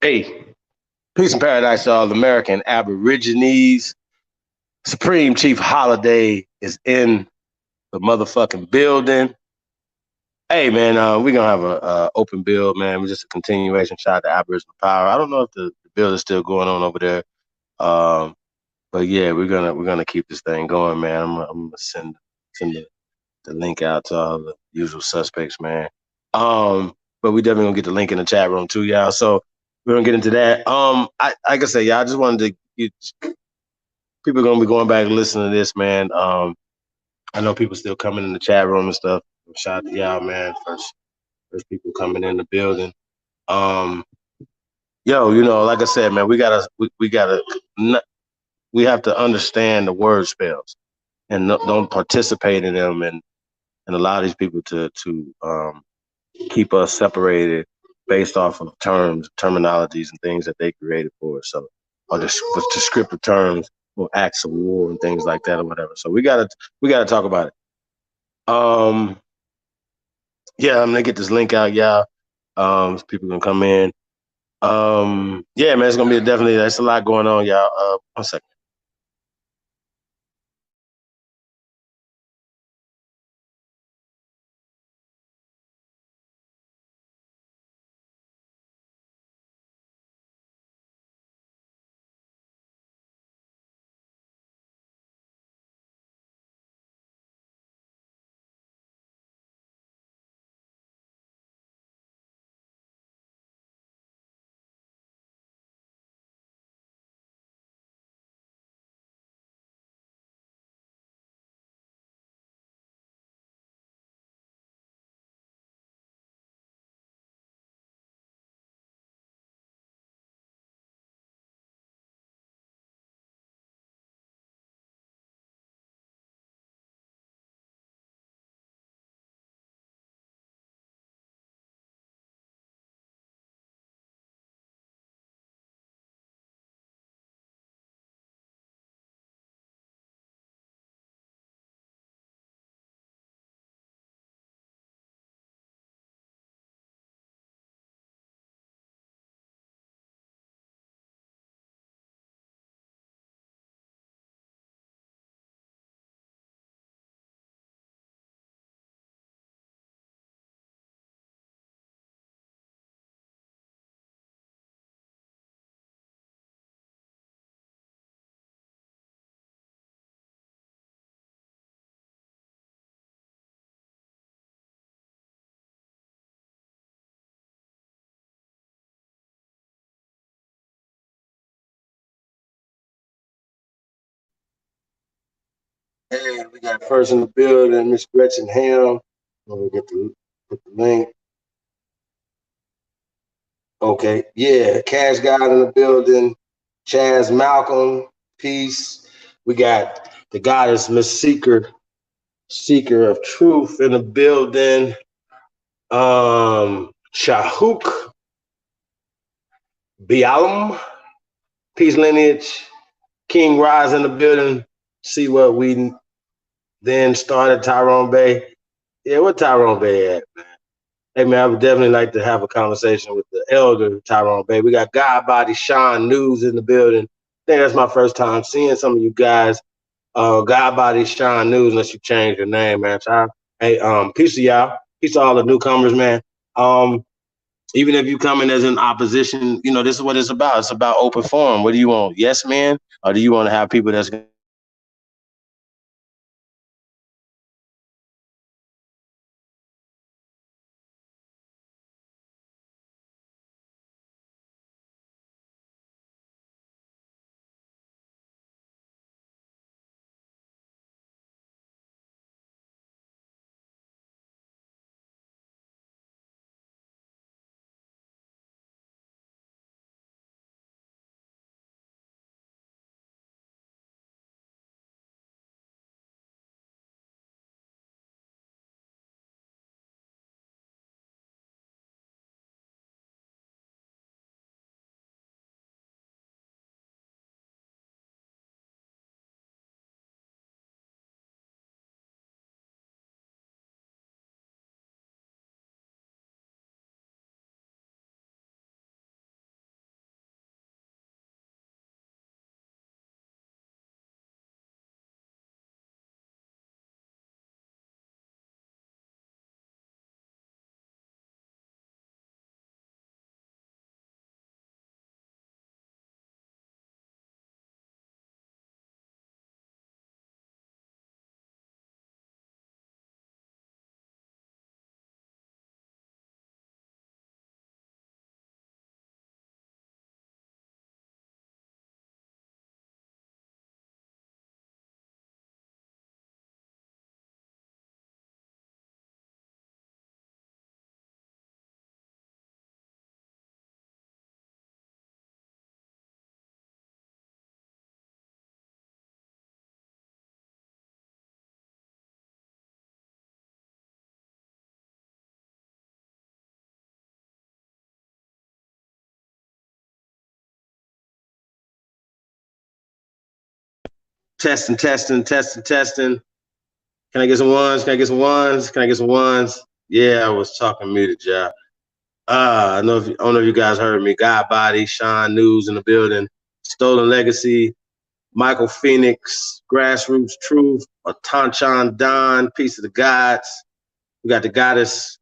Hey, peace and paradise to all American Aborigines. Supreme Chief Holiday is in the motherfucking building. Hey man, we're gonna have a open build, man. We're just a continuation shot to Aboriginal power. I don't know if the build is still going on over there. Um, but yeah, we're gonna keep this thing going, man. I'm gonna send the link out to all the usual suspects, man. But we definitely gonna get the link in the chat room too, y'all. So we're gonna get into that. I like I said, y'all, I just wanted to people are gonna be going back and listening to this, man. I know people still coming in the chat room and stuff. Shout out to y'all, man. First people coming in the building. Um, like I said, man, we have to understand the word spells and don't participate in them and allow these people to keep us separated based off of terminologies and things that they created for us. So, or the descriptive terms or acts of war and things like that or whatever. So we gotta talk about it. Um, yeah, I'm gonna get this link out, y'all. So people can come in. Yeah, man, it's gonna be definitely. There's a lot going on, y'all. One second. Hey, we got first in the building, Miss Gretchen Ham. We'll get the put the link. Okay, yeah, Cash God in the building. Chaz Malcolm, peace. We got the goddess Miss Seeker of Truth in the building. Chahook Bialum, Peace Lineage, King Rise in the building. See what we then started, Tyrone Bay. Yeah, what Tyrone Bay at, man? Hey, man, I would definitely like to have a conversation with the elder Tyrone Bay. We got God Body Sean News in the building. I think that's my first time seeing some of you guys. God Body Sean News, unless you change your name, man. So, hey, peace to y'all. Peace to all the newcomers, man. Um, Even if you come in as an opposition, this is what it's about. It's about open forum. What do you want? Yes, man, or do you want to have people that's Testing, testing, testing, testing. Can I get some ones? Can I get some ones? Can I get some ones? Yeah, I was talking muted, y'all. I don't know if you guys heard me. God Body, Sean News in the building. Stolen Legacy, Michael Phoenix, Grassroots Truth, Tanchan Don, Piece of the Gods. We got the goddess,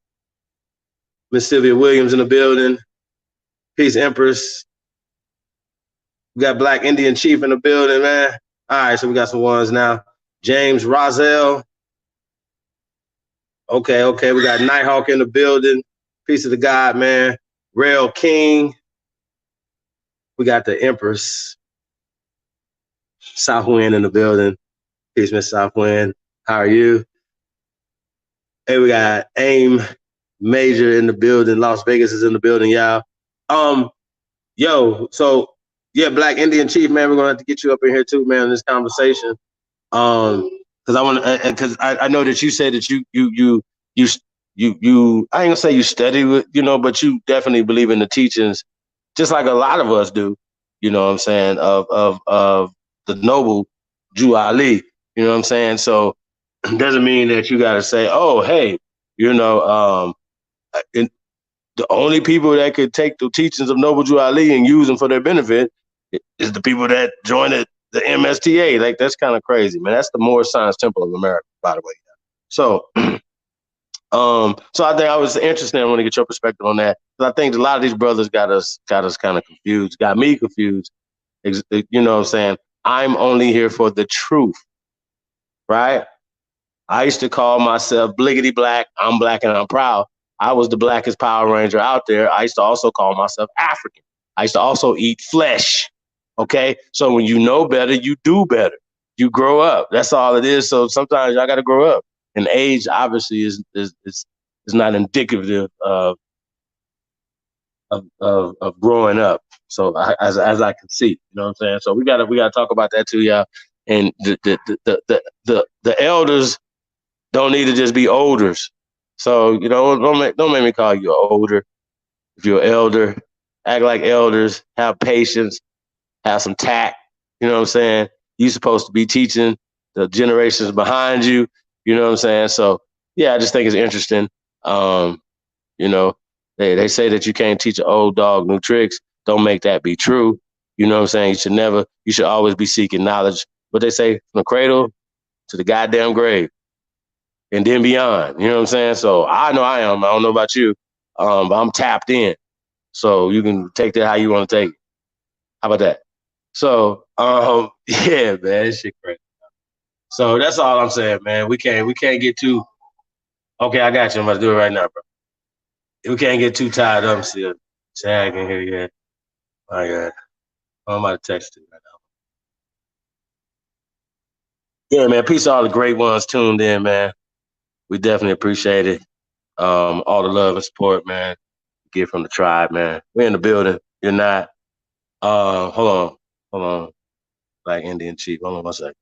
Miss Sylvia Williams in the building. Peace Empress. We got Black Indian Chief in the building, man. All right, so we got some ones now. James Rozelle. Okay. We got Nighthawk in the building. Piece of the God, man. Rail King. We got the Empress. Southwind in the building. Peace, Miss Southwind. How are you? Hey, we got AIM Major in the building. Las Vegas is in the building, y'all. So yeah, Black Indian Chief, man, we're gonna have to get you up in here too, man, in this conversation. Because I want to, because I know that you said that you I ain't gonna say you study with, but you definitely believe in the teachings, just like a lot of us do. You know what I'm saying, of the noble Jew Ali. You know what I'm saying. So it doesn't mean that you got to say, oh, hey, you know, it, the only people that could take the teachings of Noble Drew Ali and use them for their benefit is the people that joined the MSTA. Like, that's kind of crazy, man. That's the Moor Science Temple of America, by the way. So, so I think I was interested. I want to get your perspective on that, because I think a lot of these brothers got us kind of confused, got me confused. You know what I'm saying? I'm only here for the truth, right? I used to call myself Bliggity Black. I'm black and I'm proud. I was the blackest Power Ranger out there. I used to also call myself African. I used to also eat flesh. Okay. So when you know better, you do better. You grow up. That's all it is. So sometimes I got to grow up. And age obviously is not indicative of growing up. So as I can see, you know what I'm saying? So we gotta talk about that too, y'all. And the elders don't need to just be olders. So, don't make me call you an older. If you're an elder, act like elders, have patience, have some tact. You know what I'm saying? You're supposed to be teaching the generations behind you. You know what I'm saying? So, yeah, I just think it's interesting. Um, you know, they say that you can't teach an old dog new tricks. Don't make that be true. You know what I'm saying? You should always be seeking knowledge. What they say, from the cradle to the goddamn grave and then beyond. You know what I'm saying? So I know I am. I don't know about you, but I'm tapped in. So you can take that how you want to take it. How about that? So yeah, man, this shit crazy. So that's all I'm saying, man. We can't get too. Okay, I got you. I'm about to do it right now, bro. We can't get too tired up still. Tag in here yet. My God, I'm about to text it right now. Yeah, man. Peace to all the great ones tuned in, man. We definitely appreciate it. All the love and support, man. Get from the tribe, man. We're in the building. You're not. Hold on. Black Indian Chief. Hold on one second.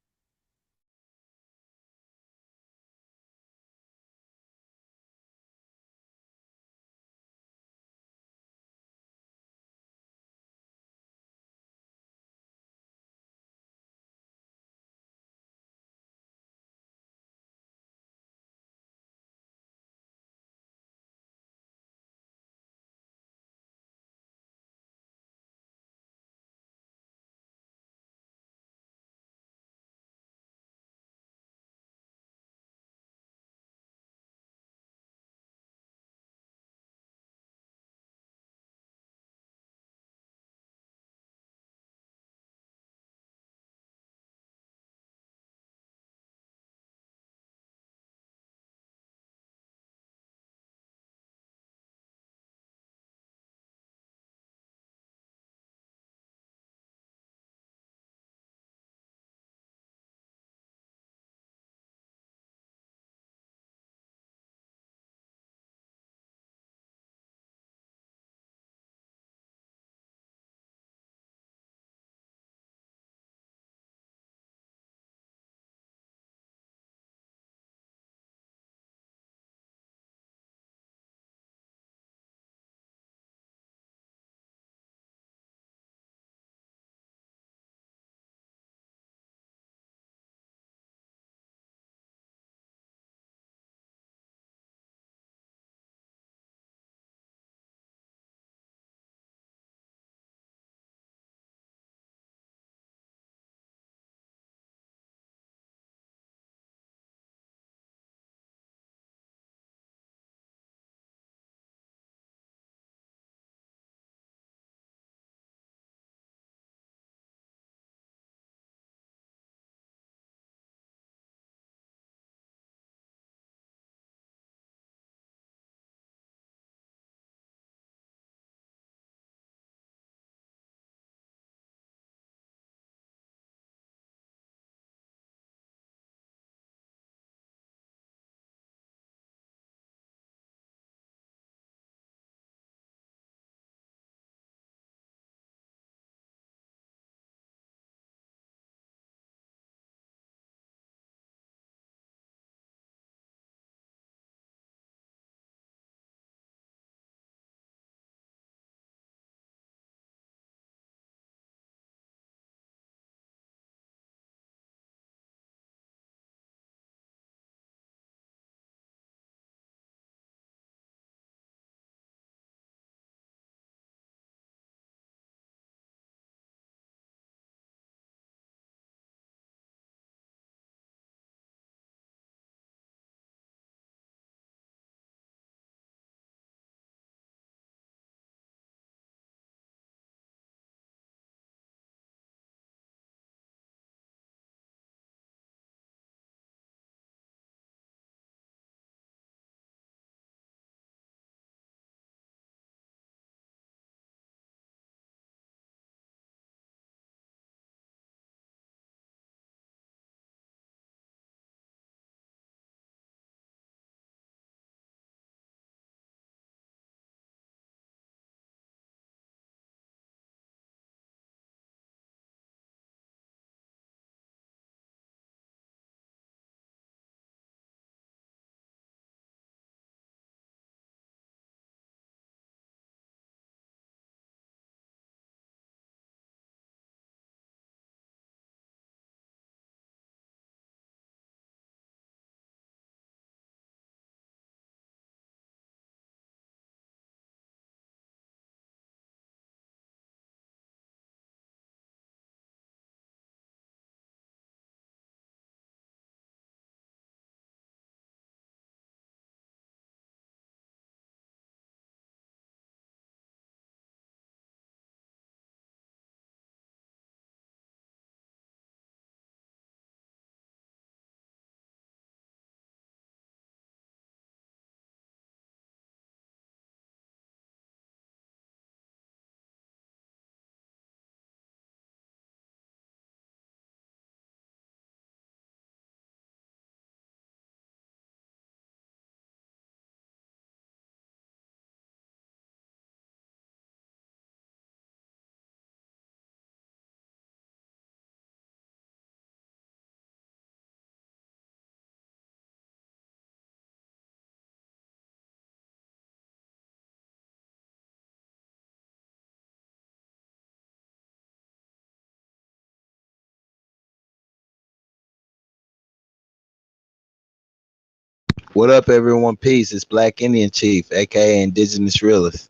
What up, everyone? Peace. It's Black Indian Chief, aka Indigenous Realist.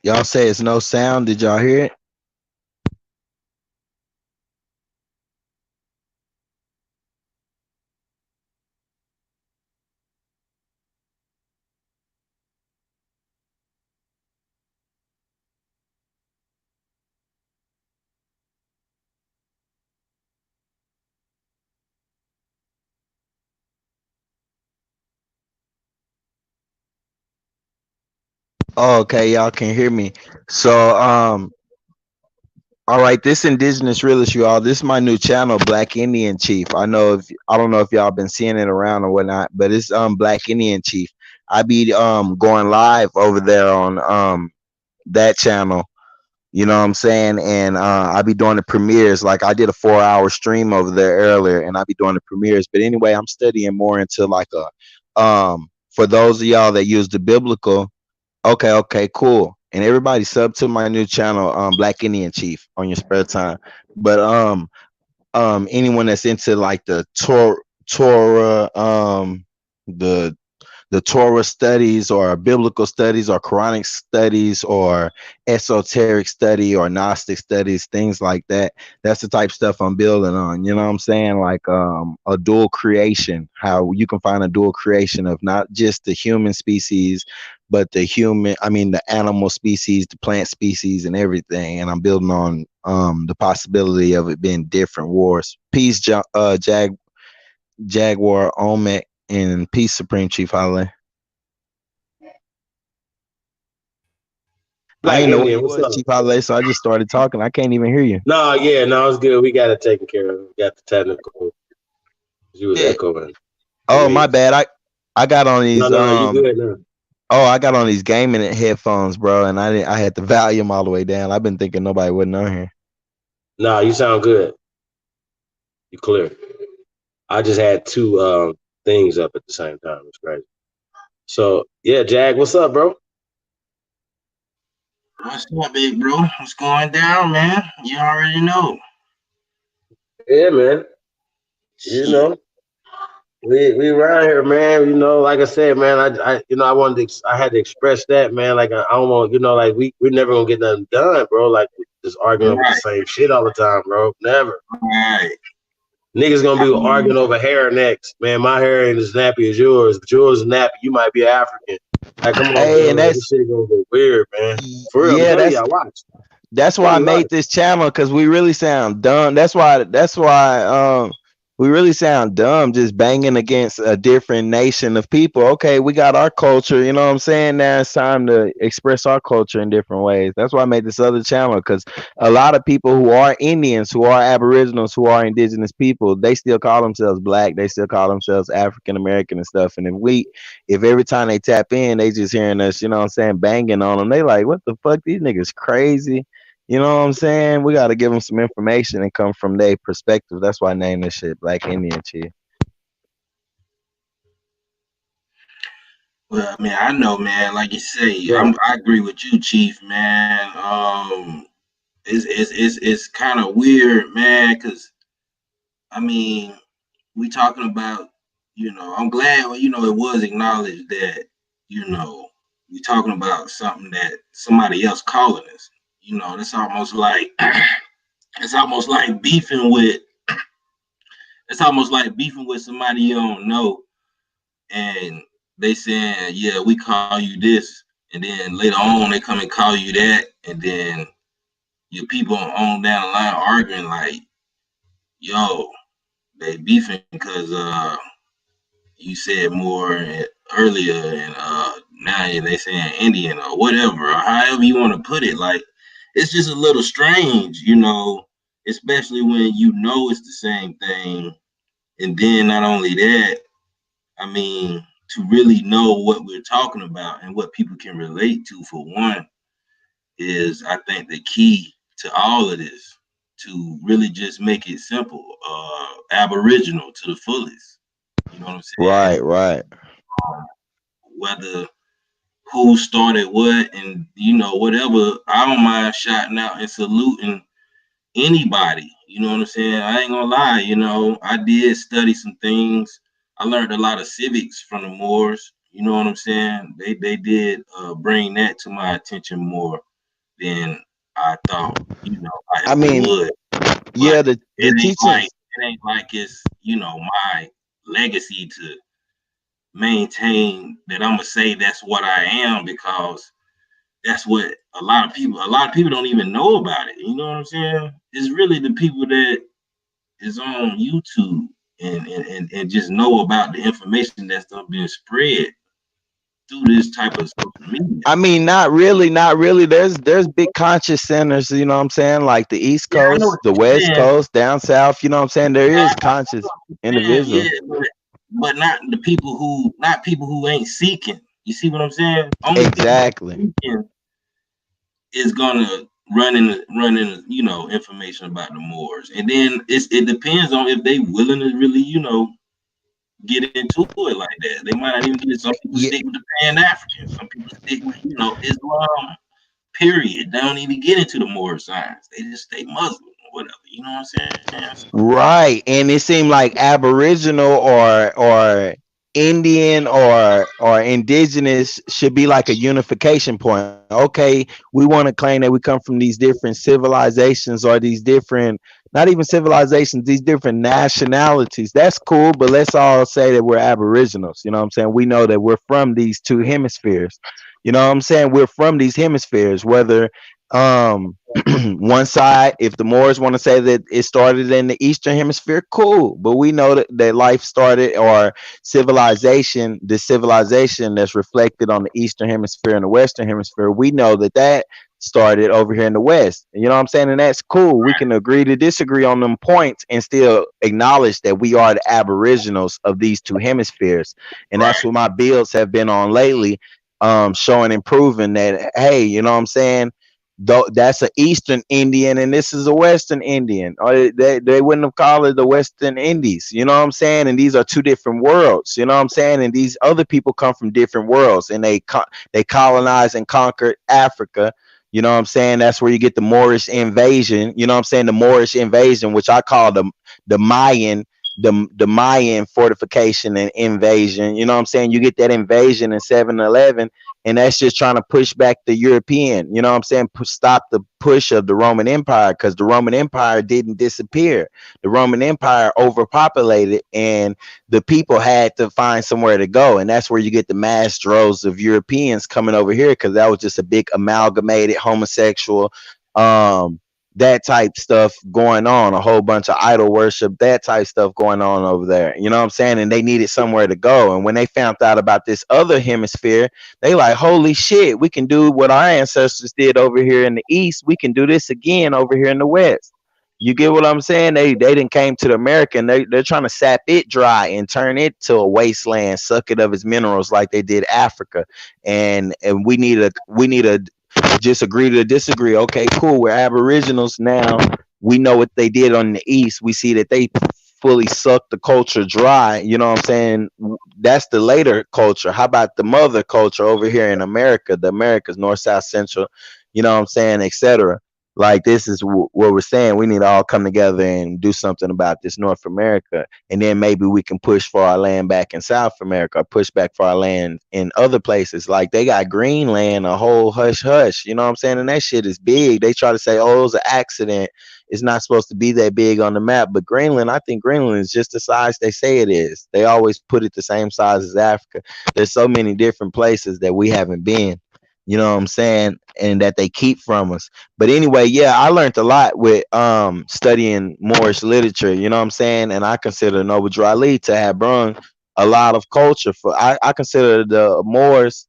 Y'all say it's no sound. Did y'all hear it? Oh, okay, y'all can hear me. So, all right, this Indigenous Realist, you all. This is my new channel, Black Indian Chief. I don't know if y'all been seeing it around or whatnot, but it's Black Indian Chief. I be going live over there on that channel. You know what I'm saying? And I be doing the premieres. Like I did a 4 hour stream over there earlier, and I be doing the premieres. But anyway, I'm studying more into like a for those of y'all that use the biblical. Okay, okay, cool. And everybody sub to my new channel, Black Indian Chief, on your spare time. But anyone that's into like the Torah, the Torah studies or biblical studies or Quranic studies or esoteric study or Gnostic studies, things like that. That's the type of stuff I'm building on. You know what I'm saying? Like a dual creation, how you can find a dual creation of not just the human species, but the animal species, the plant species, and everything. And I'm building on the possibility of it being different wars. Peace, Jaguar, Olmec, and peace, Supreme Chief Holiday. I Black ain't know where Indian, you what's was, up? Chief Holiday, so I just started talking. I can't even hear you. No, yeah, no, it's good. We got it taken care of. We got the technical. You was Yeah. echoing for Oh, my me. bad. I got on No, these no, no, you good now. I got on these gaming headphones, bro, and I had the volume all the way down. I've been thinking nobody wouldn't know here. No, you sound good. You clear. I just had two things up at the same time. It's crazy. So yeah, Jag, what's up, bro? What's up, big bro? What's going down, man? You already know. Yeah, man. You Shit. know, we around here, man. You know, like I said, man. I wanted to. I had to express that, man. Like I don't want, like we're never gonna get nothing done, bro. Like just arguing over the Right, same shit all the time, bro. Never. right. Niggas gonna I be mean, arguing over hair next, man. My hair ain't as nappy as yours, but yours is nappy. You might be African. Like, come on, Hey, man. and Like this shit gonna get weird, man. For real, I'm yeah, telling you, I watch. that's Tell why I you right. made this channel because we really sound dumb. That's why we really sound dumb just banging against a different nation of people. Okay, we got our culture, you know what I'm saying? Now it's time to express our culture in different ways. That's why I made this other channel because a lot of people who are Indians, who are Aboriginals, who are indigenous people, they still call themselves black, they still call themselves African American and stuff. And if every time they tap in, they just hearing us, you know what I'm saying, banging on them, they like, what the fuck, these niggas crazy. You know what I'm saying? We got to give them some information and come from their perspective. That's why I named this shit Black Indian Chief. well, I mean, I know, man. Like you say, Right. I agree with you, Chief, man. It's kind of weird, man, because I mean, we talking about, I'm glad, it was acknowledged that, you know, we talking about something that somebody else calling us. That's almost like it's almost like beefing with it's almost like beefing with somebody you don't know, and they saying, "Yeah, we call you this," and then later on they come and call you that, and then your people on down the line arguing like, "Yo, they beefing because you said more earlier, and now they saying Indian or whatever, or however you want to put it." Like, it's just a little strange, especially when you know it's the same thing, and then not only that, I mean, to really know what we're talking about and what people can relate to, for one, is I think the key to all of this, to really just make it simple, Aboriginal to the fullest. You know what I'm saying? Right, right. Whether who started what, and whatever. I don't mind shouting out and saluting anybody. You know what I'm saying? I ain't gonna lie. I did study some things. I learned a lot of civics from the Moors. You know what I'm saying? They did bring that to my attention more than I thought. I I ever mean, would. yeah, But the teachings. it ain't like it's my legacy to maintain that I'm gonna say that's what I am, because that's what a lot of people don't even know about it. You know what I'm saying? It's really the people that is on YouTube and just know about the information that's being spread through this type of social media. I mean, not really, not really. There's big conscious centers, you know what I'm saying? Like the East Yeah, I know what Coast, the you're West saying. Coast, down south, you know what I'm saying? There Yeah, is I conscious know what you're saying. individual. Yeah, but not people who ain't seeking. You see what I'm saying? Only people Exactly. seeking is gonna run in information about the Moors, and then it depends on if they willing to really get into it like that. They might not even get it. Some people Yeah, stick with the Pan African. Some people stick with Islam. Period. They don't even get into the Moor science. They just stay Muslim or whatever. You know what I'm saying? So, right. And it seemed like Aboriginal or Indian or indigenous should be like a unification point. Okay, we want to claim that we come from these different civilizations or these different, not even civilizations, these different nationalities. That's cool, but let's all say that we're Aboriginals. You know what I'm saying? We know that we're from these two hemispheres. You know what I'm saying? We're from these hemispheres, whether um one side, if the Moors want to say that it started in the Eastern Hemisphere, cool. But we know that life started, or civilization, the civilization that's reflected on the Eastern Hemisphere and the Western Hemisphere, we know that started over here in the West. You know what I'm saying? And that's cool. We can agree to disagree on them points and still acknowledge that we are the aboriginals of these two hemispheres. And that's right, what my builds have been on lately, showing and proving that, hey, you know what I'm saying? Though that's an Eastern Indian and this is a Western Indian, or they wouldn't have called it the Western Indies. You know what I'm saying? And these are two different worlds. You know what I'm saying? And these other people come from different worlds, and they colonized and conquered Africa. You know what I'm saying? That's where you get the Moorish invasion. You know what I'm saying? The Moorish invasion, which I call the Mayan, the Mayan fortification and invasion. You know what I'm saying? You get that invasion in 711, and that's just trying to push back the European. You know what I'm saying? Stop the push of the Roman Empire, because the Roman Empire didn't disappear. The Roman Empire overpopulated, and the people had to find somewhere to go, and that's where you get the mass droves of Europeans coming over here, because that was just a big amalgamated homosexual, um, that type stuff going on, a whole bunch of idol worship, that type stuff going on over there. You know what I'm saying? And they needed somewhere to go. And when they found out about this other hemisphere, they like, holy shit, we can do what our ancestors did over here in the East. We can do this again over here in the West. You get what I'm saying? They didn't came to the American. They're trying to sap it dry and turn it to a wasteland, suck it of its minerals like they did Africa. And we need a just agree to disagree. Okay, cool. We're aboriginals now. We know what they did on the East. We see that they fully sucked the culture dry. You know what I'm saying? That's the later culture. How about the mother culture over here in America? The Americas, North, South, Central. You know what I'm saying, etc. Like this is what we're saying. We need to all come together and do something about this North America, and then maybe we can push for our land back in South America, or push back for our land in other places. Like they got Greenland, a whole hush hush. You know what I'm saying? And that shit is big. They try to say, oh, it was an accident. It's not supposed to be that big on the map. But Greenland, I think Greenland is just the size they say it is. They always put it the same size as Africa. There's so many different places that we haven't been. You know what I'm saying? And that they keep from us. But anyway, yeah, I learned a lot with studying Moorish literature, you know what I'm saying? And I consider Noble Drew Ali to have brung a lot of culture for I consider the Moors,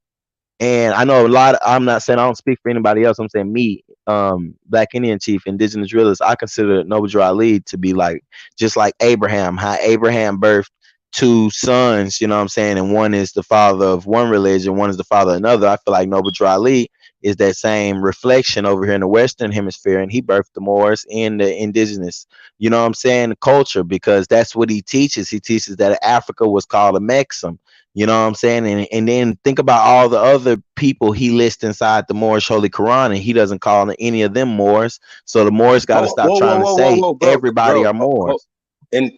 and I know a lot. I'm not saying I don't speak for anybody else. I'm saying me, Black Indian chief, indigenous drillers. I consider Noble Drew Ali to be like just like Abraham. How Abraham birthed two sons, you know what I'm saying, and one is the father of one religion, one is the father of another. I feel like Noble Drew Ali is that same reflection over here in the Western Hemisphere, and he birthed the Moors in the indigenous, you know what I'm saying, culture, because that's what he teaches. He teaches that Africa was called a Mexum, you know what I'm saying? And then think about all the other people he lists inside the Moorish Holy Quran, and he doesn't call any of them Moors. So the Moors got to Whoa, stop whoa, whoa, trying to whoa, whoa, say whoa, bro, everybody bro. are Moors. And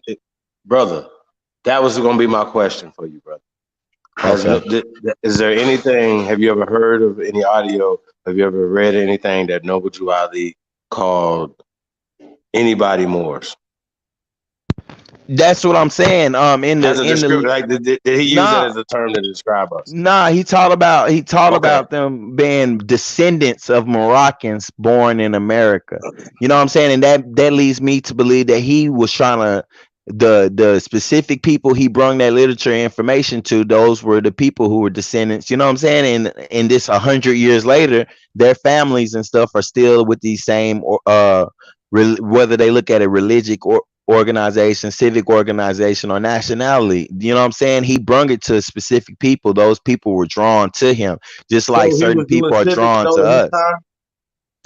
brother, that was going to be my question for you, brother. Okay. Is there anything? Have you ever heard of any audio? Have you ever read anything that Noble Drew Ali called anybody Moors That's what I'm saying. as a In description? the Like, did he use that nah, as a term to describe us? Nah, he taught Okay, about them being descendants of Moroccans born in America. You know what I'm saying? And that leads me to believe that he was trying to, the specific people he brought that literature information to, those were the people who were descendants. You know what I'm saying? And this 100 years later, their families and stuff are still with these same whether they look at a religious or organization, civic organization, or nationality. You know what I'm saying? He brung it to specific people. Those people were drawn to him, just like so he certain was doing people are civics drawn though to in his us. time.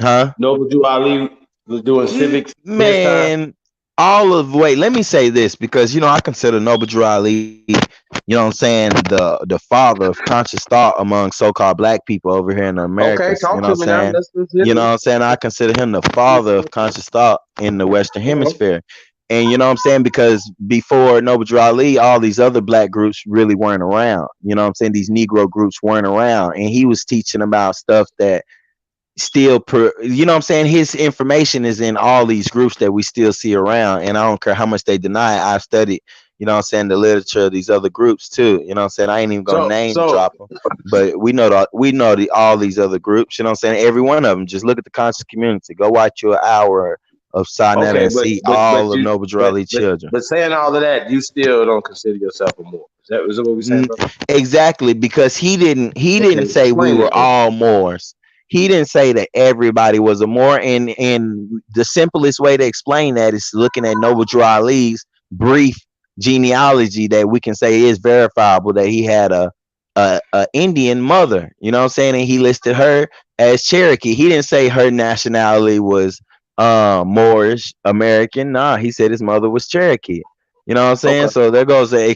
Huh? Noble Drew Ali was doing civics in his time. Man, all of wait, let me say this, because I consider Noble Drew Ali, you know what I'm saying, the father of conscious thought among so-called black people over here in the Okay, Americas. You talk know what I'm to me now. saying? Let's get it. I consider him the father of conscious thought in the Western Hemisphere. And you know what I'm saying? Because before Noble Drew Ali, all these other black groups really weren't around. You know what I'm saying? These Negro groups weren't around. And he was teaching about stuff that you know what I'm saying, his information is in all these groups that we still see around, and I don't care how much they deny it. I've studied, you know what I'm saying, the literature of these other groups too. You know what I'm saying? I ain't even gonna So, name so drop them, but we know all these other groups. You know what I'm saying? Every one of them. Just look at the conscious community. Go watch your hour of Sinetta okay, and but see but but all of you Noble Drew Ali but children. but saying all of that, you still don't consider yourself a Moor. Is that what we're saying, N- bro? exactly, because he didn't Okay, say we explain were that to me. all Moors. He didn't say that everybody was a Moor, and the simplest way to explain that is looking at Noble Drew Ali's brief genealogy that we can say is verifiable, that he had a Indian mother. You know what I'm saying? And he listed her as Cherokee. He didn't say her nationality was Moorish American. Nah, he said his mother was Cherokee. You know what I'm saying? Okay. So there goes a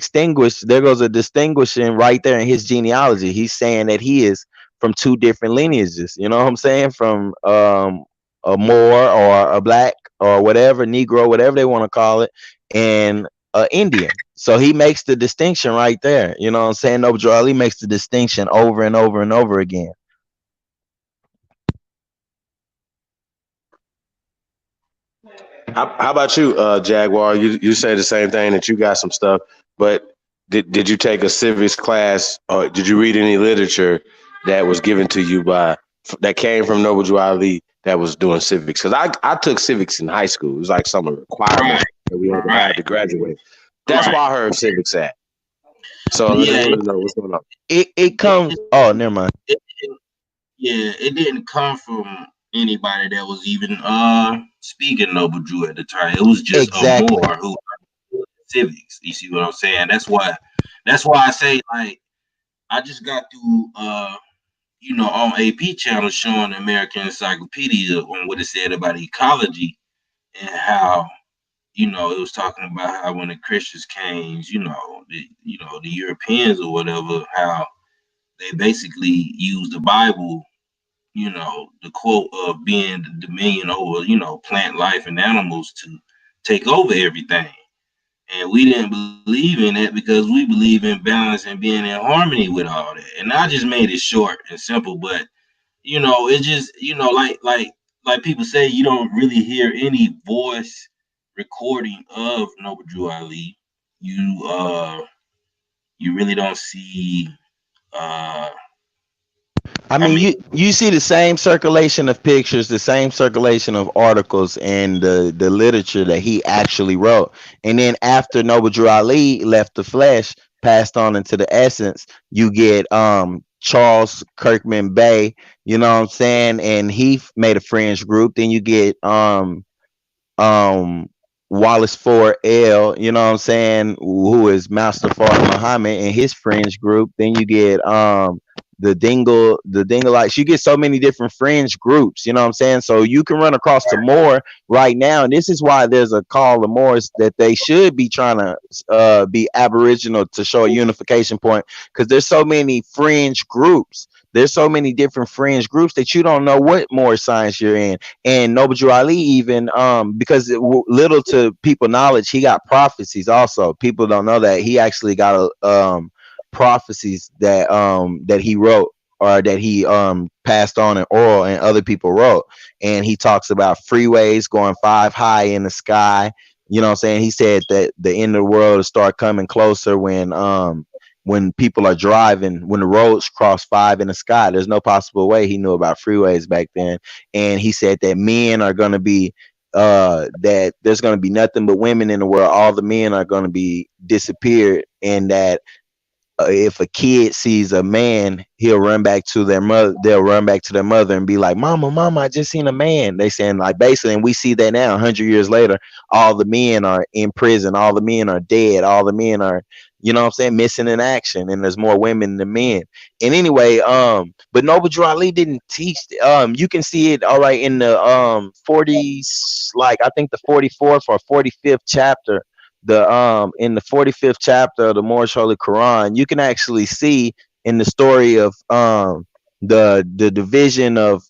distinguishing right there in his genealogy. He's saying that he is from two different lineages. You know what I'm saying? From a Moor or a black or whatever, Negro, whatever they want to call it, and a Indian. So he makes the distinction right there. You know what I'm saying? Noble Drew Ali makes the distinction over and over and over again. How about you, Jaguar? You say the same thing, that you got some stuff, but did you take a civics class or did you read any literature that was given to you by that came from Noble Drew Ali that was doing civics? Because I took civics in high school. It was like some requirement Right, that we had to right, have to graduate. That's right. why I heard civics at. So I just Yeah, want to know what's going on. It it, comes. Oh, never mind. it, yeah, it didn't come from anybody that was even speaking Noble Drew at the time. It was just a Exactly. Moor who civics. You see what I'm saying? That's why I say, like, I just got through on AP channel showing the American Encyclopedia on what it said about ecology, and how it was talking about how when the Christians came, the Europeans or whatever, how they basically used the Bible, the quote of being the dominion over, plant life and animals to take over everything. And we didn't believe in that because we believe in balance and being in harmony with all that. And I just made it short and simple, but it just, like people say, you don't really hear any voice recording of Noble Drew Ali. You really don't see. uh I I mean, mean, you see the same circulation of pictures, the same circulation of articles, and the literature that he actually wrote. And then after Noble Drew Ali left the flesh, passed on into the essence, you get Charles Kirkman Bay. You know what I'm saying? And he made a fringe group. Then you get um Wallace Ford L, you know what I'm saying, who is Master Fard Muhammad and his fringe group. Then you get the dingle. You get so many different fringe groups, you know what I'm saying? So you can run across to Moor right now, and this is why there's a call to Moors that they should be trying to be Aboriginal to show a unification point, because there's so many fringe groups. There's so many different fringe groups that you don't know what more science you're in. And Noble Drew Ali, even because little to people knowledge, he got prophecies also. People don't know that he actually got a prophecies that he wrote, or that he passed on in oral and other people wrote. And he talks about freeways going 5 high in the sky. You know what I'm saying? He said that the end of the world will start coming closer when people are driving, when the roads cross 5 in the sky. There's no possible way he knew about freeways back then. And he said that men are going to be that there's going to be nothing but women in the world. All the men are going to be disappeared, and that if a kid sees a man, he'll run back to their mother. They'll run back to their mother and be like, "Mama, mama, I just seen a man." They saying, like, basically, and we see that now. 100 years later, all the men are in prison. All the men are dead. All the men are, you know what I'm saying, missing in action. And there's more women than men. And anyway, but Noble Drew Ali didn't teach. You can see it all right in the 40s, like I think the 44th or 45th chapter, the in the 45th chapter of the Moorish Holy Quran. You can actually see in the story of the division of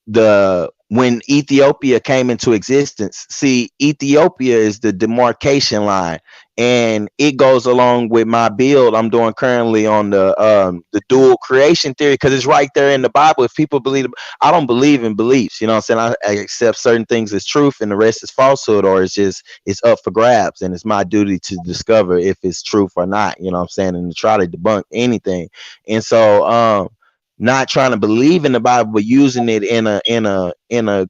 the when Ethiopia came into existence. See, Ethiopia is the demarcation line, and it goes along with my build I'm doing currently on the dual creation theory, because it's right there in the Bible. If people believe, I don't believe in beliefs, you know what I'm saying? I accept certain things as truth and the rest is falsehood, or it's up for grabs, and it's my duty to discover if it's truth or not, you know what I'm saying, and to try to debunk anything. And so not trying to believe in the Bible, but using it in a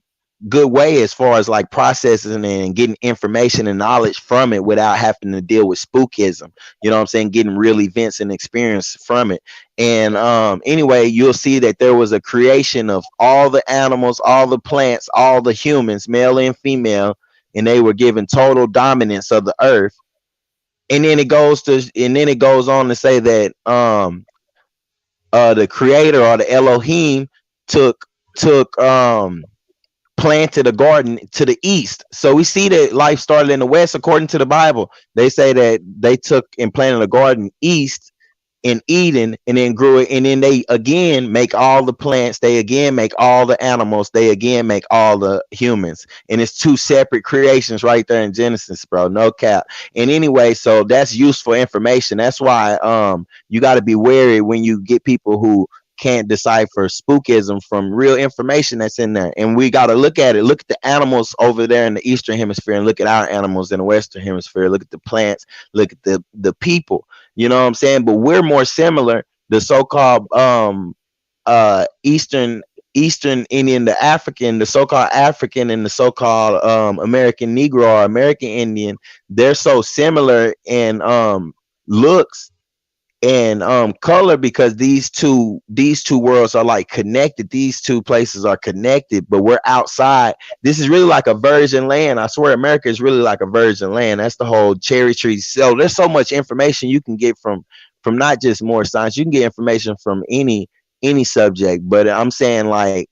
good way, as far as like processing and getting information and knowledge from it without having to deal with spookism. You know what I'm saying? Getting real events and experience from it. And anyway, you'll see that there was a creation of all the animals, all the plants, all the humans, male and female, and they were given total dominance of the earth. And then it goes on to say that the creator, or the Elohim, took planted a garden to the east. So we see that life started in the west according to the Bible. They say that they took and planted a garden east in Eden, and then grew it, and then they again make all the plants, they again make all the animals, they again make all the humans. And it's two separate creations right there in Genesis, bro. No cap. And anyway, so that's useful information. That's why you got to be wary when you get people who can't decipher spookism from real information that's in there. And we got to look at it. Look at the animals over there in the eastern hemisphere, and look at our animals in the western hemisphere. Look at the plants, look at the people. You know what I'm saying? But we're more similar. The so-called Eastern Indian, the African, the so-called African, and the so-called American Negro or American Indian, they're so similar in looks and color, because these two worlds are like connected. These two places are connected, but we're outside. This is really like a virgin land. I swear America is really like a virgin land. That's the whole cherry tree. So there's so much information you can get from not just more science. You can get information from any subject, but I'm saying, like,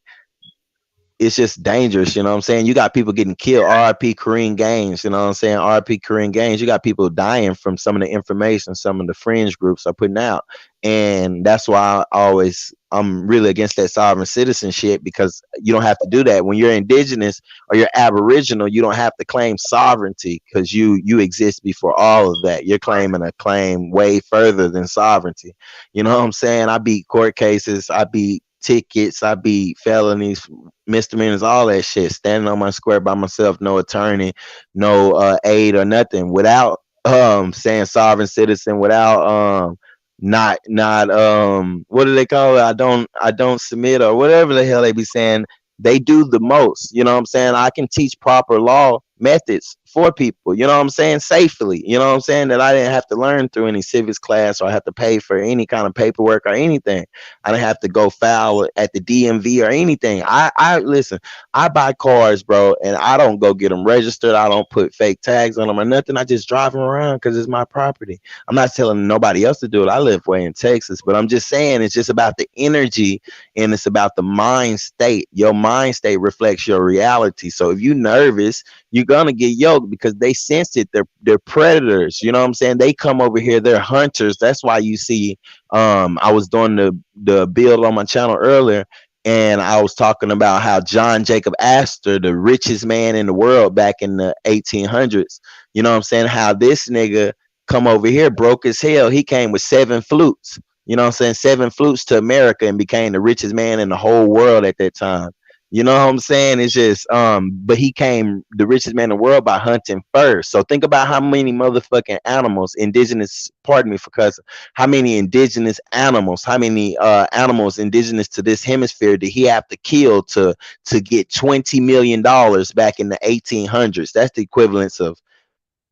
it's just dangerous, you know what I'm saying? You got people getting killed. RIP Korean Games, you know what I'm saying? RIP Korean Games. You got people dying from some of the information some of the fringe groups are putting out. And that's why I'm really against that sovereign citizenship, because you don't have to do that. When you're indigenous or you're Aboriginal, you don't have to claim sovereignty, because you exist before all of that. You're claiming a claim way further than sovereignty. You know what I'm saying? I beat court cases, I beat tickets, I beat felonies, misdemeanors, all that shit, standing on my square by myself, no attorney, no aid or nothing, without saying sovereign citizen, without not what do they call it? I don't submit, or whatever the hell they be saying. They do the most, you know what I'm saying? I can teach proper law methods for people, you know what I'm saying, safely, you know what I'm saying, that I didn't have to learn through any civics class or have to pay for any kind of paperwork or anything. I didn't have to go file at the DMV or anything. I listen, I buy cars, bro, and I don't go get them registered. I don't put fake tags on them or nothing. I just drive them around because it's my property. I'm not telling nobody else to do it. I live way in Texas, but I'm just saying it's just about the energy and it's about the mind state. Your mind state reflects your reality. So if you nervous, you're gonna get yoked because they sense it. They're predators. You know what I'm saying? They come over here. They're hunters. That's why you see. I was doing the build on my channel earlier, and I was talking about how John Jacob Astor, the richest man in the world back in the 1800s. You know what I'm saying? How this nigga come over here broke as hell. He came with 7 flutes. You know what I'm saying? 7 flutes to America and became the richest man in the whole world at that time. You know what I'm saying? It's just but he came the richest man in the world by hunting first. So think about how many motherfucking animals, indigenous, pardon me for cussing, how many indigenous animals, how many animals indigenous to this hemisphere did he have to kill to get $20 million back in the 1800s? That's the equivalence of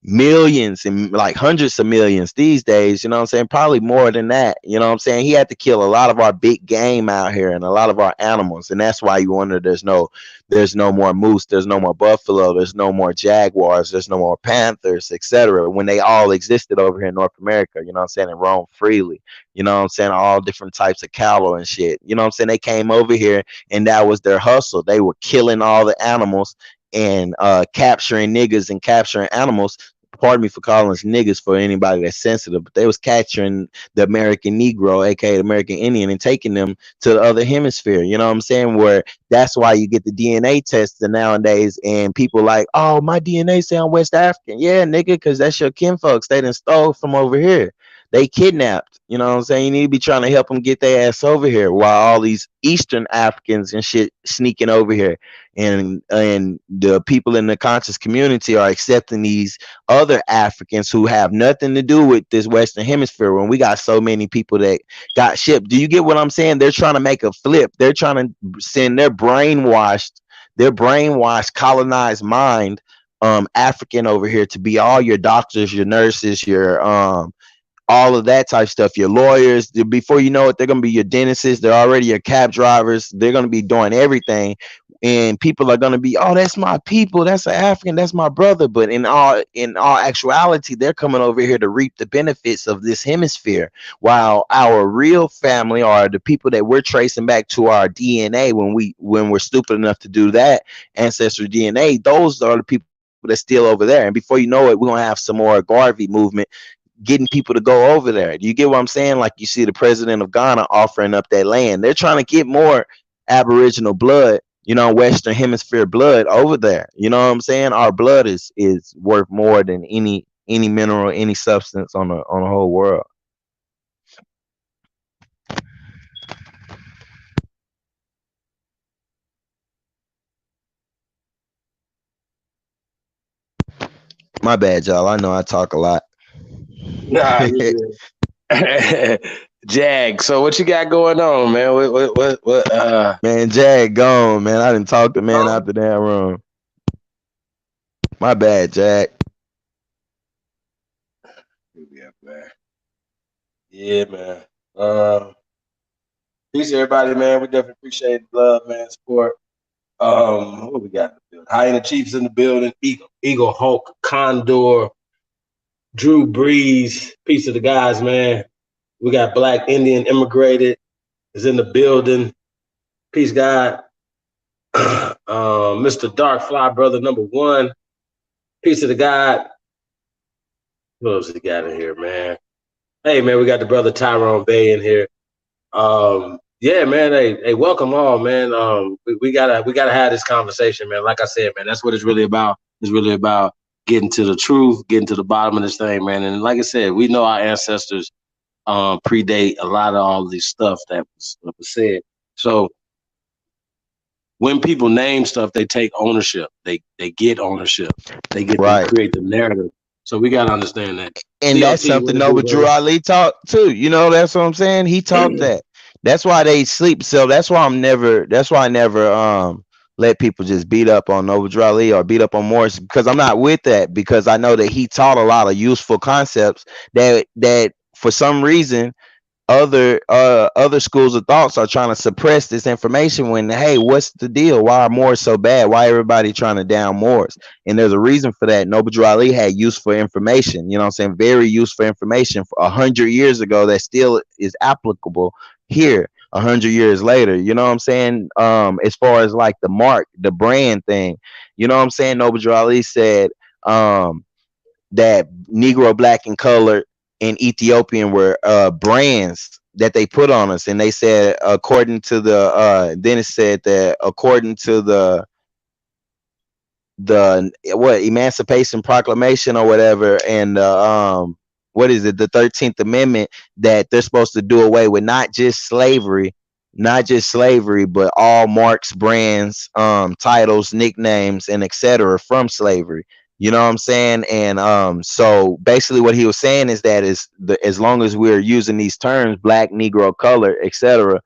millions and like hundreds of millions these days, you know what I'm saying? Probably more than that. You know what I'm saying? He had to kill a lot of our big game out here and a lot of our animals. And that's why you wonder there's no more moose, there's no more buffalo, there's no more jaguars, there's no more panthers, etc. When they all existed over here in North America, you know what I'm saying, and roamed freely. You know what I'm saying? All different types of cattle and shit. You know what I'm saying? They came over here and that was their hustle. They were killing all the animals and capturing niggas and capturing animals. Pardon me for calling us niggas for anybody that's sensitive, but they was capturing the American Negro, aka the American Indian, and taking them to the other hemisphere. You know what I'm saying? Where that's why you get the DNA tests nowadays, and people like, oh, my DNA say I'm West African. Yeah, nigga, because that's your kinfolks. They done stole from over here. They kidnapped. You know what I'm saying? You need to be trying to help them get their ass over here, while all these Eastern Africans and shit sneaking over here, and the people in the conscious community are accepting these other Africans who have nothing to do with this Western Hemisphere when we got so many people that got shipped. Do you get what I'm saying? They're trying to make a flip. They're trying to send their brainwashed, colonized mind, African over here to be all your doctors, your nurses, your all of that type of stuff. Your lawyers, before you know it, they're gonna be your dentists. They're already your cab drivers. They're gonna be doing everything, and people are gonna be, oh, that's my people. That's an African. That's my brother. But in all actuality, they're coming over here to reap the benefits of this hemisphere, while our real family are the people that we're tracing back to our DNA when we're stupid enough to do that ancestry DNA. Those are the people that's still over there, and before you know it, we're gonna have some more Garvey movement getting people to go over there. Do you get what I'm saying? Like you see the president of Ghana offering up that land. They're trying to get more Aboriginal blood, Western Hemisphere blood over there. You know what I'm saying? Our blood is worth more than any mineral, any substance on the whole world. My bad, y'all. I know I talk a lot. Nah, you good. Jag, so what you got going on, man? What Man, Jag gone, man. I didn't talk to man out the damn room. My bad, Jag. man. Yeah, man. Peace, everybody, man. We definitely appreciate the love, man, support. What we got in the building? Hyena Chiefs in the building. Eagle Hulk, Condor, Drew Breeze. Peace of the guys, man. We got Black Indian Immigrated is in the building. Peace, God. Mr. Dark Fly Brother #1. Peace of the God. What else we got in here, man? Hey, man, we got the brother Tyrone Bay in here. Yeah, man. Hey, welcome all, man. We gotta have this conversation, man. Like I said, man, that's what it's really about. It's really about getting to the truth, getting to the bottom of this thing, man. And like I said, we know our ancestors predate a lot of all these stuff that was said. So when people name stuff, they take ownership. They get ownership. They create the narrative. So we gotta understand that. And that's something Nova Drew Ali talked too. That's what I'm saying. He taught that. That's why they sleep. So that's why I never let people just beat up on Noble Drew Ali or beat up on Morris, because I'm not with that, because I know that he taught a lot of useful concepts that for some reason other schools of thoughts are trying to suppress this information. When, hey, what's the deal? Why are Moors so bad? Why everybody trying to down Moors? And there's a reason for that. Noble Drew Ali had useful information, you know what I'm saying, very useful information for 100 years ago that still is applicable here 100 years later, you know what I'm saying. As far as like the mark, the brand thing, you know what I'm saying, Noble Drew Ali said um that Negro, Black, and Colored and Ethiopian were brands that they put on us. And they said, according to the then it said that according to the what Emancipation Proclamation or whatever, and what is it, the 13th Amendment, that they're supposed to do away with not just slavery, but all marks, brands, titles, nicknames, and etc. from slavery. You know what I'm saying? And so basically what he was saying is that as long as we're using these terms, black, Negro, color, etc.,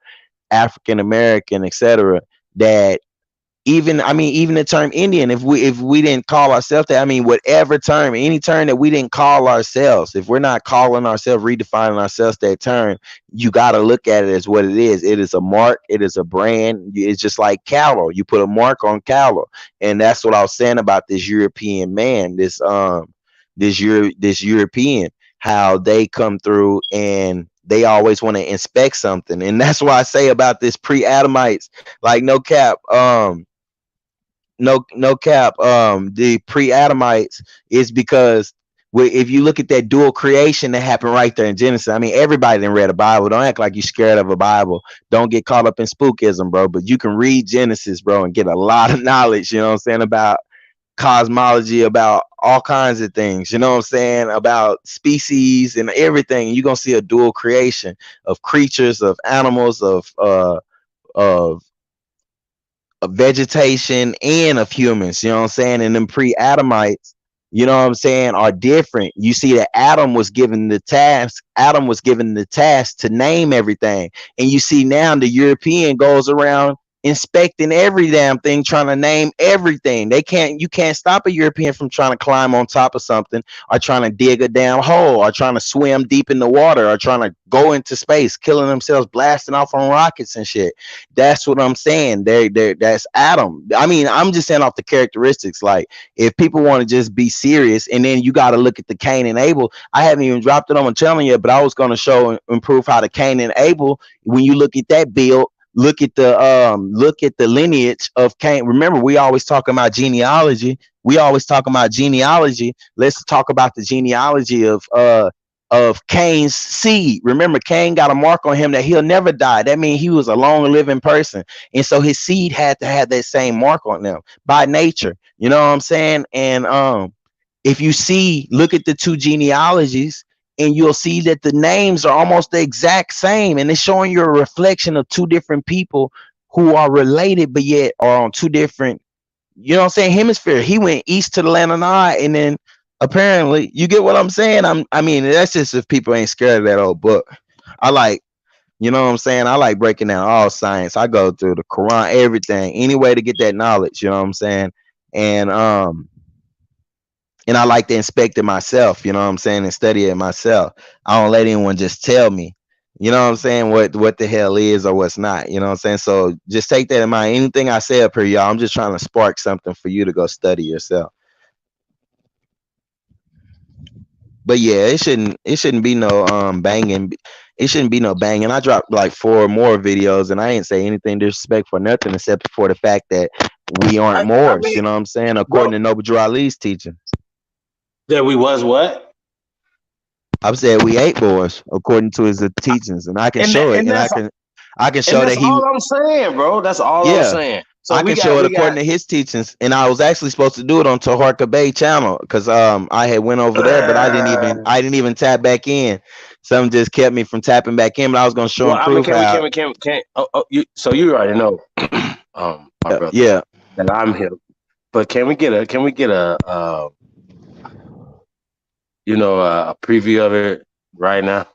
African American, etc., that even, I mean, even the term Indian, if we didn't call ourselves that, I mean, whatever term, any term that we didn't call ourselves, if we're not calling ourselves, redefining ourselves that term, you got to look at it as what it is. It is a mark, it is a brand. It's just like cattle, you put a mark on cattle. And that's what I was saying about this European man, this European, how they come through and they always want to inspect something. And that's why I say about this pre-Adamites, like, no cap, the pre-Adamites is because if you look at that dual creation that happened right there in Genesis, I mean, everybody didn't read a Bible. Don't act like you're scared of a Bible. Don't get caught up in spookism, bro. But you can read Genesis, bro, and get a lot of knowledge, you know what I'm saying, about cosmology, about all kinds of things, you know what I'm saying, about species and everything. You're gonna see a dual creation of creatures, of animals, of vegetation, and of humans, you know what I'm saying? And them pre-Adamites, you know what I'm saying, are different. You see that Adam was given the task to name everything. And you see now the European goes around inspecting every damn thing, trying to name everything. You can't stop a European from trying to climb on top of something, or trying to dig a damn hole, or trying to swim deep in the water, or trying to go into space, killing themselves, blasting off on rockets and shit. That's what I'm saying. That's Adam. I mean, I'm just saying off the characteristics. Like, if people want to just be serious, and then you got to look at the Cain and Abel. I haven't even dropped it on my channel yet, but I was going to show and prove how the Cain and Abel, when you look at that build, look at the lineage of Cain. Remember, we always talking about genealogy. Let's talk about the genealogy of Cain's seed. Remember, Cain got a mark on him that he'll never die. That means he was a long living person. And so his seed had to have that same mark on them by nature. You know what I'm saying? And if you look at the two genealogies, and you'll see that the names are almost the exact same. And it's showing you a reflection of two different people who are related, but yet are on two different, you know what I'm saying, hemisphere. He went east to the land of Nod, and then apparently, you get what I'm saying. I mean, that's just if people ain't scared of that old book. I like, you know what I'm saying, I like breaking down all science. I go through the Quran, everything, any way to get that knowledge, you know what I'm saying. And I like to inspect it myself, you know what I'm saying, and study it myself. I don't let anyone just tell me, you know what I'm saying, what the hell is or what's not, you know what I'm saying. So just take that in mind. Anything I say up here, y'all, I'm just trying to spark something for you to go study yourself. But yeah, it shouldn't be no banging. It shouldn't be no banging. I dropped like 4 more videos, and I ain't say anything disrespectful or nothing, except for the fact that we aren't I Moors, mean, you know what I'm saying, according bro, to Noble Drew Ali's teaching. that we was what? I've said we ain't Moors according to his teachings, and I can And show that, it, and and that's I can and show that's that he, all I'm saying, bro. That's all I'm yeah, saying. So I can show it according to his teachings. And I was actually supposed to do it on Taharka Bay channel, because I had went over there, but I didn't even tap back in. Something just kept me from tapping back in, but I was gonna show well, and I mean, prove how. can so you already know, my Yeah, brother, yeah. that I'm here. But can we get a a preview of it right now?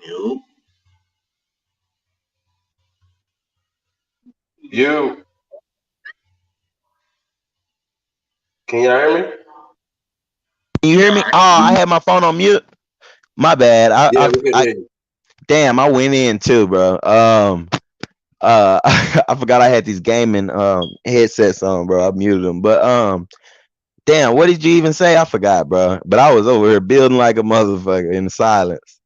Yo, You can you hear me? Can you hear me? I Oh, I had my phone on mute. My bad. Yeah, we can hear you. Damn, I went in too, bro. I forgot I had these gaming headsets on, bro. I muted them, but damn, what did you even say? I forgot, bro. But I was over here building like a motherfucker in silence.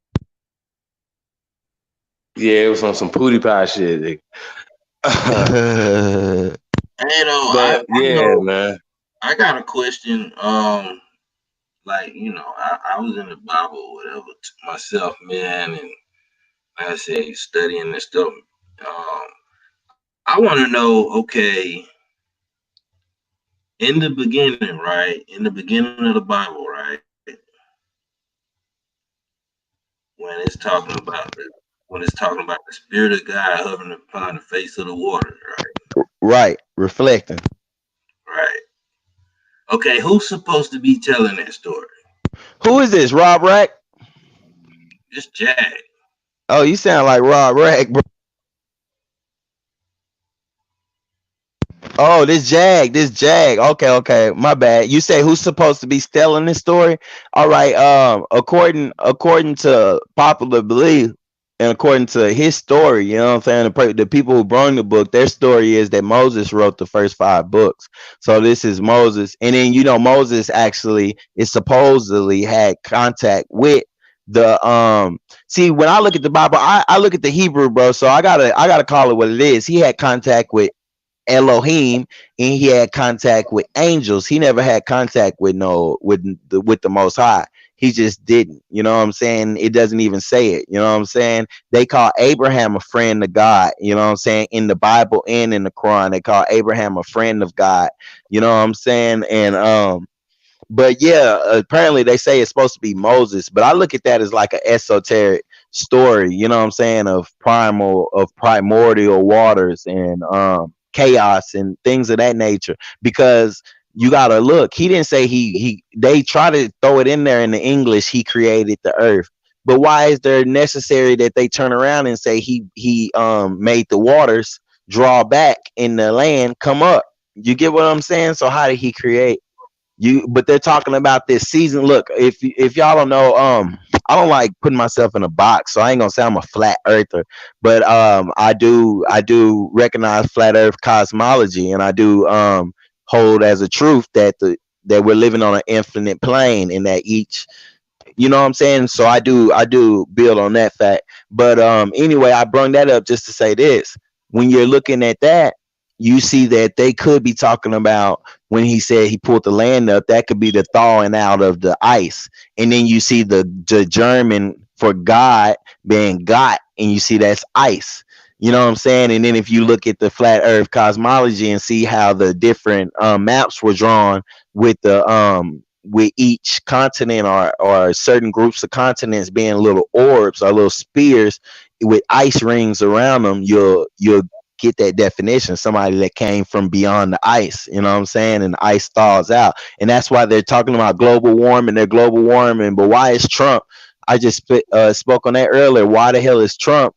Yeah, it was on some pootie pie shit. you know, But I yeah, know man. I got a question. Like I was in the Bible, or whatever, myself, man, and like I say studying and stuff. I want to know. Okay, in the beginning, right? In the beginning of the Bible, right? When it's talking about the Spirit of God hovering upon the face of the water, Right, reflecting. right? Right. Okay, who's supposed to be telling that story? Who is this? Rob Rack? Just Jack. Oh, you sound like Rob Rack, bro. Oh, this Jag. Okay, okay. My bad. You say who's supposed to be telling this story? All right. According to popular belief and according to his story, you know what I'm saying? The people who brought the book, their story is that Moses wrote the first 5 books. So this is Moses, and then Moses actually is supposedly had contact with the See, when I look at the Bible, I look at the Hebrew, bro. So I gotta call it what it is. He had contact with Elohim, and he had contact with angels. He never had contact with with the Most High. He just didn't. You know what I'm saying? It doesn't even say it. You know what I'm saying? They call Abraham a friend of God. You know what I'm saying? In the Bible and in the Quran, they call Abraham a friend of God. You know what I'm saying? And but yeah, apparently they say it's supposed to be Moses, but I look at that as like an esoteric story, you know what I'm saying, of primordial waters and chaos and things of that nature. Because you gotta look, he didn't say he they try to throw it in there in the English, he created the earth. But why is there necessary that they turn around and say he made the waters draw back in the land come up? You get what I'm saying? So how did he create? But they're talking about this season. Look, if y'all don't know, I don't like putting myself in a box, so I ain't gonna say I'm a flat earther, but I do recognize flat earth cosmology, and I do hold as a truth that we're living on an infinite plane, and that each, you know what I'm saying? So I do build on that fact. But anyway, I brung that up just to say this. When you're looking at that, you see that they could be talking about when he said he pulled the land up, that could be the thawing out of the ice. And then you see the German for God being got, and you see that's ice. You know what I'm saying? And then if you look at the flat earth cosmology and see how the different maps were drawn with each continent or certain groups of continents being little orbs or little spears with ice rings around them, you'll get that definition. Somebody that came from beyond the ice, you know what I'm saying? And the ice thaws out. And that's why they're talking about global warming, they're global warming. But why is Trump? I just spoke on that earlier. Why the hell is Trump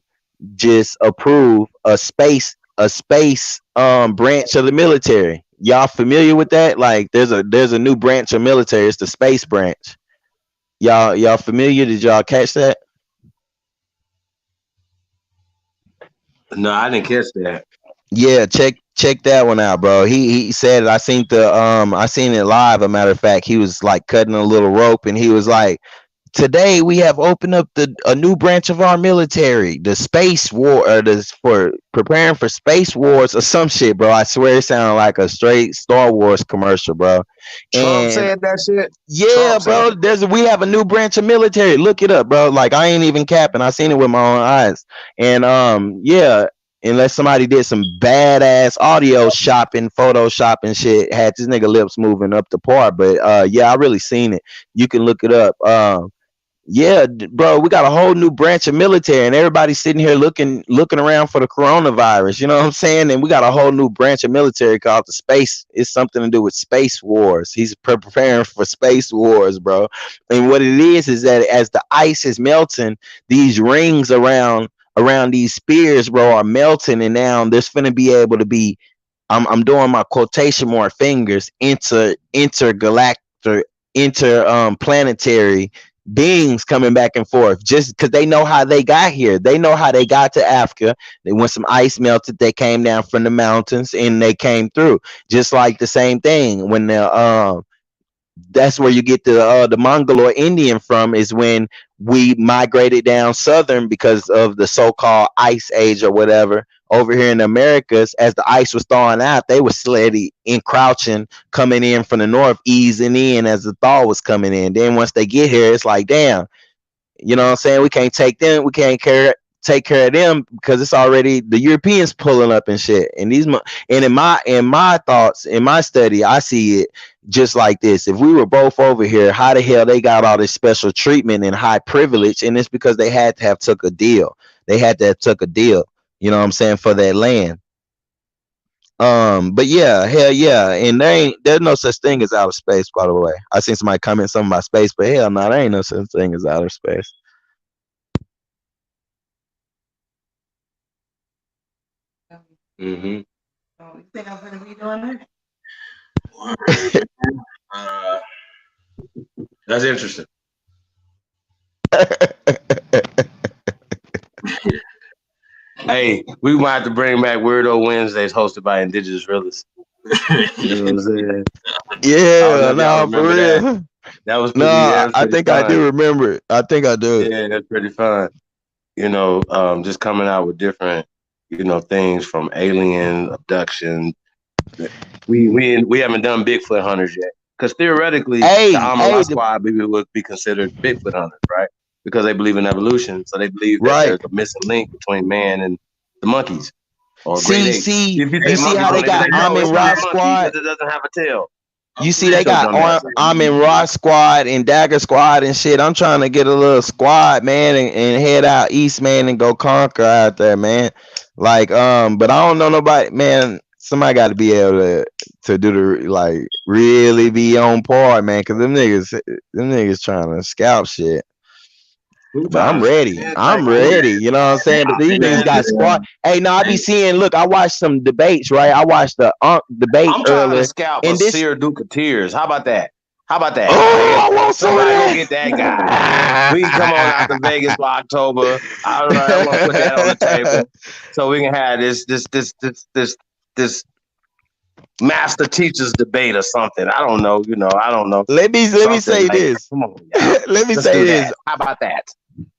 just approve a space branch of the military? Y'all familiar with that? Like there's a new branch of military. It's the space branch. Y'all familiar? Did y'all catch that? No, I didn't catch that. Yeah, check that one out, bro. He said it. I seen it live. A matter of fact, he was like cutting a little rope, and he was like, today we have opened up a new branch of our military, the space war, or for preparing for space wars or some shit, bro. I swear it sounded like a straight Star Wars commercial, bro. Trump And said that shit. yeah, Trump said bro, that. we have a new branch of military. Look it up, bro. Like I ain't even capping. I seen it with my own eyes. And yeah, unless somebody did some badass audio shopping, Photoshop and shit, had this nigga lips moving up the par. But yeah, I really seen it. You can look it up. Yeah, bro, we got a whole new branch of military, and everybody's sitting here looking around for the coronavirus. You know what I'm saying? And we got a whole new branch of military called the space. It's something to do with space wars. He's preparing for space wars, bro. And what it is that as the ice is melting, these rings around these spears, bro, are melting, and now there's gonna be able to be. I'm doing my quotation more fingers intergalactic planetary beings coming back and forth just because they know how they got here. They know how they got to Africa. They when some ice melted, they came down from the mountains and they came through. Just like the same thing when the that's where you get the Mongoloid Indian from is when we migrated down southern because of the so-called ice age or whatever. Over here in the Americas, as the ice was thawing out, they were slowly encroaching, coming in from the north, easing in as the thaw was coming in. Then once they get here, it's like, damn, you know what I'm saying? We can't take them. We can't take care of them because it's already the Europeans pulling up and shit. And in my thoughts, in my study, I see it just like this. If we were both over here, how the hell they got all this special treatment and high privilege? And it's because they had to have took a deal. They had to have took a deal. You know what I'm saying, for that land. But yeah, hell yeah, and there's no such thing as outer space. By the way, I seen somebody comment something about space, but hell no, there ain't no such thing as outer space. Mm-hmm. Oh, you think I'm gonna be doing it? Word, man. That's interesting. Hey, we might have to bring back Weirdo Wednesdays hosted by Indigenous Realists. You know what I'm saying? I don't know Yeah, if y'all no, for remember that. real. That was No, pretty. That was I pretty think I fun. do remember it. I think I do. Yeah, that's pretty fun. Just coming out with different, things from alien abduction. We haven't done Bigfoot hunters yet, because theoretically, the Hey, Amara hey, Squad people would be considered Bigfoot hunters, right? Because they believe in evolution, so they believe that right. there's a missing link between man and the monkeys or great See, apes. see, If you say you see monkey, how bro, they they would got say no, Amin it's not Ra a monkey Squad? because it doesn't have a tail. You see, they Shut your got dumb ass up. Amin Ra Squad and Dagger Squad and shit. I'm trying to get a little squad, man, and head out east, man, and go conquer out there, man. Like, but I don't know nobody, man. Somebody got to be able to do the like really be on par, man, because them niggas trying to scalp shit. Who But I'm trying to ready. man, I'm who ready. You know what I'm saying? But these niggas man? got squad. Hey, no, I be seeing. Look, I watched some debates. Right, I watched the debate I'm trying to earlier, scalp a and this. Seer Duke of Tears. How about that? How about that, Oh, nigga? I want some of Somebody go get that guy. We can come on out to that. Vegas for October. All right, I want to put that on the table so we can have this master teachers debate or something. I don't know. I don't know. let me Something say like, this. come on, y'all. Let me Let's say do this. that. How about that?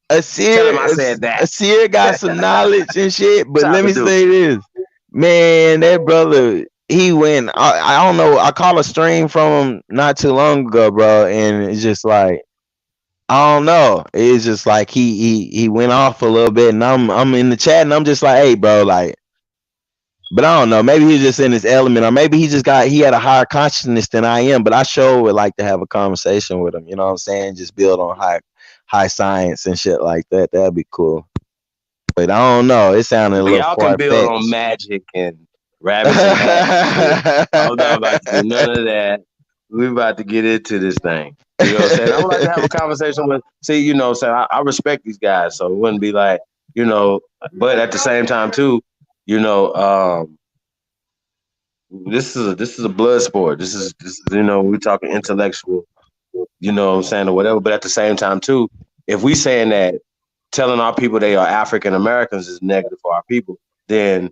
A Tell seer, him I said that. a seer got some knowledge and shit. But Shout let to me Duke. say this, man. That brother, he went. I don't know. I caught a stream from him not too long ago, bro, and it's just like. I don't know. It's just like he went off a little bit, and I'm in the chat, and I'm just like, hey, bro, like, but I don't know. Maybe he's just in his element, or maybe he had a higher consciousness than I am. But I sure would like to have a conversation with him. You know what I'm saying? Just build on high science and shit like that. That'd be cool. But I don't know. It sounded a Well, little y'all can far build on fetched. magic and rabbits and hats and shit. I'm not about to do none of that. We about to get into this thing. You know what I'm saying? I would like to have a conversation with. See, saying I respect these guys, so it wouldn't be like, but at the same time too, you know, um, this is a blood sport. This is we're talking intellectual, what I'm saying, or whatever. But at the same time too, if we saying that telling our people they are African Americans is negative for our people, then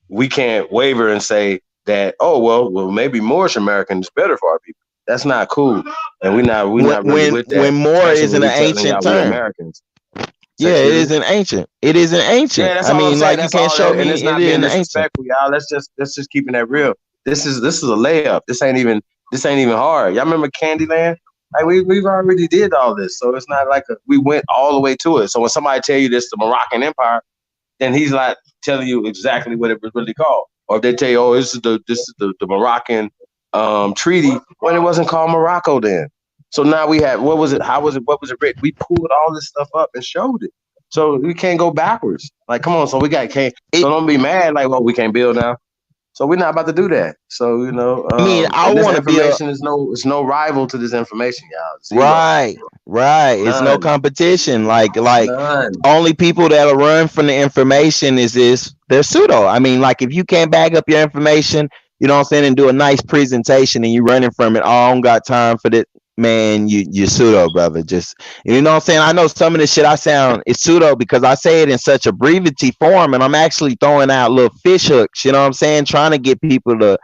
we can't waver and say that, oh well maybe Moorish American is better for our people. That's not cool, and we're when not really when with that, when more especially is when an we telling ancient y'all we term. Americans. Say Yeah, it excuse me. is an ancient. It is an Yeah, ancient. that's I all I'm mean, saying. like you That's can't all show that, and it's me it not being isn't ancient. disrespectful, y'all. Let's just keeping that real. This is a layup. This ain't even hard. Y'all remember Candyland? Like we've already did all this, so it's not like we went all the way to it. So when somebody tell you this, the Moroccan Empire, then he's not telling you exactly what it was really called. Or if they tell you, oh, this is the Moroccan treaty, when it wasn't called Morocco then. So now we have what was it? How was it? What was it written? We pulled all this stuff up and showed it. So we can't go backwards. Like, come on. So we got can't. It, So don't be mad. Like, well, we can't build now. So we're not about to do that. So I mean, I and this want to build. information is no rival to this information, y'all. Zero, Right, right. It's no none, competition. Like none. only people that'll run from the information is they're pseudo. I mean, like if you can't back up your information, you know what I'm saying, and do a nice presentation and you running from it, oh, I don't got time for that. Man, you pseudo, brother. Just you know what I'm saying. I know some of the shit I sound is pseudo because I say it in such a brevity form, and I'm actually throwing out little fish hooks. You know what I'm saying, trying to get people to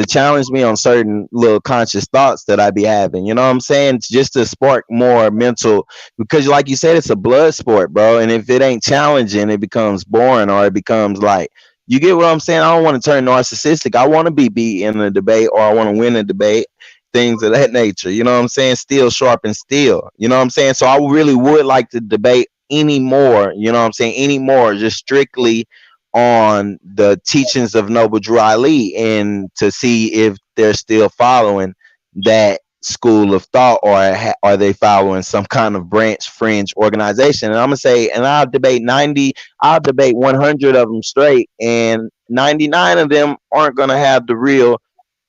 challenge me on certain little conscious thoughts that I be having. You know what I'm saying? It's just to spark more mental because like you said, it's a blood sport, bro. And if it ain't challenging, it becomes boring or it becomes like you get what I'm saying? I don't want to turn narcissistic. I want to be beat in a debate or I want to win a debate, things of that nature. You know what I'm saying? Steel sharpens steel. You know what I'm saying? So I really would like to debate anymore, you know what I'm saying, anymore, just strictly on the teachings of Noble Drew Ali and to see if they're still following that school of thought or are they following some kind of branch fringe organization. And I'm gonna say, and I'll debate 100 of them straight, and 99 of them aren't gonna have the real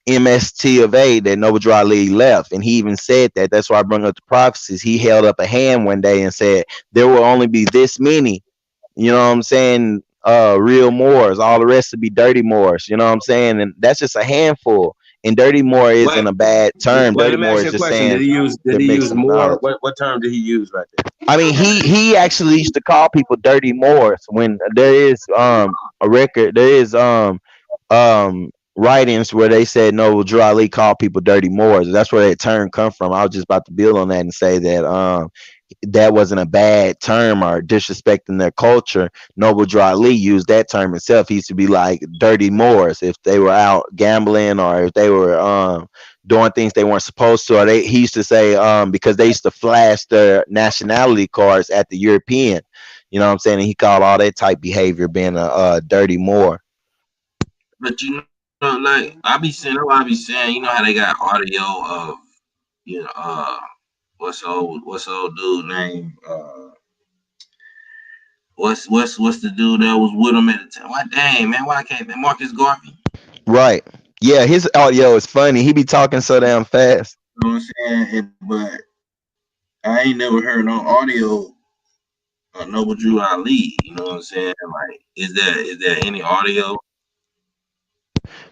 MST of A that Noble Drew Ali left. And he even said that. That's why I bring up the prophecies. He held up a hand one day and said, there will only be this many, you know what I'm saying, real Moors. All the rest would be dirty Moors, you know what I'm saying? And that's just a handful. And dirty Moor isn't Wait, a bad term. wait. Dirty Let me Moor ask is you a just question. saying Did they're he use mixing the more? knowledge. What term did he use right there? I mean, he actually used to call people dirty Moors when there is a record. There is writings where they said no, Drew Ali called people dirty Moors. That's where that term come from. I was just about to build on that and say that that wasn't a bad term or disrespecting their culture. Noble Drew Ali used that term himself. He used to be like dirty Moors if they were out gambling or if they were doing things they weren't supposed to. Or he used to say because they used to flash their nationality cards at the European. You know what I'm saying? And he called all that type behavior being a dirty Moor. But like I be saying, you know how they got audio of you know what's the old dude name? What's the dude that was with him at the time? Why dang man, why can't Marcus Garvey? Right. Yeah, his audio is funny. He be talking so damn fast. You know what I'm saying? But I ain't never heard no audio of Noble Drew Ali. You know what I'm saying? Like, is there any audio?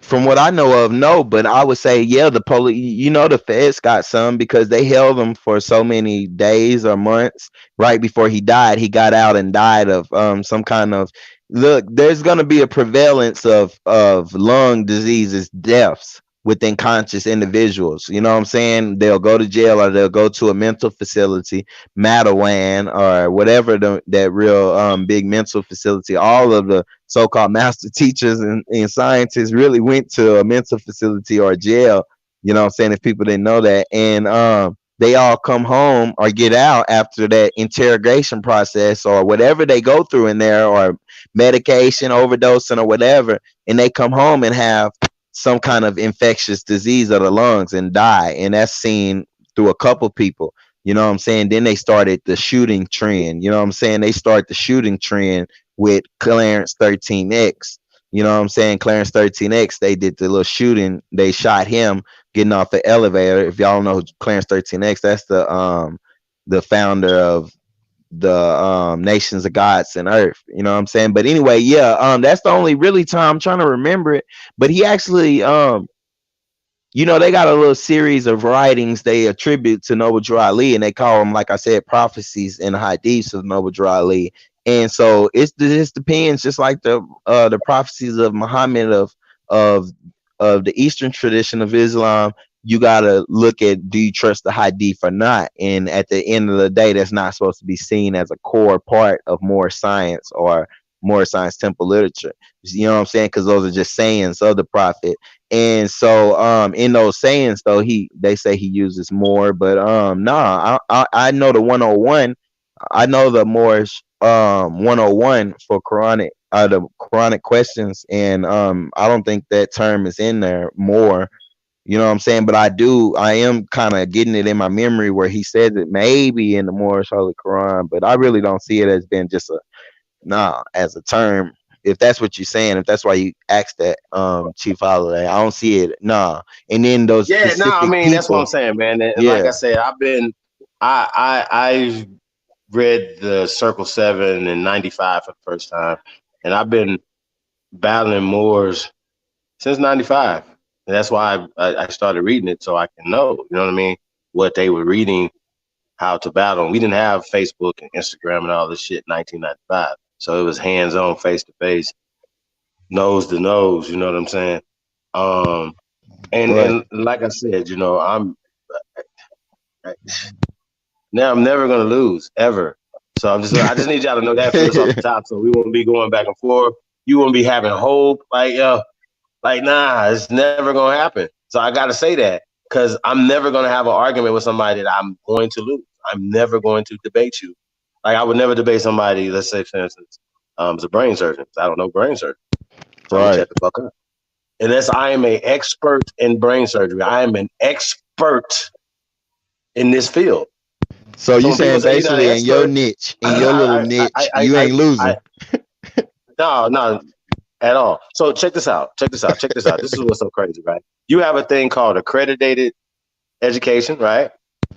From what I know of, no, but I would say, yeah, the police, you know, the feds got some because they held him for so many days or months right before he died. He got out and died of some kind of look. There's going to be a prevalence of lung diseases, deaths within conscious individuals. You know what I'm saying? They'll go to jail or they'll go to a mental facility, Madawan or whatever that real big mental facility. All of the so-called master teachers and scientists really went to a mental facility or a jail, you know what I'm saying, if people didn't know that. And they all come home or get out after that interrogation process or whatever they go through in there or medication overdosing or whatever, and they come home and have some kind of infectious disease of the lungs and die. And that's seen through a couple people, you know what I'm saying. Then they started the shooting trend, you know what I'm saying. They start the shooting trend with Clarence 13X. You know what I'm saying? Clarence 13X, they did the little shooting. They shot him getting off the elevator. If y'all know Clarence 13X, that's the founder of the nations of gods and earth. You know what I'm saying? But anyway, yeah, that's the only really time I'm trying to remember it. But he actually you know, they got a little series of writings they attribute to Noble Drew Ali, and they call them, like I said, prophecies and hadiths of Noble Drew Ali. And so it just depends, just like the prophecies of Muhammad of of the Eastern tradition of Islam. You gotta look at, do you trust the hadith or not? And at the end of the day, that's not supposed to be seen as a core part of more science or more science temple literature. You know what I'm saying? Because those are just sayings of the prophet. And so in those sayings though, they say he uses more, but I know the 101. I know the Moorish 101 for Quranic the Quranic questions, and I don't think that term is in there more. You know what I'm saying? But I am kind of getting it in my memory where he said that maybe in the Moorish Holy Quran, but I really don't see it as being just a as a term. If that's what you're saying, if that's why you asked that, Chief Holiday, I don't see it. Nah. And then those Yeah, no, I specific mean that's what I'm people, saying, man. And like I yeah, said, I've read the Circle 7 in '95 for the first time, and I've been battling Moors since '95, and that's why I started reading it so I can know, you know what I mean, what they were reading, how to battle. We didn't have Facebook and Instagram and all this shit in 1995, so it was hands on, face to face, nose to nose. You know what I'm saying? Um, right. and like I said, now I'm never gonna lose ever. So I just need y'all to know that first off the top, so we won't be going back and forth. You won't be having hope, like yo, like nah, it's never gonna happen. So I gotta say that because I'm never gonna have an argument with somebody that I'm going to lose. I'm never going to debate you. Like I would never debate somebody. Let's say, for instance, is a brain surgeon. I don't know brain surgery, so I'm gonna Right. shut the fuck up. Unless I am an expert in brain surgery, I am an expert in this field. So So you when people saying say you're not an basically in your expert, niche, in your little I, I, niche, I, you I, ain't losing. I no, at all. So check this out. Check this out. Check this out. This is what's so crazy, right? You have a thing called accredited education, right?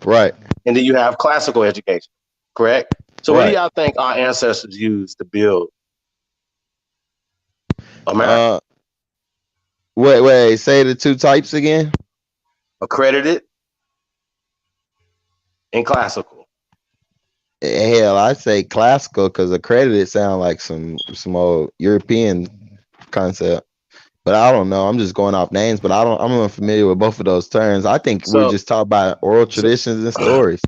Right. And then you have classical education, correct? So what do Right. y'all think our ancestors used to build America? Uh wait, say the two types again. Accredited and classical. Hell, I say classical because accredited sound like some old European concept. But I don't know. I'm just going off names, but I'm unfamiliar with both of those terms. I think we're So, just taught by oral so, traditions and stories.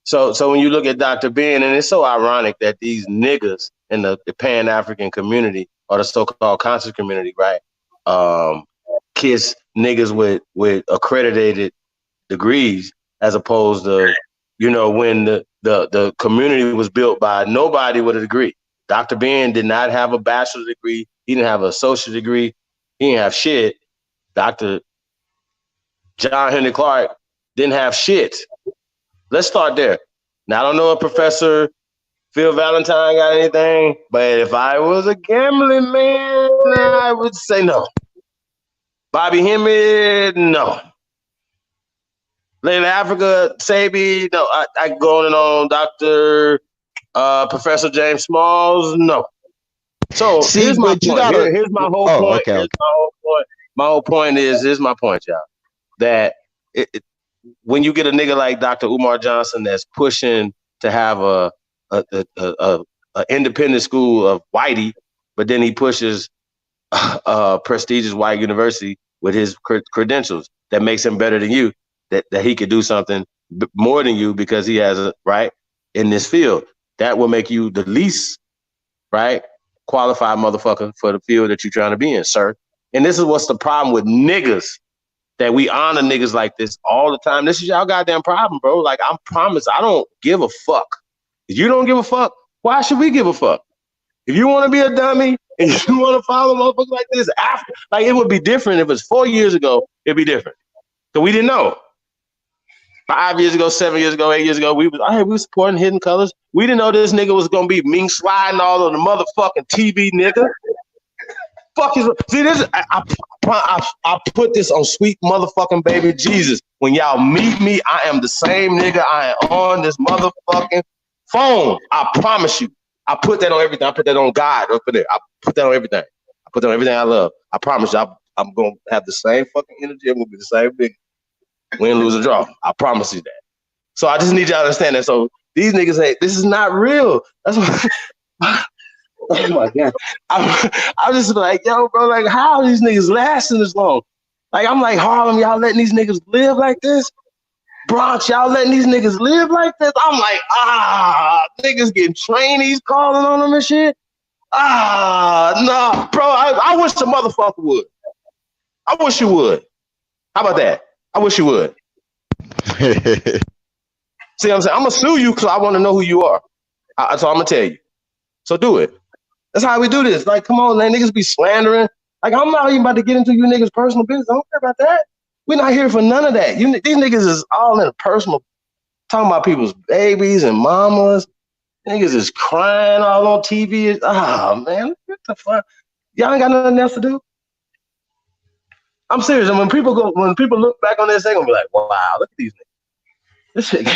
so when you look at Dr. Ben, and it's so ironic that these niggas in the Pan African community or the so-called conscious community, right? Um, kiss niggas with accredited degrees as opposed to, when the community was built by nobody with a degree. Dr. Ben did not have a bachelor's degree. He didn't have an associate degree. He didn't have shit. Dr. John Henry Clark didn't have shit. Let's start there. Now, I don't know if Professor Phil Valentine got anything, but if I was a gambling man, I would say no. Bobby Hemmett, no. Later Africa, Sabi, no. I go on and on. Dr. Professor James Smalls, no. So See, here's my but you point. gotta. Here's my whole Oh, point. okay, Here's okay. my whole point. My whole point is, here's my point, y'all. That when you get a nigga like Dr. Umar Johnson that's pushing to have a independent school of whitey, but then he pushes a prestigious white university with his credentials that makes him better than you, that he could do something more than you because he has a right in this field. That will make you the least right qualified motherfucker for the field that you're trying to be in, sir. And this is what's the problem with niggas, that we honor niggas like this all the time. This is y'all goddamn problem, bro. Like, I promise, I don't give a fuck. If you don't give a fuck, why should we give a fuck? If you want to be a dummy and you want to follow motherfuckers like this after, like, it would be different if it was 4 years ago. It'd be different. So we didn't know. 5 years ago, 7 years ago, 8 years ago, we was supporting Hidden Colors. We didn't know this nigga was gonna be Ming sliding all on the motherfucking TV, nigga. Fuck is see this? I put this on sweet motherfucking baby Jesus. When y'all meet me, I am the same nigga I am on this motherfucking phone. I promise you. I put that on everything. I put that on God up there. I put that on everything. I put that on everything I love. I promise you, I'm gonna have the same fucking energy. I'm gonna be the same nigga. Win, lose, or draw. I promise you that. So I just need y'all to understand that. So these niggas say this is not real. That's what. Oh my god! I'm just like, yo, bro, like, how are these niggas lasting this long? Like, I'm like, Harlem, y'all letting these niggas live like this? Bronx, y'all letting these niggas live like this? I'm like, niggas getting trainees calling on them and shit. Nah, bro, I wish the motherfucker would. I wish you would. How about that? I wish you would. See what I'm saying? I'm gonna sue you because I want to know who you are. So I'm gonna tell you. So do it. That's how we do this. Like, come on, man, niggas be slandering. Like, I'm not even about to get into you niggas' personal business. I don't care about that. We're not here for none of that. These niggas is all in personal, talking about people's babies and mamas. Niggas is crying all on TV. Ah, man, what the fuck? Y'all ain't got nothing else to do. I'm serious. And when people look back on this, they're gonna be like, wow, look at these niggas. This shit.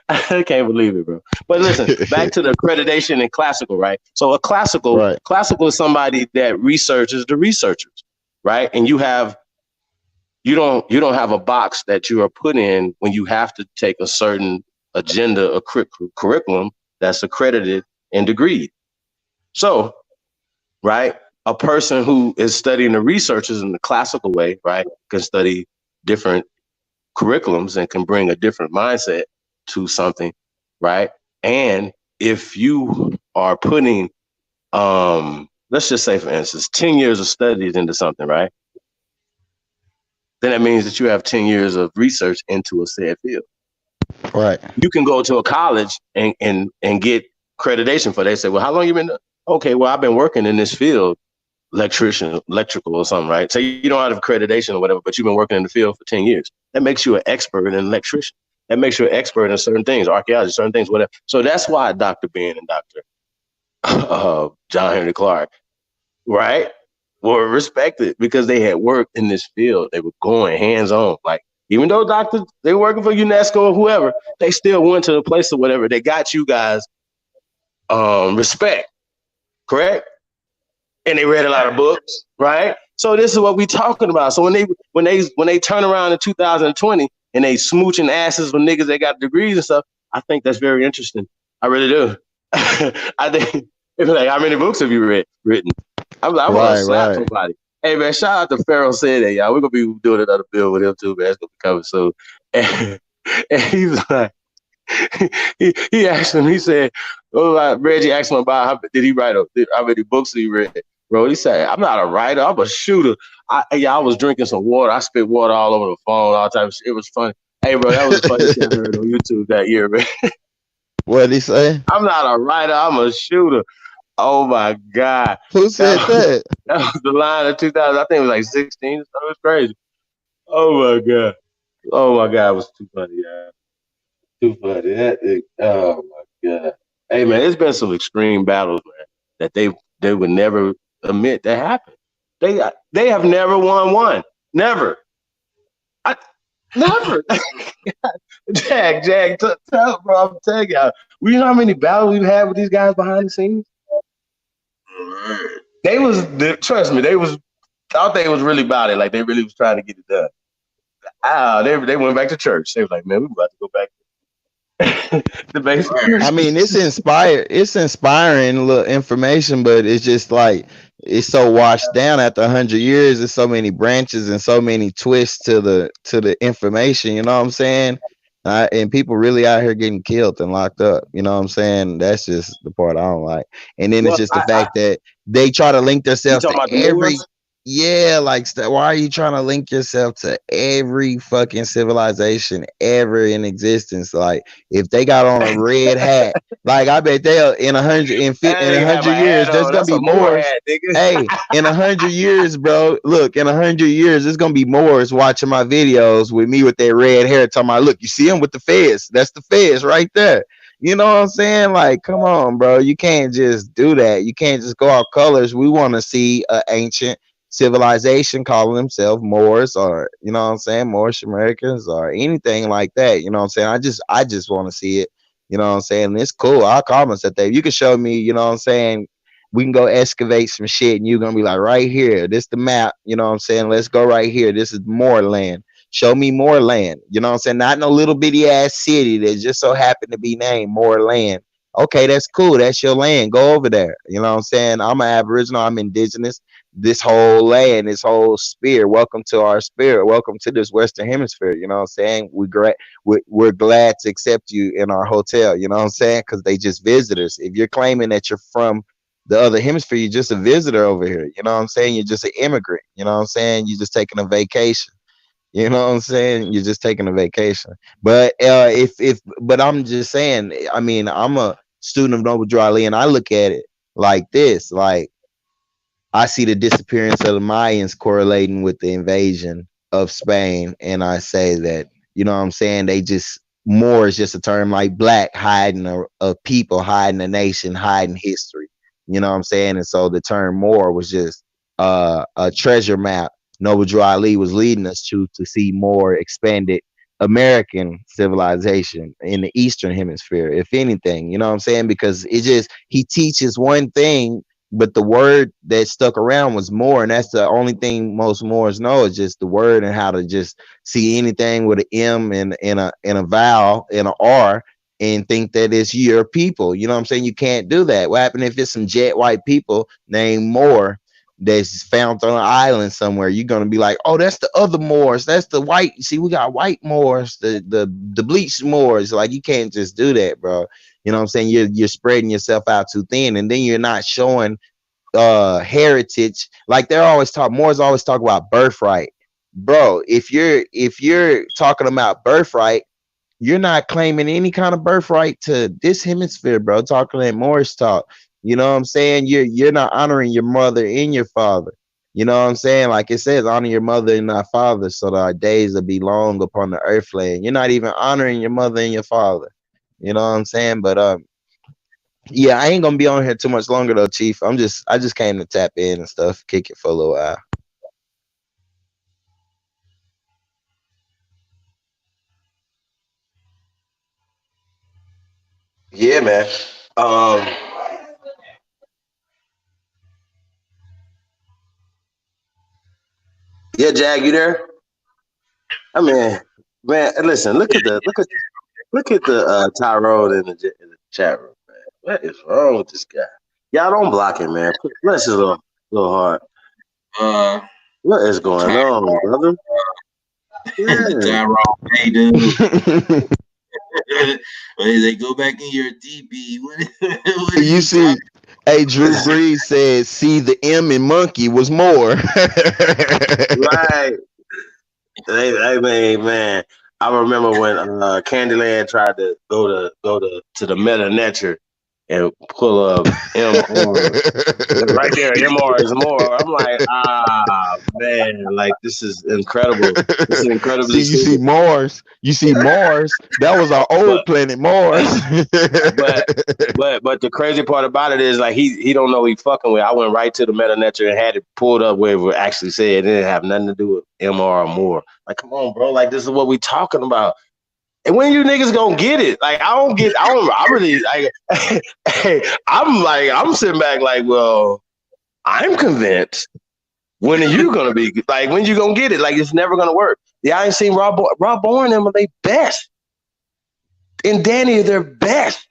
I can't believe it, bro. But listen, back to the accreditation and classical, right? So a classical Right. is somebody that researches the researchers, right? And you don't have a box that you are put in when you have to take a certain agenda or curriculum that's accredited and degreed. So, right, a person who is studying the researchers in the classical way, right, can study different curriculums and can bring a different mindset to something, right? And if you are putting, let's just say, for instance, 10 years of studies into something, right? Then that means that you have 10 years of research into a said field. Right. You can go to a college and get accreditation for it. They say, well, how long you been? Okay, well, I've been working in this field, electrical or something, right? So you don't have accreditation or whatever, but you've been working in the field for 10 years. That makes you an expert in electrician. That makes you an expert in certain things, archaeology, certain things, whatever. So that's why Dr. Ben and Dr. John Henry Clark, right, were respected because they had worked in this field. They were going hands on. Like, even though doctors, they were working for UNESCO or whoever, they still went to the place or whatever. They got you guys respect, correct? And they read a lot of books, right? So this is what we talking about. So when they turn around in 2020 and they smooching asses with niggas that got degrees and stuff, I think that's very interesting. I really do. I think it's like, how many books have you written? I'm like, I'm gonna slap somebody. Hey man, shout out to Pharaoh said that, y'all. We're gonna be doing another bill with him too, man. It's gonna be coming soon. And he's like, he asked him, he said, Reggie asked him about did he write how many books he read. Bro, he said, I'm not a writer, I'm a shooter. I was drinking some water. I spit water all over the phone, all the time. It was funny. Hey, bro, that was the funniest shit I heard on YouTube that year, man. What did he say? I'm not a writer, I'm a shooter. Oh my God. Who said that? That was the line of 2000. I think it was like 16. So it was crazy. Oh my God. Oh my God, it was too funny, yeah. Too funny. Oh my God. Hey man, it's been some extreme battles, man, that they would never admit that happened. They have never won one. Never. Never. Jag, tell bro, I'm telling y'all. You know how many battles we've had with these guys behind the scenes? Trust me, thought they was really about it. Like they really was trying to get it done. They went back to church. They was like, man, we about to go back the basic. I mean, it's inspiring little information, but it's just like it's so washed down after 100 years. There's so many branches and so many twists to the information. You know what I'm saying? And people really out here getting killed and locked up. You know what I'm saying? That's just the part I don't like. And then it's just the fact that they try to link themselves to every. Yeah, like why are you trying to link yourself to every fucking civilization ever in existence? Like if they got on a red hat, like I bet they'll in 100 years there's gonna be Moors. Hey, in 100 years, bro, look, in 100 years there's gonna be Moors watching my videos with me with their red hair talking about, look, you see them with the fez. That's the fez right there. You know what I'm saying? Like, come on, bro. You can't just do that. You can't just go out colors. We want to see an ancient civilization calling themselves Moors, or you know what I'm saying, Moorish Americans or anything like that. You know what I'm saying? I just want to see it. You know what I'm saying? And it's cool. I'll comment at that. You can show me, you know what I'm saying? We can go excavate some shit and you're gonna be like, right here, this the map, you know what I'm saying? Let's go right here. This is more land. Show me more land. You know what I'm saying? Not no little bitty ass city that just so happened to be named more land. Okay, that's cool. That's your land. Go over there. You know what I'm saying? I'm an Aboriginal. I'm indigenous. This whole land, this whole sphere. Welcome to our spirit. Welcome to this Western Hemisphere. You know what I'm saying? We're glad to accept you in our hotel. You know what I'm saying? Because they just visitors. If you're claiming that you're from the other hemisphere, you're just a visitor over here. You know what I'm saying? You're just an immigrant. You know what I'm saying? You're just taking a vacation. You know what I'm saying? You're just taking a vacation. But but I'm just saying, I mean, I'm a student of Noble Drew Ali, and I look at it like this, like I see the disappearance of the Mayans correlating with the invasion of Spain, and I say that, you know what I'm saying, they just, Moor is just a term like black, hiding a people, hiding a nation, hiding history. You know what I'm saying? And so the term Moor was just a treasure map Noble Drew Ali was leading us to see more expanded American civilization in the Eastern Hemisphere, if anything. You know what I'm saying? Because it just, he teaches one thing, but the word that stuck around was more, and that's the only thing most Moors know, is just the word, and how to just see anything with an M and a vowel and an R and think that it's your people. You know what I'm saying? You can't do that. What happened if it's some jet white people named Moore that's found on an island somewhere? You're gonna be like, oh, that's the other Moors. That's the white. See, we got white Moors, the bleached Moors. Like, you can't just do that, bro. You know what I'm saying? You're spreading yourself out too thin, and then you're not showing heritage. Like, they're always talk, Moors always talk about birthright. Bro, if you're talking about birthright, you're not claiming any kind of birthright to this hemisphere, bro. Talking that Moorish talk. You know what I'm saying? You're not honoring your mother and your father. You know what I'm saying? Like it says, honor your mother and thy father, so that our days will be long upon the earth land. You're not even honoring your mother and your father. You know what I'm saying? But yeah, I ain't gonna be on here too much longer though, Chief. I just came to tap in and stuff, kick it for a little while. Yeah, man. Um, yeah, Jag, you there? I mean, man, listen, look at the Tyrone in the chat room, man. What is wrong with this guy? Y'all don't block him, man. Bless his little heart. Uh, What is going on, brother? Yeah. Tyrone, hey, dude. They go back in your DB. What are You you see, talking? hey, Drew Brees said, see, the M in monkey was more. Right. Hey, man. I remember when Candyland tried to go to the Meta Netcher and pull up MR. Right there, MR is more. I'm like, man, like this is incredible. This is incredibly See, you see stupid. Mars. You see Mars. That was our But old planet, Mars. but but the crazy part about it is like he don't know he fucking with. I went right to the Meta Netcher and had it pulled up where it actually said it didn't have nothing to do with MR or more. Like, come on, bro. Like, this is what we talking about. And when you niggas gonna get it? Like, I really like I'm sitting back like, well, I'm convinced. When are you gonna be like, when you gonna get it? Like, it's never gonna work. Yeah, I ain't seen Rob Bourne them are they best. And Danny are their best.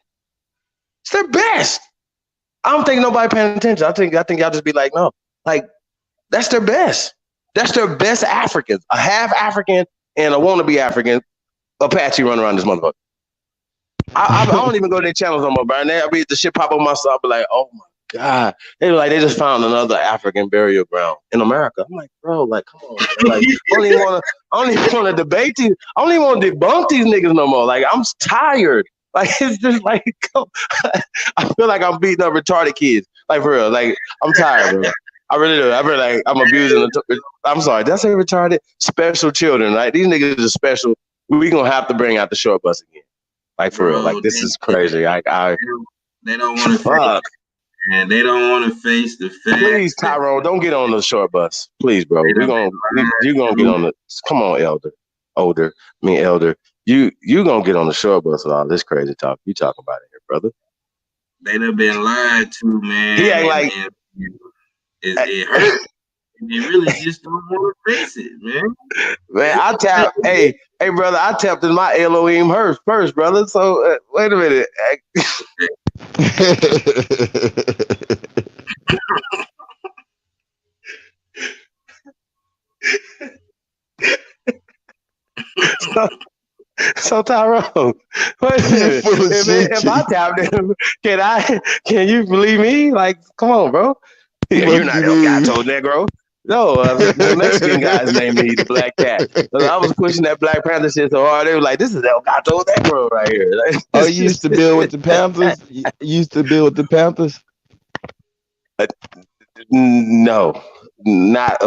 It's their best. I don't think nobody paying attention. I think y'all just be like, no. Like, that's their best. That's their best Africans. A half African and a wannabe African Apache run around this motherfucker. I don't even go to their channels no more, bro. And I be the shit pop up on my side, I be like, oh my God. They were like, they just found another African burial ground in America. I'm like, bro, like, come on, bro. Like, I don't even wanna debate these, I don't even want to debunk these niggas no more. Like, I'm tired. Like, it's just like, I feel like I'm beating up retarded kids. Like, for real. Like, I'm tired, bro. I really do. I really like, I'm abusing I'm sorry, did I say retarded? Special children. Like, these niggas are special. We gonna have to bring out the short bus again. Like, for real, like, this is crazy. They don't want to Fuck. and they don't want to face the fact. Please, Tyrone, don't get on the short bus, please, bro. You gonna get on the. Come on, elder. You gonna get on the short bus with all this crazy talk you talking about it here, brother. They done been lied to, man. He act like it hurt. And they really just don't want to face it, man. Man, hey, brother, I tapped in my Elohim first, brother. So wait a minute. So Tyrone, wait a minute. If I tapped in, can you believe me? Like, come on, bro. Yeah, you're not El Gato Negro. No, the Mexican guys named me the Black Cat. So I was pushing that Black Panther shit so hard. They were like, "This is El Gato Negro right here." Like, oh, you used to build with the Panthers. You used to build with the Panthers. No, not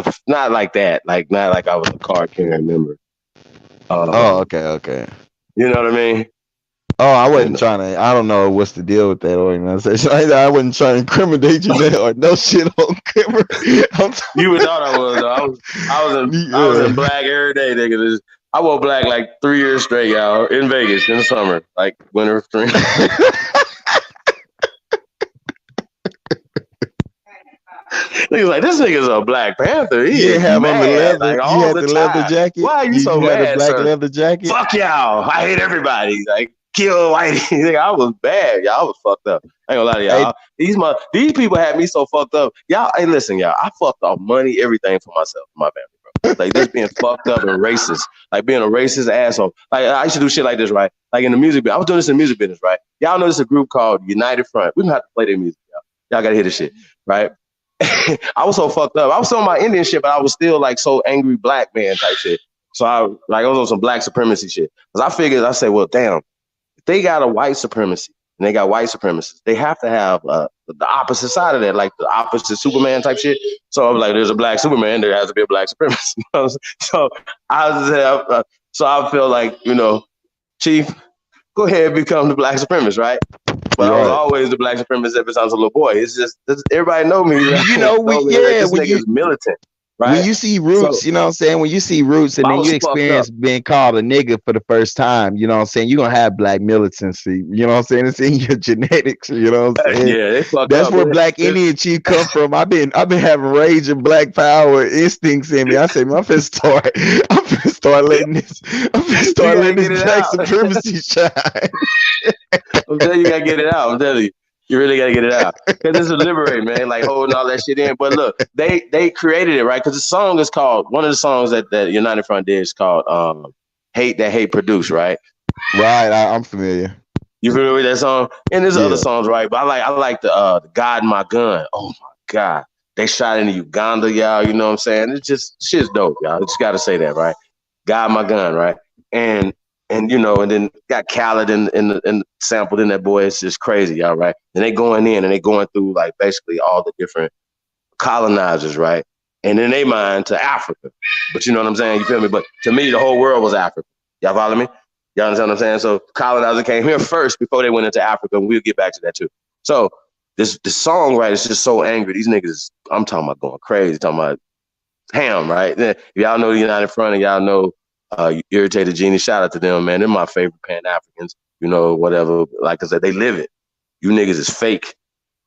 like that. Like not like I was a card carrying member. Oh, Um, okay. you know what I mean? Oh, I You wasn't know. trying to. I don't know what's the deal with that organization. I wasn't trying to incriminate you now or no shit on camera. You would thought I was. Though. I was in Yeah. black every day, nigga. I wore black like 3 years straight, y'all, in Vegas in the summer, like winter, spring. Niggas like this nigga's a Black Panther. He You didn't is have on the mad leather. like You all had the the leather time. jacket. Why are you so You had a mad, black sir? leather jacket. Fuck y'all. I hate everybody. Like kill whitey. Nigga, I was bad. Y'all I was fucked up. I ain't gonna lie to Hey, y'all. These people had me so fucked up. Y'all, hey, listen, y'all. I fucked off money, everything for myself, my family, bro. Like this being fucked up and racist, like being a racist asshole. Like I used to do shit like this, right? Like in the music, I was doing this in the music business, right? Y'all know this is a group called United Front. We don't have to play their music, y'all. Y'all gotta hear this shit, right? I was so fucked up. I was on my Indian shit, but I was still like so angry black man type shit. So I was on some black supremacy shit. Cause I figured, I said, well, damn, if they got a white supremacy and they got white supremacists, they have to have the opposite side of that, like the opposite Superman type shit. So I was like, there's a black Superman, there has to be a black supremacist. So I was, so I feel like, Chief, go ahead and become the black supremacist, right? But I was right. always the black supremacist ever since I was a little boy. It's just everybody know me, right? You know, Know me, right? This when nigga's militant, when right? you see So Roots, you know what I'm saying? When you see Roots and I then was you fucked up. experience being called a nigga for the first time, you know what I'm saying? You're gonna have black militancy, you know what I'm saying? It's in your genetics, you know what I'm saying? Yeah, they fucked That's up. where Black Indian Chief come from. I've been having rage and black power instincts in me. I say, man, I'm finna start letting You gotta this get it black out. supremacy shine. I'm telling you, you gotta get it out. I'm telling you, you really gotta get it out because it's a liberate, man. Like holding all that shit in. But look, they created it right because the song is called one of the songs that United Front did is called "Hate That Hate Produced," right? Right, I'm familiar. You familiar with that song? And there's other Yeah. songs, right? But I like the God in My Gun. Oh my God. They shot into Uganda, y'all. You know what I'm saying? It's just shit's dope, y'all. Just gotta say that, right? God in My Gun, right? And and then got Khaled and sampled in that boy. It's just crazy, y'all, right? And they going in and they going through like basically all the different colonizers, right? And in their mind to Africa. But you know what I'm saying? You feel me? But to me, the whole world was Africa. Y'all follow me? Y'all understand what I'm saying? So colonizer came here first before they went into Africa, and we'll get back to that too. So this song, right, is just so angry. These niggas, I'm talking about going crazy, talking about ham, right? If y'all know the United Front and y'all know Irritated Genie, shout out to them, man. They're my favorite Pan-Africans, whatever. Like I said, they live it. You niggas is fake.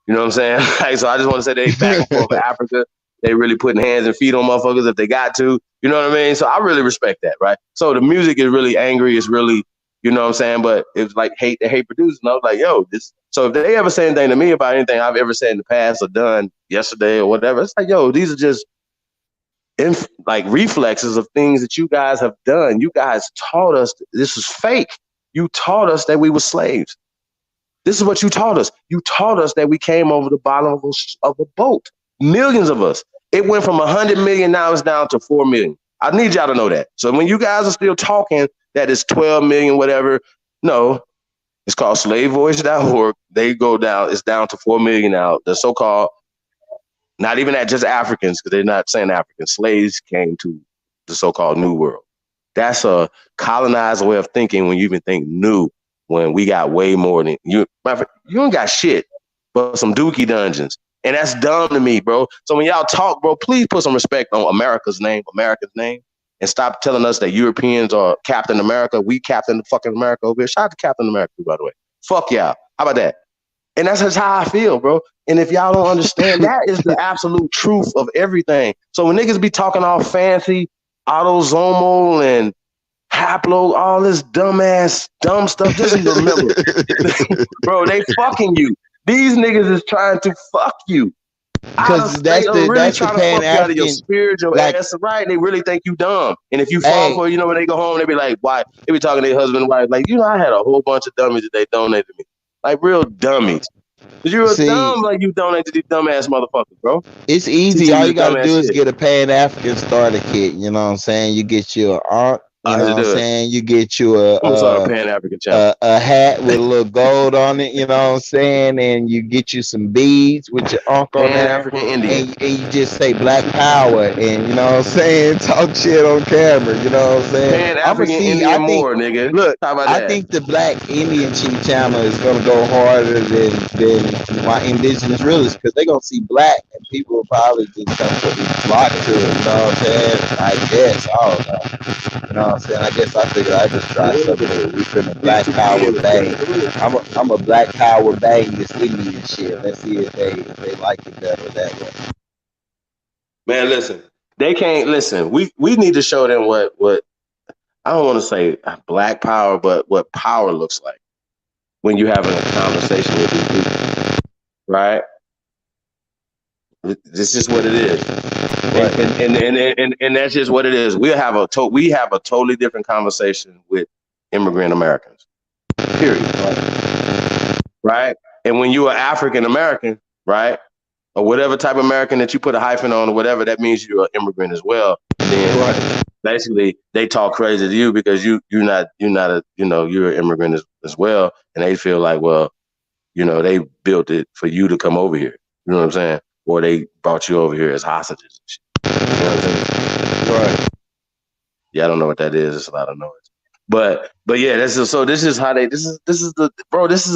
You know what I'm saying? Like, so I just want to say they back and forth with Africa. They really putting hands and feet on motherfuckers if they got to. You know what I mean? So I really respect that, right? So the music is really angry. It's really, you know what I'm saying? But it's like hate producers. And I was like, yo, this. So if they ever say anything to me about anything I've ever said in the past or done yesterday or whatever, it's like, yo, these are just like reflexes of things that you guys have done. You guys taught us this was fake. You taught us that we were slaves. This is what you taught us. You taught us that we came over the bottom of a boat. Millions of us. It went from 100 million, now it's down to 4 million. I need y'all to know that. So when you guys are still talking that it's 12 million, whatever, no, it's called slavevoice.org. They go down, it's down to 4 million now. The so-called, not even that just Africans, because they're not saying Africans, slaves came to the so-called New World. That's a colonized way of thinking when you even think new, when we got way more than you. You don't got shit but some dookie dungeons. And that's dumb to me, bro. So when y'all talk, bro, please put some respect on America's name, and stop telling us that Europeans are Captain America. We Captain fucking America over here. Shout out to Captain America, by the way. Fuck y'all. How about that? And that's just how I feel, bro. And if y'all don't understand, that is the absolute truth of everything. So when niggas be talking all fancy, autosomal and haplo, all this dumb stuff, just remember, bro, they fucking you. These niggas is trying to fuck you. Because They are really trying to fuck you out of your Pan-African, spiritual like, ass, right? They really think you dumb. And if you fall for it, when they go home, they be like, why? They be talking to their husband and wife, like, I had a whole bunch of dummies that they donated me. Like real dummies. Cause you're a dumb, like you donate to these dumbass motherfuckers, bro. It's easy. Teaching All you you the got to dumbass do is shit. get a Pan-African starter kit. You know what I'm saying? You get your aunt, You I know should what I'm do it. saying? You get you I'm gonna start a Pan African channel. a hat with a little gold on it, you know what I'm saying? And you get you some beads with your uncle on Pan there, African Indian. and you just say Black Power, and you know what I'm saying? Talk shit on camera, you know what I'm saying? Pan I'm gonna African see. I Indian think. Moor, nigga. Look, How about I that? think the Black Indian Chief channel is gonna go harder than my indigenous realists because they're gonna see black and people will probably just come flock to it. You know what I'm saying? I guess. I don't know. You know what I'm saying? I guess I figured I'd just try something new. We finna Black Power bang. I'm a Black Power bang this Indian shit. Let's see if they like it better that way. Man, listen. They can't listen. We need to show them what I don't want to say black power, but what power looks like when you're having a conversation with these people, right? This is what it is, Right. and that's just what it is. We have a totally different conversation with immigrant Americans. Period. Right? And when you're African American, right, or whatever type of American that you put a hyphen on or whatever, that means you're an immigrant as well. And then basically they talk crazy to you because you're not you're an immigrant as well, and they feel like, well, they built it for you to come over here. You know what I'm saying? Or they brought you over here as hostages and shit. You know what I'm saying? Right. Yeah, I don't know what that is. It's a lot of noise. But yeah, this is how they this is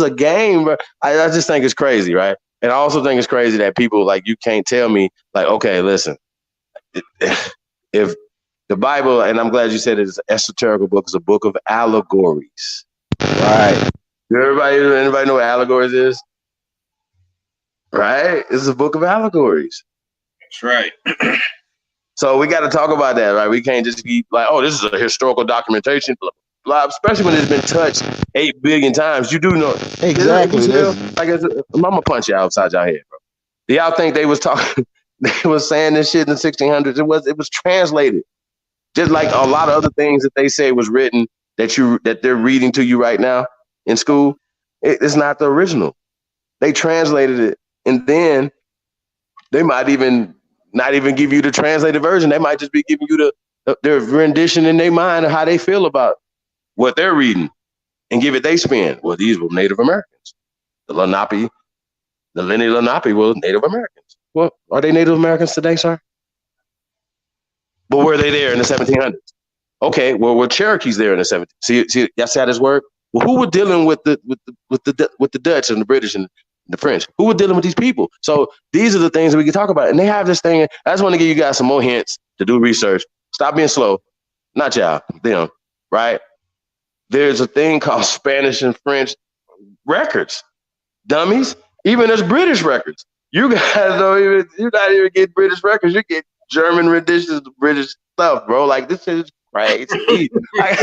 a game, bro. I just think it's crazy, right? And I also think it's crazy that people like you can't tell me like, okay, listen, if the Bible, and I'm glad you said it is an esoterical book, it's a book of allegories. Right. Anybody know what allegories is? Right? It's a book of allegories. That's right. So we got to talk about that, right? We can't just be like, oh, this is a historical documentation, blah, blah, especially when it's been touched 8 billion times. You do know. Exactly. I guess I'm going to punch you outside your head, bro. Do y'all think they was talking, they was saying this shit in the 1600s? It was translated. Just like a lot of other things that they say was written that they're reading to you right now in school. It's not the original. They translated it, and then they might even not even give you the translated version. They might just be giving you their rendition in their mind of how they feel about what they're reading and give it they spin. Well, these were Native Americans. The Lenape were Native Americans. Well, are they Native Americans today, sir? But were they there in the 1700s? Okay, well, were Cherokees there in the 1700s? See, that's how this worked. Well, who were dealing with the Dutch and the British and the French? Who were dealing with these people? So these are the things that we can talk about. And they have this thing. I just want to give you guys some more hints to do research. Stop being slow. Not y'all, them, right? There's a thing called Spanish and French records. Dummies. Even there's British records. You guys you're not even getting British records. You get German renditions of British stuff, bro. Like, this is crazy. Yeah,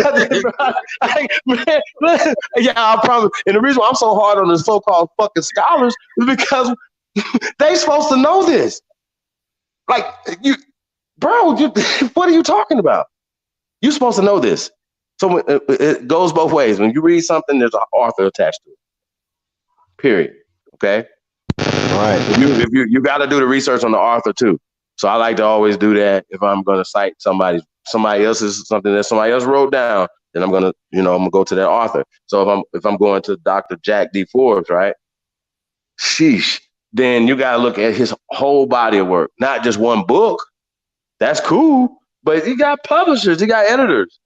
I promise. And the reason why I'm so hard on the so-called fucking scholars is because they supposed to know this. Like, what are you talking about? You're supposed to know this. So it goes both ways. When you read something, there's an author attached to it. Period. Okay? All right. If you got to do the research on the author too. So I like to always do that if I'm going to cite somebody else's something that somebody else wrote down. Then I'm gonna go to that author. So if I'm going to Dr. Jack D. Forbes, right? Sheesh. Then you gotta look at his whole body of work, not just one book. That's cool, but he got publishers, he got editors.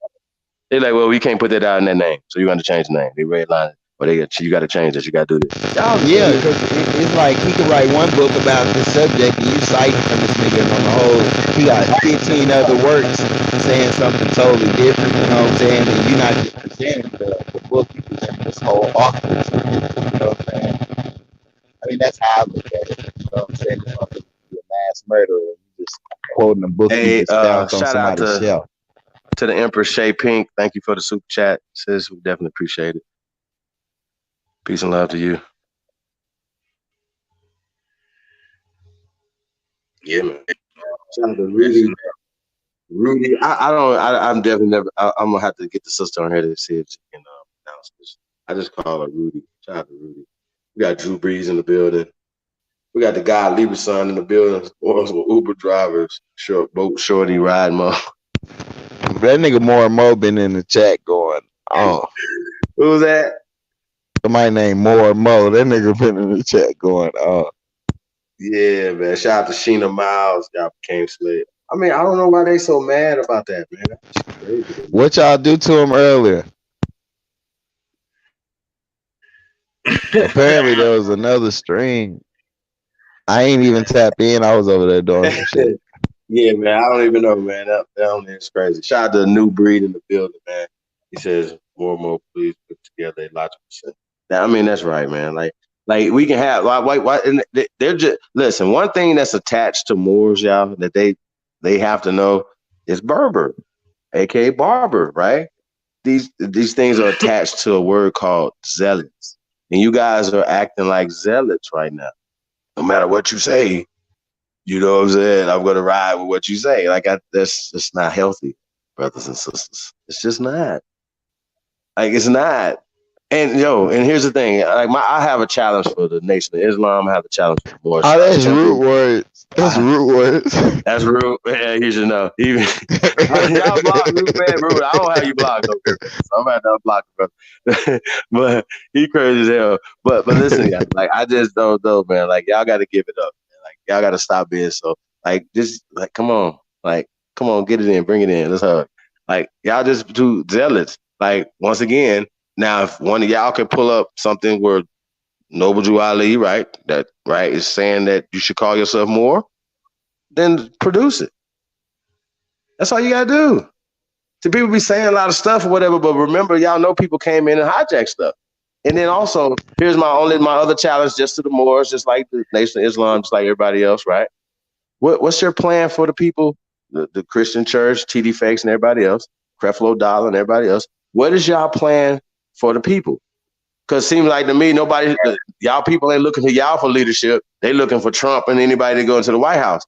They're like, well, we can't put that out in that name, so you're gonna change the name. They redline it, but you got to change this. You got to do this. Yeah, because it's like he could write one book about this subject, and you cite from this nigga on the whole. He got 15 other works saying something totally different. You know what I'm saying? And you're not just presenting the book, you present this whole author. You know what I'm saying? I mean, that's how I look at it. You know what I'm saying? This motherfucker be a mass murderer. You just quoting a book you just found on somebody's shelf. To the Empress Shay Pink, thank you for the super chat, sis. We definitely appreciate it. Peace and love to you. Yeah, man. Shout out to Rudy. I'm definitely never. I'm gonna have to get the sister on here to see if she can announce this. I just call her Rudy. Shout out to Rudy. We got Drew Brees in the building. We got the guy Lieberson in the building. Uber drivers, shorty riding up. That nigga Moor Mo been in the chat going, oh, Who's that? somebody named Moor Mo. That nigga been in the chat going, oh. Yeah, man. Shout out to Sheena Miles. Y'all became slave. I mean, I don't know why they so mad about that, man. That's crazy. What y'all do to him earlier? Apparently there was another stream. I ain't even tap in. I was over there doing some shit. Yeah, man. I don't even know, man. That is crazy. Shout out to the new breed in the building, man. He says more and more, please put together a logical sense. I mean, that's right, man. Like we can have why and they're just listen. One thing that's attached to Moors, y'all, that they have to know is Berber, aka barber, right? These things are attached to a word called zealots, and you guys are acting like zealots right now. No matter what you say, you know what I'm saying? I'm gonna ride with what you say. That's just not healthy, brothers and sisters. It's just not. Like it's not. And and here's the thing. I have a challenge for the Nation of Islam. I have a challenge for the Moorish Oh, that's Temple. root words. That's root words. That's rude. Yeah, you should know. Even y'all block Root, man. Rude. I don't have you blocked, though, so I'm about to unblock him, brother. But he crazy as hell. But listen, guys, like I just don't know, man. Like y'all got to give it up, man. Like y'all got to stop being so just come on, come on, get it in, bring it in. Let's hug. Like y'all just too zealous. Like once again, now if one of y'all could pull up something where Noble Drew Ali, right, is saying that you should call yourself Moor, then produce it. That's all you gotta do. So people be saying a lot of stuff or whatever, but remember, y'all know people came in and hijacked stuff. And then also, here's my other challenge, just to the Moors, just like the Nation of Islam, just like everybody else, right? What's your plan for the people, the Christian Church, TD Fakes, and everybody else, Creflo Dollar and everybody else? What is y'all plan for the people? Because it seems like to me, y'all people ain't looking to y'all for leadership. They looking for Trump and anybody to go into the White House.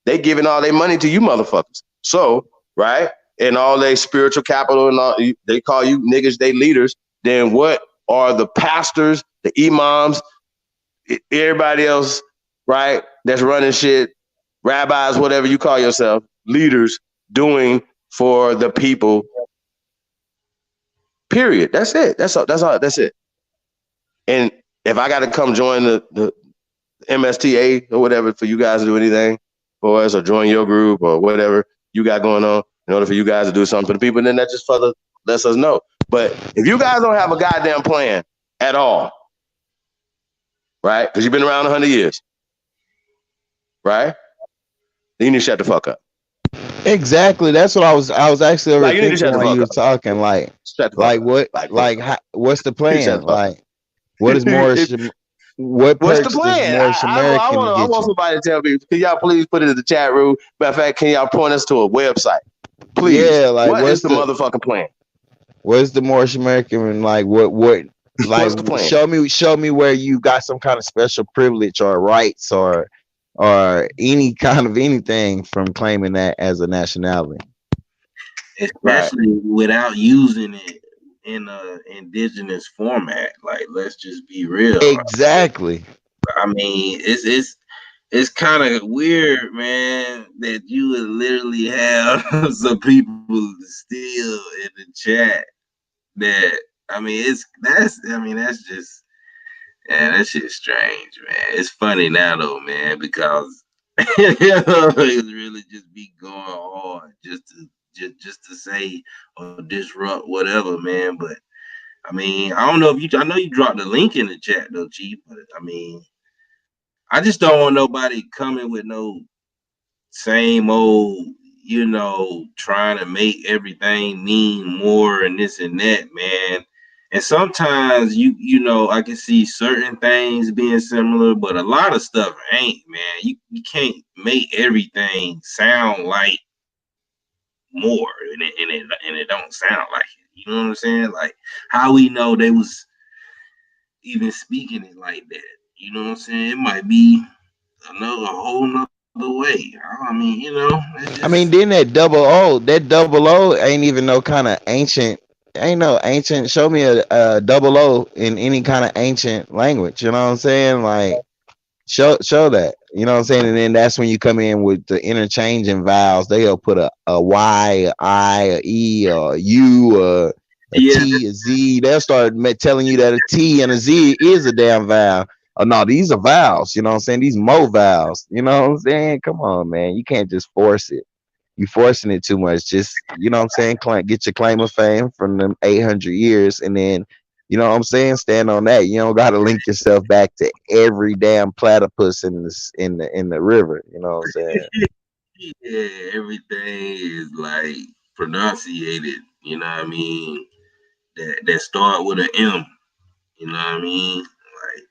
They giving all their money to you motherfuckers. So, right? And all their spiritual capital and all, they call you niggas, they leaders. Then what are the pastors, the imams, everybody else, right? That's running shit, rabbis, whatever you call yourself, leaders doing for the people. Period. That's it. That's all. That's it. And if I got to come join the MSTA or whatever for you guys to do anything for us or join your group or whatever you got going on in order for you guys to do something for the people, then that just further lets us know. But if you guys don't have a goddamn plan at all, right? Because you've been around 100 years, right? Then you need to shut the fuck up. Exactly. That's what I was actually Like, you need to shut thinking the while fuck you were up. talking. Like what? What's the plan? Like, what is Moorish? What What's the perks does plan? Moorish American I get want you? somebody to tell me. Can y'all please put it in the chat room? Matter of fact, can y'all point us to a website? Please. Yeah, like What is the motherfucking plan? What's the Moorish American like? What like? What's the plan? Show me where you got some kind of special privilege or rights or any kind of anything from claiming that as a nationality. Especially without using it in a indigenous format. Like, let's just be real. Exactly. I mean, it's kind of weird, man, that you would literally have some people still in the chat that that's just that shit's strange, man. It's funny now though, man, because it's really just be going hard just to say or disrupt whatever, man. But I mean, I don't know if I know you dropped the link in the chat though, Chief, but I mean, I just don't want nobody coming with no same old, trying to make everything mean more and this and that, man. And sometimes I can see certain things being similar, but a lot of stuff ain't, man. You can't make everything sound like more and it don't sound like it. You know what I'm saying? Like how we know they was even speaking it like that. You know what I'm saying? It might be a whole nother way. I mean, just... I mean, then that double O ain't even no kind of ancient. Ain't no ancient. Show me a double O in any kind of ancient language. You know what I'm saying? Like, show that. You know what I'm saying? And then that's when you come in with the interchanging vowels. They'll put a Y, a I, a E, a U, a Yeah, T, a Z. They'll start telling you that a T and a Z is a damn vowel. Oh no, these are vowels. You know what I'm saying? These mo vowels. You know what I'm saying? Come on, man. You can't just force it. You forcing it too much. Just you know what I'm saying? Get your claim of fame from them 800 years, and then you know what I'm saying? Stand on that. You don't got to link yourself back to every damn platypus in the river. You know what I'm saying? yeah, everything is like pronunciated. You know what I mean? That start with an M. You know what I mean? Like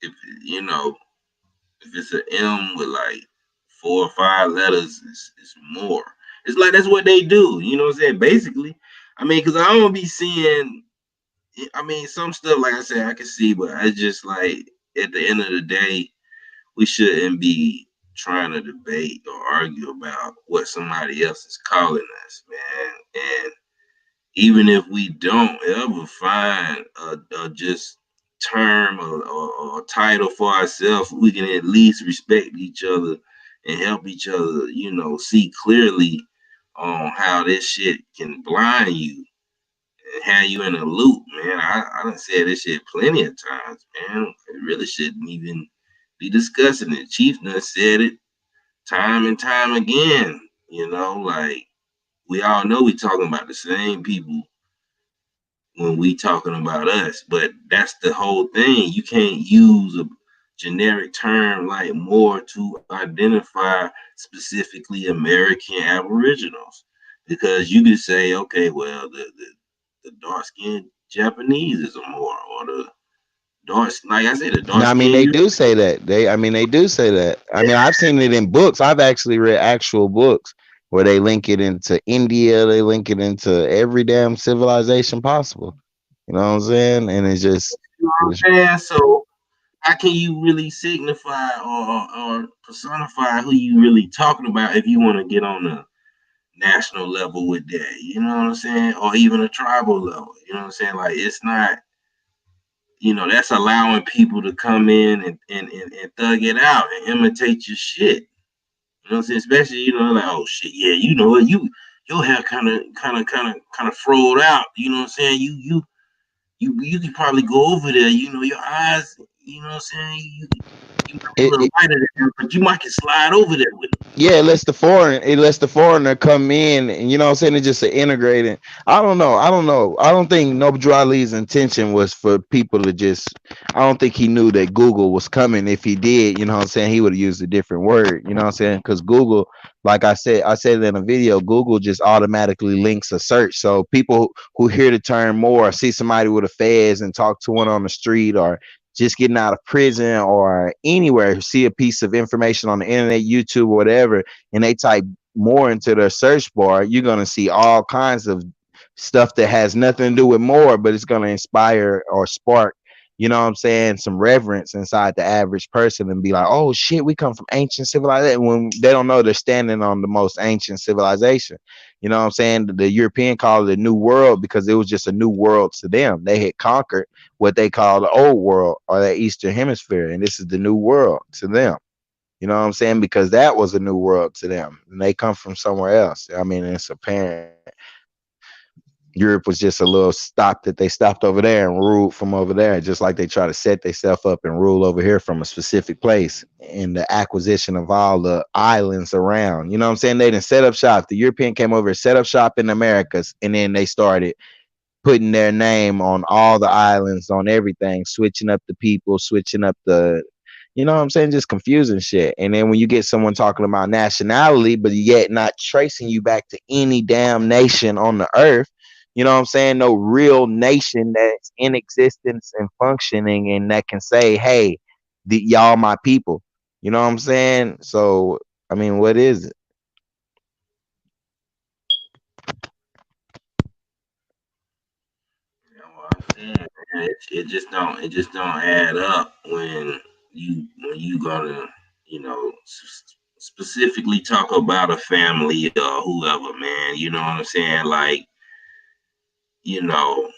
if you know if it's an M with like 4 or 5 letters, it's more. It's like that's what they do. You know what I'm saying? Basically, I mean, because I don't be seeing. I mean, some stuff like I said I can see, but I just like at the end of the day, we shouldn't be trying to debate or argue about what somebody else is calling us, man. And even if we don't ever find a just term or title for ourselves, we can at least respect each other and help each other, see clearly on how this shit can blind you and have you in a loop, man. I done said this shit plenty of times, man. It really shouldn't even be discussing it. Chief done said it time and time again, like we all know we talking about the same people when we talking about us. But that's the whole thing. You can't use a generic term like Moor to identify specifically American Aboriginals because you could say, okay, well, the dark skinned Japanese is a Moor, or the like I said, the No, dark I mean skinned they Europe. do say that. They do say that. I mean, I've seen it in books. I've actually read actual books where they link it into India. They link it into every damn civilization possible. You know what I'm saying? And it's just, You know it's, what I'm saying? So how can you really signify or personify who you really talking about if you want to get on the national level with that? You know what I'm saying? Or even a tribal level. You know what I'm saying? Like it's not, that's allowing people to come in and thug it out and imitate your shit. You know what I'm saying? Especially, like, oh shit, yeah, you know what, your hair kind of froed out. You know what I'm saying? You could probably go over there. Your eyes. You know what I'm saying? You might be a little it, lighter than him, but you might can slide over there with him. yeah, it lets the foreigner come in, and you know what I'm saying, it's just an integrating. I don't know. I don't think Noble Ali's intention was for people to just, I don't think he knew that Google was coming. If he did, you know what I'm saying, he would have used a different word, you know what I'm saying? Because Google, like I said in a video, Google just automatically links a search. So people who hear the term more, see somebody with a fez and talk to one on the street, or just getting out of prison or anywhere, see a piece of information on the internet, YouTube, or whatever, and they type more into their search bar, you're going to see all kinds of stuff that has nothing to do with more, but it's going to inspire or spark, you know what I'm saying, some reverence inside the average person and be like, oh shit, we come from ancient civilization, when they don't know they're standing on the most ancient civilization. You know what I'm saying? The European called it a new world because it was just a new world to them. They had conquered what they call the old world or the Eastern Hemisphere, and this is the new world to them. You know what I'm saying? Because that was a new world to them, and they come from somewhere else. I mean, it's apparent. Europe was just a little stop that they stopped over there and ruled from over there, just like they try to set themselves up and rule over here from a specific place in the acquisition of all the islands around. You know what I'm saying? They didn't set up shop. The European came over, set up shop in the Americas, and then they started putting their name on all the islands, on everything, switching up the people, switching up the, you know what I'm saying, just confusing shit. And then when you get someone talking about nationality, but yet not tracing you back to any damn nation on the earth, you know what I'm saying, no real nation that's in existence and functioning and that can say, hey, y'all my people. You know what I'm saying? So, I mean, what is it? You know what I'm saying? Man, it just don't add up when you gonna specifically talk about a family or whoever, man. You know what I'm saying? Like, you know,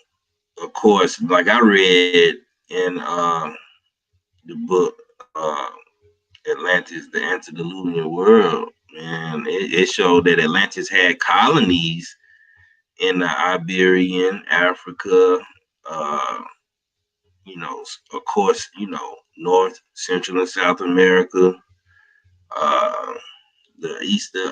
of course, like I read in the book Atlantis, the antediluvian world, man, it showed that Atlantis had colonies in the Iberian, Africa, uh, of course, North, Central, and South America, uh, the Easter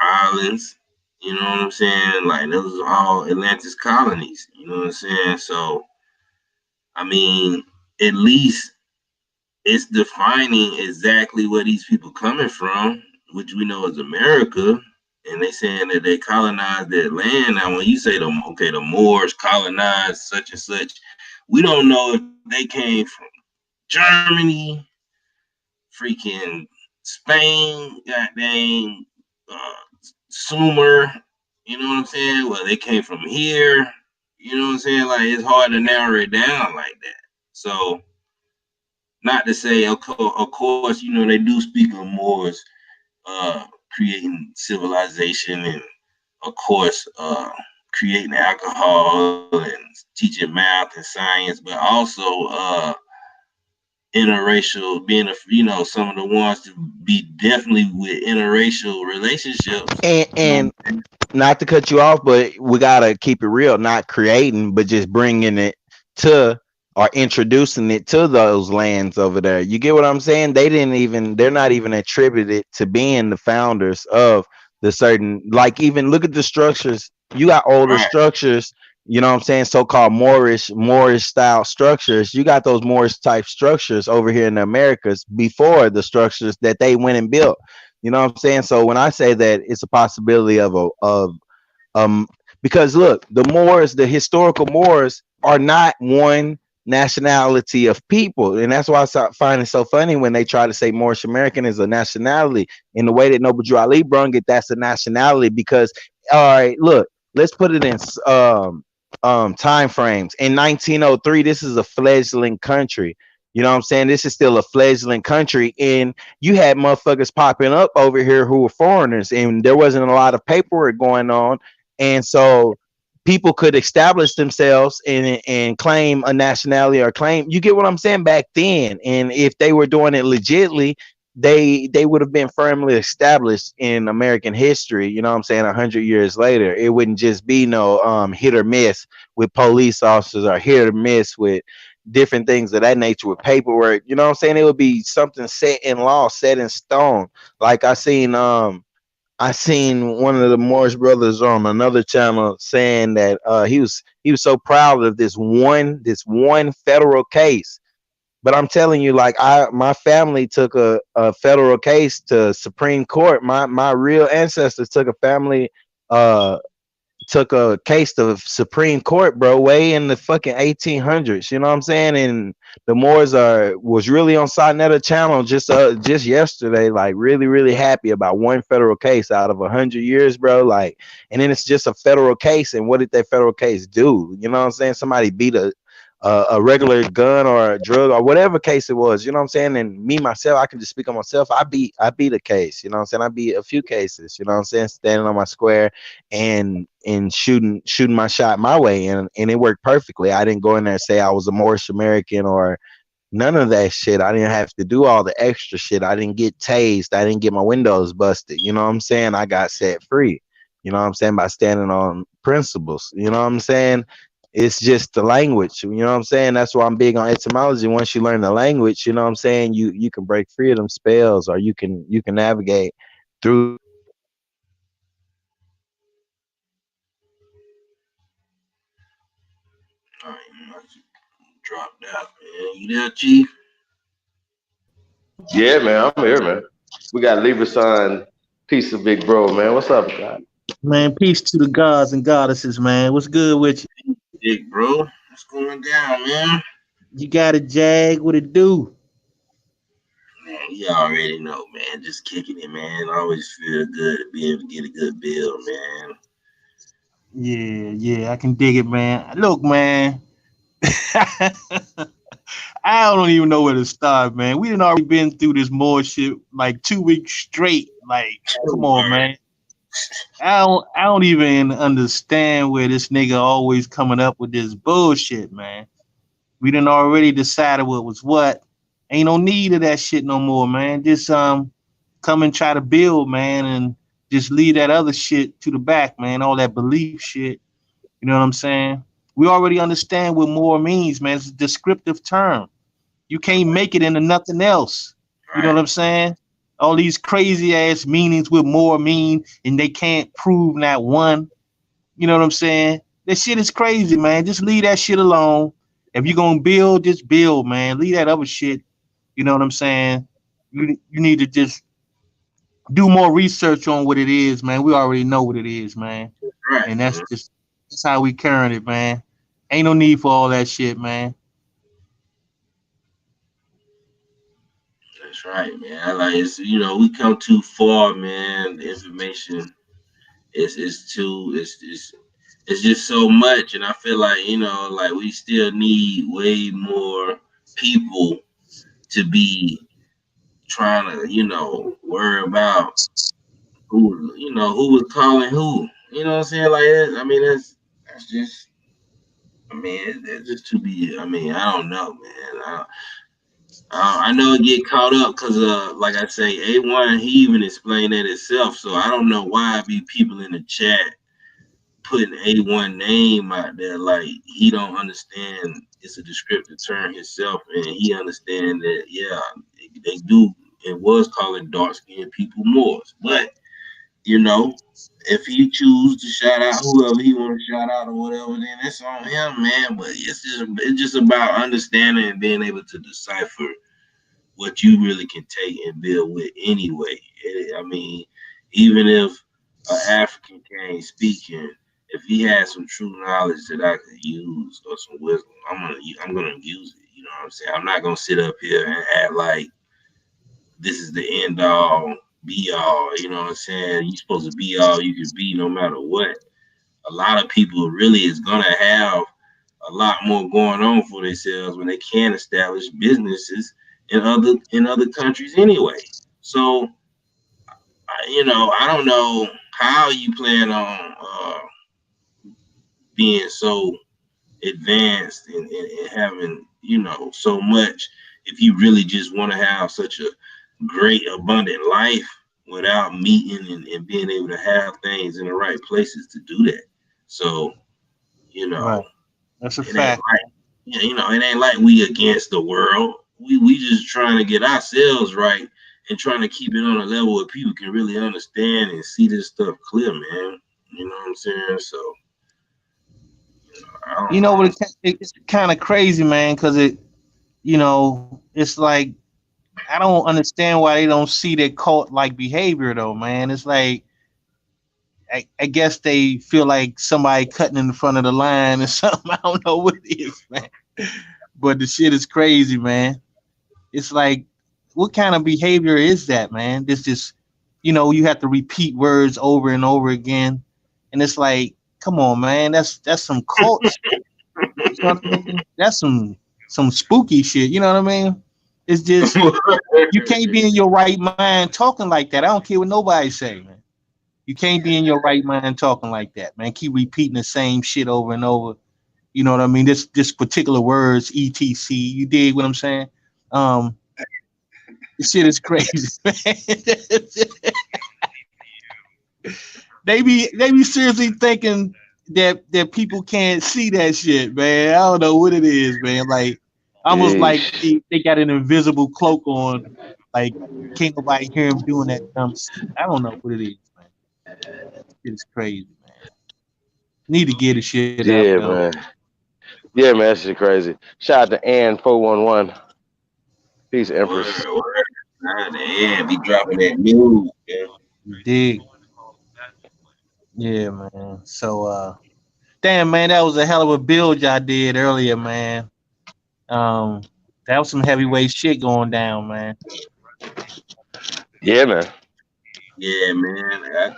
Islands. You know what I'm saying? Like those are all Atlantis colonies. You know what I'm saying? So I mean, at least it's defining exactly where these people coming from, which we know is America. And they saying that they colonized that land. Now, when you say the Moors colonized such and such, we don't know if they came from Germany, freaking Spain, goddamn, Sumer. You know what I'm saying? Well, they came from here. You know what I'm saying? Like it's hard to narrow it down like that. So, not to say, of course, they do speak of Moors creating civilization and, of course, creating alcohol and teaching math and science, but also interracial, being some of the ones to be definitely with interracial relationships. And not to cut you off, but we gotta keep it real, not creating, but just bringing it to or introducing it to those lands over there. You get what I'm saying? They're not even attributed to being the founders of the certain, like, even look at the structures. You got older Right, structures, you know what I'm saying? So-called Moorish style structures. You got those Moorish type structures over here in the Americas before the structures that they went and built. You know what I'm saying? So when I say that it's a possibility of um because look, the Moors, the historical Moors are not one nationality of people, and that's why find it so funny when they try to say Moorish American is a nationality. In the way that Noble Drew Ali brung it, that's a nationality because, all right, look, let's put it in time frames. In 1903, this is a fledgling country. You know what I'm saying? This is still a fledgling country, and you had motherfuckers popping up over here who were foreigners, and there wasn't a lot of paperwork going on, and so people could establish themselves and claim a nationality or claim, you get what I'm saying, back then. And if they were doing it legitly, they would have been firmly established in American history. You know what I'm saying? 100 years later, it wouldn't just be no hit or miss with police officers or hit or miss with different things of that nature with paperwork. You know what I'm saying? It would be something set in law, set in stone. Like I seen one of the Morris brothers on another channel saying that he was so proud of this one federal case. But I'm telling you, like, my family took a federal case to Supreme Court. My real ancestors uh took a case to Supreme Court, bro, way in the fucking 1800s. You know what I'm saying? And the Moors was really on Sonetta channel just yesterday, like really happy about one federal case out of 100 years, bro. Like, and then it's just a federal case, and what did that federal case do? You know what I'm saying? Somebody beat a regular gun or a drug or whatever case it was, you know what I'm saying? And me myself, I can just speak on myself. I beat a case, you know what I'm saying? I beat a few cases, you know what I'm saying? Standing on my square and shooting my shot my way, and it worked perfectly. I didn't go in there and say I was a Moorish American or none of that shit. I didn't have to do all the extra shit. I didn't get tased. I didn't get my windows busted. You know what I'm saying? I got set free. You know what I'm saying? By standing on principles. You know what I'm saying? It's just the language. You know what I'm saying? That's why I'm big on etymology. Once you learn the language, you know what I'm saying, you can break free of them spells, or you can navigate through. all right, I dropped out, man. You there, Chief? Yeah, man, I'm here, man. We got Libra Son, piece of big bro, man. What's up, guy? Man, peace to the gods and goddesses, man. What's good with you? Big bro, what's going down, man? You got it, Jag? What it do? Man, you already know, man. Just kicking it, man. Always feel good to be able to get a good bill, man. Yeah, yeah, I can dig it, man. Look, man, I don't even know where to start, man. We done already been through this more shit like 2 weeks straight. Like, come on, man. I don't even understand where this nigga always coming up with this bullshit, man. We done already decided what was what. Ain't no need of that shit no more, man. Just come and try to build, man, and just leave that other shit to the back, man. All that belief shit. You know what I'm saying? We already understand what more means, man. It's a descriptive term. You can't make it into nothing else. You know what Right. I'm saying? All these crazy ass meanings with more mean, and they can't prove not one. You know what I'm saying? That shit is crazy, man. Just leave that shit alone. If you're gonna build, just build, man. Leave that other shit. You know what I'm saying? You need to just do more research on what it is, man. We already know what it is, man. Right, And man. that's how we current it, man. Ain't no need for all that shit, man. That's right, man. I like it's we come too far, man. The information is too it's just so much, and I feel like like we still need way more people to be trying to worry about who was calling who. You know what I'm saying? Like I mean that's just I mean it's just to be. I mean I don't know, man. I know it get caught up because, like I say, A1, he even explained that himself. So I don't know why be people in the chat putting A1 name out there like he don't understand it's a descriptive term himself, and he understand that yeah, they do. It was calling dark skinned people Moors, but you know, if he choose to shout out whoever he want to shout out or whatever, then that's on him, man. But it's just about understanding and being able to decipher what you really can take and build with anyway. I mean, even if an African came speaking, if he has some true knowledge that I could use or some wisdom, I'm gonna use it. You know what I'm saying? I'm not gonna sit up here and act like this is the end all be all. You know what I'm saying? You're supposed to be all you can be no matter what. A lot of people really is gonna have a lot more going on for themselves when they can establish businesses in other countries anyway. So I don't know how you plan on being so advanced and having so much if you really just want to have such a great abundant life without meeting and being able to have things in the right places to do that. So you know Right. That's a it ain't fact. like it ain't like we against the world. We just trying to get ourselves right and trying to keep it on a level where people can really understand and see this stuff clear, man. You know what I'm saying? So I You don't know what? know. It's kind of crazy, man, because it's like I don't understand why they don't see their cult like behavior though, man. It's like I guess they feel like somebody cutting in front of the line or something. I don't know what it is, man. But the shit is crazy, man. It's like, what kind of behavior is that, man? This just, you have to repeat words over and over again, and it's like, come on, man, that's some cult shit. You know what I mean? That's some spooky shit. You know what I mean? It's just you can't be in your right mind talking like that. I don't care what nobody say, man. You can't be in your right mind talking like that, man. Keep repeating the same shit over and over. You know what I mean? This particular words, etc. You dig what I'm saying? Um, this shit is crazy, man. They be seriously thinking that people can't see that shit, man. I don't know what it is, man. Like almost like Yeesh. they got an invisible cloak on, like can't nobody hear him doing that dumb shit. I don't know what it is, man. It's crazy, man. Need to get the shit out Yeah, though. man. Yeah, man, that shit crazy. Shout out to Ann411. Peace, Empress. Word. Nah, yeah, be dropping that news, man. You dig? Yeah, man. So damn man, that was a hell of a build y'all did earlier, man. Um that was some heavyweight shit going down, man. Yeah, man. Yeah, man.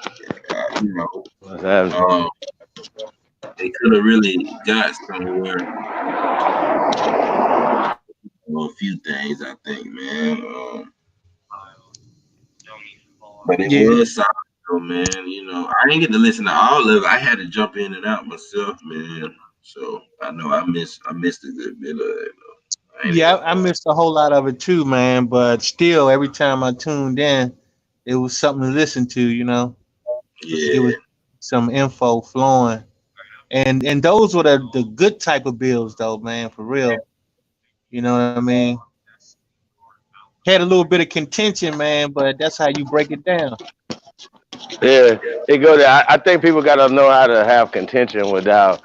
What's happening? Um, they could have really got somewhere on a few things, I think, man. But it Yeah. was solid, though, man. I didn't get to listen to all of it. I had to jump in and out myself, man. So I know I missed a good bit of it. Yeah, I missed a whole lot of it too, man. But still, every time I tuned in, it was something to listen to. It was Yeah, some info flowing, and those were the good type of bills, though, man, for real. You know what I mean? Had a little bit of contention, man, but that's how you break it down. Yeah, it go there. I think people got to know how to have contention without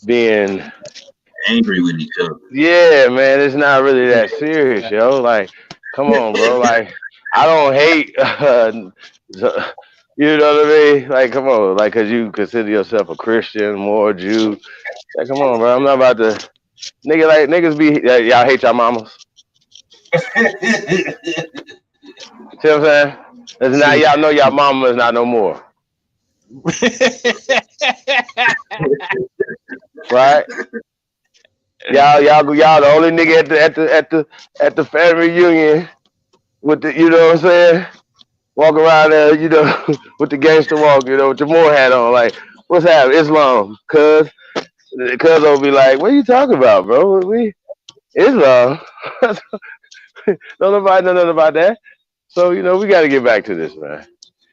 being. angry with each other. Yeah, man, it's not really that serious, yo. Like, come on, bro. Like, I don't hate. You know what I mean? Like, come on, like, cause you consider yourself a Christian, more Jew. Like, come on, bro. I'm not about to niggas be y'all hate y'all mamas. See what I'm saying? It's not See, y'all know y'all mama is not no more, right? Y'all the only nigga at the family reunion with the what I'm saying? Walk around there, with the gangster walk, with your Moor hat on, like, what's happening? Islam, cuz will be like, what are you talking about, bro? We Islam. Don't nobody know nothing about that. So, we got to get back to this, man.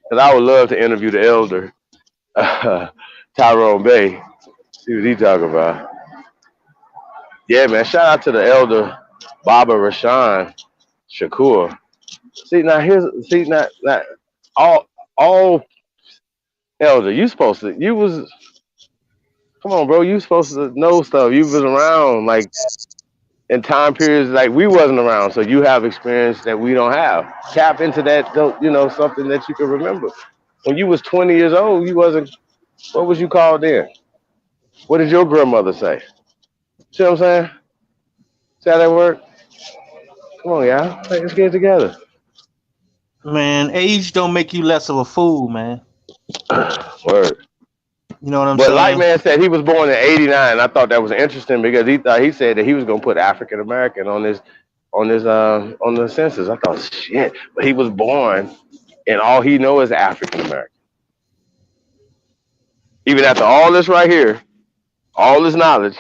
Because I would love to interview the elder, Tyrone Bay, see what he talking about. Yeah, man. Shout out to the elder, Baba Rashan Shakur. See, now, all elder, come on, bro. You supposed to know stuff. You was around, like, in time periods like we wasn't around. So you have experience that we don't have. Tap into that, something that you can remember. When you was 20 years old, you wasn't. What was you called then? What did your grandmother say? See what I'm saying? See how that work? Come on, y'all. Let's get it together. man, age don't make you less of a fool, man. Word. You know what I'm But Light saying? Man said he was born in '89. I thought that was interesting because he said that he was gonna put African American on the census. I thought shit, but he was born and all he know is African American. Even after all this right here, all this knowledge,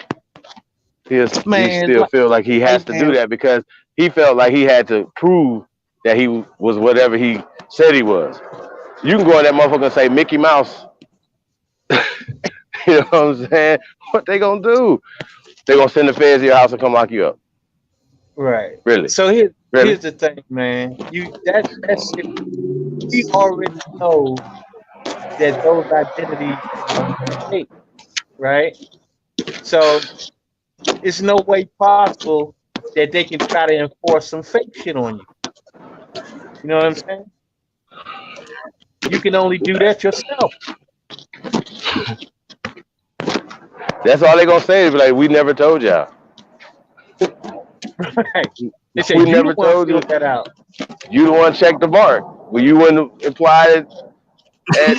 he Man, still feel like he has like to do man, that because he felt like he had to prove that he was whatever he said he was. You can go in that motherfucker and say Mickey Mouse. You know what I'm saying? What they gonna do? They gonna send the feds to your house and come lock you up. right. Really? So Really? here's the thing, man. That's if we already know that those identities are fake, right? So it's no way possible that they can try to enforce some fake shit on you. You know what I'm saying? You can only do that yourself, That's all they gonna say. Be like, we never told y'all. right? They say We you the never one told you. filled that out. You the one checked the mark. Well, you wouldn't apply it at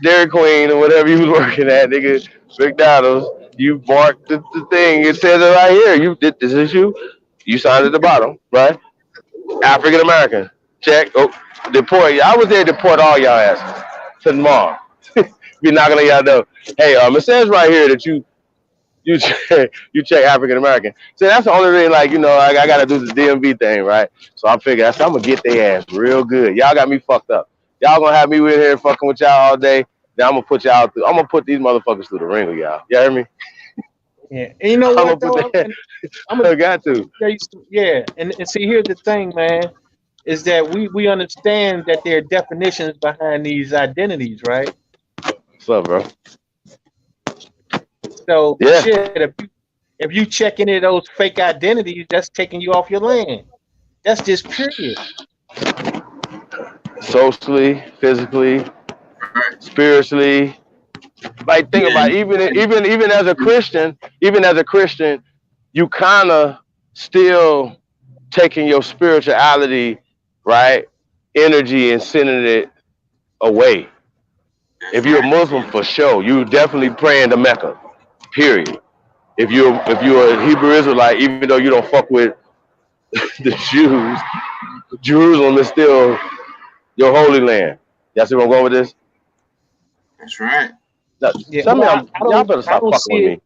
Dairy Queen or whatever you was working at, nigga. McDonald's. You marked the thing. It says it right here. You did this is you. You signed at the bottom, right? African American. Check. Oh, deport. I was there to deport all y'all asses to tomorrow. Be knocking on y'all door. Hey, it says right here that you check African American. So that's the only thing, like, I gotta do the DMV thing, right? So I figured I'm gonna get their ass real good. Y'all got me fucked up. Y'all gonna have me in here fucking with y'all all day. Then I'm gonna put y'all through. I'm gonna put these motherfuckers through the ringer, y'all. You hear me? Yeah, and you know I'm gonna what put though? that. I'm gonna I got to. tell you yeah, and see, here's the thing, man, is that we understand that there are definitions behind these identities, right? What's up, bro? So Yeah. shit, if you check any of those fake identities, that's taking you off your land. That's just period. Socially, physically, Right. spiritually. Like, think Yeah, about it. Even as a Christian, you kind of still taking your spirituality, right, energy and sending it away. that's If you're a right. Muslim, Yeah, for sure, you definitely praying to Mecca. Period. If you're a Hebrew Israelite, even though you don't fuck with the Jews, Jerusalem is still your holy land. Y'all see where I'm going with this? that's right. Now, Yeah, some of well, y'all better I stop don't fucking see with it. me.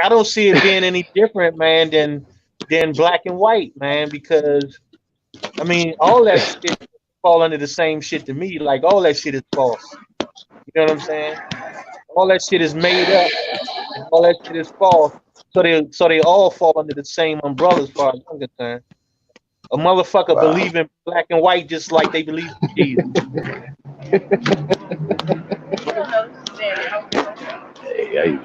I don't see it being any different, man, than than black and white, man, because I mean, all that shit fall under the same shit to me. Like all that shit is false. You know what I'm saying? All that shit is made up, and all that shit is false. So they all fall under the same umbrella as far as I'm concerned. A motherfucker Wow. believe in black and white just like they believe in Jesus. Hey,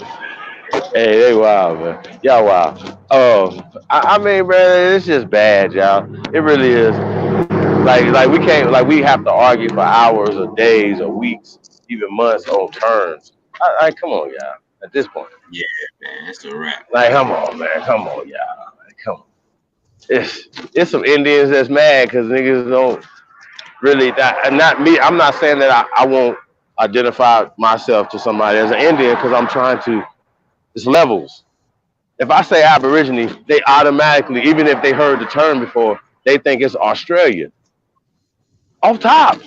hey, they wild, man. Y'all wild. I mean, man, it's just bad, y'all. It really is. Like we can't, like we have to argue for hours or days or weeks, even months on terms. Come on, y'all. At this point, Yeah, man, that's a wrap. like, come on, man. Come on, y'all. Like, come on. It's some Indians that's mad because niggas don't really. Not me. I'm not saying that I won't identify myself to somebody as an Indian because I'm trying to. It's levels. If I say Aborigine, they automatically, even if they heard the term before, they think it's Australian. Off top.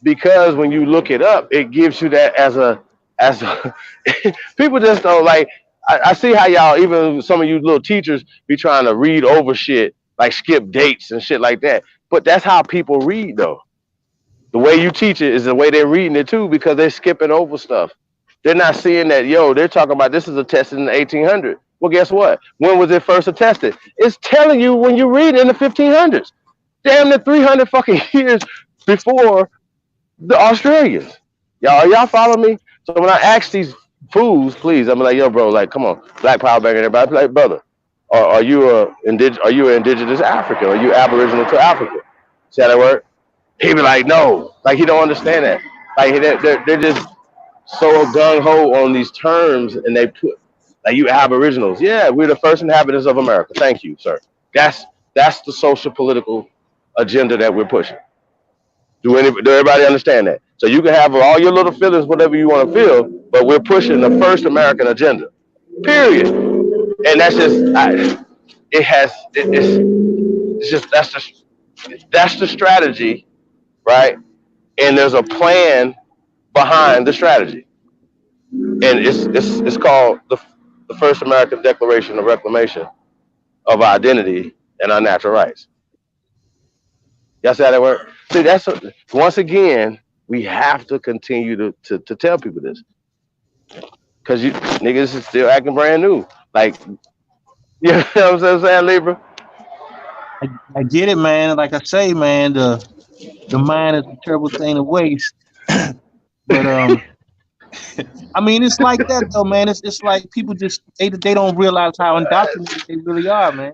Because when you look it up, it gives you that as a people just don't like. I see how y'all, even some of you little teachers, be trying to read over shit, like skip dates and shit like that. But that's how people read though. The way you teach it is the way they're reading it too, because they're skipping over stuff. They're not seeing that, yo, they're talking about this is attested in the 1800s. Well, guess what? When was it first attested? It's telling you when you read it in the 1500s. Damn near 300 fucking years before the Australians. Y'all follow me? So when I ask these fools, please, I'm like, yo, bro, like, come on, Black Power back and everybody, like, brother, are you are you an indigenous African? Are you Aboriginal to Africa? See how that work? He be like, no, like he don't understand that. Like they're just so gung ho on these terms, and they put like you Aboriginals. Yeah, we're the first inhabitants of America. Thank you, sir. That's the social political agenda that we're pushing. Do everybody understand that? So you can have all your little feelings, whatever you want to feel, but we're pushing the first American agenda. Period. And that's just it has it's just that's the strategy, right? And there's a plan behind the strategy, and it's called the First American Declaration of Reclamation of our identity and our natural rights. Y'all see how that work? See, once again, we have to continue to tell people this. Because you niggas is still acting brand new. Like, you know what I'm saying, Libra? I get it, man. Like I say, man, the mind is a terrible thing to waste. But I mean, it's like that though, man. It's like people just they don't realize how indoctrinated they really are, man.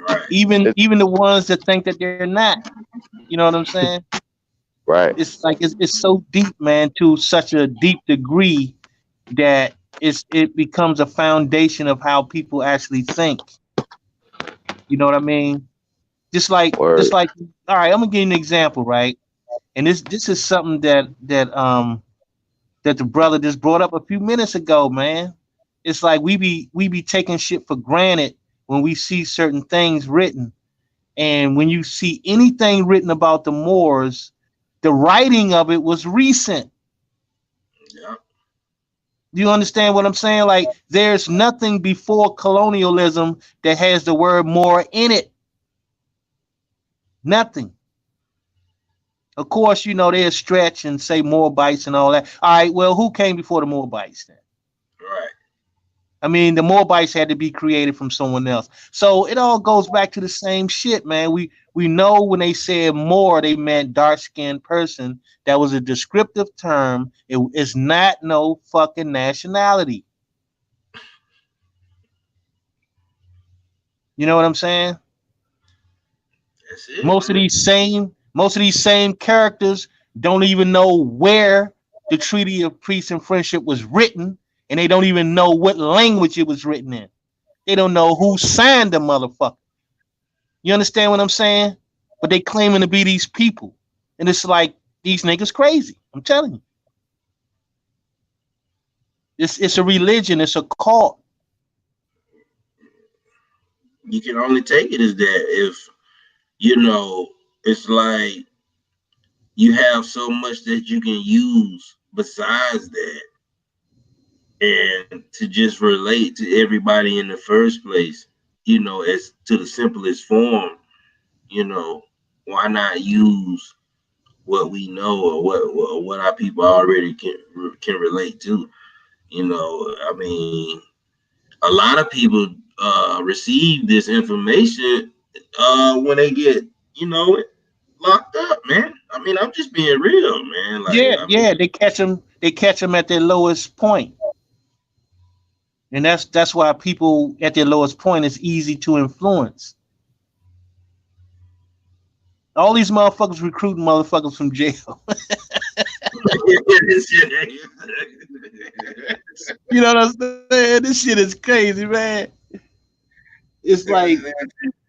Right. Even the ones that think that they're not. You know what I'm saying? Right. It's like it's so deep, man, to such a deep degree that it becomes a foundation of how people actually think. You know what I mean? Just Word. like all right, I'm gonna give you an example, right? And this is something that the brother just brought up a few minutes ago, man. It's like we be taking shit for granted when we see certain things written. And when you see anything written about the Moors, the writing of it was recent. Yep. Do you understand what I'm saying? Like there's nothing before colonialism that has the word Moor in it. Nothing. Of course, you know, they'll stretch and say Moabites and all that. All right, well, who came before the Moabites then? Right. I mean, the Moabites had to be created from someone else. So it all goes back to the same shit, man. We know when they said Moor, they meant dark-skinned person. That was a descriptive term. It's not no fucking nationality. You know what I'm saying? That's it, Most of man. these same characters don't even know where the Treaty of Peace and Friendship was written, and they don't even know what language it was written in. They don't know who signed the motherfucker. You understand what I'm saying? But they claiming to be these people. And it's like these niggas crazy. I'm telling you. It's a religion, it's a cult. You can only take it as that if you know it's like you have so much that you can use besides that, and to just relate to everybody in the first place. as to the simplest form, why not use what we know or what our people already can relate to? I mean, a lot of people receive this information when they get, locked up, man. I mean, I'm just being real, man. Like, Yeah, I mean, yeah, they catch them. They catch them at their lowest point, and that's why people at their lowest point is easy to influence. All these motherfuckers recruiting motherfuckers from jail. this shit, You know what I'm saying? This shit is crazy, man. It's like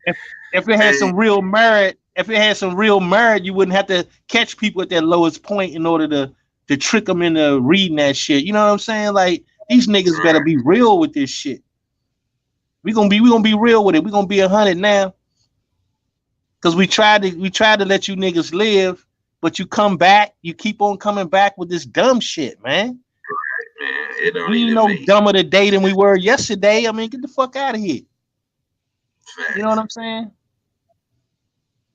if if it had hey, some real merit, if it had some real merit, you wouldn't have to catch people at their lowest point in order to trick them into reading that shit. You know what I'm saying? Like these niggas better be real with this shit. We gonna be real with it. We gonna be 100 now because we tried to let you niggas live, but you come back. You keep on coming back with this dumb shit, man. man, it don't We ain't even no make dumber today than we were yesterday. I mean, get the fuck out of here. You know what facts. I'm saying?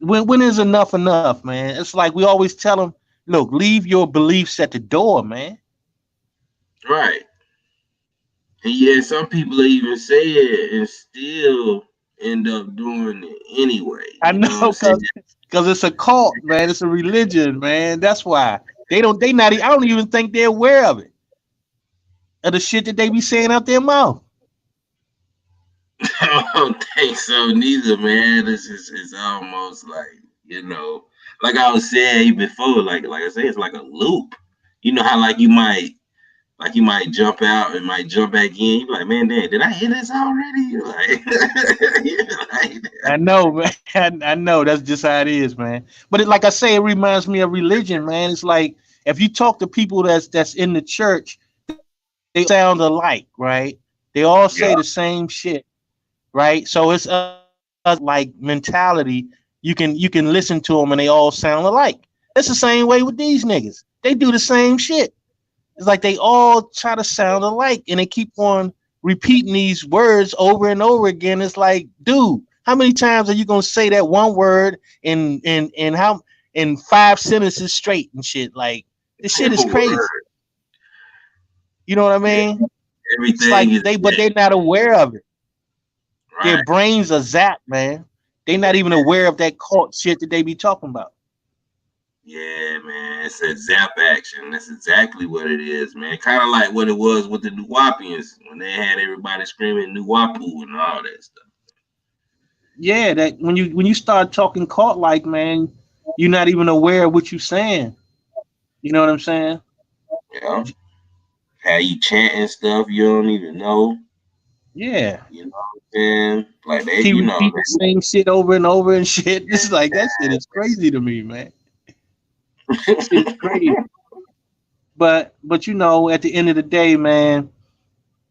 When is enough enough, man? It's like we always tell them, look, leave your beliefs at the door, man. Right. And yeah, some people even say it and still end up doing it anyway. I You know what I'm know, saying? cause it's a cult, man. It's a religion, man. That's why they don't. They not. I don't even think they're aware of the shit that they be saying out their mouth. I don't think so neither, man. This is it's almost like, like I was saying before, like I said, it's like a loop. You know how like you might jump out and might jump back in. You're like, man, damn, did I hear this already? You're like, you're like, I know, man. I know. That's just how it is, man. But like I say, it reminds me of religion, man. It's like if you talk to people that's in the church, they sound alike, right? They all yeah, say the same shit, right? So it's like mentality. You can listen to them and they all sound alike. It's the same way with these niggas. They do the same shit. It's like they all try to sound alike and they keep on repeating these words over and over again. It's like, dude, how many times are you gonna say that one word in 5 sentences straight and shit? Like this shit is word, crazy. You know what I yeah, mean? It's everything like is but they're not aware of it. Their right. brains are zapped, man. They're not even aware of that cult shit that they be talking about. Yeah, man, it's a zap action. That's exactly what it is, man. Kind of like what it was with the Nuwapians when they had everybody screaming Nuwapu and all that stuff. Yeah, that when you start talking cult like, man, you're not even aware of what you're saying. You know what I'm saying? You know, how you chanting stuff you don't even know. Yeah. You know what I'm saying? Like they, Keep repeating the same shit over and over and shit. It's like that shit is crazy to me, man. That shit is crazy. But at the end of the day, man,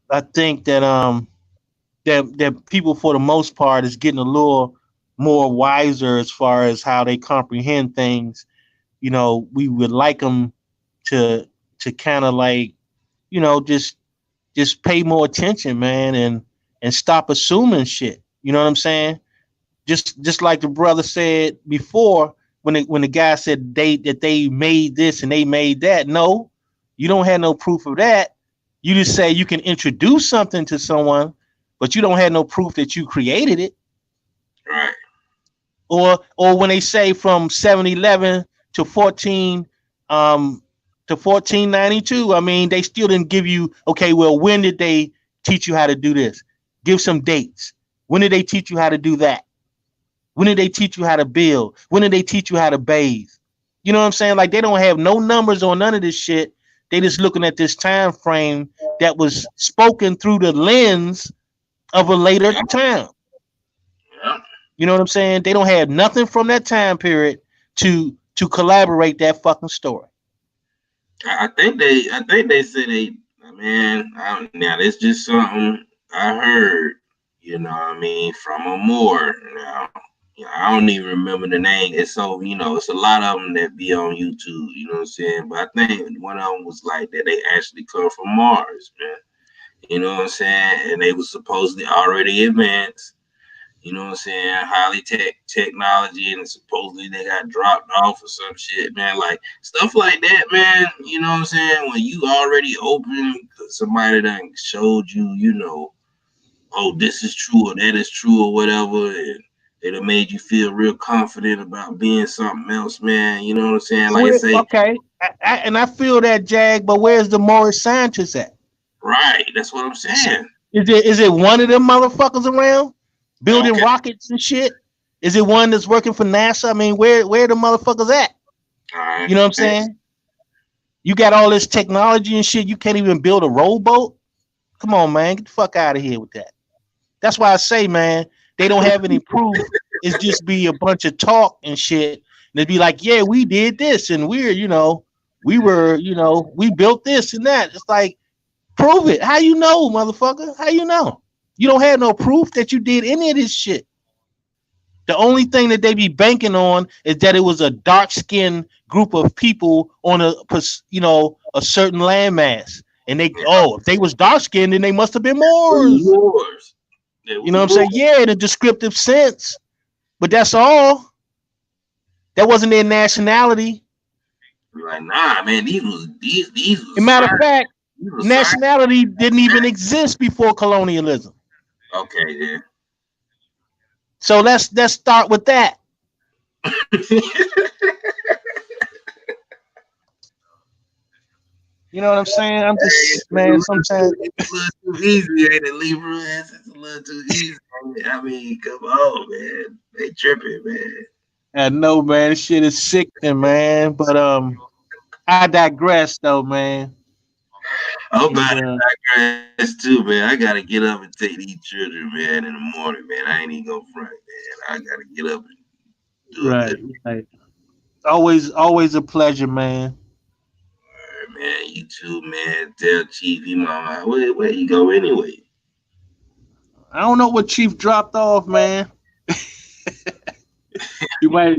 I think that people for the most part is getting a little more wiser as far as how they comprehend things. We would like them to kind of like, just pay more attention, man, and stop assuming shit. You know what I'm saying? Just like the brother said before, when the guy said they made this and they made that. No, you don't have no proof of that. You just say you can introduce something to someone, but you don't have no proof that you created it. right. Or when they say from 711 to 1492, I mean they still didn't give you, okay, well, when did they teach you how to do this? Give some dates. When did they teach you how to do that? When did they teach you how to build? When did they teach you how to bathe? You know what I'm saying? Like they don't have no numbers on none of this shit. They just looking at this time frame that was spoken through the lens of a later Yeah, time. yeah. You know what I'm saying? They don't have nothing from that time period to collaborate that fucking story. I think they said man. Now it's just something I heard. You know what I mean, from a Moor. Now, I don't even remember the name. It's so it's a lot of them that be on YouTube. You know what I'm saying? But I think one of them was like that. They actually come from Mars, man. You know what I'm saying? And they was supposedly already advanced. You know what I'm saying? Highly technology, and supposedly they got dropped off or some shit, man. Like stuff like that, man. You know what I'm saying? When you already open, 'cause somebody done showed you, you know, oh, this is true or that is true or whatever, and it have made you feel real confident about being something else, man. You know what I'm saying? Like I say, Okay, and I feel that, Jag, but where's the moral scientist at? right? That's what I'm saying. Is it one of them motherfuckers around building Okay, rockets and shit? Is it one that's working for NASA? I mean, where the motherfuckers at? all right. You know what I'm saying? You got all this technology and shit. You can't even build a rowboat. Come on, man, get the fuck out of here with that. That's why I say, man, they don't have any proof. It's just be a bunch of talk and shit. And they'd be like, yeah, we did this and we built this and that. It's like, prove it. How you know, motherfucker? How you know? You don't have no proof that you did any of this shit. The only thing that they be banking on is that it was a dark skinned group of people on a certain landmass. And if they was dark skinned, then they must have been Moors. Wars. It You was know what I'm saying? wars. Yeah, in a descriptive sense. But that's all. That wasn't their nationality. Like, nah, man, these As a was matter of science. fact, These was science. nationality didn't even exist before colonialism. Okay, then. So let's start with that. You know what I'm saying? I'm Hey, just, man, sometimes, it's a little too easy, ain't it, Libra? It's a little too easy. I mean, come on, man. They tripping, man. I know, man, this shit is sickening, man. But I digress, though, man. I'm And about to digress too, man. I gotta get up and take these children, man, in the morning, man. I ain't even gonna front, man. I gotta get up and do a good right, right. Always a pleasure, man. word, man. You too, man. Tell Chief he might where you go anyway. I don't know what Chief dropped off, man. You might,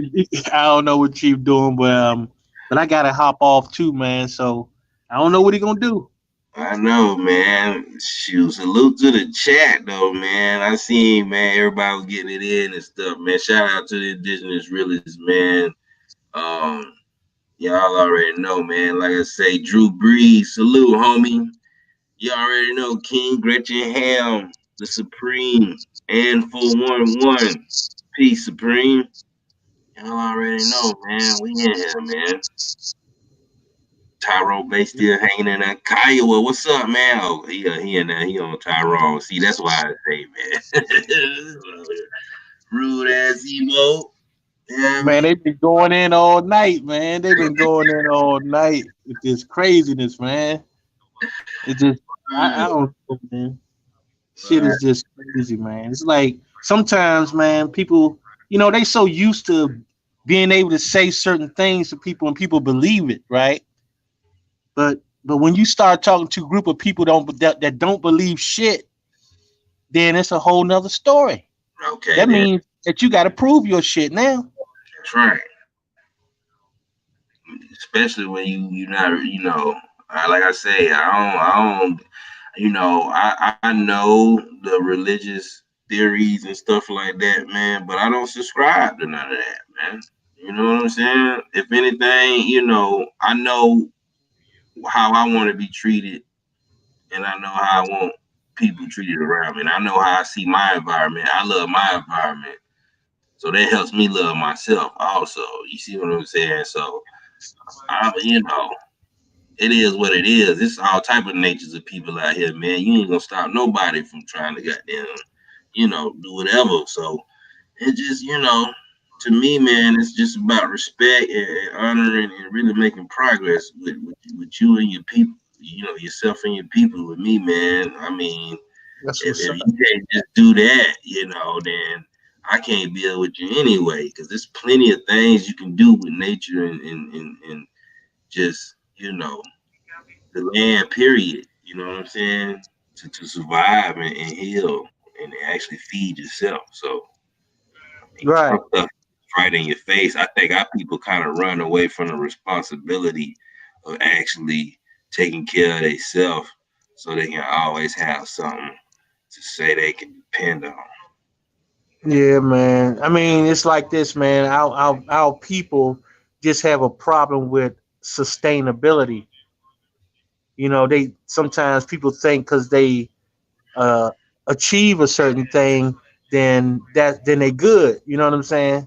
I don't know what Chief doing, but I gotta hop off too, man. So I don't know what he gonna do. I know, man. Shoot, salute to the chat, though, man. I seen, man, everybody was getting it in and stuff, man. Shout out to the indigenous realists, man. Um, y'all already know, man. Like I say, Drew Brees, salute, homie. You already know, King Gretchen Ham, the Supreme, and 411. Peace, Supreme. Y'all already know, man. We in here, man. Tyrone Bay still hanging in there. Kiowa, what's up, man? Oh, he in there. He on Tyrone. See, that's why I say, man. Rude ass emo. You know what I Man, mean? they've been going in all night, man. They've been going in all night with this craziness, man. It's just, I don't know, man. Shit is just crazy, man. It's like sometimes, man, people, they so used to being able to say certain things to people and people believe it, right? But when you start talking to a group of people that don't believe shit, then it's a whole nother story. Okay, That then. means that you got to prove your shit now. That's right. Especially when you not, like I say, I don't, I know the religious theories and stuff like that, man, but I don't subscribe to none of that, man. You know what I'm saying? If anything, I know how I want to be treated, and I know how I want people treated around me. And I know how I see my environment. I love my environment. So that helps me love myself also. You see what I'm saying? So it is what it is. It's all type of natures of people out here, man. You ain't gonna stop nobody from trying to goddamn, do whatever. So it just, to me, man, it's just about respect and honoring and really making progress with you and your people, yourself and your people with me, man. I mean, That's what's if up. you can't just do that, then I can't build with you anyway, because there's plenty of things you can do with nature and just, the land, period. You know what I'm saying? To survive and heal and actually feed yourself. So, I mean, Right. some stuff is right in your face. I think our people kind of run away from the responsibility of actually taking care of themselves so they can always have something to say they can depend on. Yeah, man. I mean, it's like this, man. Our people just have a problem with sustainability. You know, they sometimes people think because they uh, achieve a certain thing, then they good. You know what I'm saying?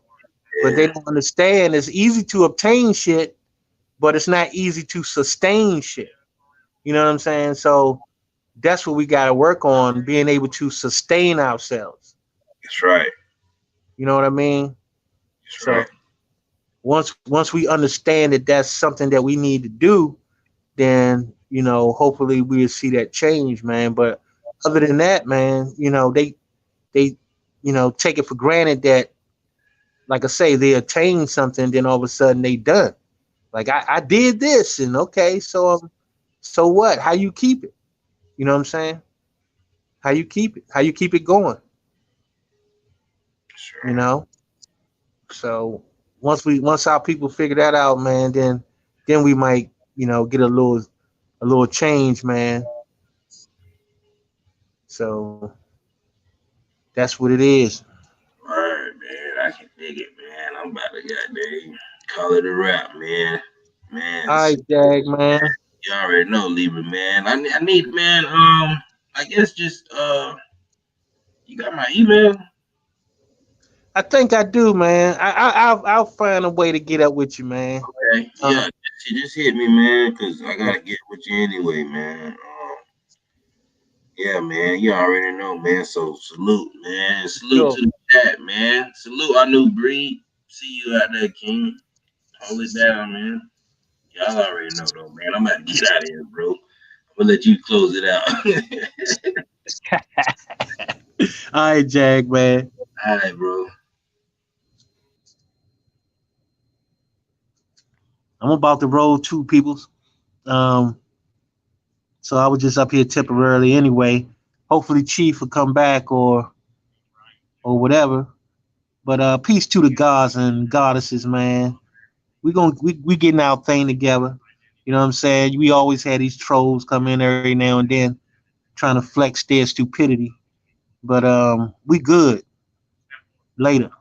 But they Yeah, don't understand it's easy to obtain shit, but it's not easy to sustain shit. You know what I'm saying? So that's what we got to work on, being able to sustain ourselves. that's right. You know what I mean? That's right. So once we understand that that's something that we need to do, then hopefully we'll see that change, man. But other than that, man, they take it for granted that, like I say, they attain something, then all of a sudden they done. Like I did this, and okay, so what? How you keep it? You know what I'm saying? How you keep it? How you keep it going? That's You right. know. So once our people figure that out, man, then we might get a little change, man. So that's what it is. Word, man. I can dig it, man. I'm about to goddamn call it a wrap, man. Man, All right, Jag, man. you already know, Libra, man. I need, man. I guess just you got my email. I think I do, man. I'll find a way to get up with you, man. Okay, Uh, yeah. Just hit me, man, cause I gotta get with you anyway, man. Yeah, man. You already know, man. So salute, man. Salute sure. to the chat, man. Salute our new breed. See you out there, King. Hold it down, man. Y'all already know, though, man. I'm about to get out of here, bro. I'm gonna let you close it out. All right, Jag, man. All right, bro. I'm about to roll two peoples. Um, so I was just up here temporarily anyway. Hopefully, Chief will come back or whatever. But peace to the gods and goddesses, man. We getting our thing together. You know what I'm saying? We always had these trolls come in every now and then trying to flex their stupidity. But we good. Later.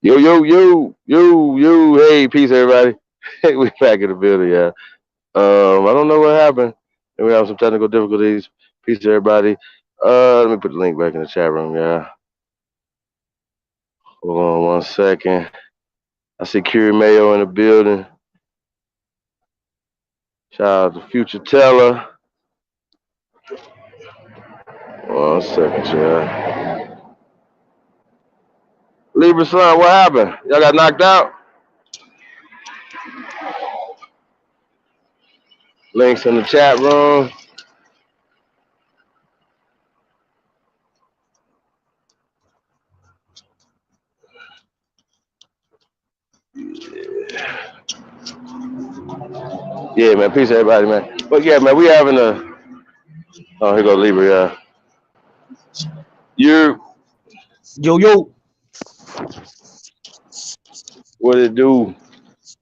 Yo, yo, yo, yo, yo. Hey, peace, everybody. Hey, we back in the building, yeah. I don't know what happened. And we have some technical difficulties. Peace, everybody. Let me put the link back in the chat room, yeah. Hold on 1 second. I see Curie Mayo in the building. Shout out to Future Teller. 1 second, yeah. Libra son, what happened? Y'all got knocked out? Links in the chat room. Yeah, man. Peace, everybody, man. But yeah, man, we having a. Oh, here go Libra, yeah. You, Yo, yo, what it do?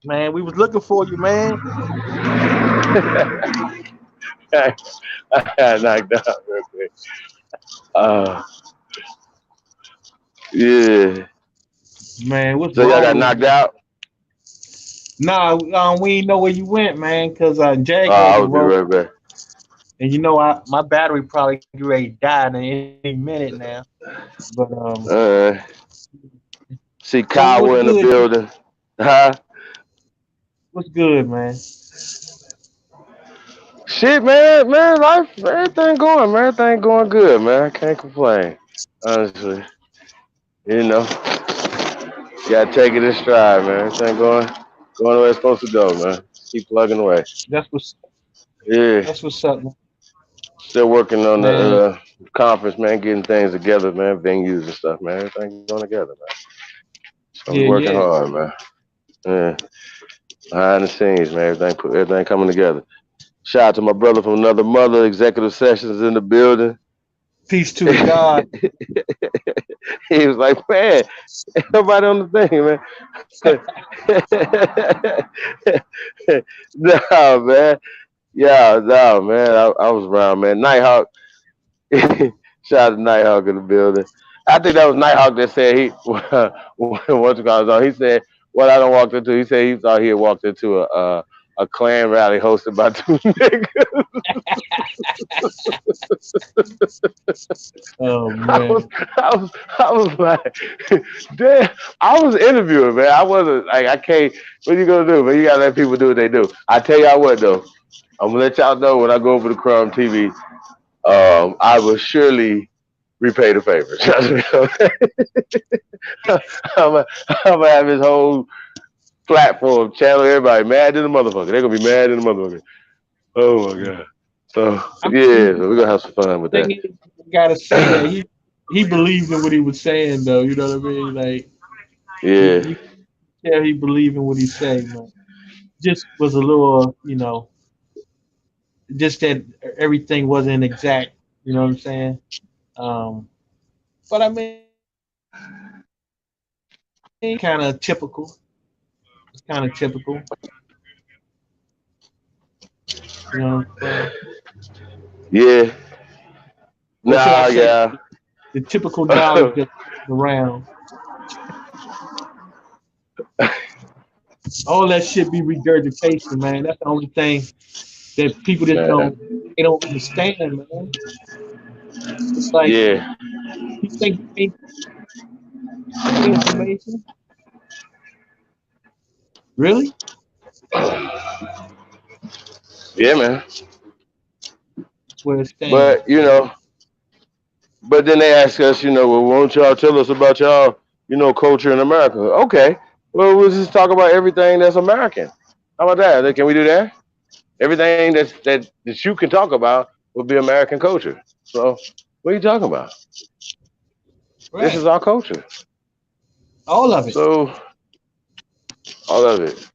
man, we was looking for you, man. I got knocked out real quick. Uh, yeah. Man, what's So y'all wrong got with knocked you? out? Nah, we ain't know where you went, man, because Jaguars I are will be rolling. right back. And my battery probably get ready to die in any minute now. But Uh, see so what's Kyle in the good? building. Huh? What's good, man? Shit, man, life, everything going, man. Everything going good, man. I can't complain. Honestly. You know, gotta take it in stride, man. Everything going the way it's supposed to go, man. Keep plugging away. That's what's Yeah. that's what's up, Still working on man. the conference, man, getting things together, man, venues and stuff, man. Everything going together, man. So we Yeah, working yeah. hard, man. Yeah. Behind the scenes, man. Everything coming together. Shout out to my brother from another mother, executive sessions in the building. Peace to the God. He was like, man, nobody on the thing, man. No, man. Yeah, no, man. I was around, man. Nighthawk. Shout out to Nighthawk in the building. I think that was Nighthawk that said he what's it called on. He said what I don't walked into. He said he thought he had walked into a Klan rally hosted by two niggas. Oh I was, man. I was like, damn. I was interviewing, man. I wasn't like, I can't. What you gonna do, man? You gotta let people do what they do. I tell y'all what, though. I'm gonna let y'all know when I go over to Crumb TV. I will surely repay the favor. Trust me. I'm gonna have his whole platform channel everybody mad in the motherfucker. They're gonna be mad in the motherfucker. Oh my god. So I yeah, mean, so we're gonna have some fun with thing that. is, you gotta say that he believed in what he was saying, though. You know what I mean? Like Yeah. you tell he believed in what he said, man. Just was a little, just that everything wasn't exact. You know what I'm saying? Um, but I mean, kind of typical. It's kind of typical. You know what I'm saying? Yeah. Or should I Nah, say yeah. the typical knowledge that goes around. All that shit be regurgitation, man. That's the only thing that people just Man. don't understand, man. It's like Yeah. you think you ain't information, really? Yeah, man. That's where it stands. But but then they ask us, well, won't y'all tell us about y'all, culture in America? Okay. Well, we'll just talk about everything that's American. How about that? Can we do that? Everything that you can talk about will be American culture. So what are you talking about? This is Right. our culture. All of it. So all of it.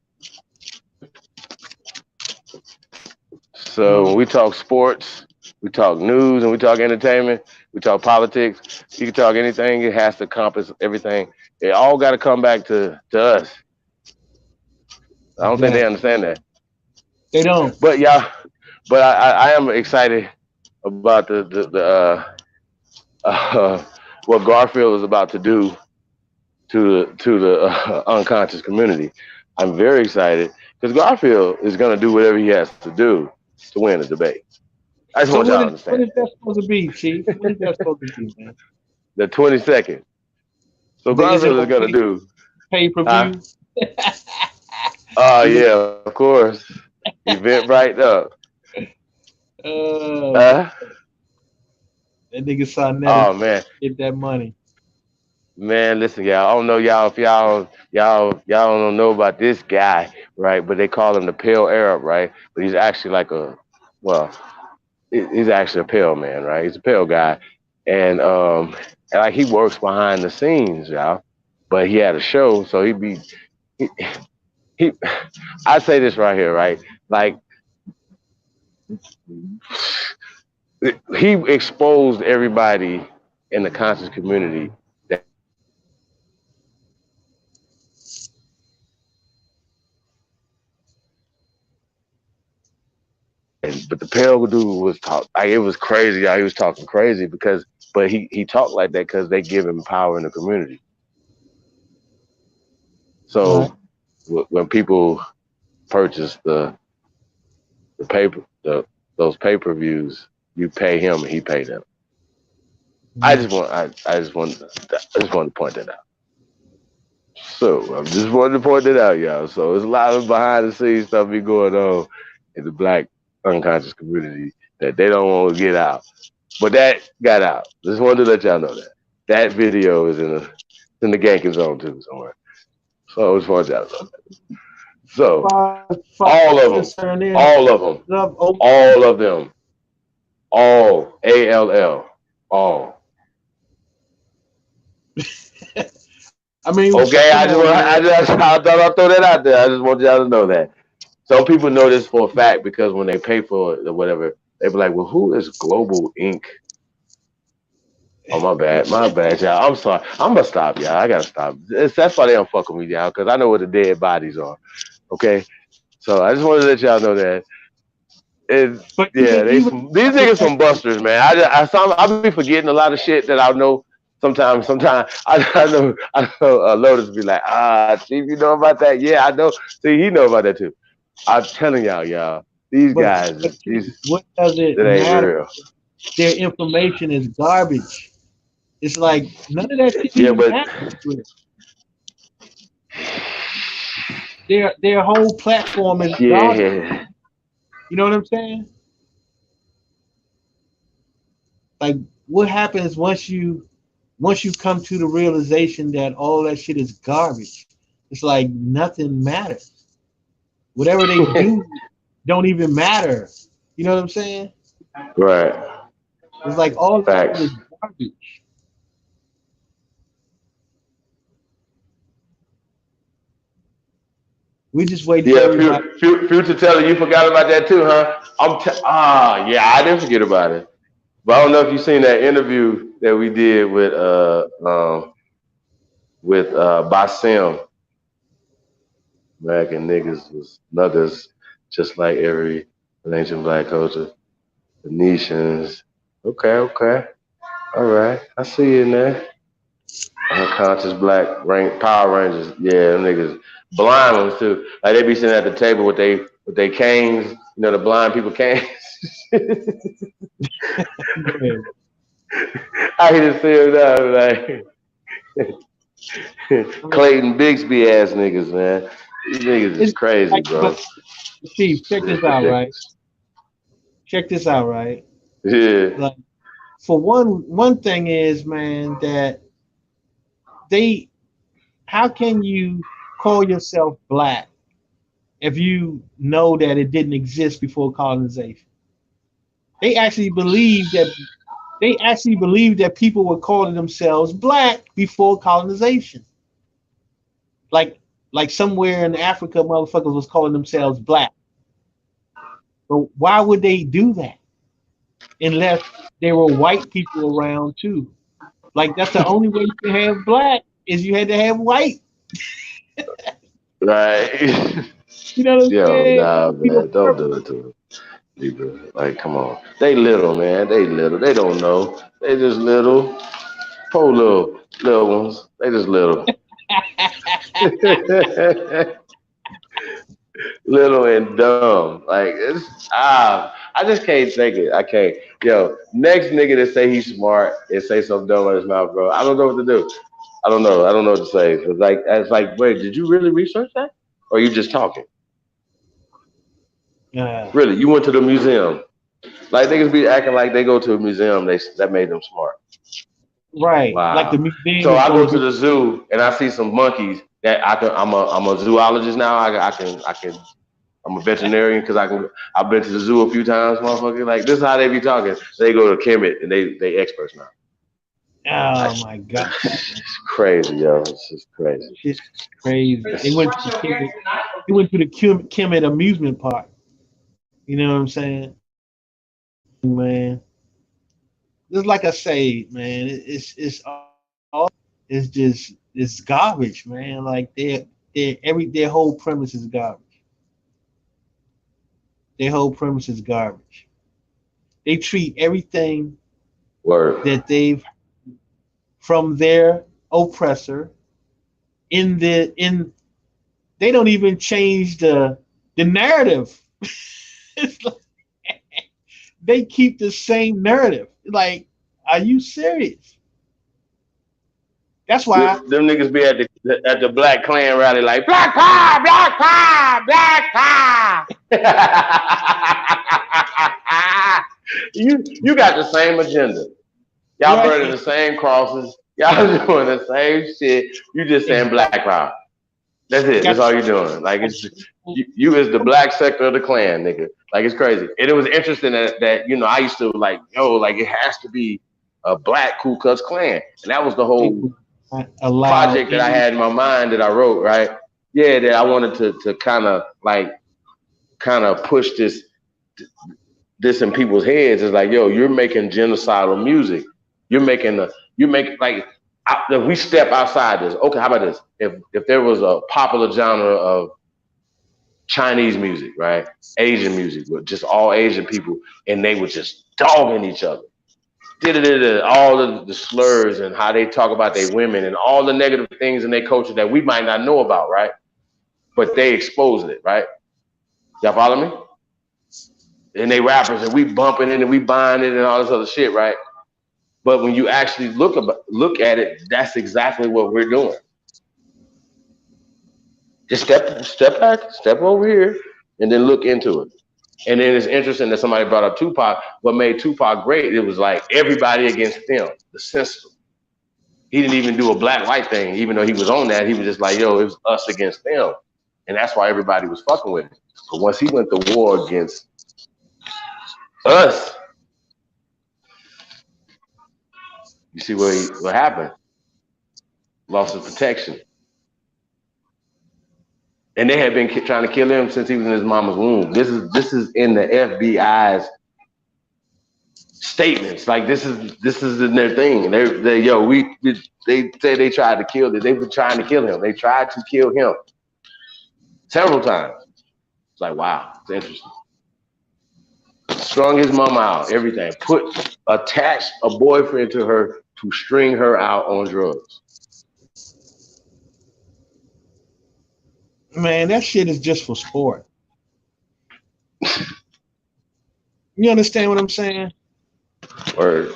You So know, when we talk sports, we talk news, and we talk entertainment, we talk politics. You can talk anything. It has to encompass everything. It all got to come back to us. I don't think they exactly. understand that. They don't. But yeah, but I am excited about the what Garfield is about to do to the unconscious community. I'm very excited because Garfield is going to do whatever he has to do to win the debate. I just So want y'all to when understand is that supposed to be, Chief? When is that supposed to be, man? the 22nd. So Is it Garfield is on going to do, pay per huh? view? Oh Is it? yeah, of course. Event right up. Uh, Uh, that nigga saw Netta oh man, get that money. man, listen, y'all. I don't know y'all if y'all don't know about this guy, right? But they call him the Pale Arab, right? But he's actually like a well, he's actually a pale man, right? He's a pale guy, and and like he works behind the scenes, y'all. But he had a show, so he, he I say this right here, right? Like he exposed everybody in the conscious community that but the pale dude was talk like it was crazy, y'all. He was talking crazy because but he talked like that because they give him power in the community. Right. So when people purchase the paper those pay-per-views, you pay him and he pay them. Mm. I just want to point that out. So I'm just wanting to point that out, y'all. So there's a lot of behind the scenes stuff be going on in the black unconscious community that they don't want to get out. But that got out. Just wanted to let y'all know that. That video is in the Ganking Zone too somewhere. So I just wanted y'all to know that. So Far all of them, concerned is all of them, oh, all of them, all ALL, all. I mean, Okay, come on, man. I thought I'd throw that out there. I just want y'all to know that. Some people know this for a fact because when they pay for it or whatever, they be like, "Well, who is Global Inc?" Oh, my bad, y'all. I'm sorry. I'm gonna stop, y'all. I gotta stop. That's why they don't fuck with me, y'all, because I know where the dead bodies are. Okay, so I just wanted to let y'all know that. It, But yeah, even these niggas some busters, man. I be forgetting a lot of shit that I know. Sometimes I know. Lotus be like, Chief, you know about that? Yeah, I know. See, he know about that too. I'm telling y'all, these but guys, Chief, what does it it ain't matter? real. Their information is garbage. It's like none of that shit Yeah, even but matters. Their whole platform is garbage. yeah, You know what I'm saying? Like what happens once you come to the realization that all that shit is garbage? It's like nothing matters. Whatever they do don't even matter. You know what I'm saying? right. It's like all that shit Facts. is garbage. We just waiting for Yeah, everybody. future teller, you forgot about that too, huh? Yeah, I didn't forget about it. But I don't know if you seen that interview that we did with Basim. American niggas was nuggers, just like every ancient black culture. Venetians. Okay. All right. I see you in there. Unconscious black Power Rangers. Yeah, them niggas. Blind ones too. Like they be sitting at the table with they canes, the blind people canes. Go ahead. I can just see them now, like Clayton Bigsby ass niggas, man. These niggas is It's crazy, like, bro. but Chief, check this It's out, right? ridiculous. Check this out, right? Yeah. Like, for one thing is, man, that they, how can you call yourself black if you know that it didn't exist before colonization? They actually believe that they actually believe that people were calling themselves black before colonization. Like like somewhere in Africa, motherfuckers was calling themselves black. But why would they do that unless there were white people around too? Like that's the only way you can have black is you had to have white. Right. You know what I'm Yo, saying? That nah, would be the man. Don't do purpose. it to them. People. Like, come on. They little, man. They little. They don't know. They just little. Poor little ones. They just little. Little and dumb. Like I just can't take it. I can't. Yo, next nigga that say he's smart and say something dumb on his mouth, bro. I don't know what to do. I don't know. I don't know what to say. It's like, wait, did you really research that? Or are you just talking? Yeah. Really? You went to the museum. Like niggas be acting like they go to a museum, that made them smart. Right. Like the Wow. museum So is I gonna go to do. the zoo and I see some monkeys that I can. I'm a zoologist now. I can. I'm a veterinarian because I've been to the zoo a few times, motherfucker. Like this is how they be talking. They go to Kemet and they experts now. Oh Like, my God, it's man. crazy, yo. It's just crazy. Shit crazy. They It's, went to the They went to the Kemet amusement park. You know what I'm saying? Man. Just like I say, man, it's all it's just it's garbage, man. Like their whole premise is garbage. Their whole premise is garbage. They treat everything word. that they've from their oppressor in they don't even change the narrative. It's like they keep the same narrative. Like, are you serious? That's why Them niggas be at the Black Klan rally like Black Power, Black Power, Black Power. You got the same agenda. Y'all burning right. the same crosses. Y'all doing the same shit. You just saying Black Exactly. Power. That's it. That's Got all you're doing. Like the it's you is the black sector of the Klan, nigga. Like it's crazy. And it was interesting that I used to like like it has to be a black Ku Klux Klan, and that was the they whole would not allow project that I any had in my mind that I wrote. Right? Yeah, that I wanted to kind of push this in people's heads. Is like, yo, you're making genocidal music. You're making you make like if we step outside this. Okay, how about this? If there was a popular genre of Chinese music, right? Asian music, with just all Asian people, and they were just dogging each other. Did all the slurs and how they talk about their women and all the negative things in their culture that we might not know about, right? But they exposed it, right? Y'all follow me? And they rappers and we bumping it and we buying it and all this other shit, right? But when you actually look at it, that's exactly what we're doing. Just step back, step over here, and then look into it. And then it's interesting that somebody brought up Tupac. What made Tupac great? It was like everybody against them, the system. He didn't even do a black white thing, even though he was on that. He was just like, yo, it was us against them, and that's why everybody was fucking with him. But once he went to war against us, you see what happened? Lost his protection, and they had been trying to kill him since he was in his mama's womb. This is in the FBI's statements. Like this is in their thing. They yo they say they tried to kill him. They were trying to kill him. They tried to kill him several times. It's like wow, it's interesting. Strung his mama out, everything. Attached a boyfriend to her to string her out on drugs. man, that shit is just for sport. You understand what I'm saying? Or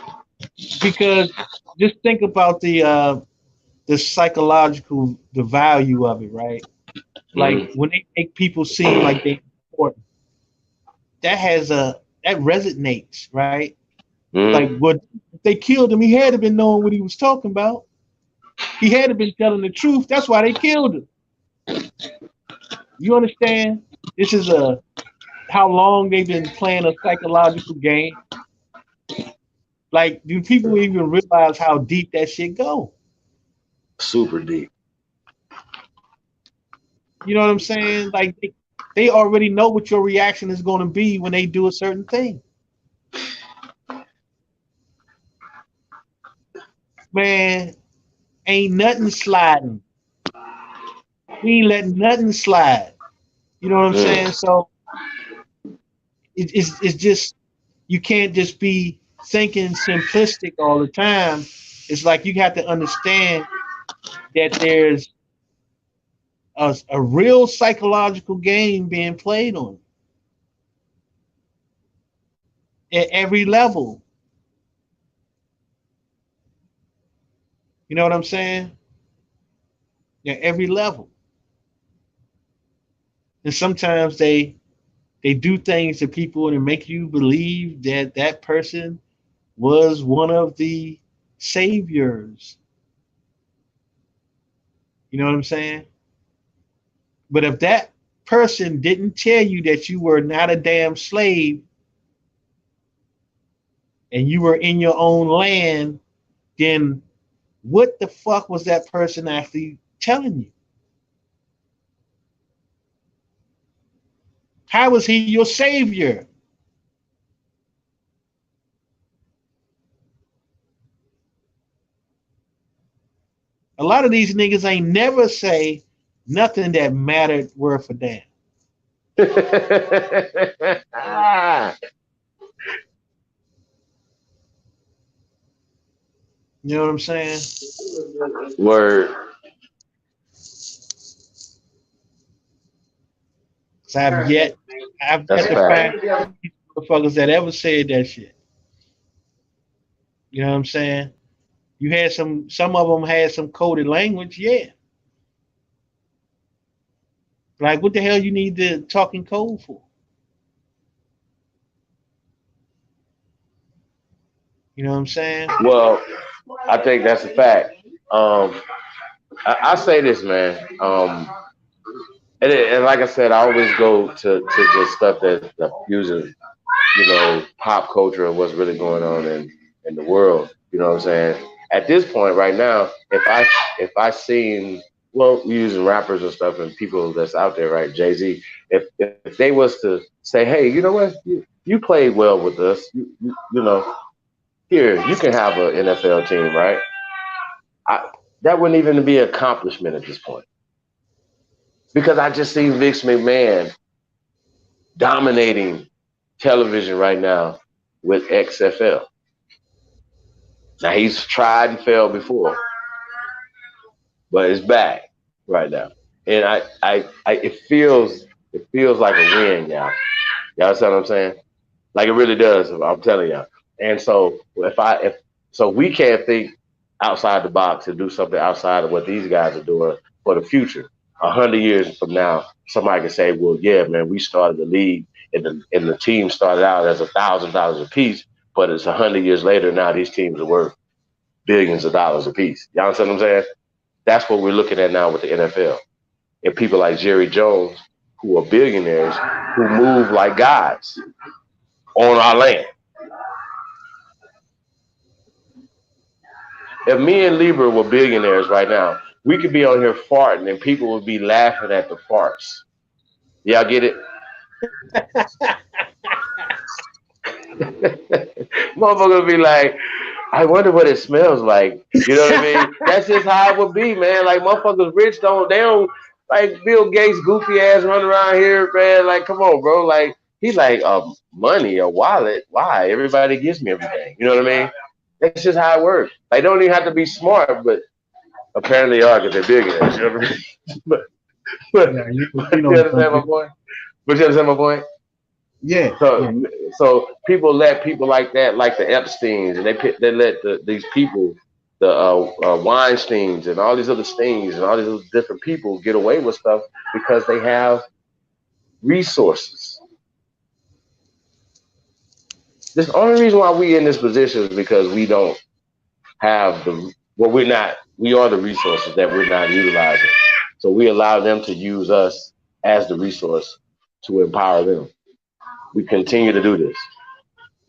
Because just think about the psychological the value of it, right? Like mm, when they make people seem like they important, that resonates, right? Like mm, what if they killed him, he had to been knowing what he was talking about. He had to been telling the truth. That's why they killed him. You understand? This is a how long they've been playing a psychological game. Like, do people even realize how deep that shit go? super deep. You know what I'm saying? Like they already know what your reaction is going to be when they do a certain thing. Man, ain't nothing sliding. We ain't letting nothing slide. You know what I'm saying? Mm. So it's just you can't just be thinking simplistic all the time. It's like you have to understand that a real psychological game being played on you at every level. You know what I'm saying? At every level. And sometimes they do things to people and make you believe that that person was one of the saviors. You know what I'm saying? But if that person didn't tell you that you were not a damn slave and you were in your own land, then what the fuck was that person actually telling you? How was he your savior? A lot of these niggas ain't never say nothing that mattered worth a damn. You know what I'm saying? Word. So I've yet That's a to find fact. motherfuckers that ever said that shit. You know what I'm saying? You had some of them had some coded language, yeah. Like what the hell you need to talk in code for? You know what I'm saying? Well, I think that's a fact. Um, I say this, man. And like I said, I always go to the stuff that fuses, pop culture and what's really going on in the world. You know what I'm saying? At this point, right now, if I seen we using rappers and stuff and people that's out there, right? Jay-Z, if they was to say, hey, you know what, you played well with us, here you can have an NFL team, right? I, that wouldn't even be an accomplishment at this point because I just seen Vince McMahon dominating television right now with XFL. Now he's tried and failed before, but it's back right now, and it feels like a win, y'all. Y'all see what I'm saying? Like it really does. I'm telling y'all. And so if so, we can't think outside the box and do something outside of what these guys are doing for the future. 100 years from now, somebody can say, "Well, yeah, man, we started the league, and the team started out as $1,000 a piece, but it's 100 years later. Now these teams are worth billions of dollars a piece." Y'all understand what I'm saying? That's what we're looking at now with the NFL and people like Jerry Jones, who are billionaires, who move like gods on our land. If me and Libra were billionaires right now, we could be on here farting and people would be laughing at the farts. Y'all get it? Motherfucker would be like, I wonder what it smells like. You know what I mean? That's just how it would be, man. Like motherfuckers rich they don't like Bill Gates goofy ass running around here, man. Like, come on, bro. Like he's like money, a wallet. Why? Everybody gives me everything. You know what I mean? That's just how it works. They don't even have to be smart, but apparently are because they're billionaires. You know what I mean? but but, Yeah, but you understand my point? But you understand my point? yeah, yeah. So people let people like that, like the Epsteins, and they let these people, the Weinsteins, and all these other Steins, and all these other different people get away with stuff because they have resources. The only reason why we in this position is because we don't have we are the resources that we're not utilizing. So we allow them to use us as the resource to empower them. We continue to do this.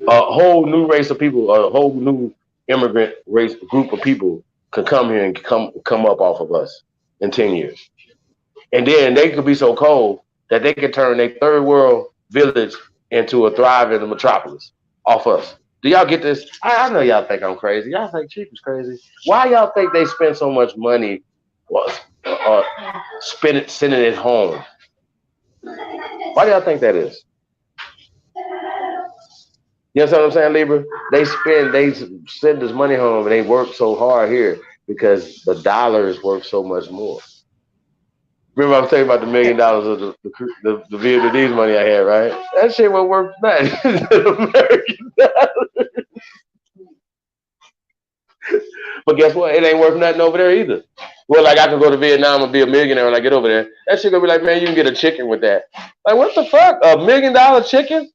A whole new race of people, a whole new immigrant race group of people could come here and come up off of us in 10 years. And then they could be so cold that they could turn their third world village into a thriving metropolis off us. Do y'all get this? I know y'all think I'm crazy. Y'all think Chief is crazy. Why y'all think they spend so much money uh, sending it home? Why do y'all think that is? You know what I'm saying, Libra? They send this money home and they work so hard here because the dollar is worth so much more. Remember I was telling you about the $1 million of the Vietnamese money I had, right? That shit was worth that. American dollar. But guess what? It ain't worth nothing over there either. Well, like I can go to Vietnam and be a millionaire when I get over there. That shit gonna be like, man, you can get a chicken with that. Like, what the fuck? $1 million chicken?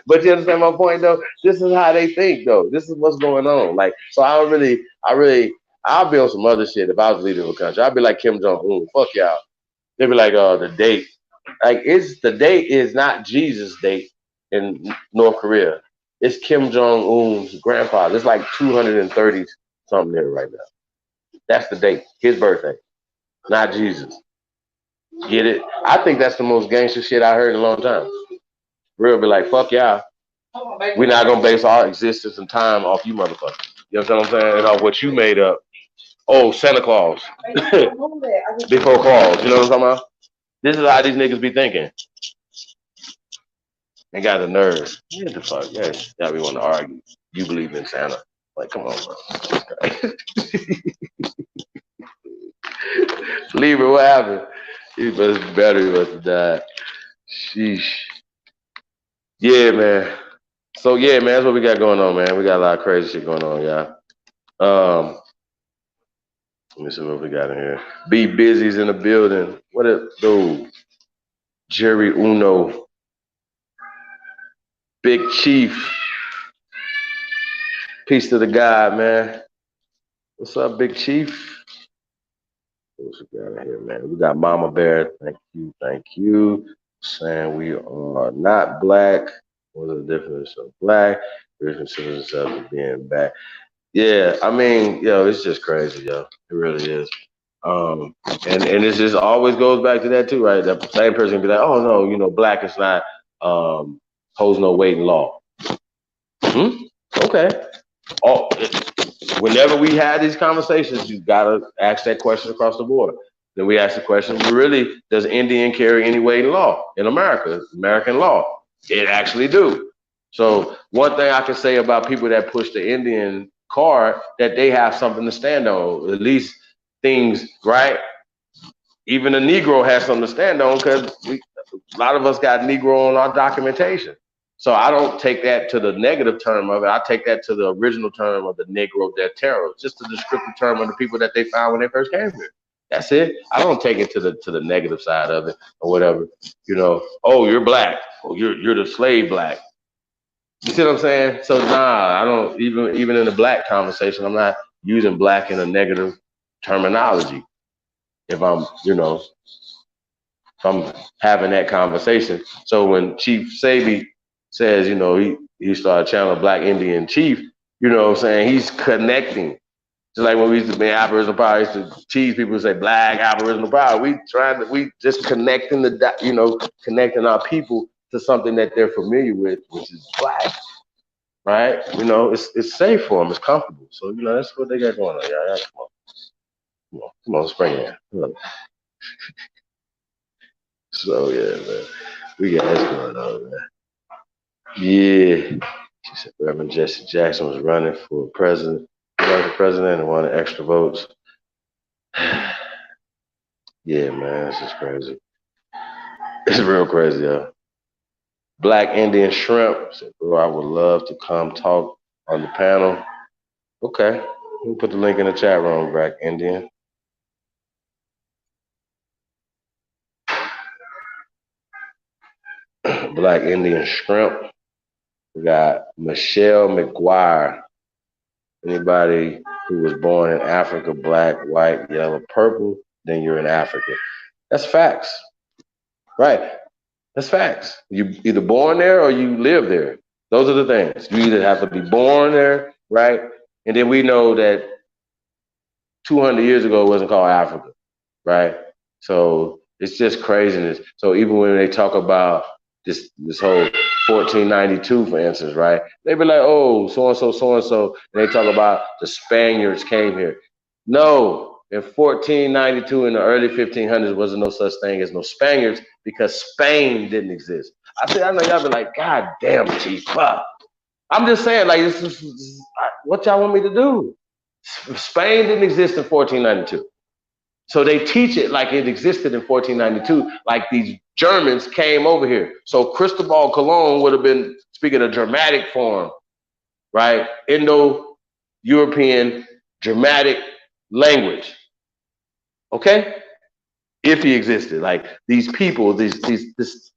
But you understand my point though? This is how they think though. This is what's going on. Like, so I'll be on some other shit if I was leading the country. I'd be like Kim Jong Un. Fuck y'all. They'd be like, the date. Like, the date is not Jesus' date in North Korea. It's Kim Jong Un's grandfather. It's like 230 something there right now. That's the date. His birthday, not Jesus. Get it? I think that's the most gangster shit I heard in a long time. Real be like, fuck y'all. We're not gonna base our existence and time off you motherfuckers. You know what I'm saying? And off what you made up. Oh, Santa Claus. Before Claus. You know what I'm talking about? This is how these niggas be thinking. They got the nerve. What the fuck? Yeah, we want to argue. You believe in Santa. Like, come on, bro. Leave it, what happened? His battery must have died. Sheesh. Yeah, man. So yeah, man, that's what we got going on, man. We got a lot of crazy shit going on, y'all. Let me see what we got in here. Be Busy's in the building. What up, dude? Jerry Uno. Big Chief. Peace to the God, man. What's up, Big Chief? What's we got in here, man? We got Mama Bear. Thank you. Saying we are not black. What is the difference of black? We consider ourselves as being back. Yeah, I mean, yo, it's just crazy, yo. It really is. And it just always goes back to that too, right? That same person can be like, oh no, black is not holds no weight in law. Okay. Oh, whenever we had these conversations, you gotta ask that question across the board. Then we ask the question, really, does Indian carry any weight in law in America? American law. It actually do. So one thing I can say about people that push the Indian card, that they have something to stand on, at least things, right? Even a Negro has something to stand on because a lot of us got Negro on our documentation. So I don't take that to the negative term of it. I take that to the original term of the Negro de Terra, just the descriptive term of the people that they found when they first came here. That's it. I don't take it to the negative side of it or whatever. Oh, you're black. Oh, you're the slave black. You see what I'm saying? So I don't even in the black conversation, I'm not using black in a negative terminology. If I'm having that conversation. So when Chief Sabi says, he started channeling Black Indian Chief, what I'm saying? He's connecting. Just like when we used to be Aboriginal power, I used to tease people who say Black Aboriginal power. We just connecting connecting our people to something that they're familiar with, which is black. Right? It's safe for them, it's comfortable. So, that's what they got going on, y'all. Come on, let's bring it in. Look. So yeah, man. We got this going on, man. Yeah. She said Reverend Jesse Jackson was running for president. He ran for president and wanted extra votes. Yeah, man, this is crazy. It's real crazy, yo. Black Indian Shrimp said, bro, I would love to come talk on the panel. Okay. We'll put the link in the chat room, Black Indian. Black Indian Shrimp. We got Michelle McGuire. Anybody who was born in Africa, black, white, yellow, purple, then you're in Africa. That's facts. Right. That's facts. You either born there or you live there. Those are the things. You either have to be born there, right? And then we know that 200 years ago it wasn't called Africa, right? So it's just craziness. So even when they talk about this whole 1492, for instance, right? They be like, oh, so-and-so, and they talk about the Spaniards came here. No, in 1492, in the early 1500s, wasn't no such thing as no Spaniards because Spain didn't exist. I know y'all be like, God damn, Chief, fuck. I'm just saying, like, this is what y'all want me to do? Spain didn't exist in 1492. So they teach it like it existed in 1492, like these Germans came over here. So Cristobal Colon would have been speaking a Germanic form, right? Indo-European Germanic language. Okay? If he existed. Like these people, this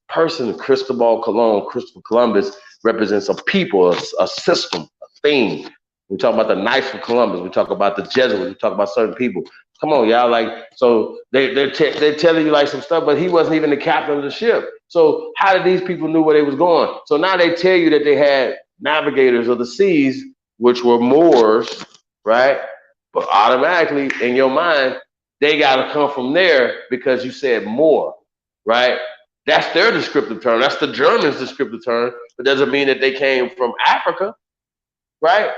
person, Cristobal Colon, Christopher Columbus, represents a people, a system, a thing. We talk about the Knights of Columbus. We talk about the Jesuits. We talk about certain people. Come on, y'all. Like, so they're telling you like some stuff, but he wasn't even the captain of the ship. So how did these people knew where they was going? So now they tell you that they had navigators of the seas, which were Moors, right? But automatically in your mind, they got to come from there because you said Moor, right? That's their descriptive term. That's the Germans' descriptive term, but doesn't mean that they came from Africa, right?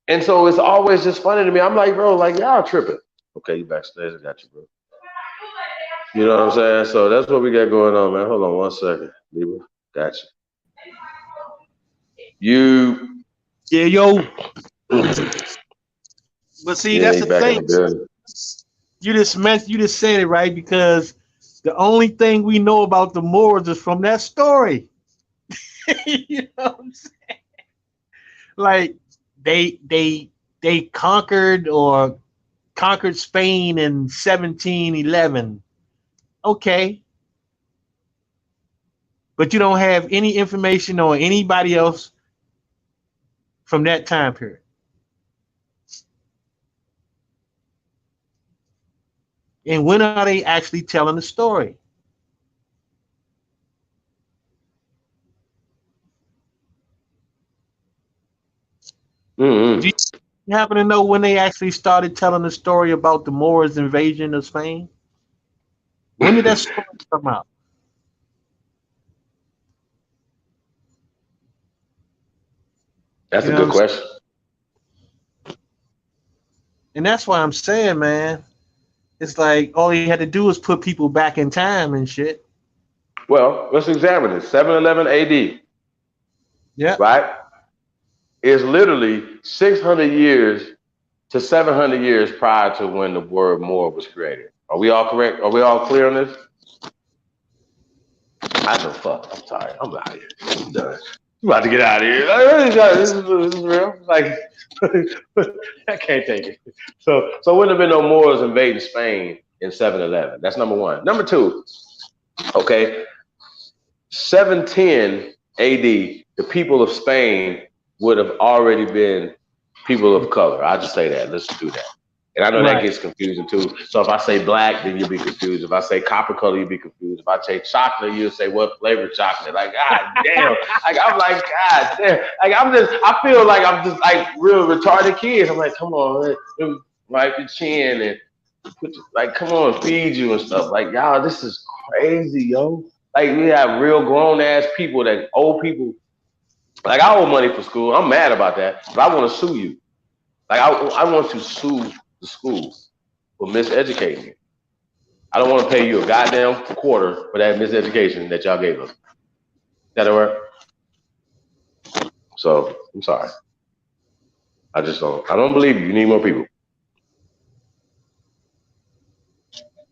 And so it's always just funny to me. I'm like, bro, like y'all tripping. Okay, you backstage. I got you, bro. You know what I'm saying? So that's what we got going on, man. Hold on 1 second, Libra. Got you. Yeah, yo. But see, Yeah, that's he the back in thing. the building. You just said it right, because the only thing we know about the Moors is from that story. You know what I'm saying? Like they conquered Spain in 1711. Okay. But you don't have any information on anybody else from that time period. And when are they actually telling the story? Mm-hmm. Do you happen to know when they actually started telling the story about the Moors' invasion of Spain? When did that story come out? That's You a know what good I'm saying? question. And that's why I'm saying, man, it's like all he had to do was put people back in time and shit. Well, let's examine it. 711 AD, Yeah. right? Is literally 600 years to 700 years prior to when the word Moor was created. Are we all correct? Are we all clear on this? I know fuck. I'm sorry. I'm out here. I'm done. I'm about to get out of here. This is real. Like, I can't take it. So wouldn't have been no Moors invading Spain in 711. That's number one. Number two, okay, 710 AD, the people of Spain would have already been people of color. I'll just say that. Let's do that. And I know that Right. gets confusing too. So if I say black, then you'll be confused. If I say copper color, you'll be confused. If I say chocolate, you'll say what flavor chocolate. Like, God damn. Like, I'm like, God damn. Like, I feel like I'm just like real retarded kids. I'm like, come on, man. Wipe your chin and like, come on, feed you and stuff. Like, y'all, this is crazy, yo. Like, we have real grown ass people that old people. Like, I owe money for school. I'm mad about that, but I want to sue you. Like, I want to sue the school for miseducating me. I don't want to pay you a goddamn quarter for that miseducation that y'all gave us. That'll work. So I'm sorry. I just don't. I don't believe you. You need more people.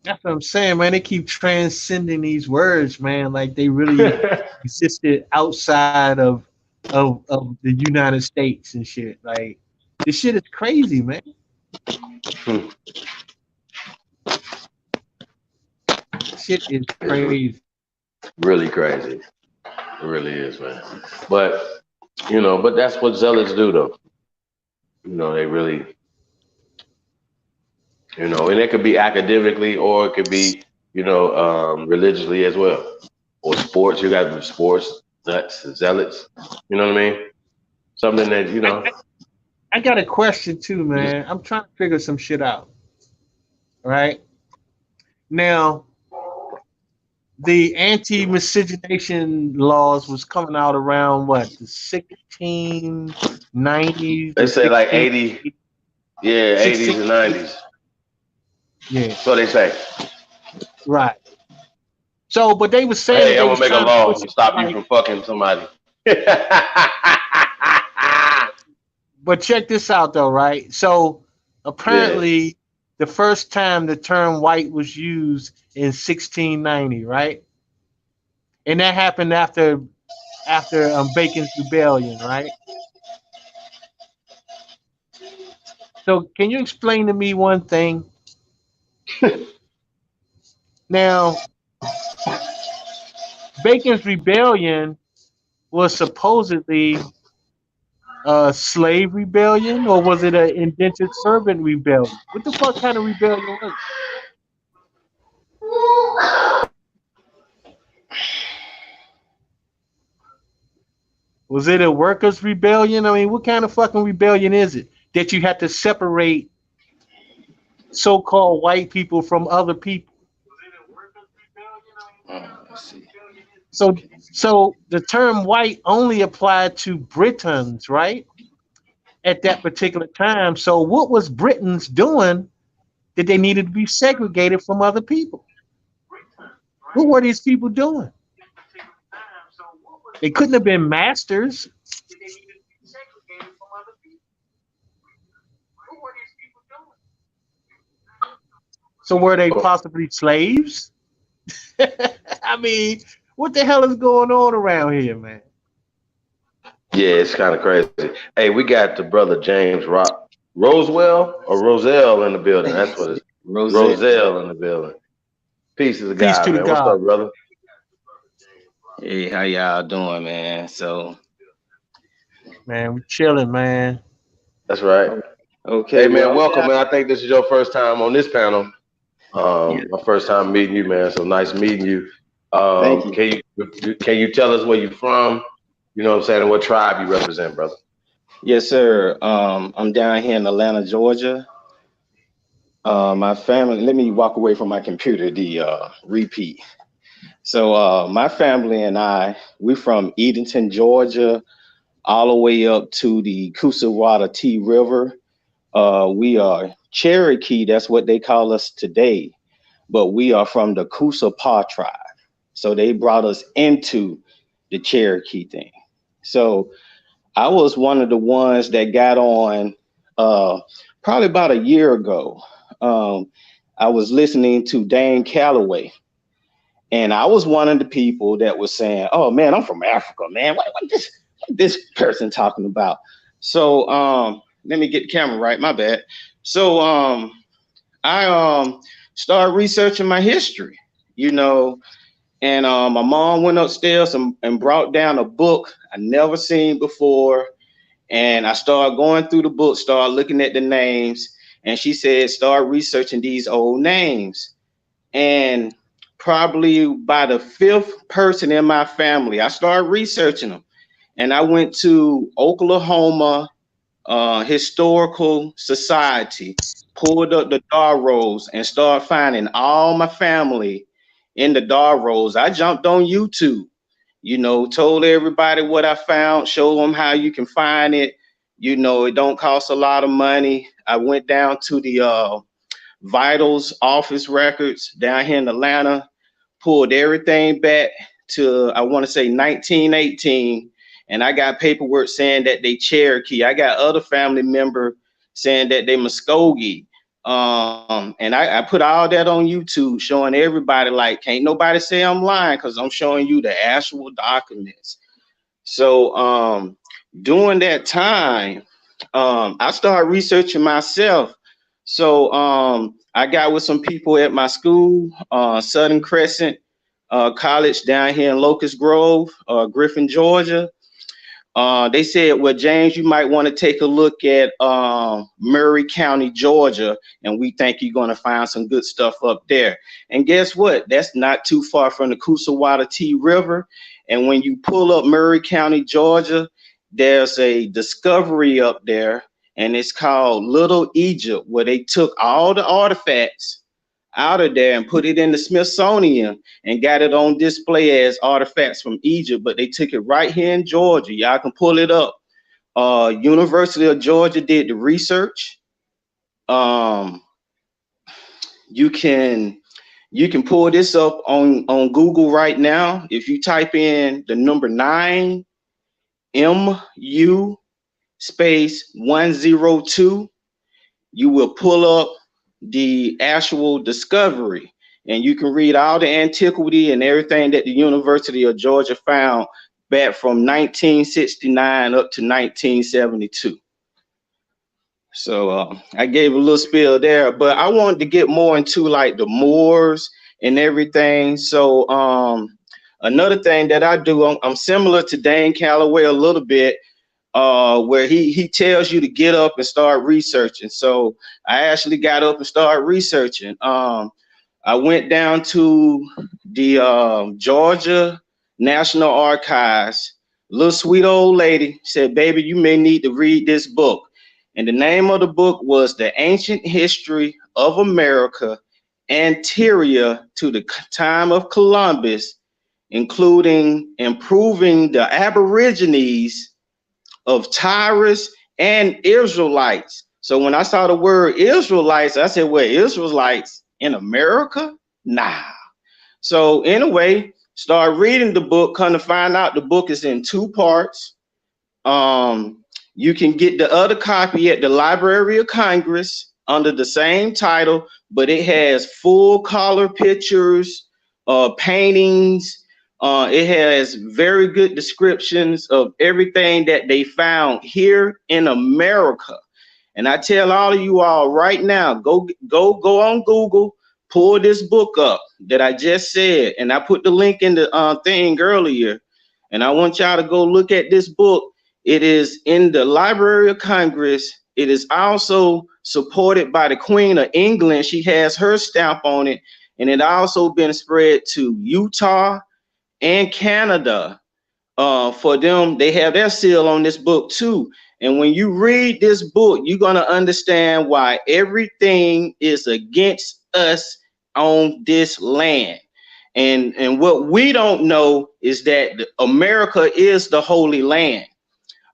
That's what I'm saying, man. They keep transcending these words, man, like they really existed outside of the United States and shit. Like this shit is crazy, man. Shit is crazy. Really crazy. It really is, man. But but that's what zealots do, though. They really, and it could be academically or it could be, religiously as well, or sports. You got sports nuts, zealots. You know what I mean? Something that I got a question too, man. I'm trying to figure some shit out. Right now, the anti-miscegenation laws was coming out around what, the 1690s, they the say like 16, 80, yeah, 80s 16, and 90s. yeah, So they say. right. So, but they were saying that Hey, they I'm gonna was make a trying to law push to it stop you like, from fucking somebody. but check this out though, right? So Yeah. apparently the first time the term white was used in 1690, right? And that happened after Bacon's Rebellion, right? So can you explain to me one thing? Now, Bacon's Rebellion was supposedly a slave rebellion, or was it an indentured servant rebellion? What the fuck kind of rebellion was it? Was it a workers' rebellion? I mean, what kind of fucking rebellion is it that you have to separate so-called white people from other people? Let's see. So the term white only applied to Britons, right? At that particular time. So what was Britons doing that they needed to be segregated from other people? What were these people doing? They couldn't have been masters. So were they possibly slaves? I mean, what the hell is going on around here, man? Yeah, it's kind of crazy. Hey, we got the brother James Roswell or Roselle in the building. That's what it's Rosette. Roselle in the building. Peace to the Peace guy, to the man. What's God. up, brother? Hey, how y'all doing, man? So, Man, we chilling, man. That's right. okay, Hey, man, well, welcome, man. I think this is your first time on this panel. yeah, My first time meeting you, man. So nice meeting you. thank you. Can you tell us where you from? You know what I'm saying, and what tribe you represent, brother? Yes, sir. I'm down here in Atlanta, Georgia. My family, let me walk away from my computer, the repeat. So, my family and we from Edenton, Georgia, all the way up to the Coosawatta T River. We are Cherokee, that's what they call us today, but we are from the Coosapaw tribe. So they brought us into the Cherokee thing. So I was one of the ones that got on probably about a year ago. Um, I was listening to Dane Calloway, and I was one of the people that was saying, "Oh man, I'm from Africa, man. What this person talking about?" So let me get the camera right. My bad. So I started researching my history, you know, and my mom went upstairs and brought down a book I never seen before. And I started going through the book, started looking at the names, and she said, start researching these old names. And probably by the fifth person in my family, I started researching them. And I went to Oklahoma Historical Society, pulled up the Dar Rolls, and started finding all my family in the Dar Rolls. I jumped on YouTube, told everybody what I found, showed them how you can find it. It don't cost a lot of money. I went down to the Vitals office records down here in Atlanta, pulled everything back to, I want to say 1918, and I got paperwork saying that they Cherokee. I got other family member saying that they Muskogee. And I put all that on YouTube, showing everybody, like, can't nobody say I'm lying, because I'm showing you the actual documents. So during that time, I started researching myself. So I got with some people at my school, Southern Crescent College down here in Locust Grove, Griffin, Georgia. They said, well, James, you might want to take a look at Murray County, Georgia, and we think you're going to find some good stuff up there. And guess what? That's not too far from the Coosawatta T River. And when you pull up Murray County, Georgia, there's a discovery up there, and it's called Little Egypt, where they took all the artifacts out of there and put it in the Smithsonian and got it on display as artifacts from Egypt, but they took it right here in Georgia. Y'all can pull it up. University of Georgia did the research. You can pull this up on Google right now. If you type in the number 9 MU space 102, you will pull up the actual discovery. And you can read all the antiquity and everything that the University of Georgia found back from 1969 up to 1972. So I gave a little spiel there, but I wanted to get more into like the Moors and everything. So another thing that I do, I'm similar to Dane Calloway a little bit, where he tells you to get up and start researching. So I actually got up and started researching. I went down to the Georgia National Archives. Little sweet old lady said, "Baby, you may need to read this book." And the name of the book was The Ancient History of America Anterior to the Time of Columbus, including improving the Aborigines of Tyrus and Israelites. So when I saw the word Israelites, I said, well, Israelites in America? Nah. So anyway, start reading the book, come to find out the book is in two parts. You can get the other copy at the Library of Congress under the same title, but it has full color pictures, paintings. It has very good descriptions of everything that they found here in America. And I tell all of you all right now, go on Google, pull this book up that I just said, and I put the link in the thing earlier. And I want y'all to go look at this book. It is in the Library of Congress. It is also supported by the Queen of England. She has her stamp on it. And it also been spread to Utah and Canada. For them, they have their seal on this book too. And when you read this book, you're going to understand why everything is against us on this land. And what we don't know is that America is the Holy Land.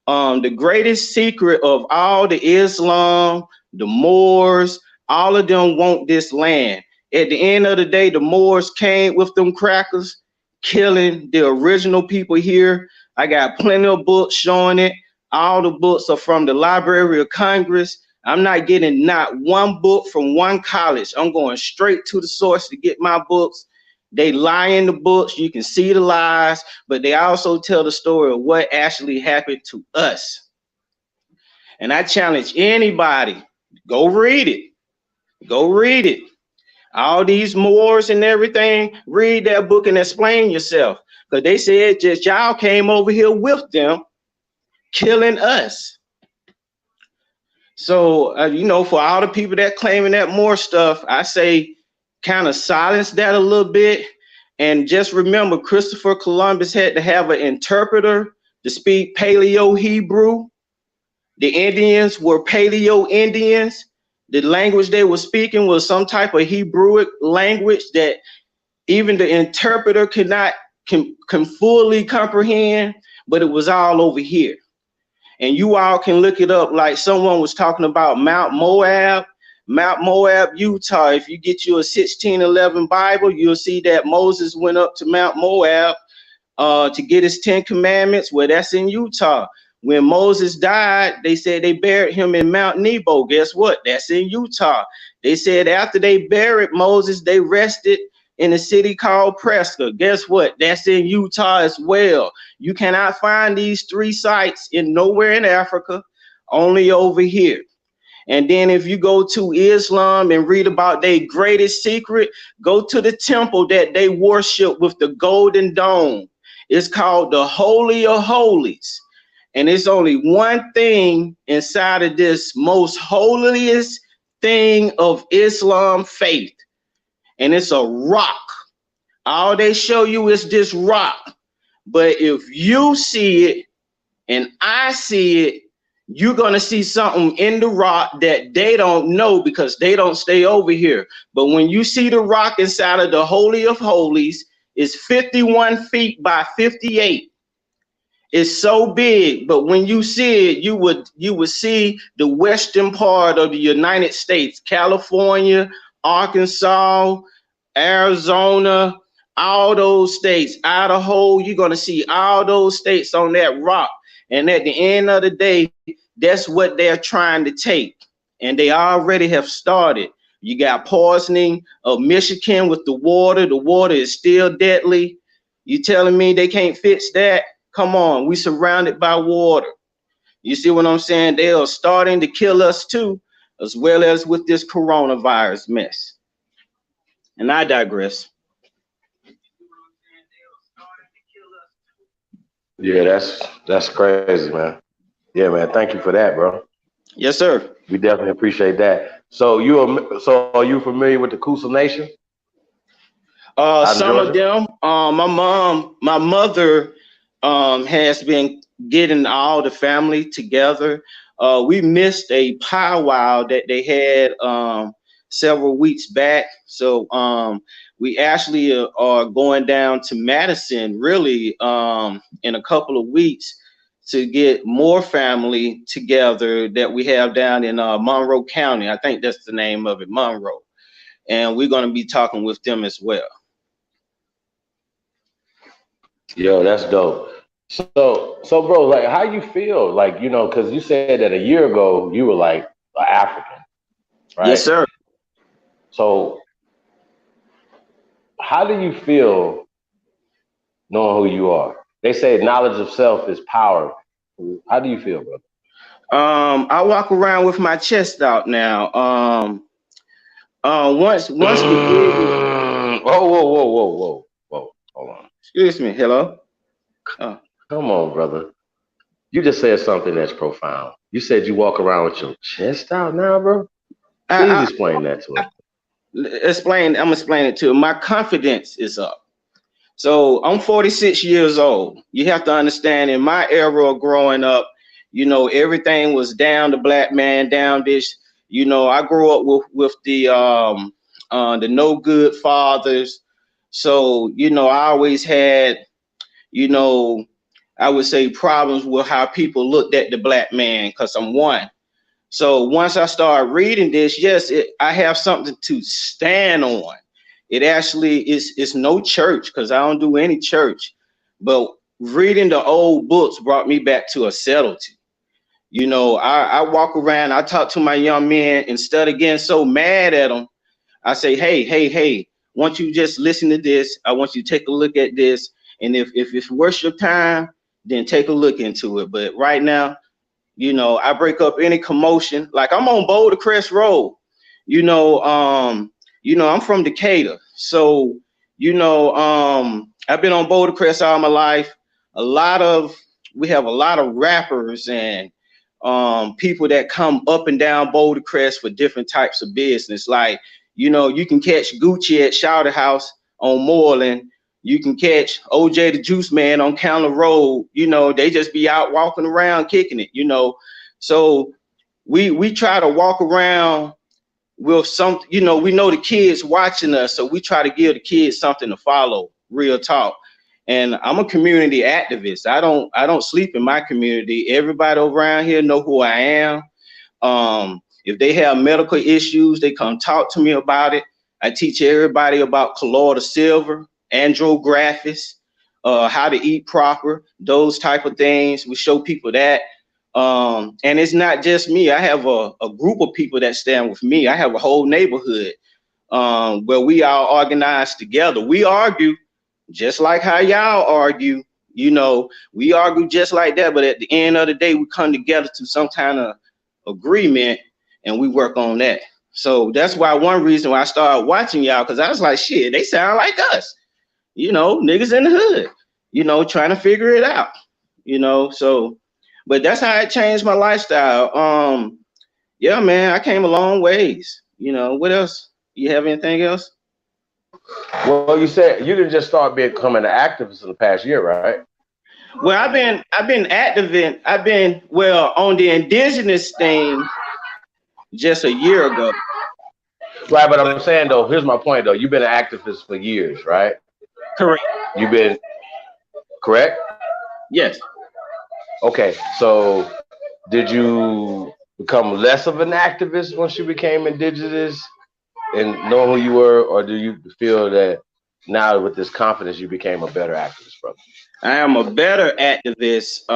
The greatest secret of all the Islam, the Moors, all of them want this land. At the end of the day, the Moors came with them crackers, killing the original people here. I got plenty of books showing it. All the books are from the Library of Congress. I'm not getting not one book from one college. I'm going straight to the source to get my books. They lie in the books. You can see the lies, but they also tell the story of what actually happened to us. And I challenge anybody, go read it. Go read it. All these Moors and everything, read that book and explain yourself. Because they said just y'all came over here with them, killing us. So, for all the people that claiming that Moor stuff, I say kind of silence that a little bit. And just remember, Christopher Columbus had to have an interpreter to speak Paleo Hebrew. The Indians were Paleo Indians. The language they were speaking was some type of Hebrewic language that even the interpreter can fully comprehend, but it was all over here. And you all can look it up, like someone was talking about Mount Moab, Utah. If you get you a 1611 Bible, you'll see that Moses went up to Mount Moab to get his 10 commandments. Well, that's in Utah. When Moses died, they said they buried him in Mount Nebo. Guess what? That's in Utah. They said after they buried Moses, they rested in a city called Prescott. Guess what? That's in Utah as well. You cannot find these three sites nowhere in Africa, only over here. And then if you go to Islam and read about their greatest secret, go to the temple that they worship with the golden dome. It's called the Holy of Holies. And it's only one thing inside of this most holiest thing of Islam faith. And it's a rock. All they show you is this rock. But if you see it and I see it, you're going to see something in the rock that they don't know because they don't stay over here. But when you see the rock inside of the Holy of Holies, it's 51 feet by 58. It's so big, but when you see it, you would see the western part of the United States, California, Arkansas, Arizona, all those states, Idaho. You're going to see all those states on that rock. And at the end of the day, that's what they're trying to take. And they already have started. You got poisoning of Michigan with the water. The water is still deadly. You telling me they can't fix that? Come on, we surrounded by water. You see what I'm saying? They are starting to kill us too, as well as with this coronavirus mess. And I digress. Yeah, that's crazy, man. Yeah, man. Thank you for that, bro. Yes, sir. We definitely appreciate that. So are you familiar with the Coosa Nation out in Some of Georgia? them. My mother, has been getting all the family together. We missed a powwow that they had several weeks back. So we actually are going down to Madison really in a couple of weeks to get more family together that we have down in Monroe County. I think that's the name of it, Monroe. And we're going to be talking with them as well. Yo, that's dope. So, bro, like, how you feel? Like, because you said that a year ago you were like an African, Yes, right? sir. So, how do you feel knowing who you are? They say knowledge of self is power. How do you feel, brother? I walk around with my chest out now. Once we did, Whoa. Hold on. excuse me, hello. Uh, Come on, brother. You just said something that's profound. You said you walk around with your chest out now, bro. Please I, explain that to us. I'm explaining it to you. My confidence is up. So I'm 46 years old. You have to understand, in my era of growing up, everything was down the black man, down this. I grew up with the no good fathers. So I always had, you know, I would say problems with how people looked at the black man because I'm one. So once I started reading this, yes, I have something to stand on. It actually is, it's no church because I don't do any church, but reading the old books brought me back to a subtlety. I walk around, I talk to my young men, instead of getting so mad at them, I say, hey, once you just listen to this, I want you to take a look at this. And if it's worth your time, then take a look into it. But right now, I break up any commotion. Like I'm on Boulder Crest Road. I'm from Decatur. So, I've been on Boulder Crest all my life. We have a lot of rappers and people that come up and down Boulder Crest for different types of business. Like, you can catch Gucci at Shouter House on Moreland. You can catch OJ the Juice Man on Counter Road. They just be out walking around kicking it, So we try to walk around with some, we know the kids watching us, so we try to give the kids something to follow, real talk. And I'm a community activist. I don't sleep in my community. Everybody around here know who I am. If they have medical issues, they come talk to me about it. I teach everybody about colloidal silver, andrographis, how to eat proper, those type of things. We show people that. And it's not just me. I have a group of people that stand with me. I have a whole neighborhood where we all organize together. We argue just like how y'all argue. We argue just like that. But at the end of the day, we come together to some kind of agreement and we work on that. So that's why one reason why I started watching y'all, because I was like, shit, they sound like us, niggas in the hood, trying to figure it out, so, but that's how it changed my lifestyle. Yeah, man, I came a long ways. What else? You have anything else? Well, you said you didn't just start becoming an activist in the past year, right? Well, I've been active on the indigenous thing just a year ago. Right, but I'm saying though, here's my point though. You've been an activist for years, right? Correct. You've been correct? Yes. Okay, so did you become less of an activist once you became indigenous and know who you were, or do you feel that now with this confidence you became a better activist, brother? I am a better activist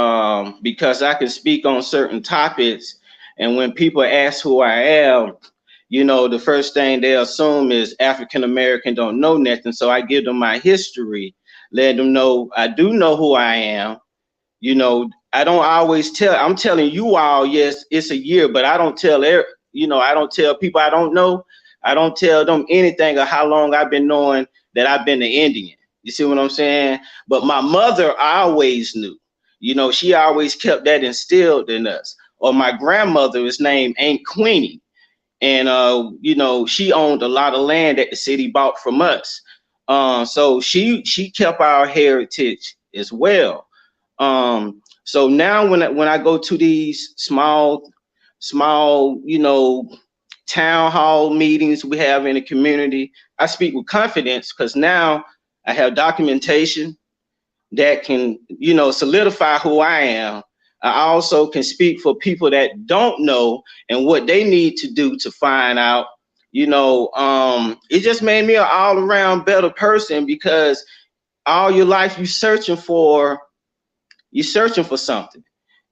because I can speak on certain topics, and when people ask who I am, you know, the first thing they assume is African American don't know nothing. So I give them my history, let them know I do know who I am. You know, I don't always tell. I'm telling you all, yes, it's a year, but I don't tell. You know, I don't tell people I don't know. I don't tell them anything of how long I've been knowing that I've been an Indian. You see what I'm saying? But my mother always knew. You know, she always kept that instilled in us. Or my grandmother is named Aunt Queenie, and you know, she owned a lot of land that the city bought from us. So she kept our heritage as well. So now when I go to these small, you know, town hall meetings we have in the community, I speak with confidence because now I have documentation that can, you know, solidify who I am. I also can speak for people that don't know and what they need to do to find out. You know, it just made me an all-around better person because all your life you're searching for something,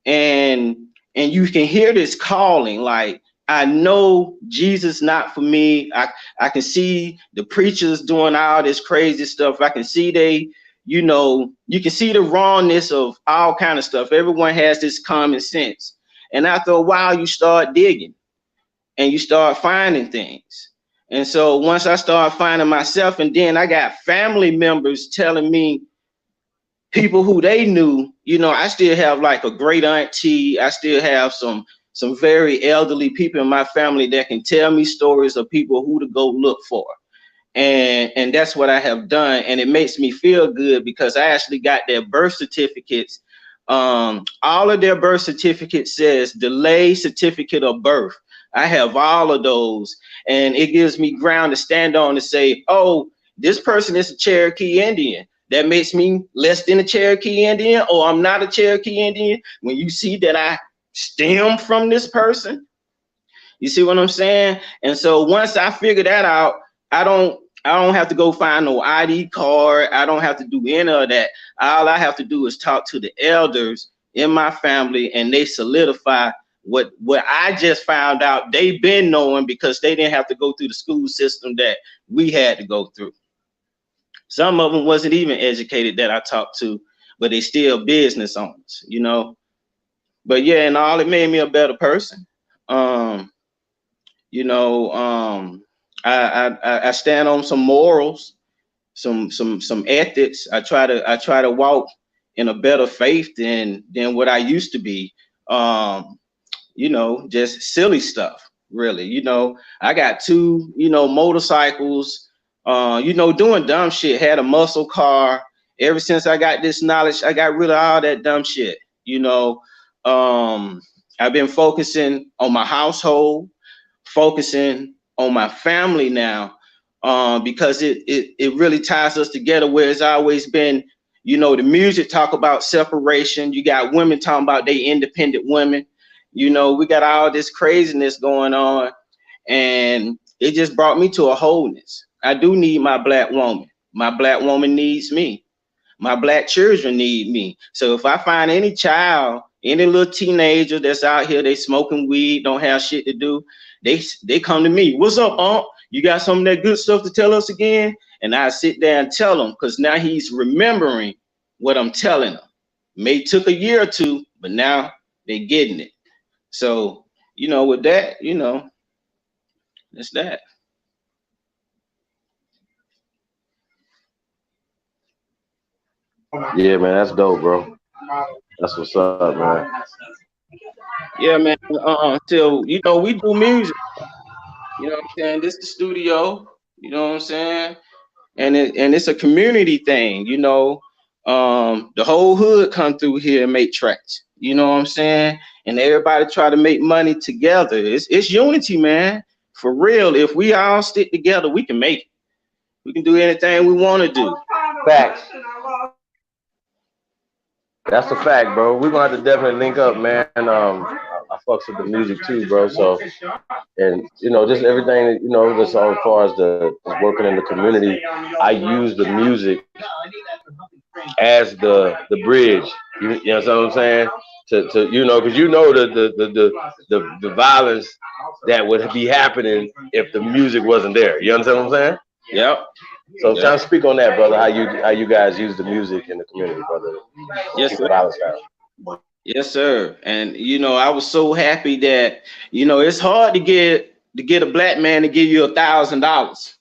and you can hear this calling like, I know Jesus not for me. I can see the preachers doing all this crazy stuff. I can see they, you know, you can see the wrongness of all kind of stuff. Everyone has this common sense, and after a while you start digging and you start finding things. And so once I start finding myself, and then I got family members telling me, people who they knew, you know, I still have like a great auntie. I still have some very elderly people in my family that can tell me stories of people who to go look for. And that's what I have done. And it makes me feel good because I actually got their birth certificates. All of their birth certificates says delay certificate of birth. I have all of those, and it gives me ground to stand on to say, oh, this person is a Cherokee Indian. That makes me less than a Cherokee Indian, or I'm not a Cherokee Indian. When you see that I stem from this person, you see what I'm saying? And so once I figure that out, I don't have to go find no ID card. I don't have to do any of that. All I have to do is talk to the elders in my family, and they solidify what I just found out they've been knowing because they didn't have to go through the school system that we had to go through. Some of them wasn't even educated that I talked to, but they still business owners, you know. But yeah, and all, it made me a better person. Um, you know, I stand on some morals, some ethics. I try to walk in a better faith than what I used to be. You know, just silly stuff, really. You know, I got two, you know, motorcycles, you know, doing dumb shit, had a muscle car. Ever since I got this knowledge, I got rid of all that dumb shit. You know, I've been focusing on my household, focusing on my family now, because it really ties us together, where it's always been, you know, the music talk about separation. You got women talking about they independent women. You know, we got all this craziness going on, and it just brought me to a wholeness. I do need my black woman. My black woman needs me. My black children need me. So if I find any child, any little teenager that's out here, they smoking weed, don't have shit to do, they come to me. What's up, Unc? You got some of that good stuff to tell us again? And I sit there and tell him, because now he's remembering what I'm telling him. May took a year or two, but now they're getting it. So, you know, with that, you know, it's that. Yeah, man, that's dope, bro. That's what's up, man. Yeah, man. Till, you know, we do music. You know what I'm saying? This the studio. You know what I'm saying? And it's a community thing. You know, the whole hood come through here and make tracks. You know what I'm saying? And everybody try to make money together. It's unity, man. For real. If we all stick together, we can make it. We can do anything we want to do. Facts. That's a fact, bro. We're gonna have to definitely link up, man. I fucks with the music too, bro. So, and you know, just everything, you know, just as far as the just working in the community, I use the music as the bridge. You know what I'm saying? To you know, because you know the violence that would be happening if the music wasn't there. You understand what I'm saying? Yep. So try Yep. to speak on that, brother. How you guys use the music in the community, brother. Yes, Keep sir. it honest now. Yes, sir. And I was so happy that it's hard to get a black man to give you $1,000.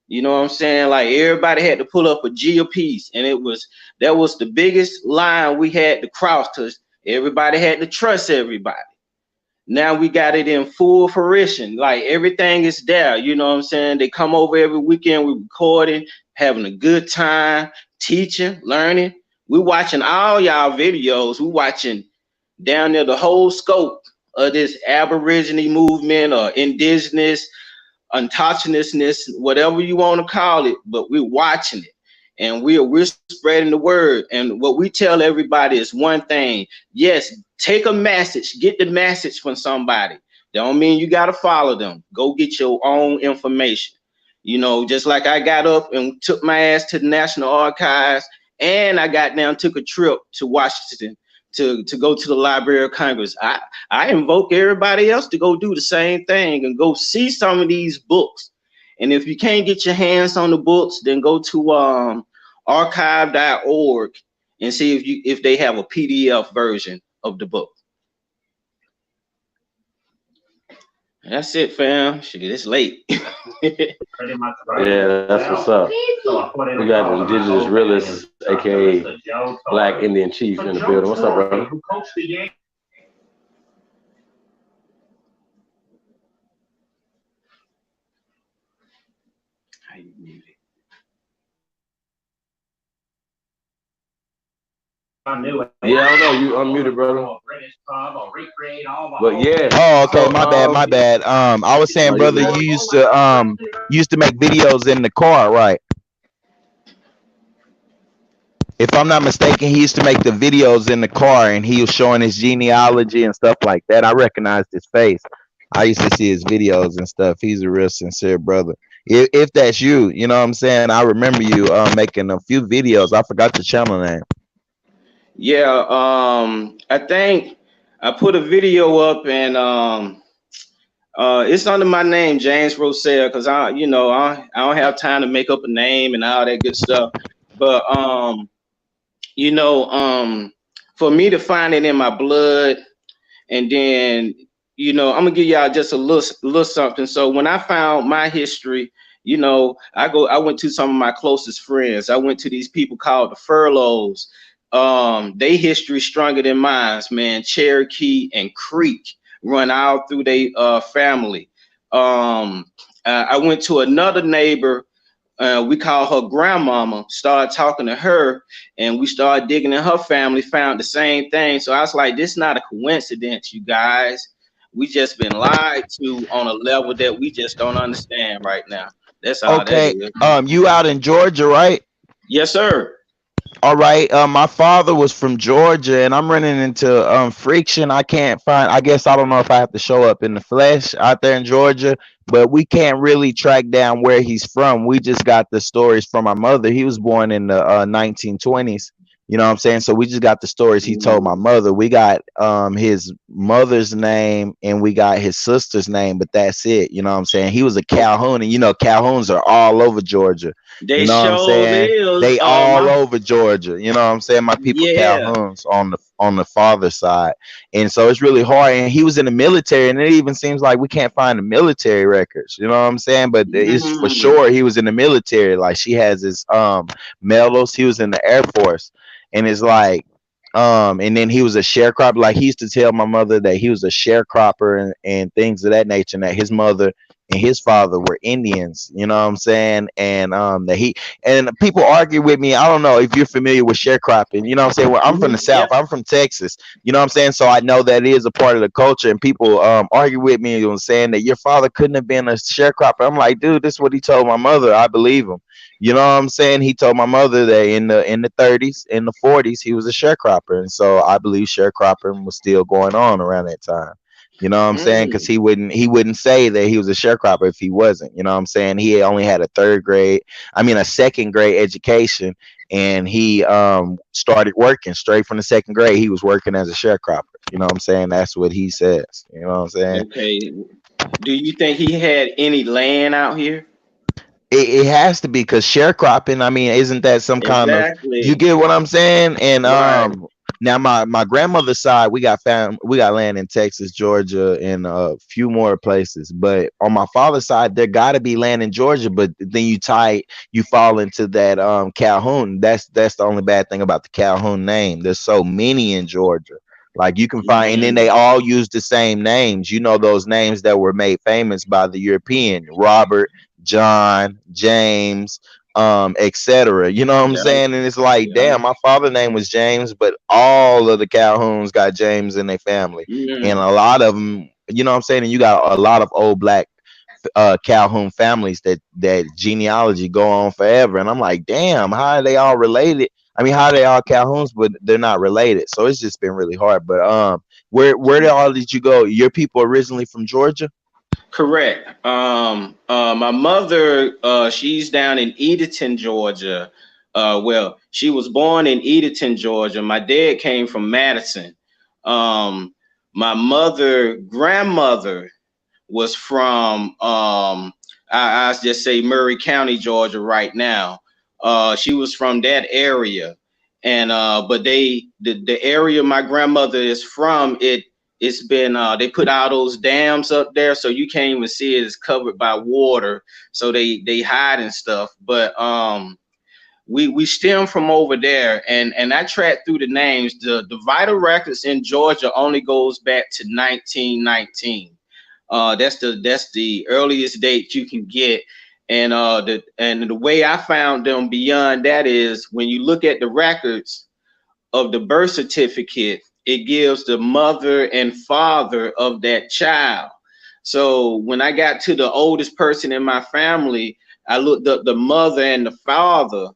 You know what I'm saying? Like everybody had to pull up a G a piece, and that was the biggest line we had to cross because everybody had to trust everybody. Now we got it in full fruition. Like everything is there. You know what I'm saying? They come over every weekend. We recording, having a good time, teaching, learning. We watching all y'all videos. We watching down there the whole scope of this Aborigine movement or indigenous untouchingness, whatever you want to call it, but we're watching it and we're spreading the word. And what we tell everybody is one thing: yes, take a message, get the message from somebody. That don't mean you got to follow them. Go get your own information. Just like I got up and took my ass to the National Archives, and I got down, took a trip to Washington to go to the Library of Congress. I invoke everybody else to go do the same thing and go see some of these books. And if you can't get your hands on the books, then go to archive.org and see if they have a PDF version of the book. That's it, fam. Shit, it's late. Yeah, that's what's up. We got the indigenous realist, aka Black Indian Chief, in the building. What's up, brother? Yeah, I don't know. You unmuted, brother. But yeah. Oh, okay. So My bad. My bad. I was saying, no, you brother, good. you used to make videos in the car, right? If I'm not mistaken, he used to make the videos in the car, and he was showing his genealogy and stuff like that. I recognized his face. I used to see his videos and stuff. He's a real sincere brother. If that's you, you know what I'm saying. I remember you making a few videos. I forgot your channel name. Yeah, I think I put a video up and it's under my name, James Rosell, because I don't have time to make up a name and all that good stuff. But you know, for me to find it in my blood, and then I'm gonna give y'all just a little something. So when I found my history, I went to some of my closest friends. I went to these people called the Furloughs. They history stronger than mine, man. Cherokee and Creek run all through their family. I went to another neighbor, we call her grandmama, started talking to her, and we started digging in her family, found the same thing. So I was like, this is not a coincidence, you guys. We just been lied to on a level that we just don't understand right now. That's all that Okay. is. You out in Georgia, right? Yes, sir. All right. My father was from Georgia, and I'm running into friction. I can't find. I guess I don't know if I have to show up in the flesh out there in Georgia, but we can't really track down where he's from. We just got the stories from my mother. He was born in the 1920s. You know what I'm saying? So we just got the stories he told my mother. We got his mother's name and we got his sister's name, but that's it. You know what I'm saying? He was a Calhoun, and Calhouns are all over Georgia. They You know what I'm sure saying? is. They all over Georgia. You know what I'm saying? My people Yeah. Calhouns on the father side. And so it's really hard. And he was in the military, and it even seems like we can't find the military records. You know what I'm saying? But it's for sure he was in the military. Like she has his medals. He was in the Air Force. And it's like and then he was a sharecropper. Like he used to tell my mother that he was a sharecropper and things of that nature, and that his mother and his father were Indians, you know what I'm saying? And that he and people argue with me. I don't know if you're familiar with sharecropping, you know what I'm saying? Well, I'm from the South, Yep. I'm from Texas, you know what I'm saying? So I know that is a part of the culture, and people argue with me and saying that your father couldn't have been a sharecropper. I'm like, dude, this is what he told my mother. I believe him. You know what I'm saying? He told my mother that in the 30s, in the 40s, he was a sharecropper, and so I believe sharecropping was still going on around that time. You know what I'm saying? Because he wouldn't say that he was a sharecropper if he wasn't. You know what I'm saying? He only had a second grade education, and he started working straight from the second grade. He was working as a sharecropper. You know what I'm saying? That's what he says. You know what I'm saying? Okay. Do you think he had any land out here? It has to be because sharecropping. I mean, isn't that some kind of? You Exactly. get what I'm saying? And Right. now my grandmother's side, we got land in Texas, Georgia, and a few more places. But on my father's side, there got to be land in Georgia. But then you fall into that Calhoun. That's the only bad thing about the Calhoun name. There's so many in Georgia. Like you can find, and then they Mm, all use the same names. You know those names that were made famous by the European Robert, John, James, etc. You know what I'm yeah. saying? And it's like, Yeah. damn, my father's name was James, but all of the Calhouns got James in their family, and Mm, a lot of them, you know what I'm saying? And you got a lot of old black Calhoun families that genealogy go on forever, and I'm like, damn, how are they all related? I mean, how are they all Calhouns, but they're not related? So it's just been really hard. But where did you go? Your people originally from Georgia? correct. My mother, she's down in Edenton, Georgia. Well, she was born in Edenton, Georgia. My dad came from Madison. Um, my mother, grandmother was from I just say Murray County, Georgia, right now. She was from that area, and but the area my grandmother is from, it's been they put all those dams up there, so you can't even see it. It's covered by water, so they hide and stuff. But we stem from over there, and I tracked through the names. The vital records in Georgia only goes back to 1919. That's the earliest date you can get, and the way I found them beyond that is when you look at the records of the birth certificate, it gives the mother and father of that child. So when I got to the oldest person in my family, I looked up the mother and the father,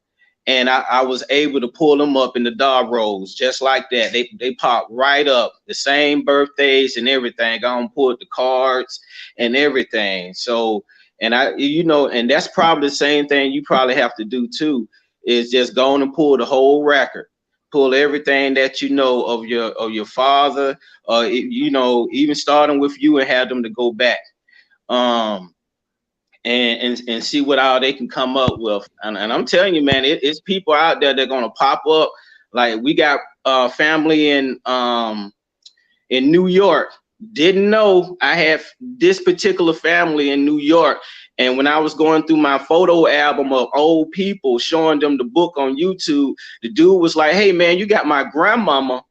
and I was able to pull them up in the dog rolls just like that. They popped right up, the same birthdays and everything. I pulled the cards and everything. So and and that's probably the same thing you probably have to do too, is just go on and pull the whole record, pull everything that you know of your father, even starting with you, and have them to go back, um, and see what all they can come up with. And I'm telling you, man, it's people out there that are gonna pop up. Like we got family in New York. Didn't know I had this particular family in New York. And when I was going through my photo album of old people, showing them the book on YouTube, the dude was like, "Hey man, you got my grandmama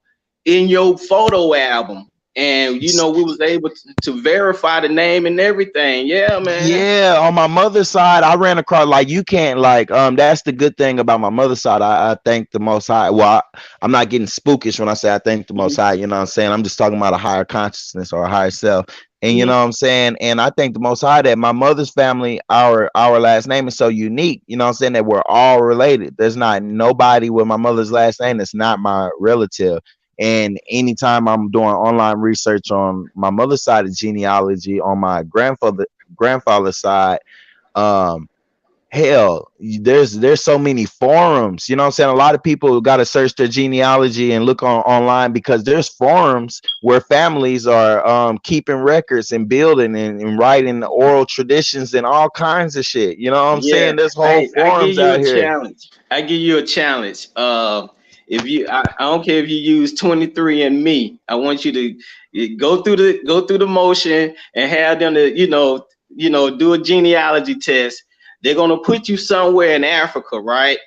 in your photo album." And we was able to verify the name and everything. Yeah, man. Yeah, on my mother's side, I ran across like you can't like that's the good thing about my mother's side. I thank the most high. Well, I'm not getting spookish when I say I thank the most Hmm. high, you know what I'm saying? I'm just talking about a higher consciousness or a higher self. And you Hmm. know what I'm saying? And I thank the most high that my mother's family, our last name is so unique, you know what I'm saying, that we're all related. There's not nobody with my mother's last name that's not my relative. And anytime I'm doing online research on my mother's side of genealogy, on my grandfather's side, um hell, there's so many forums, you know what I'm saying? A lot of people got to search their genealogy and look on online because there's forums where families are keeping records and building and writing oral traditions and all kinds of shit, you know what I'm Yeah. saying? There's whole Hey, I give forums you out a here. challenge. I give you a challenge. If I don't care if you use 23 and Me. I want you to go through the motion and have them to do a genealogy test. They're gonna put you somewhere in Africa, right?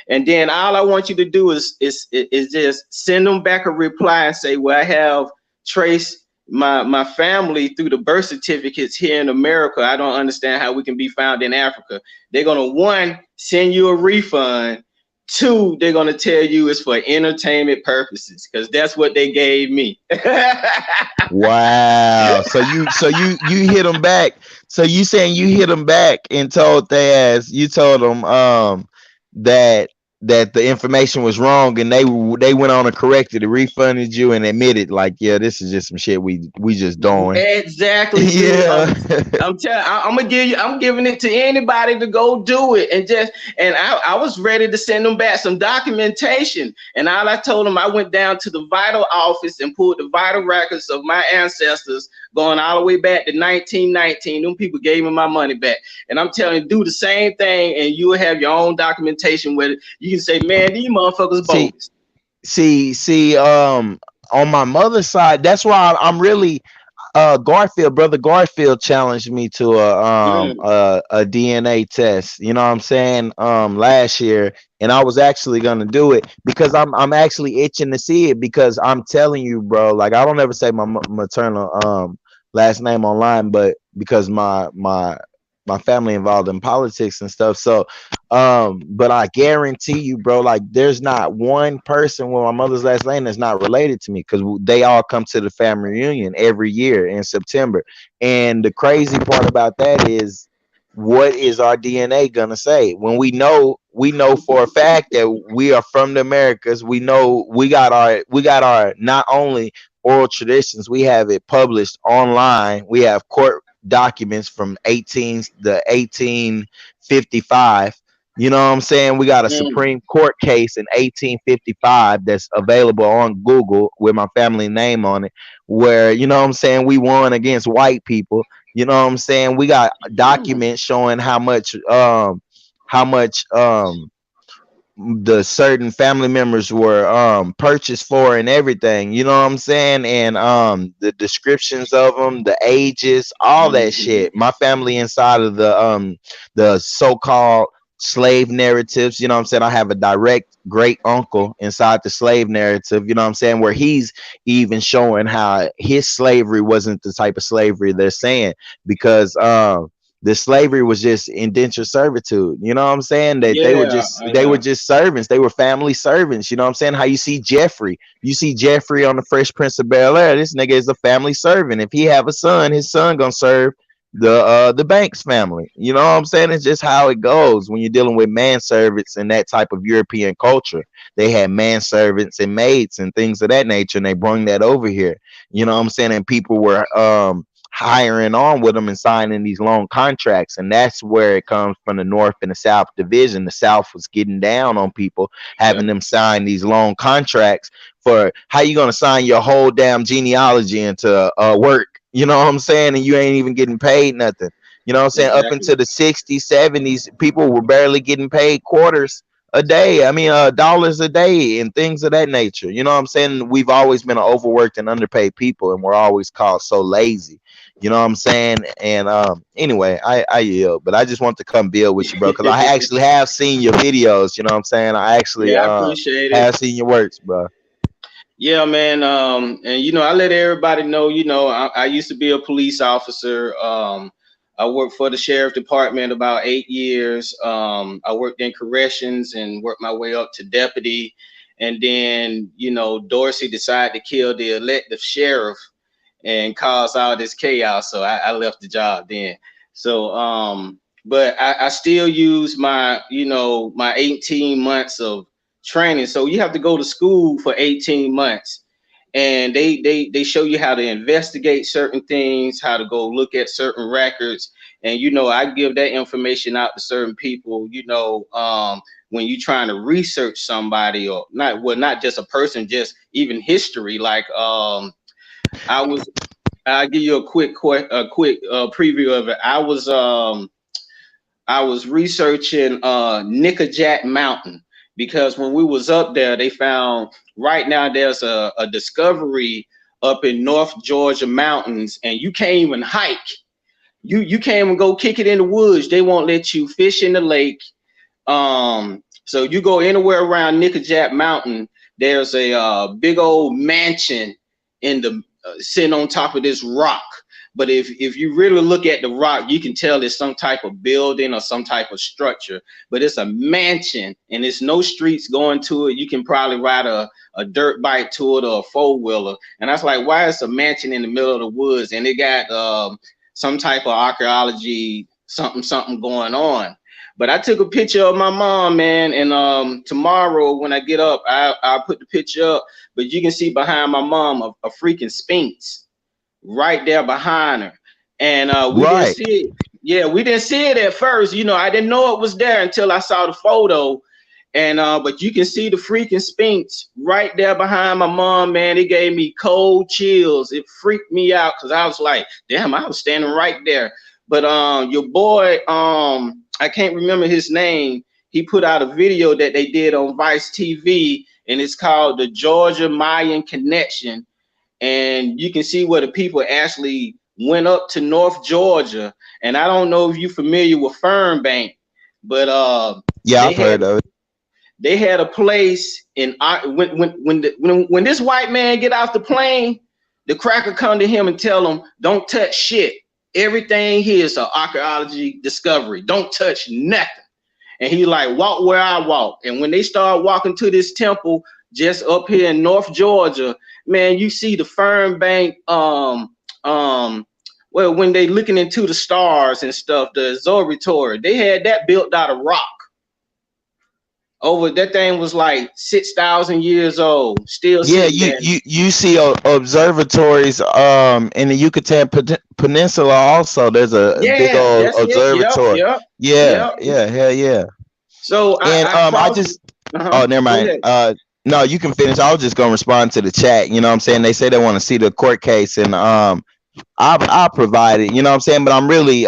And then all I want you to do is just send them back a reply and say, "Well, I have traced my family through the birth certificates here in America. I don't understand how we can be found in Africa." They're gonna, one, send you a refund. Two, they're gonna tell you it's for entertainment purposes because that's what they gave me. Wow. So you hit them back. So you saying you hit them back and told they ass, you told them that that the information was wrong, and they went on and corrected it, refunded you, and admitted like, yeah, this is just some shit we just doing. Exactly, dude. Yeah. I'm giving it to anybody to go do it. I was ready to send them back some documentation. And all I told them, I went down to the vital office and pulled the vital records of my ancestors going all the way back to 1919. Them people gave me my money back. And I'm telling you, do the same thing and you will have your own documentation with it. You can say, man, these motherfuckers see, bogus. on my mother's side, that's why I'm really brother Garfield challenged me to Mm, a DNA test. You know what I'm saying? Last year, and I was actually gonna do it because I'm actually itching to see it, because I'm telling you, bro. Like, I don't ever say my maternal last name online, but because my family involved in politics and stuff. So but I guarantee you, bro, like, there's not one person with my mother's last name that's not related to me, because they all come to the family reunion every year in September. And the crazy part about that is, what is our DNA gonna say when we know for a fact that we are from the Americas? We know we got our not only oral traditions, we have it published online. We have court documents from 1855. You know what I'm saying? We got a mm. Supreme Court case in 1855 that's available on Google with my family name on it, where, you know what I'm saying, we won against white people. You know what I'm saying? We got documents showing how much the certain family members were purchased for and everything. You know what I'm saying? And the descriptions of them, the ages, all that Mhm. shit. My family inside of the so-called slave narratives. You know what I'm saying? I have a direct great uncle inside the slave narrative. You know what I'm saying? Where he's even showing how his slavery wasn't the type of slavery they're saying, because the slavery was just indentured servitude. You know what I'm saying? That they were Yeah, just I they were know. just servants. They were family servants. You know what I'm saying? How you see Jeffrey on the Fresh Prince of Bel Air. This nigga is a family servant. If he have a son, his son gonna serve the Banks family. You know what I'm saying? It's just how it goes when you're dealing with manservants and that type of European culture. They had manservants and maids and things of that nature, and they brought that over here. You know what I'm saying? And people were hiring on with them and signing these long contracts. And that's where it comes from, the North and the South division. The South was getting down on people, Yeah. having them sign these long contracts. For how you gonna sign your whole damn genealogy into work? You know what I'm saying? And you ain't even getting paid nothing. You know what I'm saying? Up Exactly. into the 60s, 70s, people were barely getting paid quarters a day. I mean, dollars a day and things of that nature. You know what I'm saying? We've always been an overworked and underpaid people, and we're always called so lazy. You know what I'm saying? And anyway, I yield, but I just want to come build with you, bro, because I actually have seen your videos. You know what I'm saying? I actually Yeah, I appreciate it. have seen your works, bro. Yeah, man. And I let everybody know, I used to be a police officer. I worked for the sheriff department about 8 years. I worked in corrections and worked my way up to deputy. And then, Dorsey decided to kill the elected sheriff and cause all this chaos. So I left the job then. So, but I still use my 18 months of training. So you have to go to school for 18 months, and they show you how to investigate certain things, how to go look at certain records. And I give that information out to certain people, when you're trying to research somebody, or not just a person, just even history. Like I was I'll give you a quick preview of it. I was researching Nickajack Mountain, because when we was up there, they found, right now there's a discovery up in North Georgia mountains, and you can't even hike. You can't even go kick it in the woods. They won't let you fish in the lake. So you go anywhere around Nickajack Mountain, there's a big old mansion in the sitting on top of this rock. But if you really look at the rock, you can tell it's some type of building or some type of structure. But it's a mansion, and it's no streets going to it. You can probably ride a dirt bike to it or a four-wheeler. And that's like, why is a mansion in the middle of the woods? And it got some type of archaeology, something going on. But I took a picture of my mom, man, and tomorrow when I get up, I'll put the picture up. But you can see behind my mom a freaking Sphinx right there behind her. And we didn't Right. see it. Yeah, we didn't see it at first. You know, I didn't know it was there until I saw the photo. And but you can see the freaking Sphinx right there behind my mom, man. It gave me cold chills. It freaked me out because I was like, damn, I was standing right there. But your boy, I can't remember his name. He put out a video that they did on Vice TV, and it's called the Georgia Mayan Connection. And you can see where the people actually went up to North Georgia. And I don't know if you're familiar with Fernbank, but Yeah, they I've heard had of it. they had a place in when this white man get off the plane, the cracker come to him and tell him, "Don't touch shit. Everything here is an archaeology discovery. Don't touch nothing." And he like, walk where I walk. And when they start walking to this temple just up here in North Georgia, man, you see the Fernbank well, when they looking into the stars and stuff, the observatory, they had that built out of rock. Over that thing was like 6,000 years old, still Yeah, sitting you there. you you see observatories in the Yucatan Peninsula also. There's a big Yeah, old that's it. Yep, observatory. yep, Yeah, yep. yeah, hell yeah. So And I I crossed. just Uh-huh. oh, never Go mind. ahead. No, you can finish. I was just gonna respond to the chat. You know what I'm saying? They say they want to see the court case, and I'll provide it. You know what I'm saying? But I'm really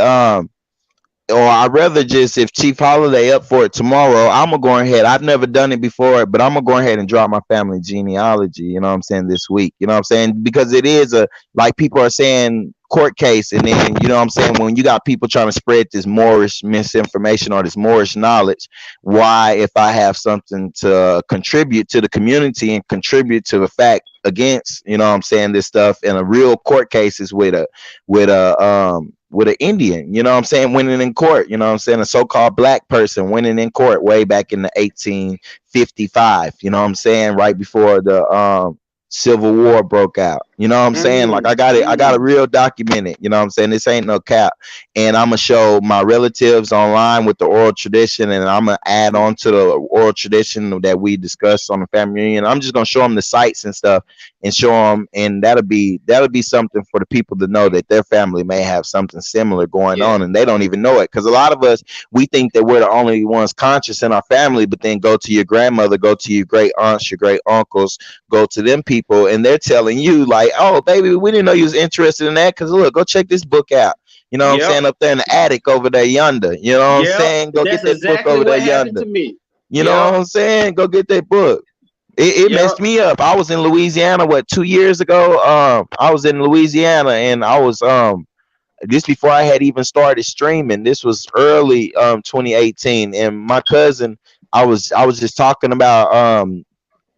or I'd rather just if Chief Holiday up for it tomorrow, I'm gonna go ahead. I've never done it before, but I'm gonna go ahead and drop my family genealogy, you know what I'm saying, this week. You know what I'm saying? Because it is a like people are saying court case, and then you know what I'm saying, when you got people trying to spread this Moorish misinformation or this Moorish knowledge, why if I have something to contribute to the community and contribute to the fact against, you know what I'm saying, this stuff in a real court cases with an Indian, you know what I'm saying, winning in court, you know what I'm saying, a so-called black person winning in court way back in the 1855, you know what I'm saying, right before the Civil War broke out. You know what I'm saying? Like Mm, I got a mm. real documented, you know what I'm saying? This ain't no cap. And I'm gonna show my relatives online with the oral tradition, and I'm gonna add on to the oral tradition that we discussed on the family reunion. I'm just gonna show them the sites and stuff and show them, and that'll be something for the people to know that their family may have something similar going Yeah, on and they don't even know it. Because a lot of us, we think that we're the only ones conscious in our family, but then go to your grandmother, go to your great aunts, your great uncles, go to them people, and they're telling you like, "Oh, baby, we didn't know you was interested in that. Because look, go check this book out. You know what I'm yep, saying? Up there in the attic over there yonder. You know what I'm yep. saying? Go get That's that book exactly over there what happened yonder. to me. You know Yep, what I'm saying? Go get that book." It yep. messed me up. I was in Louisiana, what, 2 years ago? I was in Louisiana, and I was this before I had even started streaming. This was early 2018, and my cousin, I was just talking about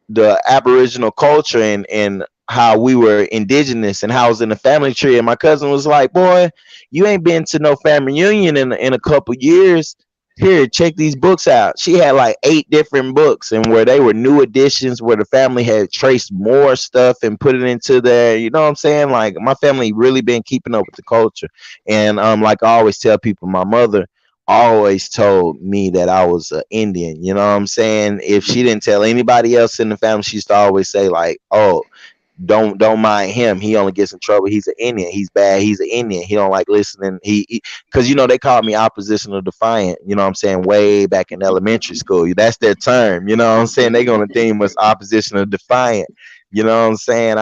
the Aboriginal culture and how we were indigenous and how I was in the family tree. And my cousin was like, "Boy, you ain't been to no family reunion in a couple years. Here, check these books out." She had like 8 different books, and where they were new editions, where the family had traced more stuff and put it into there. You know what I'm saying? Like my family really been keeping up with the culture. And like I always tell people, my mother always told me that I was an Indian. You know what I'm saying? If she didn't tell anybody else in the family, she used to always say like, "Oh, don't mind him. He only gets in trouble. He's an Indian. He's bad. He's an Indian. He don't like listening." Because they called me oppositional defiant. You know what I'm saying? Way back in elementary school, that's their term. You know what I'm saying? They gonna deem us oppositional defiant. You know what I'm saying?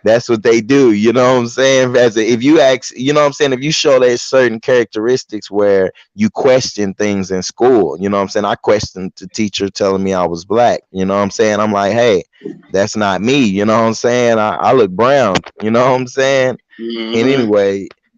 That's what they do, you know what I'm saying? If you ask, you know what I'm saying, if you show there's certain characteristics where you question things in school, you know what I'm saying? I questioned the teacher telling me I was black, you know what I'm saying? I'm like, hey, that's not me, you know what I'm saying? I look brown, you know what I'm saying? And Hmm.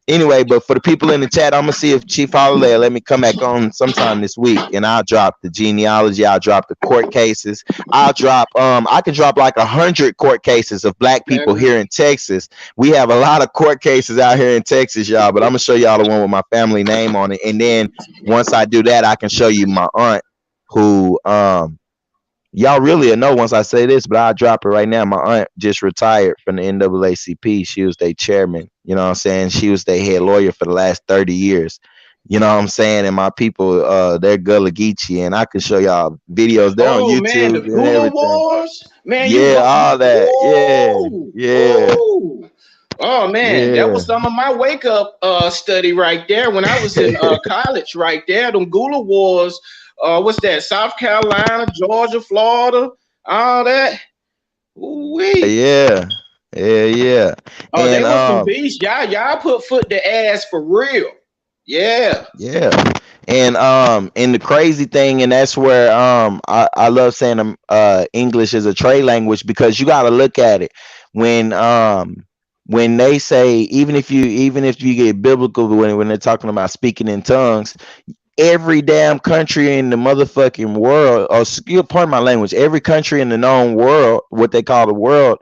anyway, but for the people in the chat, I'm gonna see if Chief Holiday will let me come back on sometime this week, and I'll drop the genealogy, I'll drop the court cases, I'll drop I can drop like 100 court cases of black people Man, here in Texas. We have a lot of court cases out here in Texas, y'all, but I'm gonna show y'all the one with my family name on it, and then once I do that, I can show you my aunt who y'all really know once I say this, but I'll drop it right now. My aunt just retired from the NAACP. She was their chairman. You know what I'm saying? She was their head lawyer for the last 30 years. You know what I'm saying? And my people, they're Gullah Geechee, and I can show y'all videos. They're on Oh man, the YouTube and Gula everything. Wars, man, Yeah, all that. Yeah, woo, yeah, woo. Oh man, that yeah. was some of my wake up study right there when I was in college right there. Them Gula Wars, what's that? South Carolina, Georgia, Florida, all that. Wee. Yeah, yeah, yeah. Oh, they And was some beasts. Y'all put foot to ass for real. Yeah. yeah. And the crazy thing, and that's where I love saying English is a trade language, because you gotta look at it when they say, even if you get biblical, when they're talking about speaking in tongues, every damn country in the motherfucking world, or excuse pardon my language, every country in the known world, what they call the world,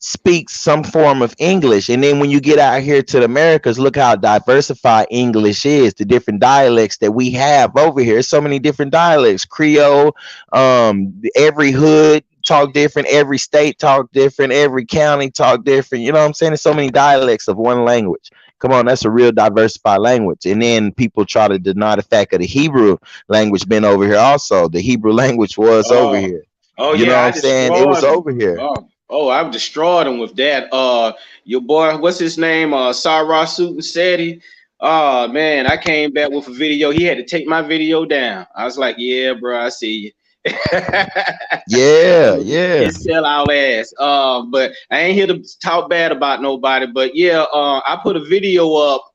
speaks some form of English. And then when you get out here to the Americas, look how diversified English is, the different dialects that we have over here. So many different dialects, Creole, every hood talk different, every state talk different, every county talk different. You know what I'm saying? There's so many dialects of one language. Come on, that's a real diversified language. And then people try to deny the fact of the Hebrew language been over here also. The Hebrew language was over Oh, here. oh You know what yeah, I I'm saying? It was destroyed them. over here. I've destroyed them with that. Your boy, what's his name? Sarah Suit and Seti. Oh man, I came back with a video. He had to take my video down. I was like, yeah, bro, I see you. Yeah, yeah. His sellout ass. But I ain't here to talk bad about nobody. But yeah, I put a video up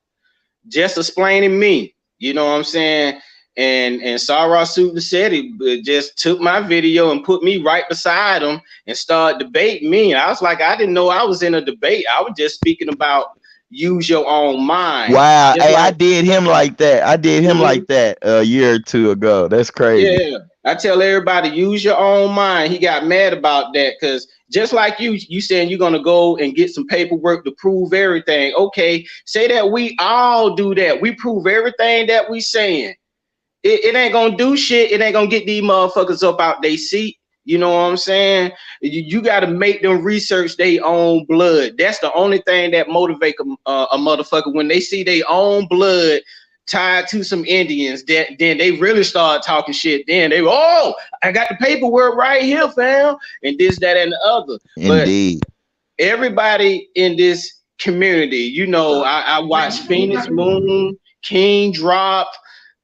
just explaining me. You know what I'm saying? And Sarah Suit said he just took my video and put me right beside him and started debating me. I was like, I didn't know I was in a debate. I was just speaking about use your own mind. Wow. Just Hey, I like, did him like that. I did him mhm, like that a year or two ago. That's crazy. yeah. I tell everybody, use your own mind. He got mad about that because just like you saying you're gonna go and get some paperwork to prove everything. Okay, say that we all do that. We prove everything that we saying. It ain't gonna do shit. It ain't gonna get these motherfuckers up out they seat. You know what I'm saying? You got to make them research their own blood. That's the only thing that motivate a motherfucker when they see their own blood tied to some Indians. That then they really start talking shit. Then they oh, I got the paperwork right here, fam, and this, that, and the other. But Indeed. everybody in this community, you know, I watch Phoenix Moon, King Drop,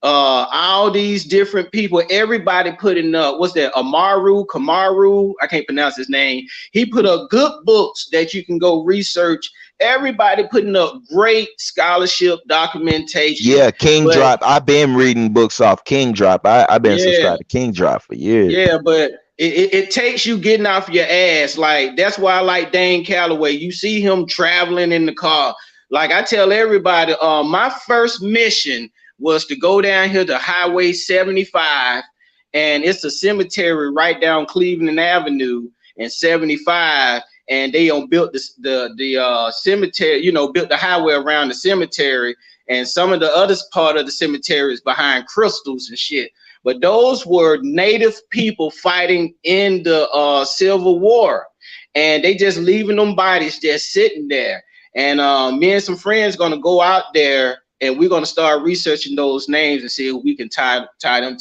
all these different people, everybody putting up, what's that, Kamaru, I can't pronounce his name. He put up good books that you can go research. Everybody putting up great scholarship documentation. Yeah, King But Drop. I've been reading books off King Drop. I've been yeah, subscribed to King Drop for years. yeah, but it takes you getting off your ass. Like that's why I like Dane Calloway. You see him traveling in the car. Like I tell everybody, my first mission was to go down here to Highway 75, and it's a cemetery right down Cleveland Avenue and 75. And they built the cemetery, you know, built the highway around the cemetery, and some of the other part of the cemetery is behind crystals and shit. But those were native people fighting in the Civil War, and they just leaving them bodies just sitting there. And me and some friends gonna go out there, and we're gonna start researching those names and see if we can tie them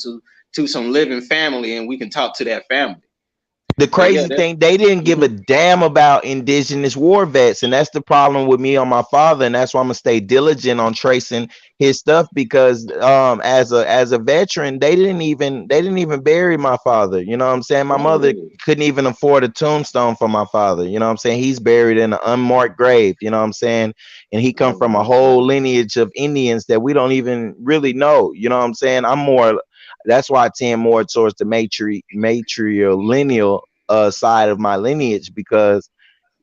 to some living family, and we can talk to that family. The But yeah, crazy thing, they didn't give a damn about indigenous war vets, and that's the problem with me on my father, and that's why I'm gonna stay diligent on tracing his stuff, because as a veteran, they didn't even bury my father. You know what I'm saying? My mother oh, couldn't even afford a tombstone for my father. You know what I'm saying? He's buried in an unmarked grave. You know what I'm saying? And he come from a whole lineage of Indians that we don't even really know. You know what I'm saying? I'm more, that's why I tend more towards the matrilineal side of my lineage, because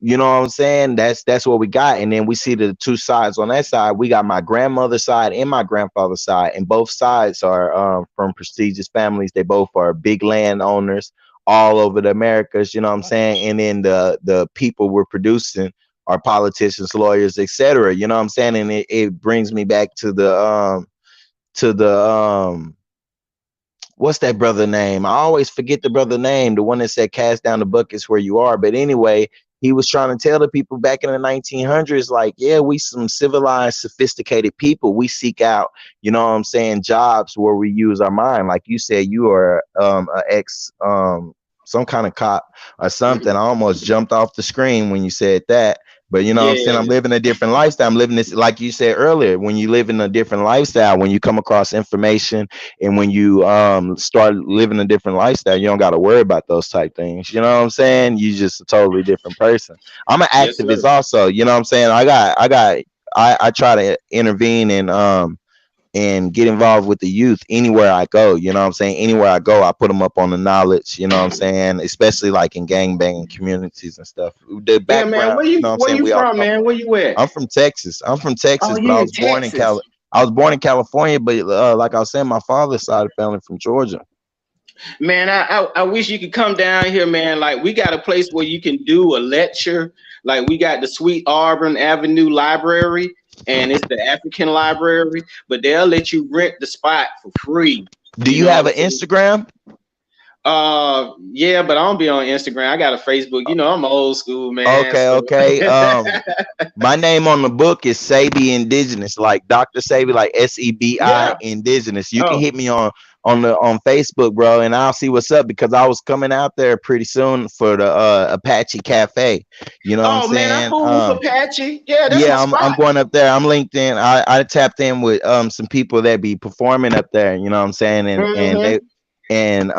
you know what I'm saying, that's what we got. And then we see the two sides on that side. We got my grandmother's side and my grandfather's side, and both sides are from prestigious families. They both are big landowners all over the Americas, you know what I'm saying. And then the people we're producing are politicians, lawyers, etc., you know what I'm saying. And it brings me back to the what's that brother name? I always forget the brother name, the one that said cast down the buckets where you are. But anyway, he was trying to tell the people back in the 1900s, like, yeah, we some civilized, sophisticated people. We seek out, you know what I'm saying, jobs where we use our mind. Like you said, you are a ex some kind of cop or something. I almost jumped off the screen when you said that. But you know what I'm saying? I'm Yeah, living a different lifestyle. I'm living this, like you said earlier, when you live in a different lifestyle, when you come across information and when you start living a different lifestyle, you don't got to worry about those type things. You know what I'm saying? You just a totally different person. I'm an yes, activist sir. also. You know what I'm saying? I try to intervene and get involved with the youth anywhere I go. You know what I'm saying? Anywhere I go, I put them up on the knowledge, you know what I'm saying? Especially like in gang banging communities and stuff. The Yeah, man. background, you know what I'm Where saying? you We all from, come man? from. Where you at? I'm from Texas. I'm from Oh, Texas, but you in Texas. I was born in California, but like I was saying, my father's side of the family from Georgia. Man, I wish you could come down here, man. Like we got a place where you can do a lecture. Like we got the Sweet Auburn Avenue Library, and it's the African Library, but they'll let you rent the spot for free. Do You you know what have I'm an saying? Instagram? Yeah, but I don't be on Instagram. I got a Facebook. You know, I'm old school, man. Okay, So okay. My name on the book is Sabi Indigenous, like Dr. Sabi, like SEBI yeah. Indigenous. You can Oh, hit me on Facebook, bro, and I'll see what's up because I was coming out there pretty soon for the Apache Cafe. You know what I'm oh man, I saying? fool with Apache. Yeah, that's my Yeah, I'm spot. going up there. I'm linked in. I tapped in with some people that be performing up there, you know what I'm saying? And Hmm. they and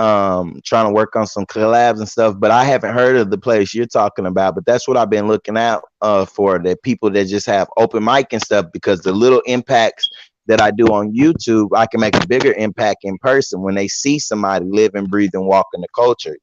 trying to work on some collabs and stuff, but I haven't heard of the place you're talking about. But that's what I've been looking out for, the people that just have open mic and stuff, because the little impacts that I do on YouTube, I can make a bigger impact in person when they see somebody live and breathe and walk in the culture.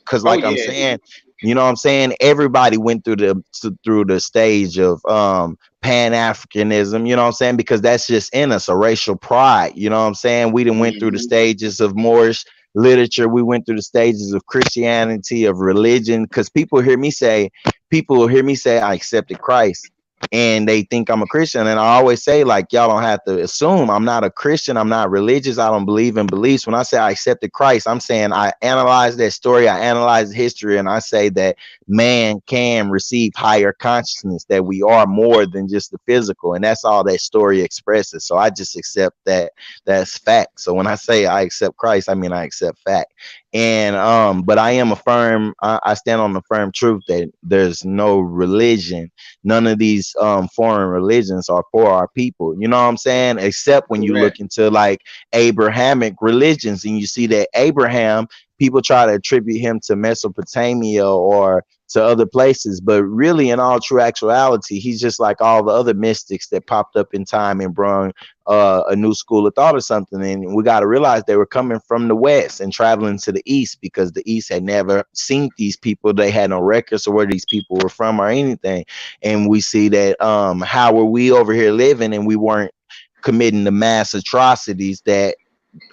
Because Oh like I'm yeah. saying, you know what I'm saying? Everybody went through the stage of Pan Africanism, you know what I'm saying? Because that's just in us, a racial pride. You know what I'm saying? We done went through the Hmm. stages of Moorish literature. We went through the stages of Christianity, of religion. Because people will hear me say I accepted Christ, and they think I'm a Christian. And I always say, like, y'all don't have to assume I'm not a Christian. I'm not religious. I don't believe in beliefs. When I say I accepted Christ, I'm saying I analyze that story, I analyze history, and I say that man can receive higher consciousness, that we are more than just the physical. And that's all that story expresses. So I just accept that that's fact. So when I say I accept Christ, I mean I accept fact. And but I am a firm, I stand on the firm truth that there's no religion, none of these foreign religions are for our people, you know what I'm saying, except when you look Correct. into like Abrahamic religions and you see that Abraham, people try to attribute him to Mesopotamia or to other places, but really in all true actuality he's just like all the other mystics that popped up in time and brought a new school of thought or something. And we got to realize they were coming from the west and traveling to the east because the east had never seen these people. They had no records of where these people were from or anything. And we see that how were we over here living and we weren't committing the mass atrocities that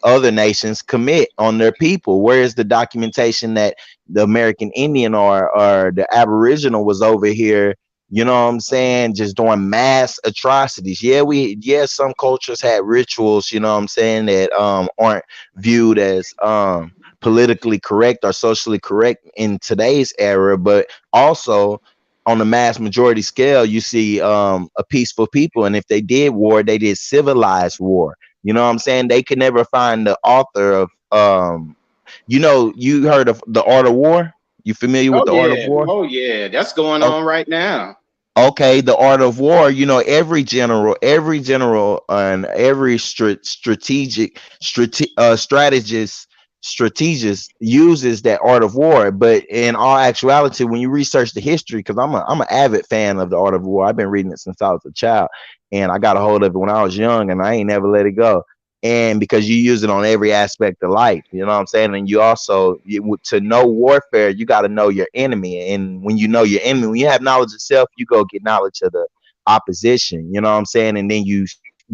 other nations commit on their people? Where is the documentation that the American Indian or the Aboriginal was over here? You know what I'm saying? Just doing mass atrocities. Yeah, some cultures had rituals, you know what I'm saying, that aren't viewed as politically correct or socially correct in today's era, but also on the mass majority scale, you see a peaceful people. And if they did war, they did civilized war. You know what I'm saying? They could never find the author of you heard of The Art of War? You familiar with Oh The Art of yeah. War? Oh yeah. That's going Oh, on right now. okay, The Art of War, every general and every strategist uses that art of war. But in all actuality, when you research the history, because I'm an avid fan of the art of war. I've been reading it since I was a child, and I got a hold of it when I was young, and I ain't never let it go. And because you use it on every aspect of life, you know what I'm saying. And you also, to know warfare, you got to know your enemy. And when you know your enemy, when you have knowledge of self, you go get knowledge of the opposition. You know what I'm saying. And then you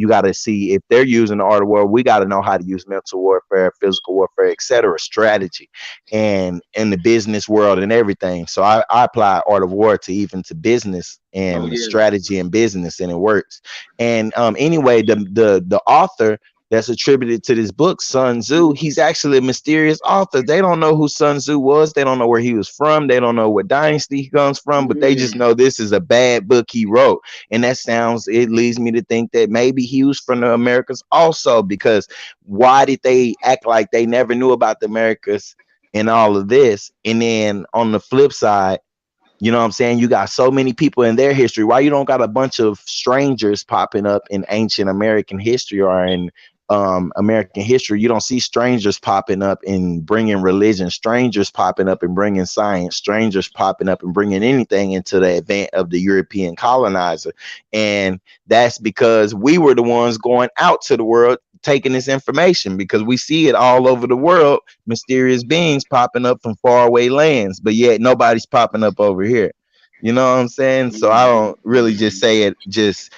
got to see if they're using the art of war. We got to know how to use mental warfare, physical warfare, etc., strategy, and in the business world and everything. So I apply art of war to even to business Oh and yeah. strategy and business, and it works. And anyway, the author, that's attributed to this book, Sun Tzu. He's actually a mysterious author. They don't know who Sun Tzu was. They don't know where he was from. They don't know what dynasty he comes from, but they just know this is a bad book he wrote. And it leads me to think that maybe he was from the Americas also, because why did they act like they never knew about the Americas and all of this? And then on the flip side, you know what I'm saying? You got so many people in their history. Why you don't got a bunch of strangers popping up in ancient American history or in American history? You don't see strangers popping up and bringing religion, strangers popping up and bringing science, strangers popping up and bringing anything into the advent of the European colonizer. And that's because we were the ones going out to the world taking this information, because we see it all over the world, mysterious beings popping up from faraway lands, but yet nobody's popping up over here. You know what I'm saying? So I don't really just say it just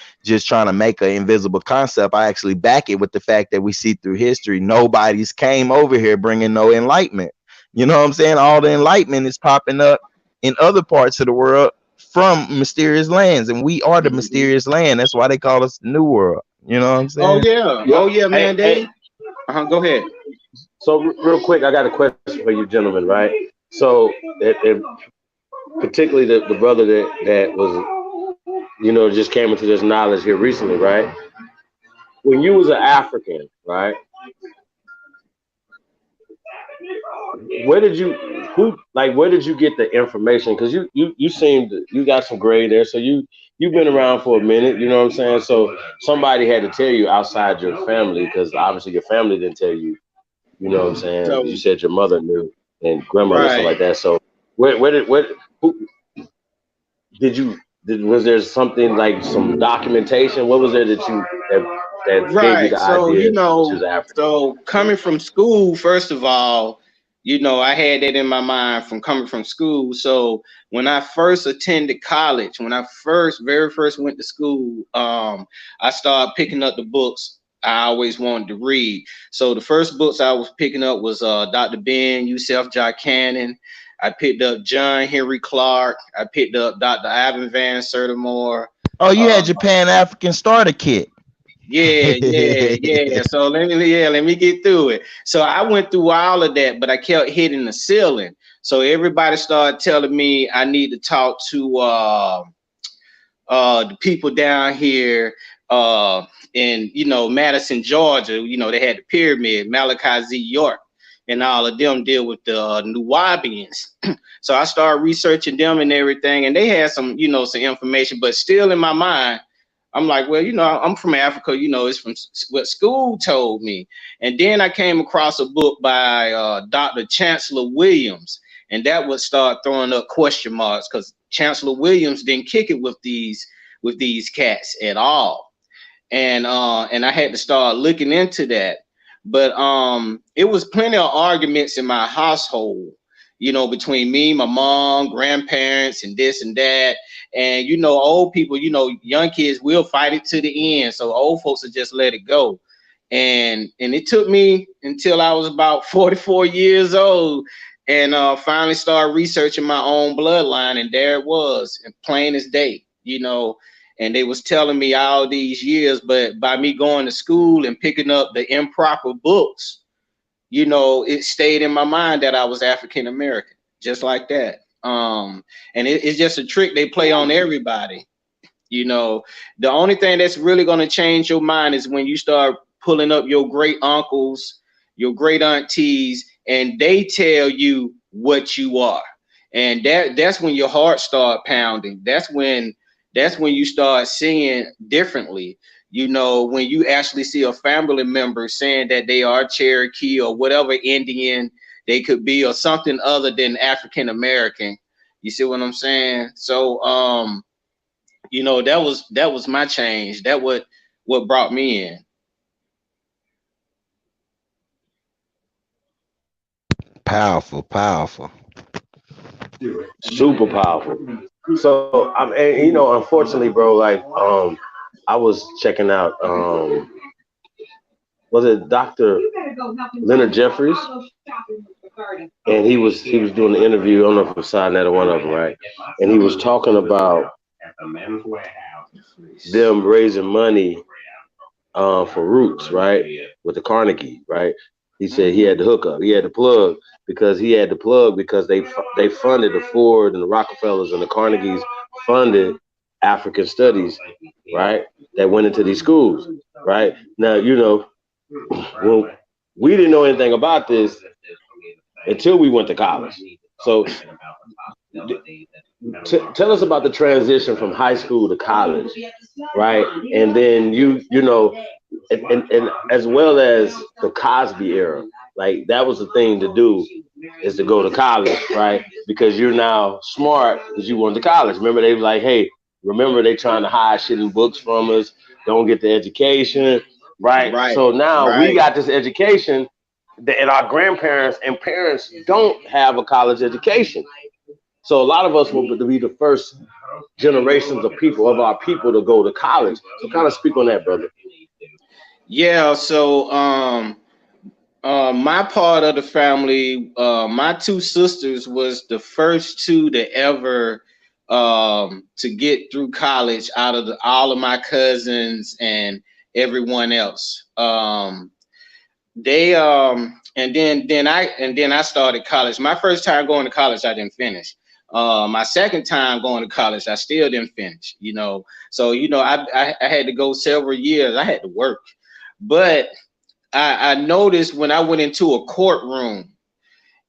trying to make an invisible concept. I actually back it with the fact that we see through history nobody's came over here bringing no enlightenment. You know what I'm saying? All the enlightenment is popping up in other parts of the world from mysterious lands, and we are the mysterious land. That's why they call us New World. You know what I'm Oh saying? yeah, Yep. oh yeah, man. Hey, Go ahead. so real quick, I got a question for you, gentlemen. Right. So, particularly the brother that was, just came into this knowledge here recently, right? When you was an African, right? Where did you where did you get the information? Because you seemed you got some gray there, so you've been around for a minute. You know what I'm saying? So somebody had to tell you outside your family, because obviously your family didn't tell you. You know what I'm saying? So You said your mother knew and grandmother and stuff right, like that. So who did you was there something like some documentation? What was there that gave you right. the So idea that you was African? so coming from school, first of all, I had that in my mind from coming from school. So when I first attended college, when I very first went to school, I started picking up the books I always wanted to read. So the first books I was picking up was Dr. Ben, Yusef Cannon. I picked up John Henry Clark. I picked up Dr. Ivan Van Sertimore. Oh, you Uh, had your Pan African starter kit. yeah. So let me get through it. So I went through all of that, but I kept hitting the ceiling. So everybody started telling me I need to talk to the people down here in Madison, Georgia. They had the pyramid, Malachi Z. York, and all of them deal with the Nubians. So I started researching them and everything, and they had some some information, but still in my mind, I'm like, well, I'm from Africa. It's from what school told me. And then I came across a book by Dr. Chancellor Williams, and that would start throwing up question marks, because Chancellor Williams didn't kick it with these cats at all. And I had to start looking into that. But it was plenty of arguments in my household, between me, my mom, grandparents, and this and that. And old people, young kids will fight it to the end. So old folks will just let it go. And it took me until I was about 44 years old, and finally started researching my own bloodline, and there it was, and plain as day, and they was telling me all these years, but by me going to school and picking up the improper books, it stayed in my mind that I was African American, just like that. And it's just a trick they play on everybody. The only thing that's really going to change your mind is when you start pulling up your great uncles, your great aunties, and they tell you what you are. And that's when your heart start pounding. That's when you start seeing differently. When you actually see a family member saying that they are Cherokee or whatever Indian they could be, or something other than African American. You see what I'm saying? So that was my change. That what brought me in. Powerful, powerful. Super powerful. So and, unfortunately, bro, like I was checking out was it Dr. Leonard Jeffries? And he was doing the interview. I don't know if it was Signet or one of them, right? And he was talking about them raising money for Roots, right? With the Carnegie, right? He said he had the hookup, he had the plug because they funded the Ford and the Rockefellers and the Carnegies funded African studies, right? That went into these schools, right? Now, when we didn't know anything about this until we went to college. So tell us about the transition from high school to college, right? And then and as well as the Cosby era, like that was the thing to do is to go to college, right? Because you're now smart because you went to college. Remember they were like, hey, remember they trying to hide shit in books from us, don't get the education, right? Right, So now we right. got this education and our grandparents and parents don't have a college education. So a lot of us will be the first generations of people of our people to go to college. So kind of speak on that, brother. Yeah, so my part of the family, my two sisters was the first two to ever to get through college out of all of my cousins and everyone else. They and then I started college. My first time going to college, I didn't finish. My second time going to college, I still didn't finish. So I had to go several years. I had to work, but I noticed when I went into a courtroom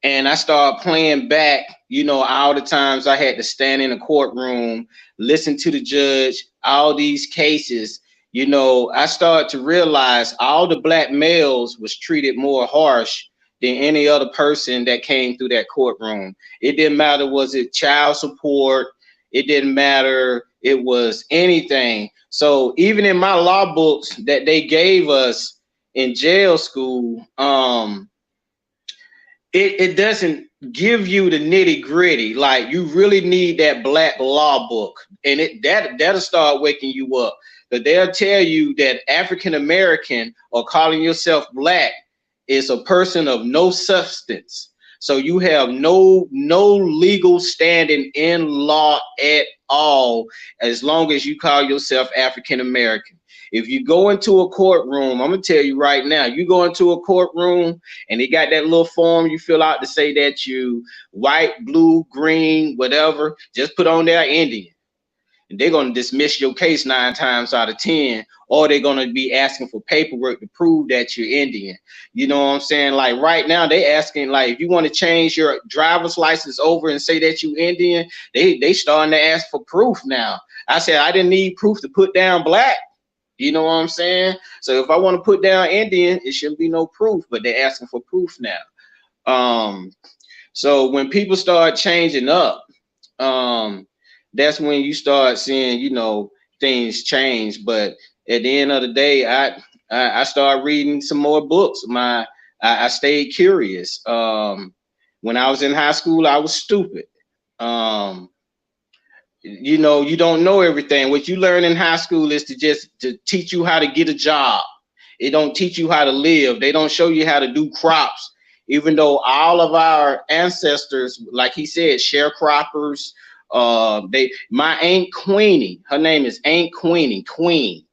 and I started playing back, all the times I had to stand in a courtroom, listen to the judge, all these cases, I started to realize all the black males was treated more harsh than any other person that came through that courtroom. It didn't matter, was it child support? It didn't matter. It was anything. So even in my law books that they gave us in jail school, it doesn't give you the nitty gritty. Like you really need that black law book, and that'll start waking you up. But they'll tell you that African American or calling yourself black is a person of no substance. So you have no legal standing in law at all as long as you call yourself African American. If you go into a courtroom, I'm gonna tell you right now, you go into a courtroom and they got that little form you fill out to say that you white, blue, green, whatever, just put on there Indian. And they're gonna dismiss your case 9 times out of 10, or they're gonna be asking for paperwork to prove that you're Indian. You know what I'm saying? Like right now, they asking like if you want to change your driver's license over and say that you Indian, they starting to ask for proof now. I said I didn't need proof to put down black. You know what I'm saying? So if I want to put down Indian, it shouldn't be no proof, but they're asking for proof now. Um, so when people start changing up, that's when you start seeing, things change. But at the end of the day, I started reading some more books. I stayed curious. When I was in high school, I was stupid. Um, you don't know everything. What you learn in high school is to teach you how to get a job. It don't teach you how to live. They don't show you how to do crops. Even though all of our ancestors, like he said, sharecroppers, my Aunt Queenie, her name is Aunt Queenie, Queen.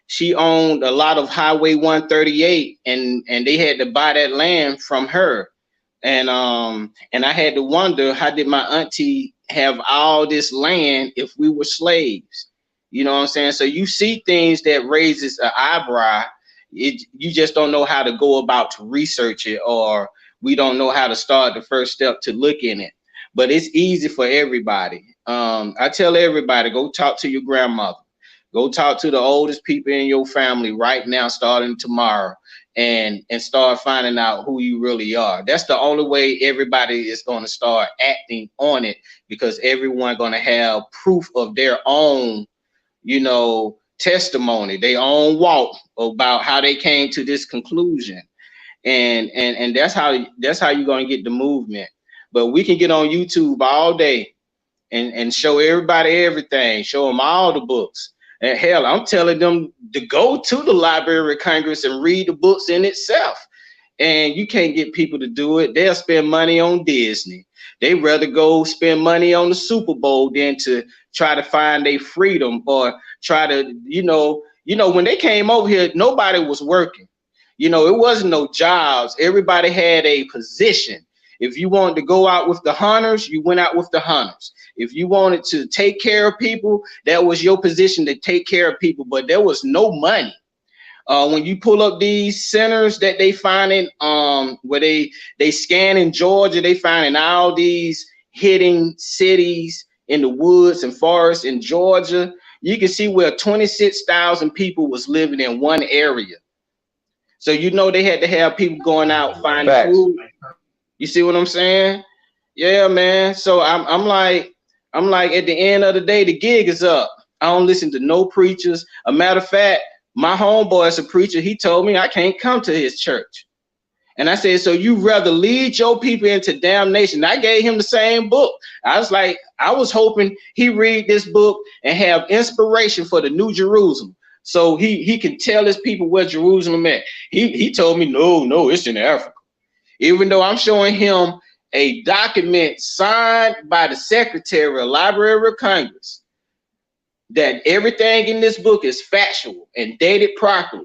She owned a lot of Highway 138, and they had to buy that land from her. And I had to wonder, how did my auntie have all this land if we were slaves? You know what I'm saying? So you see things that raises an eyebrow. You just don't know how to go about to research it, or we don't know how to start the first step to look in it. But it's easy for everybody. I tell everybody, go talk to your grandmother. Go talk to the oldest people in your family right now, starting tomorrow, and start finding out who you really are. That's the only way everybody is going to start acting on it, because everyone going to have proof of their own, testimony, their own walk about how they came to this conclusion. And that's how you're going to get the movement. But we can get on YouTube all day and show everybody everything, show them all the books. And hell, I'm telling them to go to the Library of Congress and read the books in itself. And you can't get people to do it. They'll spend money on Disney. They rather go spend money on the Super Bowl than to try to find their freedom, or try to, you know, when they came over here, nobody was working. You know, it wasn't no jobs. Everybody had a position. If you wanted to go out with the hunters, you went out with the hunters. If you wanted to take care of people, that was your position, to take care of people, but there was no money. When you pull up these centers that they find in, where they scan in Georgia, they find in all these hidden cities in the woods and forests in Georgia, you can see where 26,000 people was living in one area. So you know they had to have people going out finding food. You see what I'm saying? Yeah, man. So I'm like at the end of the day, the gig is up. I don't listen to no preachers. A matter of fact, my homeboy is a preacher. He told me I can't come to his church. And I said, so you rather lead your people into damnation? I gave him the same book. I was like, I was hoping he read this book and have inspiration for the New Jerusalem, so he can tell his people where Jerusalem at. He told me, no, it's in Africa. Even though I'm showing him a document signed by the Secretary of Library of Congress that everything in this book is factual and dated properly,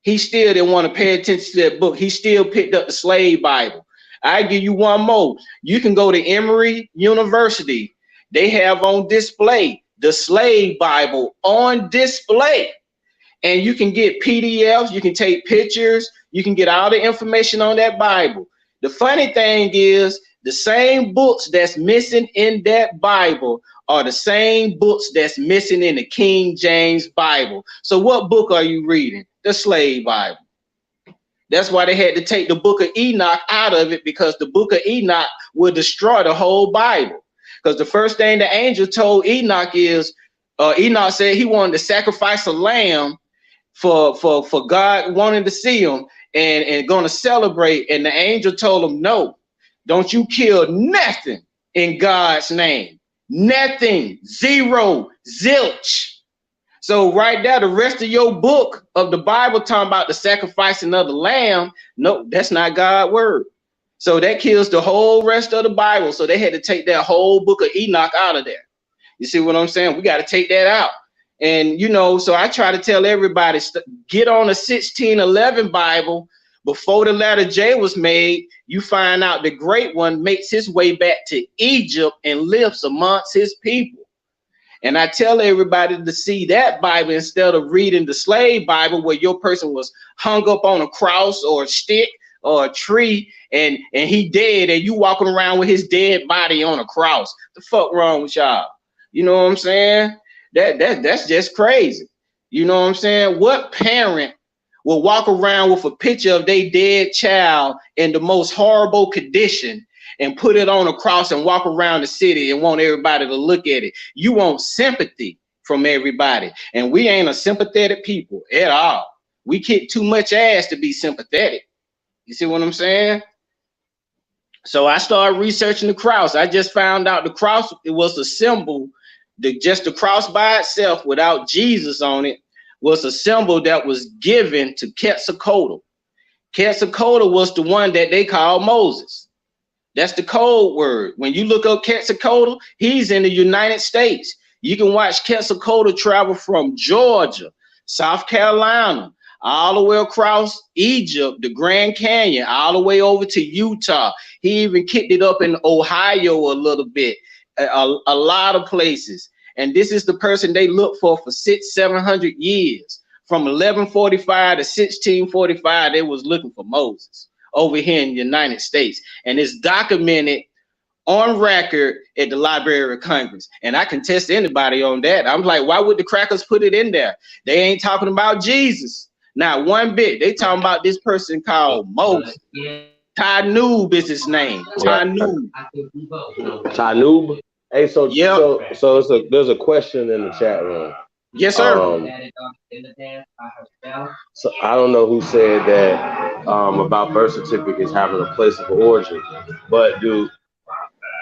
he still didn't want to pay attention to that book. He still picked up the slave Bible. I give you one more. You can go to Emory University. They have on display the slave Bible on display. And you can get PDFs, you can take pictures, you can get all the information on that Bible. The funny thing is, the same books that's missing in that Bible are the same books that's missing in the King James Bible. So what book are you reading? The slave Bible. That's why they had to take the book of Enoch out of it, because the book of Enoch will destroy the whole Bible. Because the first thing the angel told Enoch is, Enoch said he wanted to sacrifice a lamb for God wanting to see him and going to celebrate. And the angel told him, no, don't you kill nothing in God's name. Nothing, zero, zilch. So right there, the rest of your book of the Bible talking about the sacrificing of the lamb, no, that's not God's word. So that kills the whole rest of the Bible. So they had to take that whole book of Enoch out of there. You see what I'm saying? We got to take that out. And, you know, so I try to tell everybody, get on a 1611 Bible. Before the letter J was made, you find out the great one makes his way back to Egypt and lives amongst his people. And I tell everybody to see that Bible instead of reading the slave Bible, where your person was hung up on a cross or a stick or a tree and he dead, and you walking around with his dead body on a cross. The fuck wrong with y'all? You know what I'm saying? That's just crazy. You know what I'm saying? What parent will walk around with a picture of their dead child in the most horrible condition and put it on a cross and walk around the city and want everybody to look at it? You want sympathy from everybody. And we ain't a sympathetic people at all. We kick too much ass to be sympathetic. You see what I'm saying? So I started researching the cross. I just found out the cross, it was a symbol. Just the cross by itself without Jesus on it was a symbol that was given to Quetzalcoatl. Quetzalcoatl was the one that they called Moses. That's the code word. When you look up Quetzalcoatl, he's in the United States. You can watch Quetzalcoatl travel from Georgia, South Carolina, all the way across Egypt, the Grand Canyon, all the way over to Utah. He even kicked it up in Ohio a little bit, a lot of places. And this is the person they look for 600-700 years. From 1145 to 1645, they was looking for Moses over here in the United States. And it's documented on record at the Library of Congress. And I can test anybody on that. I'm like, why would the crackers put it in there? They ain't talking about Jesus. Not one bit. They talking about this person called Moses. Tanoob is his name. Tanoob. Tanoob. Hey, so Yep. so there's a question in the chat room. Yes, sir. So I don't know who said that about birth certificates having a place of origin, but dude,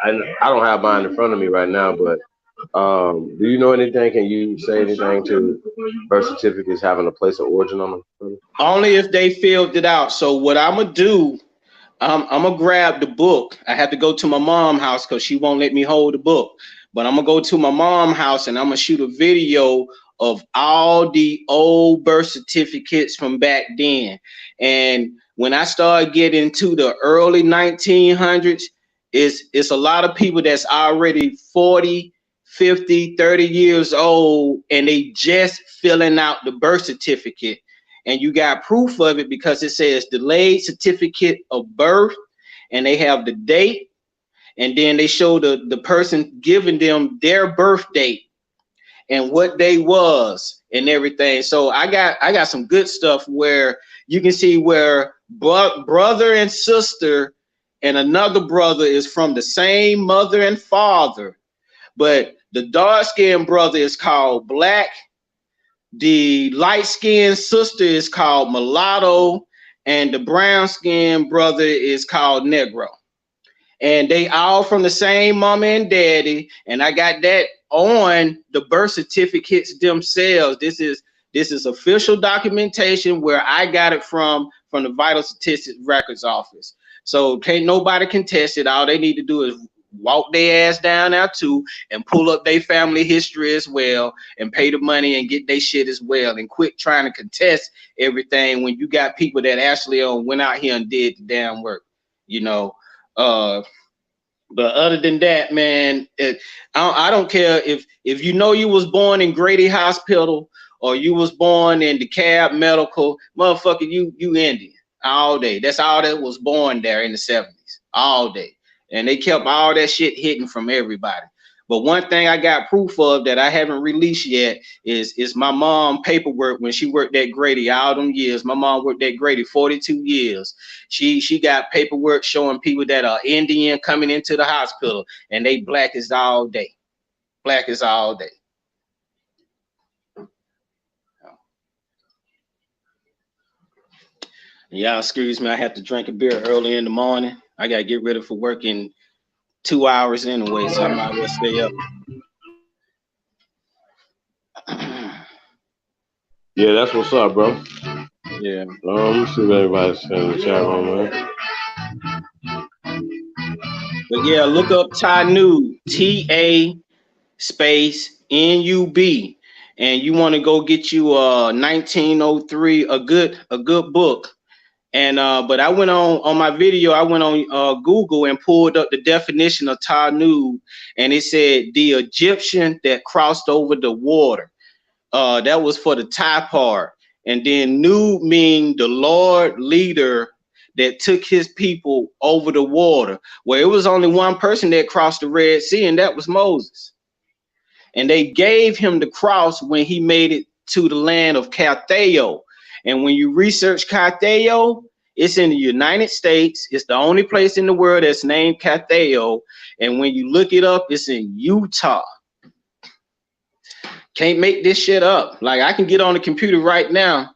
I don't have mine in front of me right now, but do you know anything? Can you say anything to birth certificates having a place of origin on them? Only if they filled it out. So what I'm gonna do, I'm gonna grab the book. I have to go to my mom's house because she won't let me hold the book. But I'm gonna go to my mom's house and I'm gonna shoot a video of all the old birth certificates from back then. And when I started getting to the early 1900s, it's a lot of people that's already 40, 50, 30 years old, and they just filling out the birth certificate. And you got proof of it because it says delayed certificate of birth, and they have the date, and then they show the person giving them their birth date and what they was and everything. So I got some good stuff where you can see where brother and sister and another brother is from the same mother and father, but the dark-skinned brother is called black, the light-skinned sister is called mulatto, and the brown-skinned brother is called negro. And they all from the same mama and daddy. And I got that on the birth certificates themselves. This is official documentation where I got it from the Vital Statistics Records Office. So can't nobody contest it. All they need to do is walk their ass down there too and pull up their family history as well and pay the money and get their shit as well, and quit trying to contest everything when you got people that actually went out here and did the damn work, you know. But other than that, man, I don't care if you know you was born in Grady Hospital or you was born in DeKalb Medical, motherfucker, you Indian all day. That's all that was born there in the 70s, all day. And they kept all that shit hidden from everybody. But one thing I got proof of that I haven't released yet is my mom paperwork when she worked at Grady all them years. My mom worked at Grady 42 years. She got paperwork showing people that are Indian coming into the hospital and they black as all day. Black as all day. Y'all excuse me, I have to drink a beer early in the morning. I gotta get ready for work in 2 hours anyway, so I might as well stay up. Yeah, that's what's up, bro. Yeah. Let me see what everybody's saying in the chat room, man. But yeah, look up TANUB, TA space NUB, and you want to go get you 1903, a good book. And but I went on my video, I went on Google and pulled up the definition of TANUB, and it said the Egyptian that crossed over the water. That was for the Thai part. And then Nu mean the Lord leader that took his people over the water. Well, it was only one person that crossed the Red Sea, and that was Moses. And they gave him the cross when he made it to the land of Cartheo. And when you research Cartheo, it's in the United States. It's the only place in the world that's named Cartheo. And when you look it up, it's in Utah. Can't make this shit up. Like, I can get on the computer right now.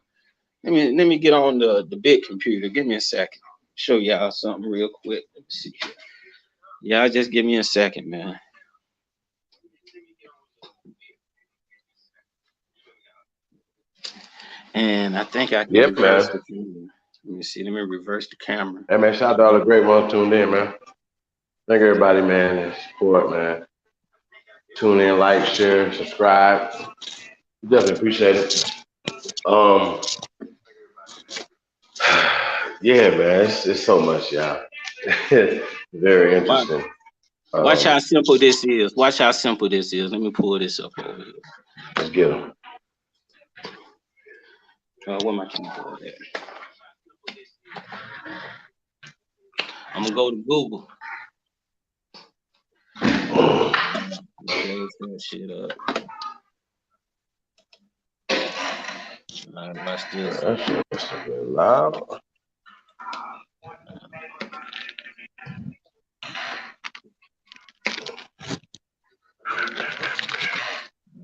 Let me get on the big computer. Give me a second. Show y'all something real quick. Let me see. Y'all just give me a second, man. And I think I can reverse the camera. Let me see. Let me reverse the camera. Hey, man, shout out to all the great ones tuned in, man. Thank everybody, man, and support, man. Tune in, like, share, subscribe. Definitely appreciate it. Yeah, man, it's so much, y'all. Very interesting. Watch how simple this is. Watch how simple this is. Let me pull this up over here. Let's get them. Where my keyboard at? I'm gonna go to Google. Close that shit up. All right, watch this. That shit must have been loud. All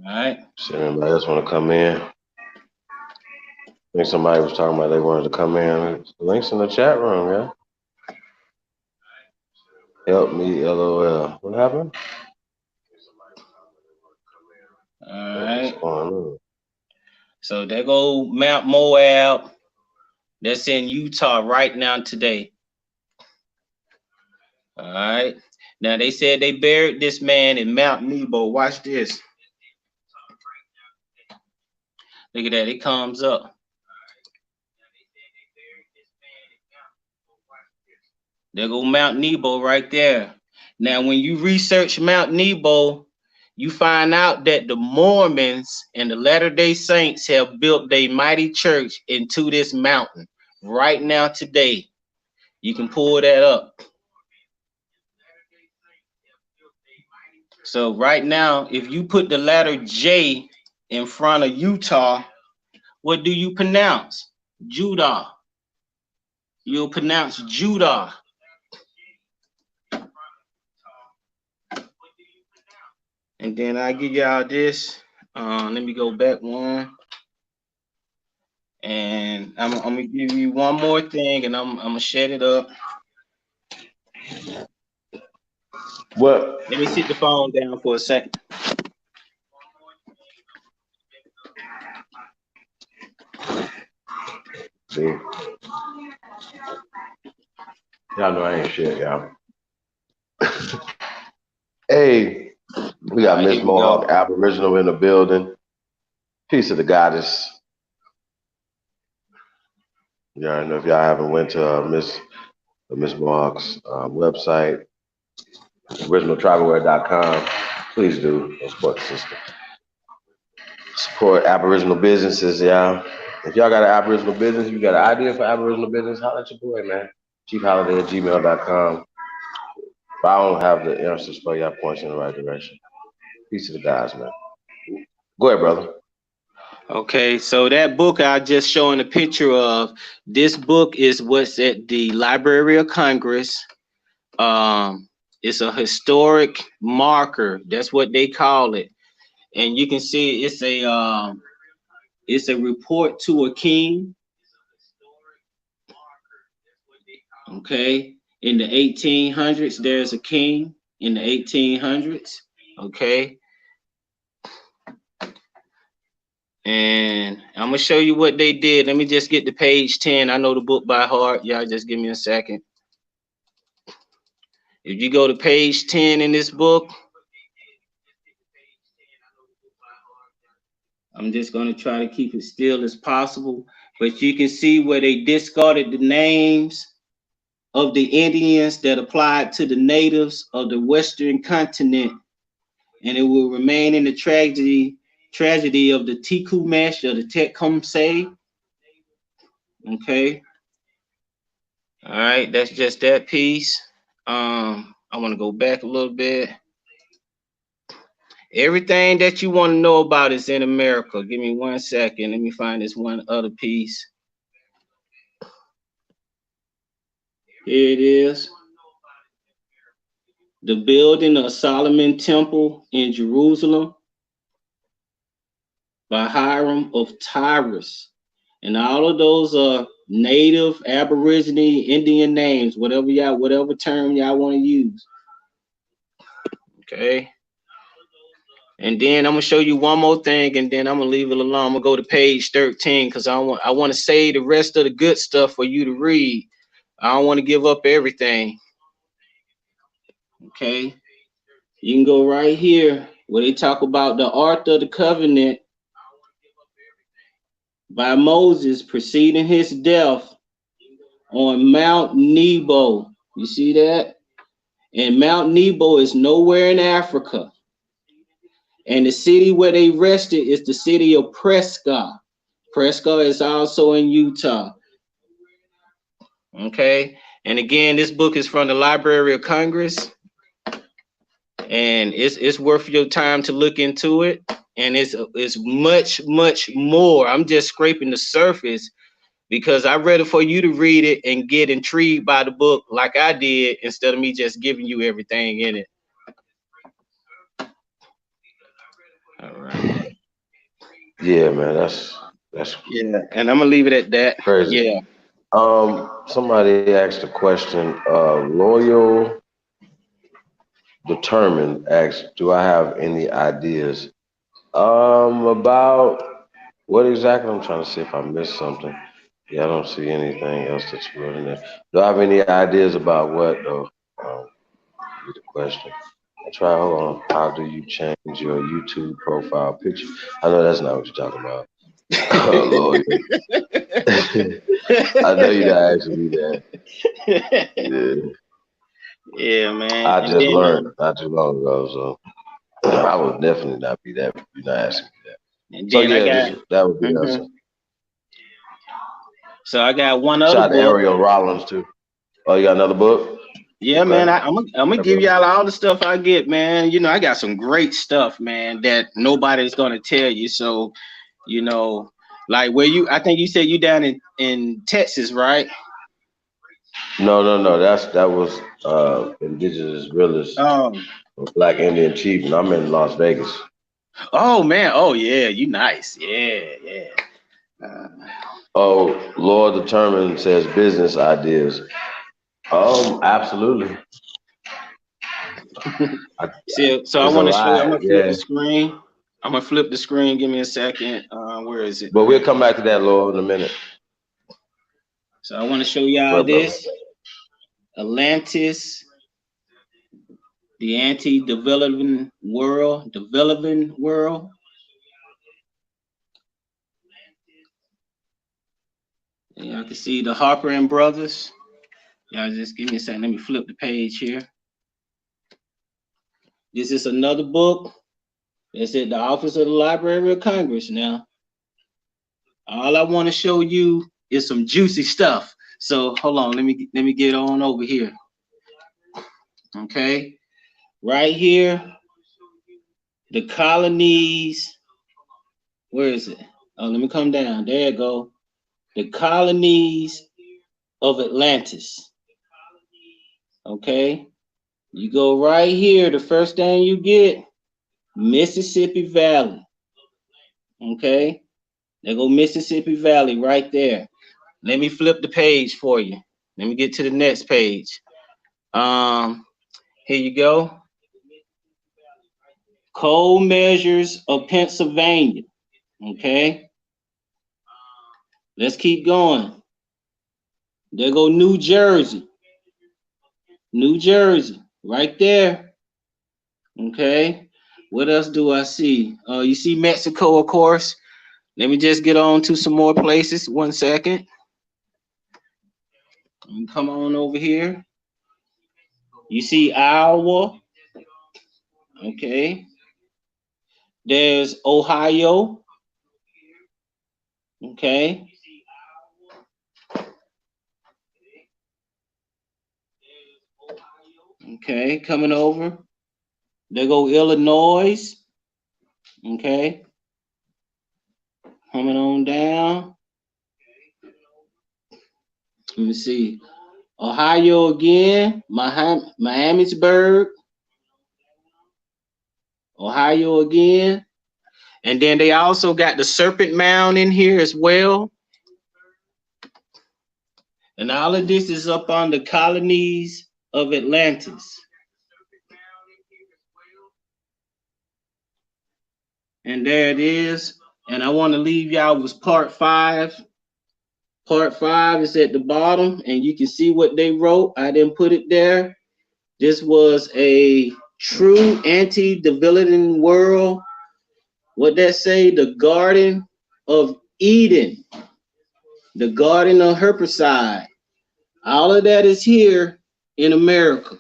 right. See anybody else want to come in? I think somebody was talking about they wanted to come in. Links in the chat room, yeah. Help me, LOL. What happened? All right. So there go Mount Moab. That's in Utah right now today. All right. Now they said they buried this man in Mount Nebo. Watch this. Look at that. It comes up. There go Mount Nebo right there. Now, when you research Mount Nebo, you find out that the Mormons and the Latter-day Saints have built a mighty church into this mountain right now today. You can pull that up. So right now, if you put the letter J in front of Utah, what do you pronounce? Judah. You'll pronounce Judah. And then I give y'all this. Let me go back one. And I'm gonna give you one more thing, and I'm gonna shut it up. What? Let me sit the phone down for a second. See? Y'all know I ain't shit, y'all. Hey, we got Miss Mohawk Aboriginal in the building. Peace of the goddess. Yeah, I know if y'all haven't went to Miss Mohawk's website, originaltribalwear.com, please do support the sister. Support Aboriginal businesses, y'all. If y'all got an Aboriginal business, you got an idea for Aboriginal business, holler at your boy, man. ChiefHoliday@gmail.com. But I don't have the answers for y'all, points in the right direction. Peace to the guys, man. Go ahead, brother. Okay, so that book I just showing a picture of, this book is what's at the Library of Congress. It's a historic marker. That's what they call it. And you can see it's a report to a king. Okay, in the 1800s, there's a king in the 1800s. Okay. And I'm gonna show you what they did. Let me just get to page 10. I know the book by heart. Y'all just give me a second. If you go to page 10 in this book, I'm just gonna try to keep it still as possible. But you can see where they discarded the names of the Indians that applied to the natives of the Western continent, and it will remain in the tragedy of the Tecumseh or the Tecumseh. Okay. All right, that's just that piece. I want to go back a little bit. Everything that you want to know about is in America. Give me 1 second. Let me find this one other piece. Here it is. The building of Solomon Temple in Jerusalem by Hiram of Tyrus. And all of those are native, Aborigine, Indian names, whatever term y'all want to use. Okay. And then I'm gonna show you one more thing, and then I'm gonna leave it alone. I'm gonna go to page 13 because I want to save the rest of the good stuff for you to read. I don't want to give up everything. Okay. You can go right here where they talk about the Ark of the Covenant by Moses preceding his death on Mount Nebo. You see that? And Mount Nebo is nowhere in Africa. And the city where they rested is the city of Prescott. Prescott is also in Utah. Okay. And again, this book is from the Library of Congress. And it's worth your time to look into it. And it's much more. I'm just scraping the surface because I'd rather for you to read it and get intrigued by the book like I did instead of me just giving you everything in it. All right. Yeah, man, that's yeah, and I'm gonna leave it at that. crazy. Yeah. Somebody asked a question. Loyal Determined asked, "Do I have any ideas about what exactly?" I'm trying to see if I missed something. Yeah, I don't see anything else that's wrote in there. Do I have any ideas about what, though? Read the question. I try. Hold on. How do you change your YouTube profile picture? I know that's not what you're talking about. Oh Lord. I know you're not asking me that. Yeah. Yeah, man. I And just then learned not too long ago, so I would definitely not be that if you're not asking me that. So I yeah, got just that would be the answer. so I got one other Shout out to book. Ariel Rollins too. Oh, you got another book? Yeah, Okay. man. I'm gonna give y'all all the stuff I get, man. You know, I got some great stuff, man, that nobody's gonna tell you. So, you know, like where you, I think you said you down in Texas, right? No. That was Indigenous Realist or Black Indian Chief, and I'm in Las Vegas. Oh man. Oh yeah, you nice. Yeah. Oh, Lord Determined says business ideas. Absolutely. So I There's a want to show you. I'm lot, gonna flip the yeah. screen. I'm gonna flip the screen. Give me a second. Where is it? But we'll come back to that, Lord, in a minute. So I want to show y'all Right, brother. this Atlantis, the anti-developing world, developing world. And y'all can see the Harper and Brothers. Y'all just give me a second. Let me flip the page here. This is another book. It's at the Office of the Library of Congress now. All I want to show you is some juicy stuff. So hold on, let me get on over here. Okay, right here, the colonies. Where is it? Oh, let me come down. There you go. The colonies of Atlantis. Okay, you go right here. The first thing you get, Mississippi Valley. Okay, there go Mississippi Valley right there. Let me flip the page for you. Let me get to the next page. Here you go. Coal measures of Pennsylvania. Okay. Let's keep going. There go New Jersey. New Jersey, right there. Okay. What else do I see? You see Mexico, of course. Let me just get on to some more places. 1 second. Come on over here. You see Iowa. Okay. There's Ohio. Okay. Okay, coming over. There go Illinois. Okay. Coming on down. Let me see. Ohio again. Miamisburg. Ohio again. And then they also got the Serpent Mound in here as well. And all of this is up on the colonies of Atlantis. And there it is. And I want to leave y'all with part 5. Part 5 is at the bottom, and you can see what they wrote. I didn't put it there. This was a true anti-developing world. What that say? The Garden of Eden. The Garden of Herbicide. All of that is here in America.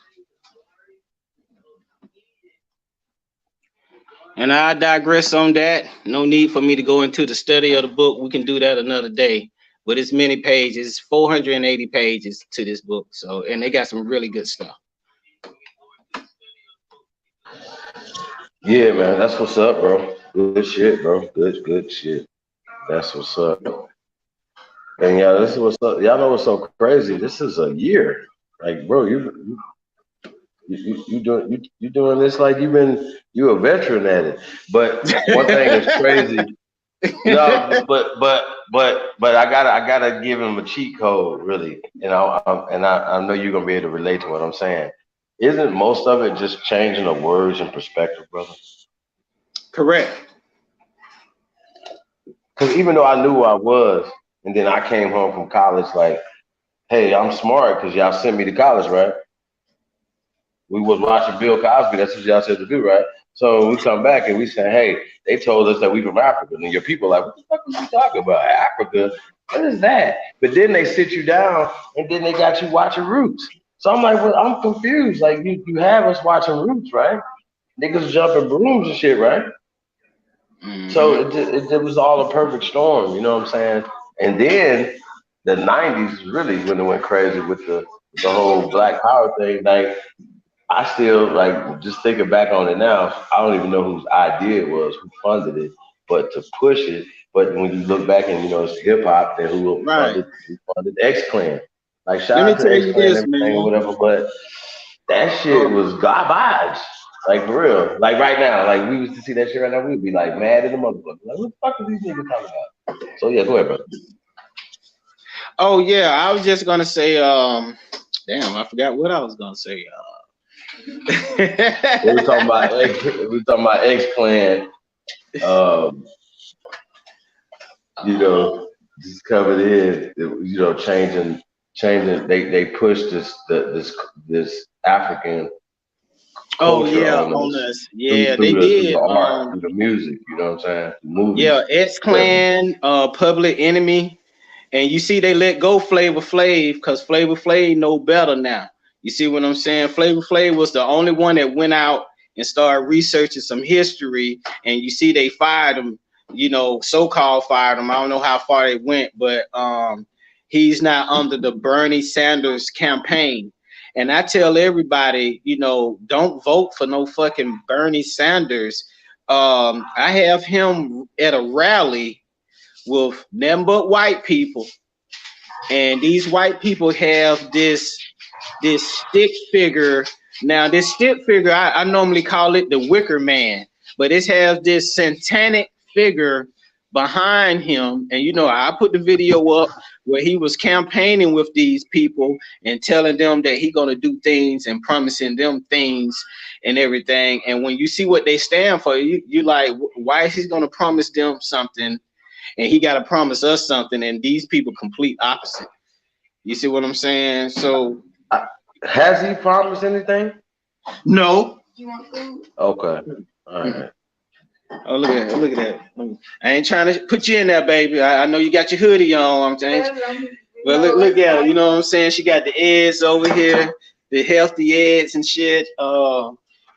And I digress on that. No need for me to go into the study of the book. We can do that another day. But it's many pages, 480 pages to this book. So, and they got some really good stuff. Yeah, man, that's what's up, bro. Good shit, bro. Good shit. That's what's up. And yeah, this is what's up. Y'all know what's so crazy? This is a year. Like, bro, you doing this like you a veteran at it. But one thing is crazy. No, but I gotta give him a cheat code, really. You know, I know you're gonna be able to relate to what I'm saying. Isn't most of it just changing the words and perspective, brother? Correct. Because even though I knew who I was, and then I came home from college like, hey, I'm smart because y'all sent me to college, right? We was watching Bill Cosby. That's what y'all said to do, right? So we come back and we say, hey, they told us that we from Africa. And your people are like, what the fuck are you talking about? Africa? What is that? But then they sit you down and then they got you watching Roots. So I'm like, well, I'm confused. Like you have us watching Roots, right? Niggas jumping brooms and shit, right? So it was all a perfect storm, you know what I'm saying? And then the '90s is really when it went crazy with the whole Black Power thing. Like I still like just thinking back on it now. I don't even know whose idea it was, who funded it, but to push it. But when you look back and you know it's hip hop, then Right. who funded X Clan? Like Let shout me out to tell X you Clan and this, everything or man. whatever. But that shit Um, was garbage. Like for real. Like right now, like we was to see that shit right now, we'd be like mad at the motherfucker. Like what the fuck are these niggas talking about? So yeah, go ahead, bro. oh yeah, I was just gonna say, damn, I forgot what I was gonna say. We were talking about X. We were talking about X Clan. Um, you uh, know, just covered in. You know, changing. They pushed this African oh culture yeah, on on us us. Yeah, they through did. the art, through the music. You know what I'm saying? The movies. Yeah, X But Clan, Public Enemy. And you see, they let go Flavor Flav because Flavor Flav know better now. You see what I'm saying? Flavor Flav was the only one that went out and started researching some history. And you see, they fired him. You know, so-called fired him. I don't know how far they went, but he's not under the Bernie Sanders campaign. And I tell everybody, you know, don't vote for no fucking Bernie Sanders. I have him at a rally with nothing but white people, and these white people have this stick figure. Now, this stick figure, I normally call it the Wicker Man, but it has this satanic figure behind him. And you know, I put the video up where he was campaigning with these people and telling them that he gonna do things and promising them things and everything. And when you see what they stand for, you like, why is he gonna promise them something and he got to promise us something, and these people complete opposite. You see what I'm saying? So has he promised anything? no. You want food? Okay. All right. Oh, look at that! Look at that! I ain't trying to put you in there, baby. I know you got your hoodie on. I'm saying, but look at her. You know what I'm saying? She got the eggs over here, the healthy eggs and shit.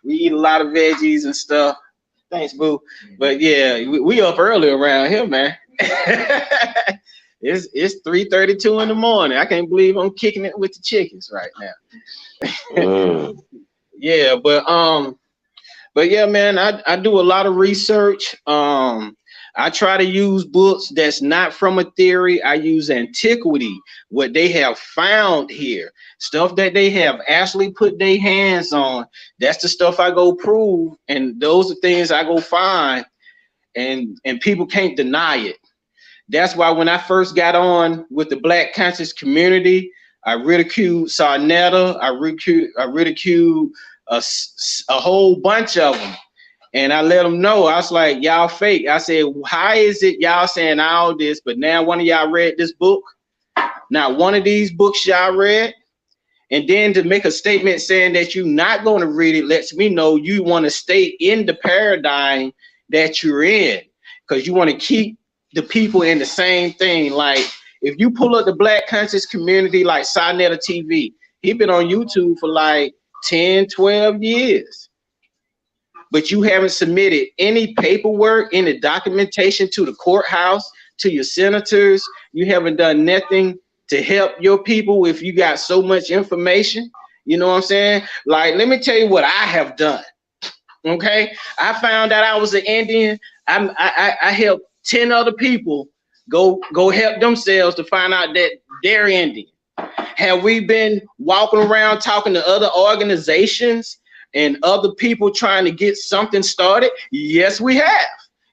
We eat a lot of veggies and stuff. Thanks, boo. But yeah, we up early around here, man. It's 3:32 in the morning. I can't believe I'm kicking it with the chickens right now. Mm. Yeah, but yeah, man, I do a lot of research. I try to use books that's not from a theory. I use antiquity, what they have found here, stuff that they have actually put their hands on. That's the stuff I go prove, and those are things I go find, and people can't deny it. That's why when I first got on with the Black conscious community, I ridiculed Sarnetta, I ridiculed a whole bunch of them. And I let them know, I was like, y'all fake. I said, how is it y'all saying all this, but now one of y'all read this book? Not one of these books y'all read? And then to make a statement saying that you're not going to read it lets me know you want to stay in the paradigm that you're in, because you want to keep the people in the same thing. Like if you pull up the Black conscious community like Sarnetta TV, he been on YouTube for like 10, 12 years. But you haven't submitted any paperwork, any documentation to the courthouse, to your senators. You haven't done nothing to help your people if you got so much information. You know what I'm saying? Like, let me tell you what I have done. Okay, I found out I was an Indian. I helped 10 other people go help themselves to find out that they're Indian. Have we been walking around talking to other organizations and other people trying to get something started? Yes, we have.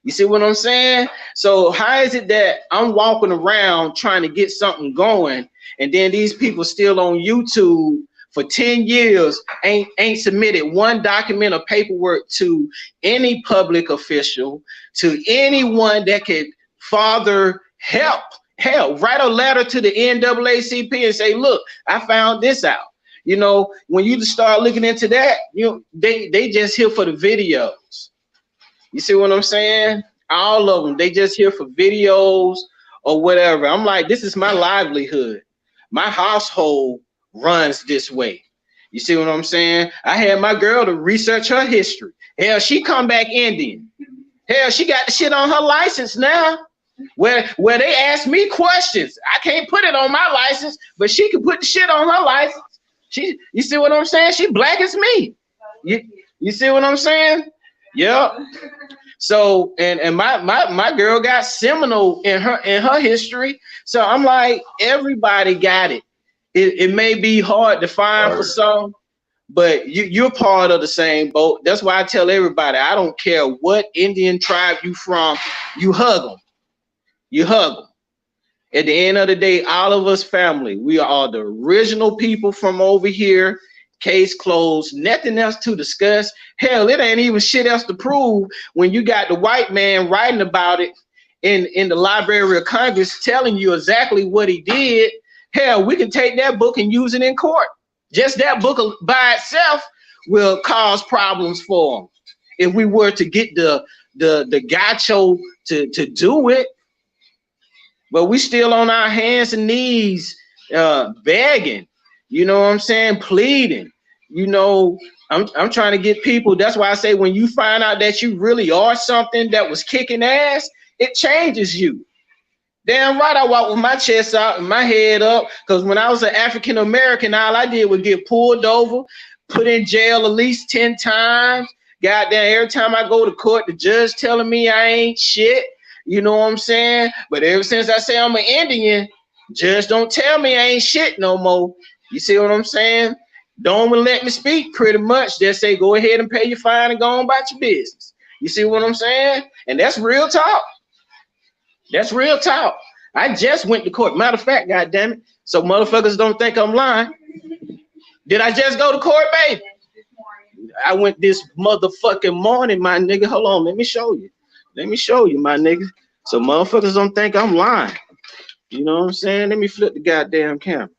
You see what I'm saying? So how is it that I'm walking around trying to get something going, and then these people still on YouTube for 10 years ain't submitted one document of paperwork to any public official, to anyone that could father help? Hell, write a letter to the NAACP and say, look, I found this out. You know, when you start looking into that, they just here for the videos. You see what I'm saying? All of them, they just here for videos or whatever. I'm like, this is my livelihood. My household runs this way. You see what I'm saying? I had my girl to research her history. Hell, she come back Indian. Hell, she got the shit on her license now. Where they ask me questions. I can't put it on my license, but she can put the shit on her license. You see what I'm saying? She black as me. You see what I'm saying? Yep. So and my girl got Seminole in her history. So I'm like, everybody got it. It may be hard to find for some, but you're part of the same boat. That's why I tell everybody, I don't care what Indian tribe you from, you hug them. You hug them. At the end of the day, all of us family, we are the original people from over here. Case closed, nothing else to discuss. Hell, it ain't even shit else to prove when you got the white man writing about it in the Library of Congress telling you exactly what he did. Hell, we can take that book and use it in court. Just that book by itself will cause problems for them if we were to get the gacho to do it. But we still on our hands and knees begging, you know what I'm saying, pleading. You know, I'm trying to get people. That's why I say when you find out that you really are something that was kicking ass, it changes you. Damn right, I walk with my chest out and my head up, because when I was an African American, all I did was get pulled over, put in jail at least 10 times. Goddamn, every time I go to court, the judge telling me I ain't shit. You know what I'm saying? But ever since I say I'm an Indian, judge don't tell me I ain't shit no more. You see what I'm saying? Don't even let me speak pretty much. Just say, go ahead and pay your fine and go on about your business. You see what I'm saying? And that's real talk. That's real talk. I just went to court. Matter of fact, goddamn it, so motherfuckers don't think I'm lying. Did I just go to court, baby? I went this motherfucking morning, my nigga. Hold on, let me show you. Let me show you, my nigga. So motherfuckers don't think I'm lying. You know what I'm saying? Let me flip the goddamn camera.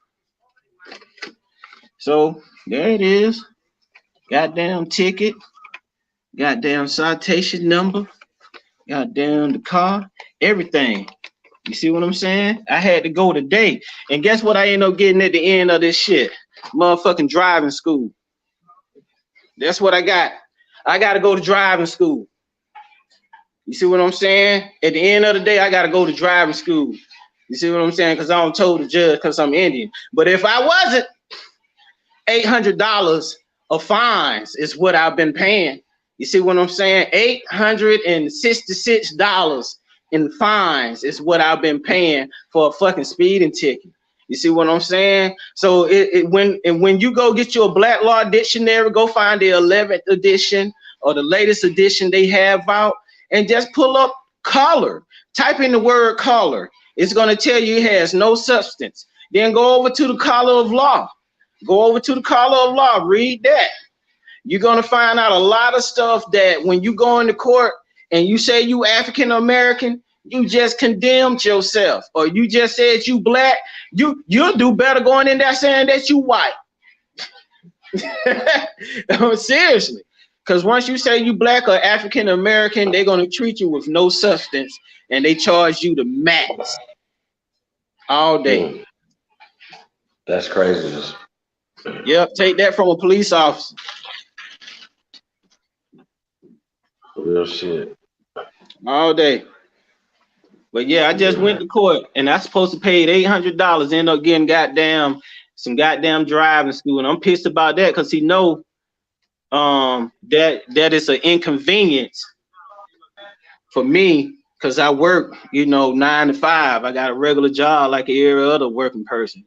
So there it is. Goddamn ticket. Goddamn citation number. Goddamn the car. Everything. You see what I'm saying? I had to go today. And guess what I ended up getting at the end of this shit? Motherfucking driving school. That's what I got. I got to go to driving school. You see what I'm saying? At the end of the day, I got to go to driving school. You see what I'm saying? Because I don't told the judge because I'm Indian. But if I wasn't, $800 of fines is what I've been paying. You see what I'm saying? $866 in fines is what I've been paying for a fucking speeding ticket. You see what I'm saying? So when you go get you a Black Law dictionary, go find the 11th edition or the latest edition they have out, and just pull up color. Type in the word color. It's going to tell you it has no substance. Then go over to the color of law. Go over to the color of law. Read that. You're going to find out a lot of stuff that when you go into court and you say you African American, you just condemned yourself, or you just said you black. You'll do better going in there saying that you white. Seriously. Because once you say you black or African American, they're going to treat you with no substance, and they charge you the max all day. That's crazy. Yep, take that from a police officer. Real shit. All day. But yeah, I just went to court, and I supposed to pay $800. End up getting some goddamn driving school, and I'm pissed about that because he know that is an inconvenience for me because I work, 9 to 5. I got a regular job like every other working person,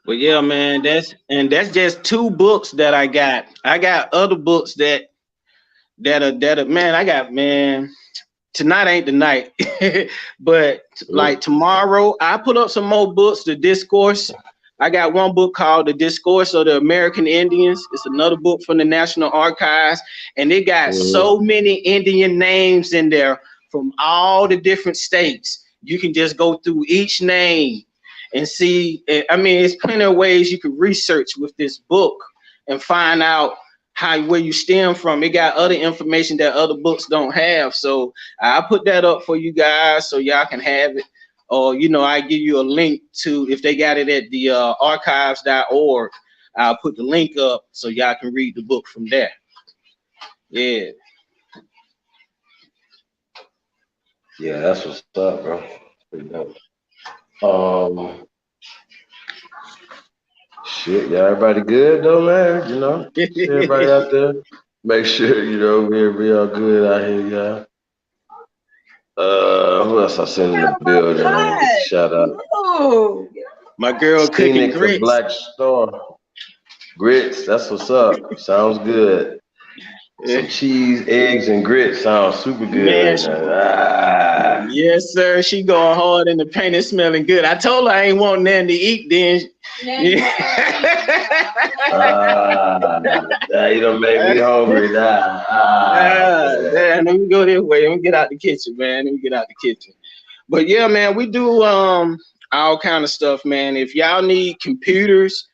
But yeah, man, that's just 2 books that I got. I got other books that are man. Tonight ain't the night, but like tomorrow, I put up some more books. The Discourse. I got one book called The Discourse of the American Indians. It's another book from the National Archives, and it got so many Indian names in there from all the different states. You can just go through each name and see. I mean, there's plenty of ways you can research with this book and find out where you stem from. It got other information that other books don't have. So I put that up for you guys so y'all can have it. Or, you know, I give you a link to, if they got it at the archives.org, I'll put the link up so y'all can read the book from there. Yeah. Yeah, that's what's up, bro. Pretty dope. Shit, yeah, everybody good though, man. You know, see everybody out there. Make sure you know we all good out here, y'all. Who else I seen in the building? Shout out. Oh, My girl cooking Scenic the grits. Black Star. Grits, that's what's up. Sounds good. Some cheese, eggs, and grits sounds super good. Man, yes, sir. She going hard in the paint and smelling good. I told her I ain't want nothing to eat then. You don't make me hungry now. Man, let me go this way. Let me get out the kitchen, man. Let me get out the kitchen. But yeah, man, we do all kind of stuff, man. If y'all need computers,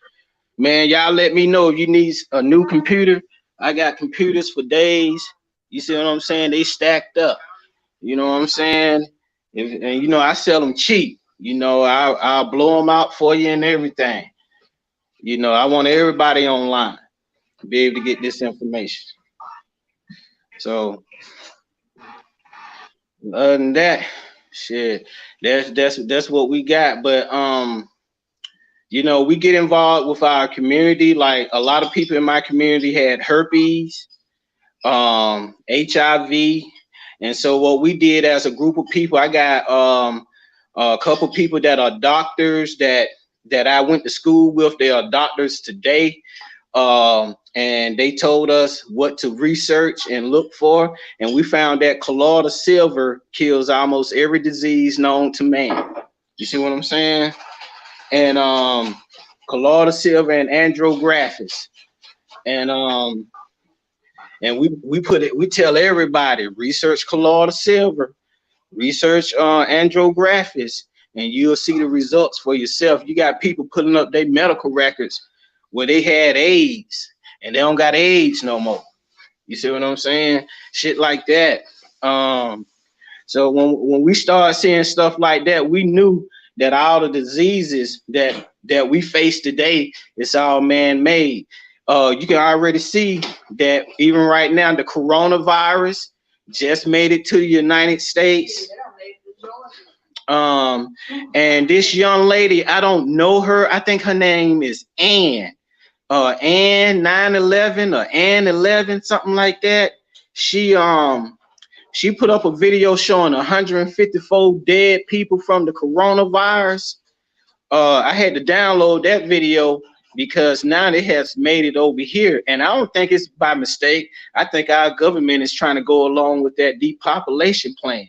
man, y'all let me know if you need a new computer. I got computers for days. You see what I'm saying? They stacked up. You know what I'm saying? And you know, I sell them cheap. You know, I'll blow them out for you and everything. You know, I want everybody online to be able to get this information. So other than that, shit, that's what we got. But you know, we get involved with our community. Like a lot of people in my community had herpes, HIV, and so what we did as a group of people, I got a couple people that are doctors that I went to school with. They are doctors today, and they told us what to research and look for, and we found that colloidal silver kills almost every disease known to man. You see what I'm saying? And colloidal silver and andrographis, and we tell everybody research colloidal silver, research andrographis, and you'll see the results for yourself. You got people putting up their medical records where they had AIDS and they don't got AIDS no more. You see what I'm saying? Shit like that. So when we start seeing stuff like that, we knew that all the diseases that we face today, it's all man-made. You can already see that even right now, the coronavirus just made it to the United States. And this young lady, I don't know her. I think her name is Ann. Ann 911 or Ann 11, something like that. She put up a video showing 154 dead people from the coronavirus. I had to download that video because now it has made it over here, and I don't think it's by mistake. I think our government is trying to go along with that depopulation plan.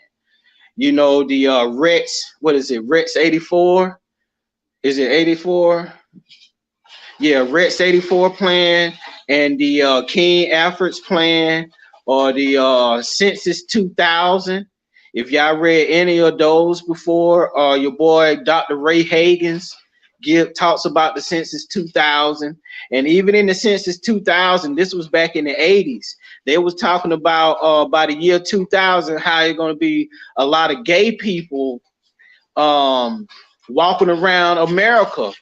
You know, the Rex, what is it? Rex 84? Is it 84? Yeah, Rex 84 plan and the King Alfred's plan, or the Census 2000. If y'all read any of those before, your boy Dr. Ray Hagins talks about the Census 2000. And even in the Census 2000, this was back in the 80s. They was talking about by the year 2000 how it's going to be a lot of gay people walking around America,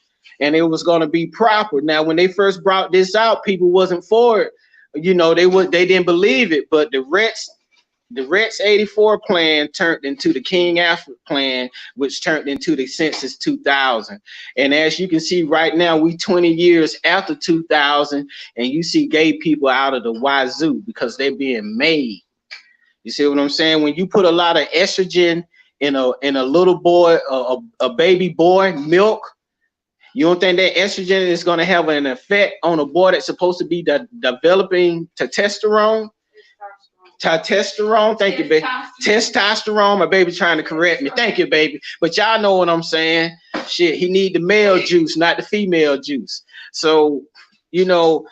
and it was going to be proper. Now, when they first brought this out, people wasn't for it. You know, they didn't believe it. But the Rex 84 plan turned into the King Alfred plan, which turned into the Census 2000. And as you can see right now, we 20 years after 2000, and you see gay people out of the wazoo because they're being made. You see what I'm saying? When you put a lot of estrogen in a little boy, a baby boy milk, you don't think that estrogen is going to have an effect on a boy that's supposed to be developing testosterone? Testosterone, thank you, baby. Testosterone, my baby trying to correct me. Thank you, baby. But y'all know what I'm saying. Shit, he need the male juice, not the female juice. So, you know,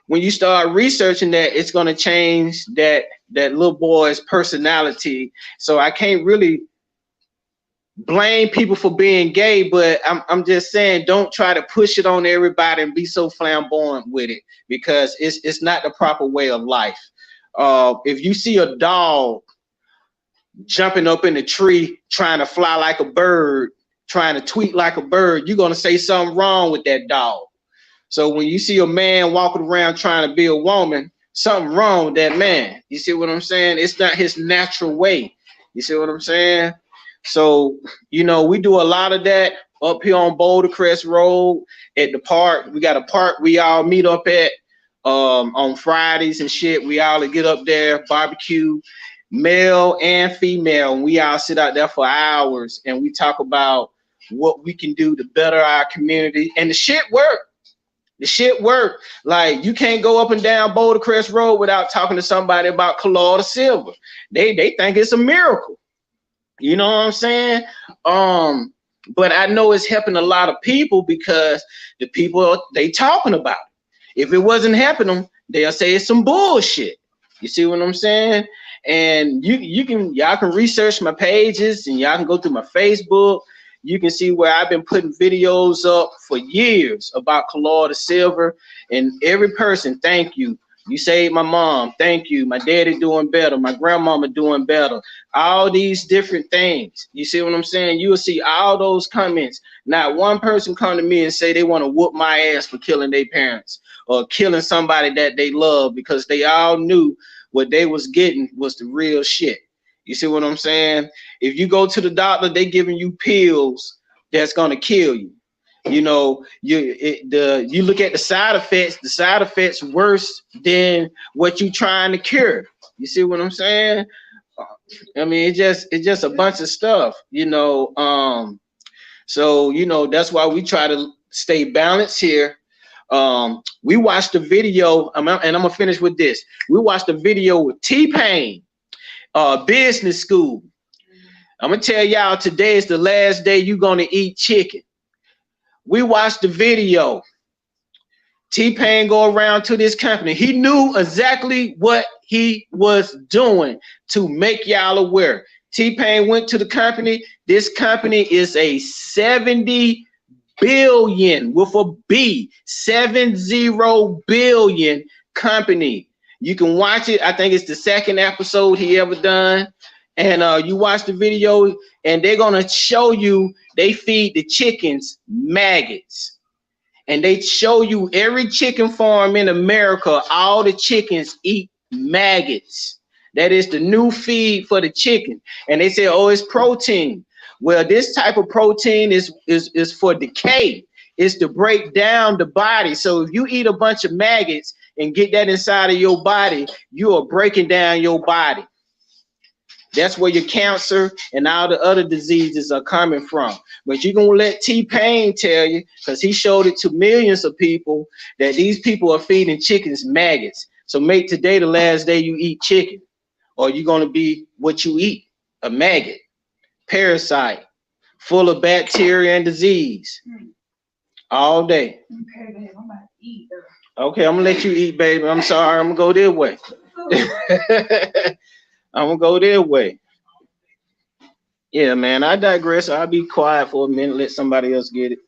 when you start researching that, it's going to change that little boy's personality. So I can't really blame people for being gay, but I'm just saying don't try to push it on everybody and be so flamboyant with it, because it's not the proper way of life. If you see a dog jumping up in the tree trying to fly like a bird, trying to tweet like a bird, you're gonna say something wrong with that dog. So when you see a man walking around trying to be a woman, something wrong with that man. You see what I'm saying? It's not his natural way. You see what I'm saying? So, we do a lot of that up here on Boulder Crest Road at the park. We got a park we all meet up at on Fridays and shit. We all get up there, barbecue, male and female, and we all sit out there for hours and we talk about what we can do to better our community. And the shit work. The shit work. Like, you can't go up and down Boulder Crest Road without talking to somebody about color silver. They think it's a miracle. You know what I'm saying? But I know it's helping a lot of people because the people they talking about it. If it wasn't helping them, they'll say it's some bullshit. You see what I'm saying? And y'all can research my pages and y'all can go through my Facebook. You can see where I've been putting videos up for years about color silver. And every person, thank you. You saved my mom. Thank you. My daddy doing better. My grandmama doing better. All these different things. You see what I'm saying? You will see all those comments. Not one person come to me and say they want to whoop my ass for killing their parents or killing somebody that they love, because they all knew what they was getting was the real shit. You see what I'm saying? If you go to the doctor, they giving you pills that's gonna kill you. You look at the side effects. The side effects worse than what you trying to cure. You see what I'm saying? I mean, it's just a bunch of stuff. So that's why we try to stay balanced here. We watched a video, and I'm gonna finish with this. We watched a video with T-Pain, business school. I'm gonna tell y'all, today is the last day you're gonna eat chicken. We watched the video. T-Pain go around to this company. He knew exactly what he was doing to make y'all aware. T-Pain went to the company. This company is a 70 billion with a B, 70 billion company. You can watch it. I think it's the second episode he ever done. And you watch the video and they're gonna show you they feed the chickens maggots. And they show you every chicken farm in America, all the chickens eat maggots. That is the new feed for the chicken. And they say, oh, it's protein. Well, this type of protein is for decay. It's to break down the body. So if you eat a bunch of maggots and get that inside of your body, you are breaking down your body. That's where your cancer and all the other diseases are coming from. But you're going to let T-Pain tell you, because he showed it to millions of people, that these people are feeding chickens maggots. So make today the last day you eat chicken, or you're going to be what you eat, a maggot, parasite, full of bacteria and disease all day. Okay, babe, I'm about to eat. Okay, I'm going to let you eat, baby. I'm sorry. I'm going to go this way. I'm gonna go their way. Yeah, man, I digress. I'll be quiet for a minute, let somebody else get it.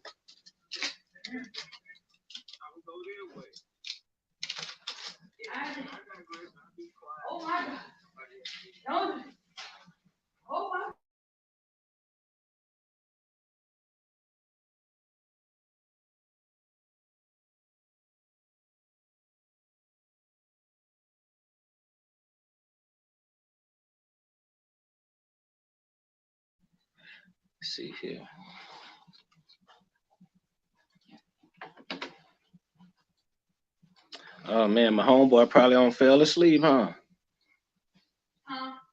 Oh my God. Oh my. Let's see here. Oh man, my homeboy probably on fell asleep, huh?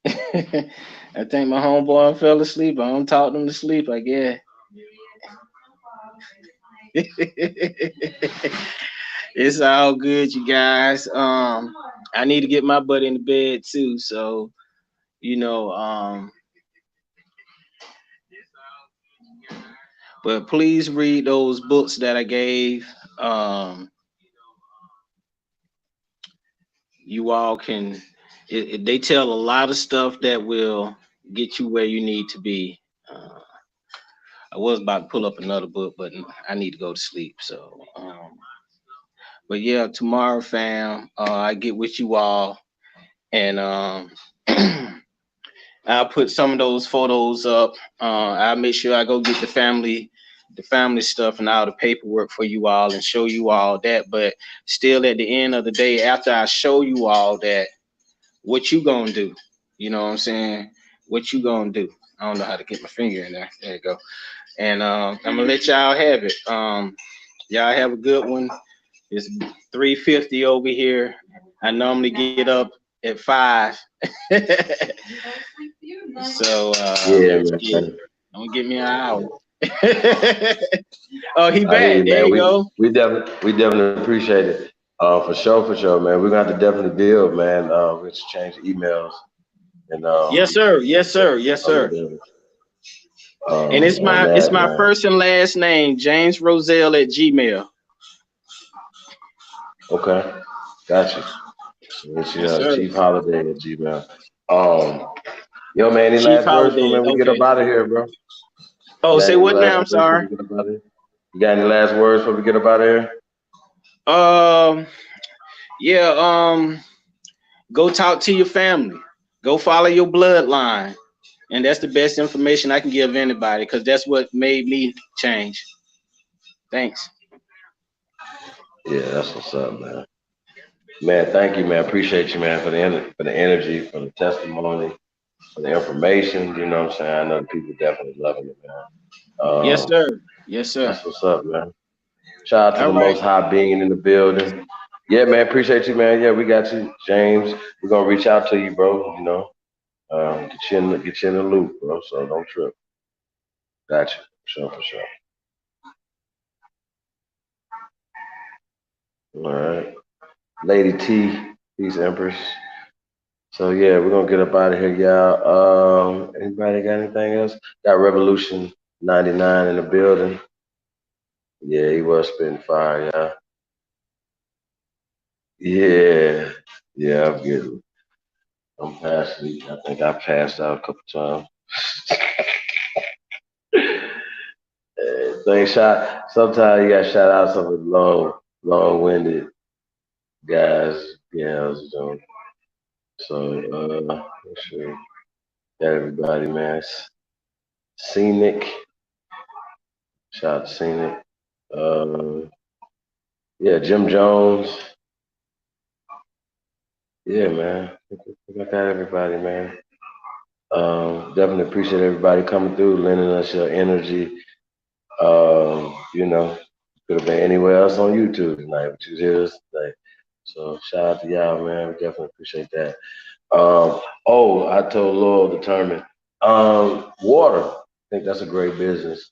I think my homeboy fell asleep. I don't talk him to sleep, I guess. It's all good, you guys. I need to get my butt in the bed too, so but please read those books that I gave. You all can, they tell a lot of stuff that will get you where you need to be. I was about to pull up another book, but I need to go to sleep. So, but yeah, tomorrow, fam, I get with you all, and I'll put some of those photos up. I'll make sure I go get the family stuff and all the paperwork for you all and show you all that. But still, at the end of the day, after I show you all that, what you gonna do? You know what I'm saying? What you gonna do? I don't know how to get my finger in there. There you go. And I'm gonna let y'all have it. Y'all have a good one. It's 3:50 over here. I normally get up at 5. So Yeah, yeah, man. don't get me an hour. Oh, he I hear back. you, There man. you go. We definitely appreciate it. For sure, man. We're gonna have to definitely build, man. We have to change the emails and Yes, sir. Yes, sir. Yes, or sir. whatever. And On it's that, my man. first and last name, James Roselle at Gmail. Okay, got you. It's Yes, sir. ChiefHoliday at Gmail. Um, yo, man. Any Chief last words for Holiday. me? We get up Okay. out of here, bro. You Oh, got say any what now? last I'm words before sorry. we get up out of here? You got any last words before we get up out of here? Um, yeah. Go talk to your family. Go follow your bloodline, and that's the best information I can give anybody because that's what made me change. Thanks. Yeah, that's what's up, man. Man, thank you, man. Appreciate you, man, for for the energy, for the testimony, for the information. You know what I'm saying? I know the people definitely loving it, man. Yes, sir. Yes, sir. That's what's up, man. Shout out to All the right. Most High being in the building. Yeah, man. Appreciate you, man. Yeah, we got you, James. We're gonna reach out to you, bro. You know, get you in the loop, bro. So don't trip. Got you, for sure. All right, Lady T, peace, Empress. So yeah, we're gonna get up out of here, y'all. Anybody got anything else? Got Revolution 99 in the building. Yeah, he was spitting fire, y'all. Yeah, yeah, I'm past sleep. I think I passed out a couple times. Thing shot. Sometimes you got to shout out some of the long-winded guys. Yeah, you know. So, let's see. Got everybody, man. Scenic. Shout out to Scenic. Yeah, Jim Jones. Yeah, man. I got everybody, man. Definitely appreciate everybody coming through, lending us your energy. You know, could have been anywhere else on YouTube tonight, but you here us today. So shout out to y'all, man. We definitely appreciate that. Oh, I told Lowell determined. Water. I think that's a great business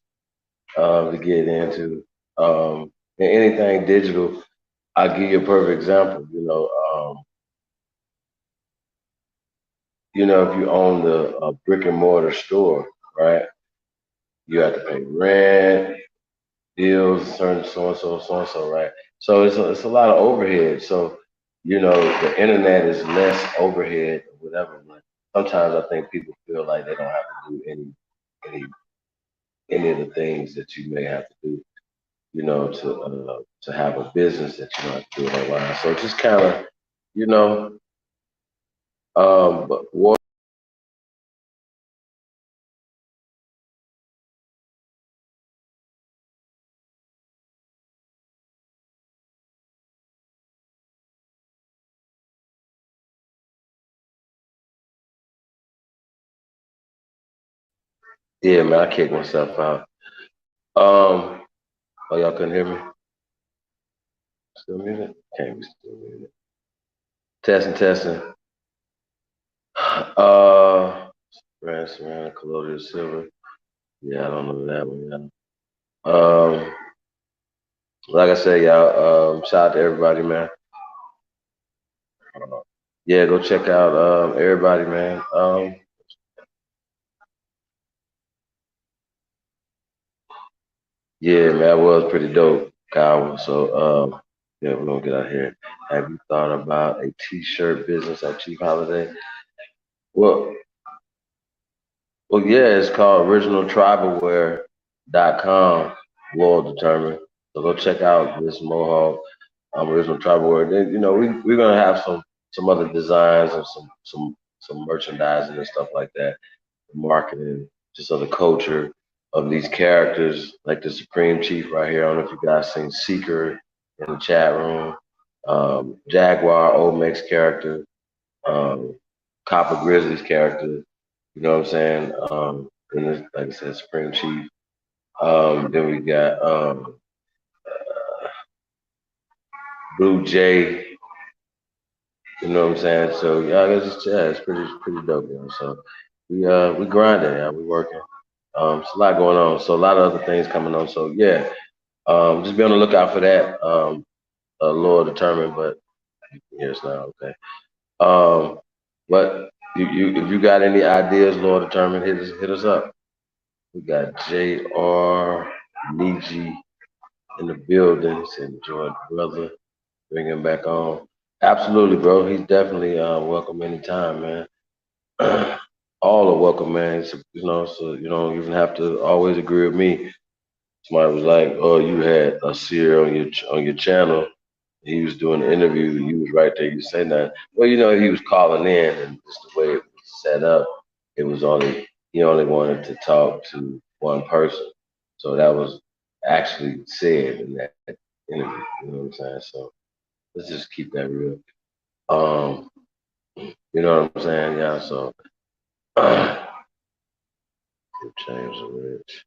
to get into. And anything digital. I'll give you a perfect example. If you own the brick and mortar store, right? You have to pay rent, bills, certain so and so, right? So it's a lot of overhead. So the internet is less overhead, or whatever. But sometimes I think people feel like they don't have to do any any of the things that you may have to do, to have a business that you don't have to do online. So just kind of, you know, but yeah, man, I kicked myself out. Oh, y'all couldn't hear me? Still muted? Can't be still muted. Testing, testing. Ransom, Colonial Silver. Yeah, I don't know that one. Yeah. Like I said, y'all. Shout out to everybody, man. Yeah, go check out everybody, man. Yeah, man, that was pretty dope, Kyle. So, yeah, we're gonna get out here. Have you thought about a T-shirt business at Chief Holiday? Well, yeah, it's called Original Tribal Wear World Determined. So go check out this Mohawk original tribal word. Then, we're gonna have some other designs and some merchandising and stuff like that, marketing, just of the culture of these characters, like the Supreme Chief right here. I don't know if you guys seen Seeker in the chat room. Jaguar, Old Mex character, Copper Grizzlies character. You know what I'm saying? And like I said, Supreme Chief. Then we got Blue Jay. You know what I'm saying? So it's pretty dope, So we grinding, we working. It's a lot going on. So a lot of other things coming on. So yeah, just be on the lookout for that. Lord determined, but yeah, it's not okay. But you if you got any ideas, Lord determined, hit us up. We got J.R. Niji in the building. Said enjoy brother. Bring him back on. Absolutely, bro. He's definitely welcome anytime, man. All are welcome, man. So you don't even have to always agree with me. Somebody was like, "Oh, you had a seer on your channel. He was doing the interview. You was right there. You say that. Well, he was calling in, and just the way it was set up, it was he only wanted to talk to one person. So that was actually said in that interview. You know what I'm saying? So let's just keep that real. Um, you know what I'm saying? Yeah. So James Rich.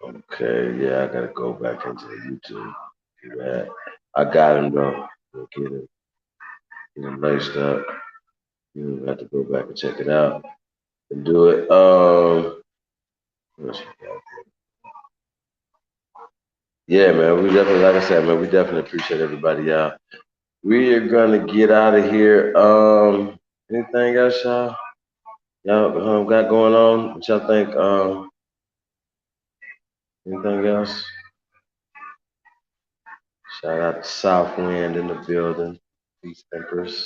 Okay, yeah, I gotta go back into YouTube. Do that. I got him though. We'll get him laced up. You have to go back and check it out and do it. Yeah, man, we definitely, like I said, man, we definitely appreciate everybody, y'all. We are gonna get out of here. Anything else, y'all? Y'all got going on? What y'all think? Anything else? Shout out to Southwind in the building. Peace Empress.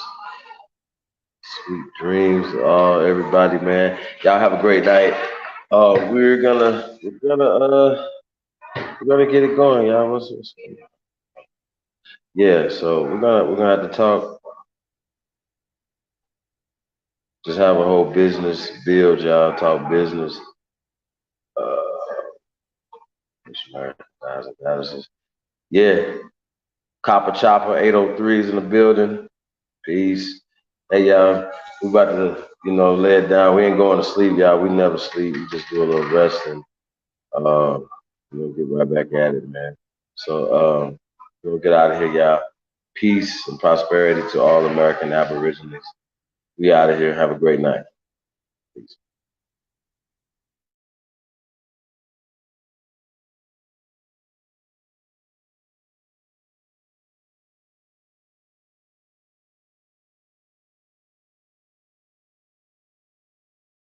Sweet dreams to everybody, man. Y'all have a great night. We're gonna get it going, y'all. Yeah, so we're gonna have to talk. Just have a whole business build, y'all. Talk business. Yeah, Copper Chopper 803s in the building. Peace. Hey, y'all. We about to, lay it down. We ain't going to sleep, y'all. We never sleep. We just do a little resting. We'll get right back at it, man. So we'll get out of here, y'all. Peace and prosperity to all American Aborigines. We out of here. Have a great night. Peace.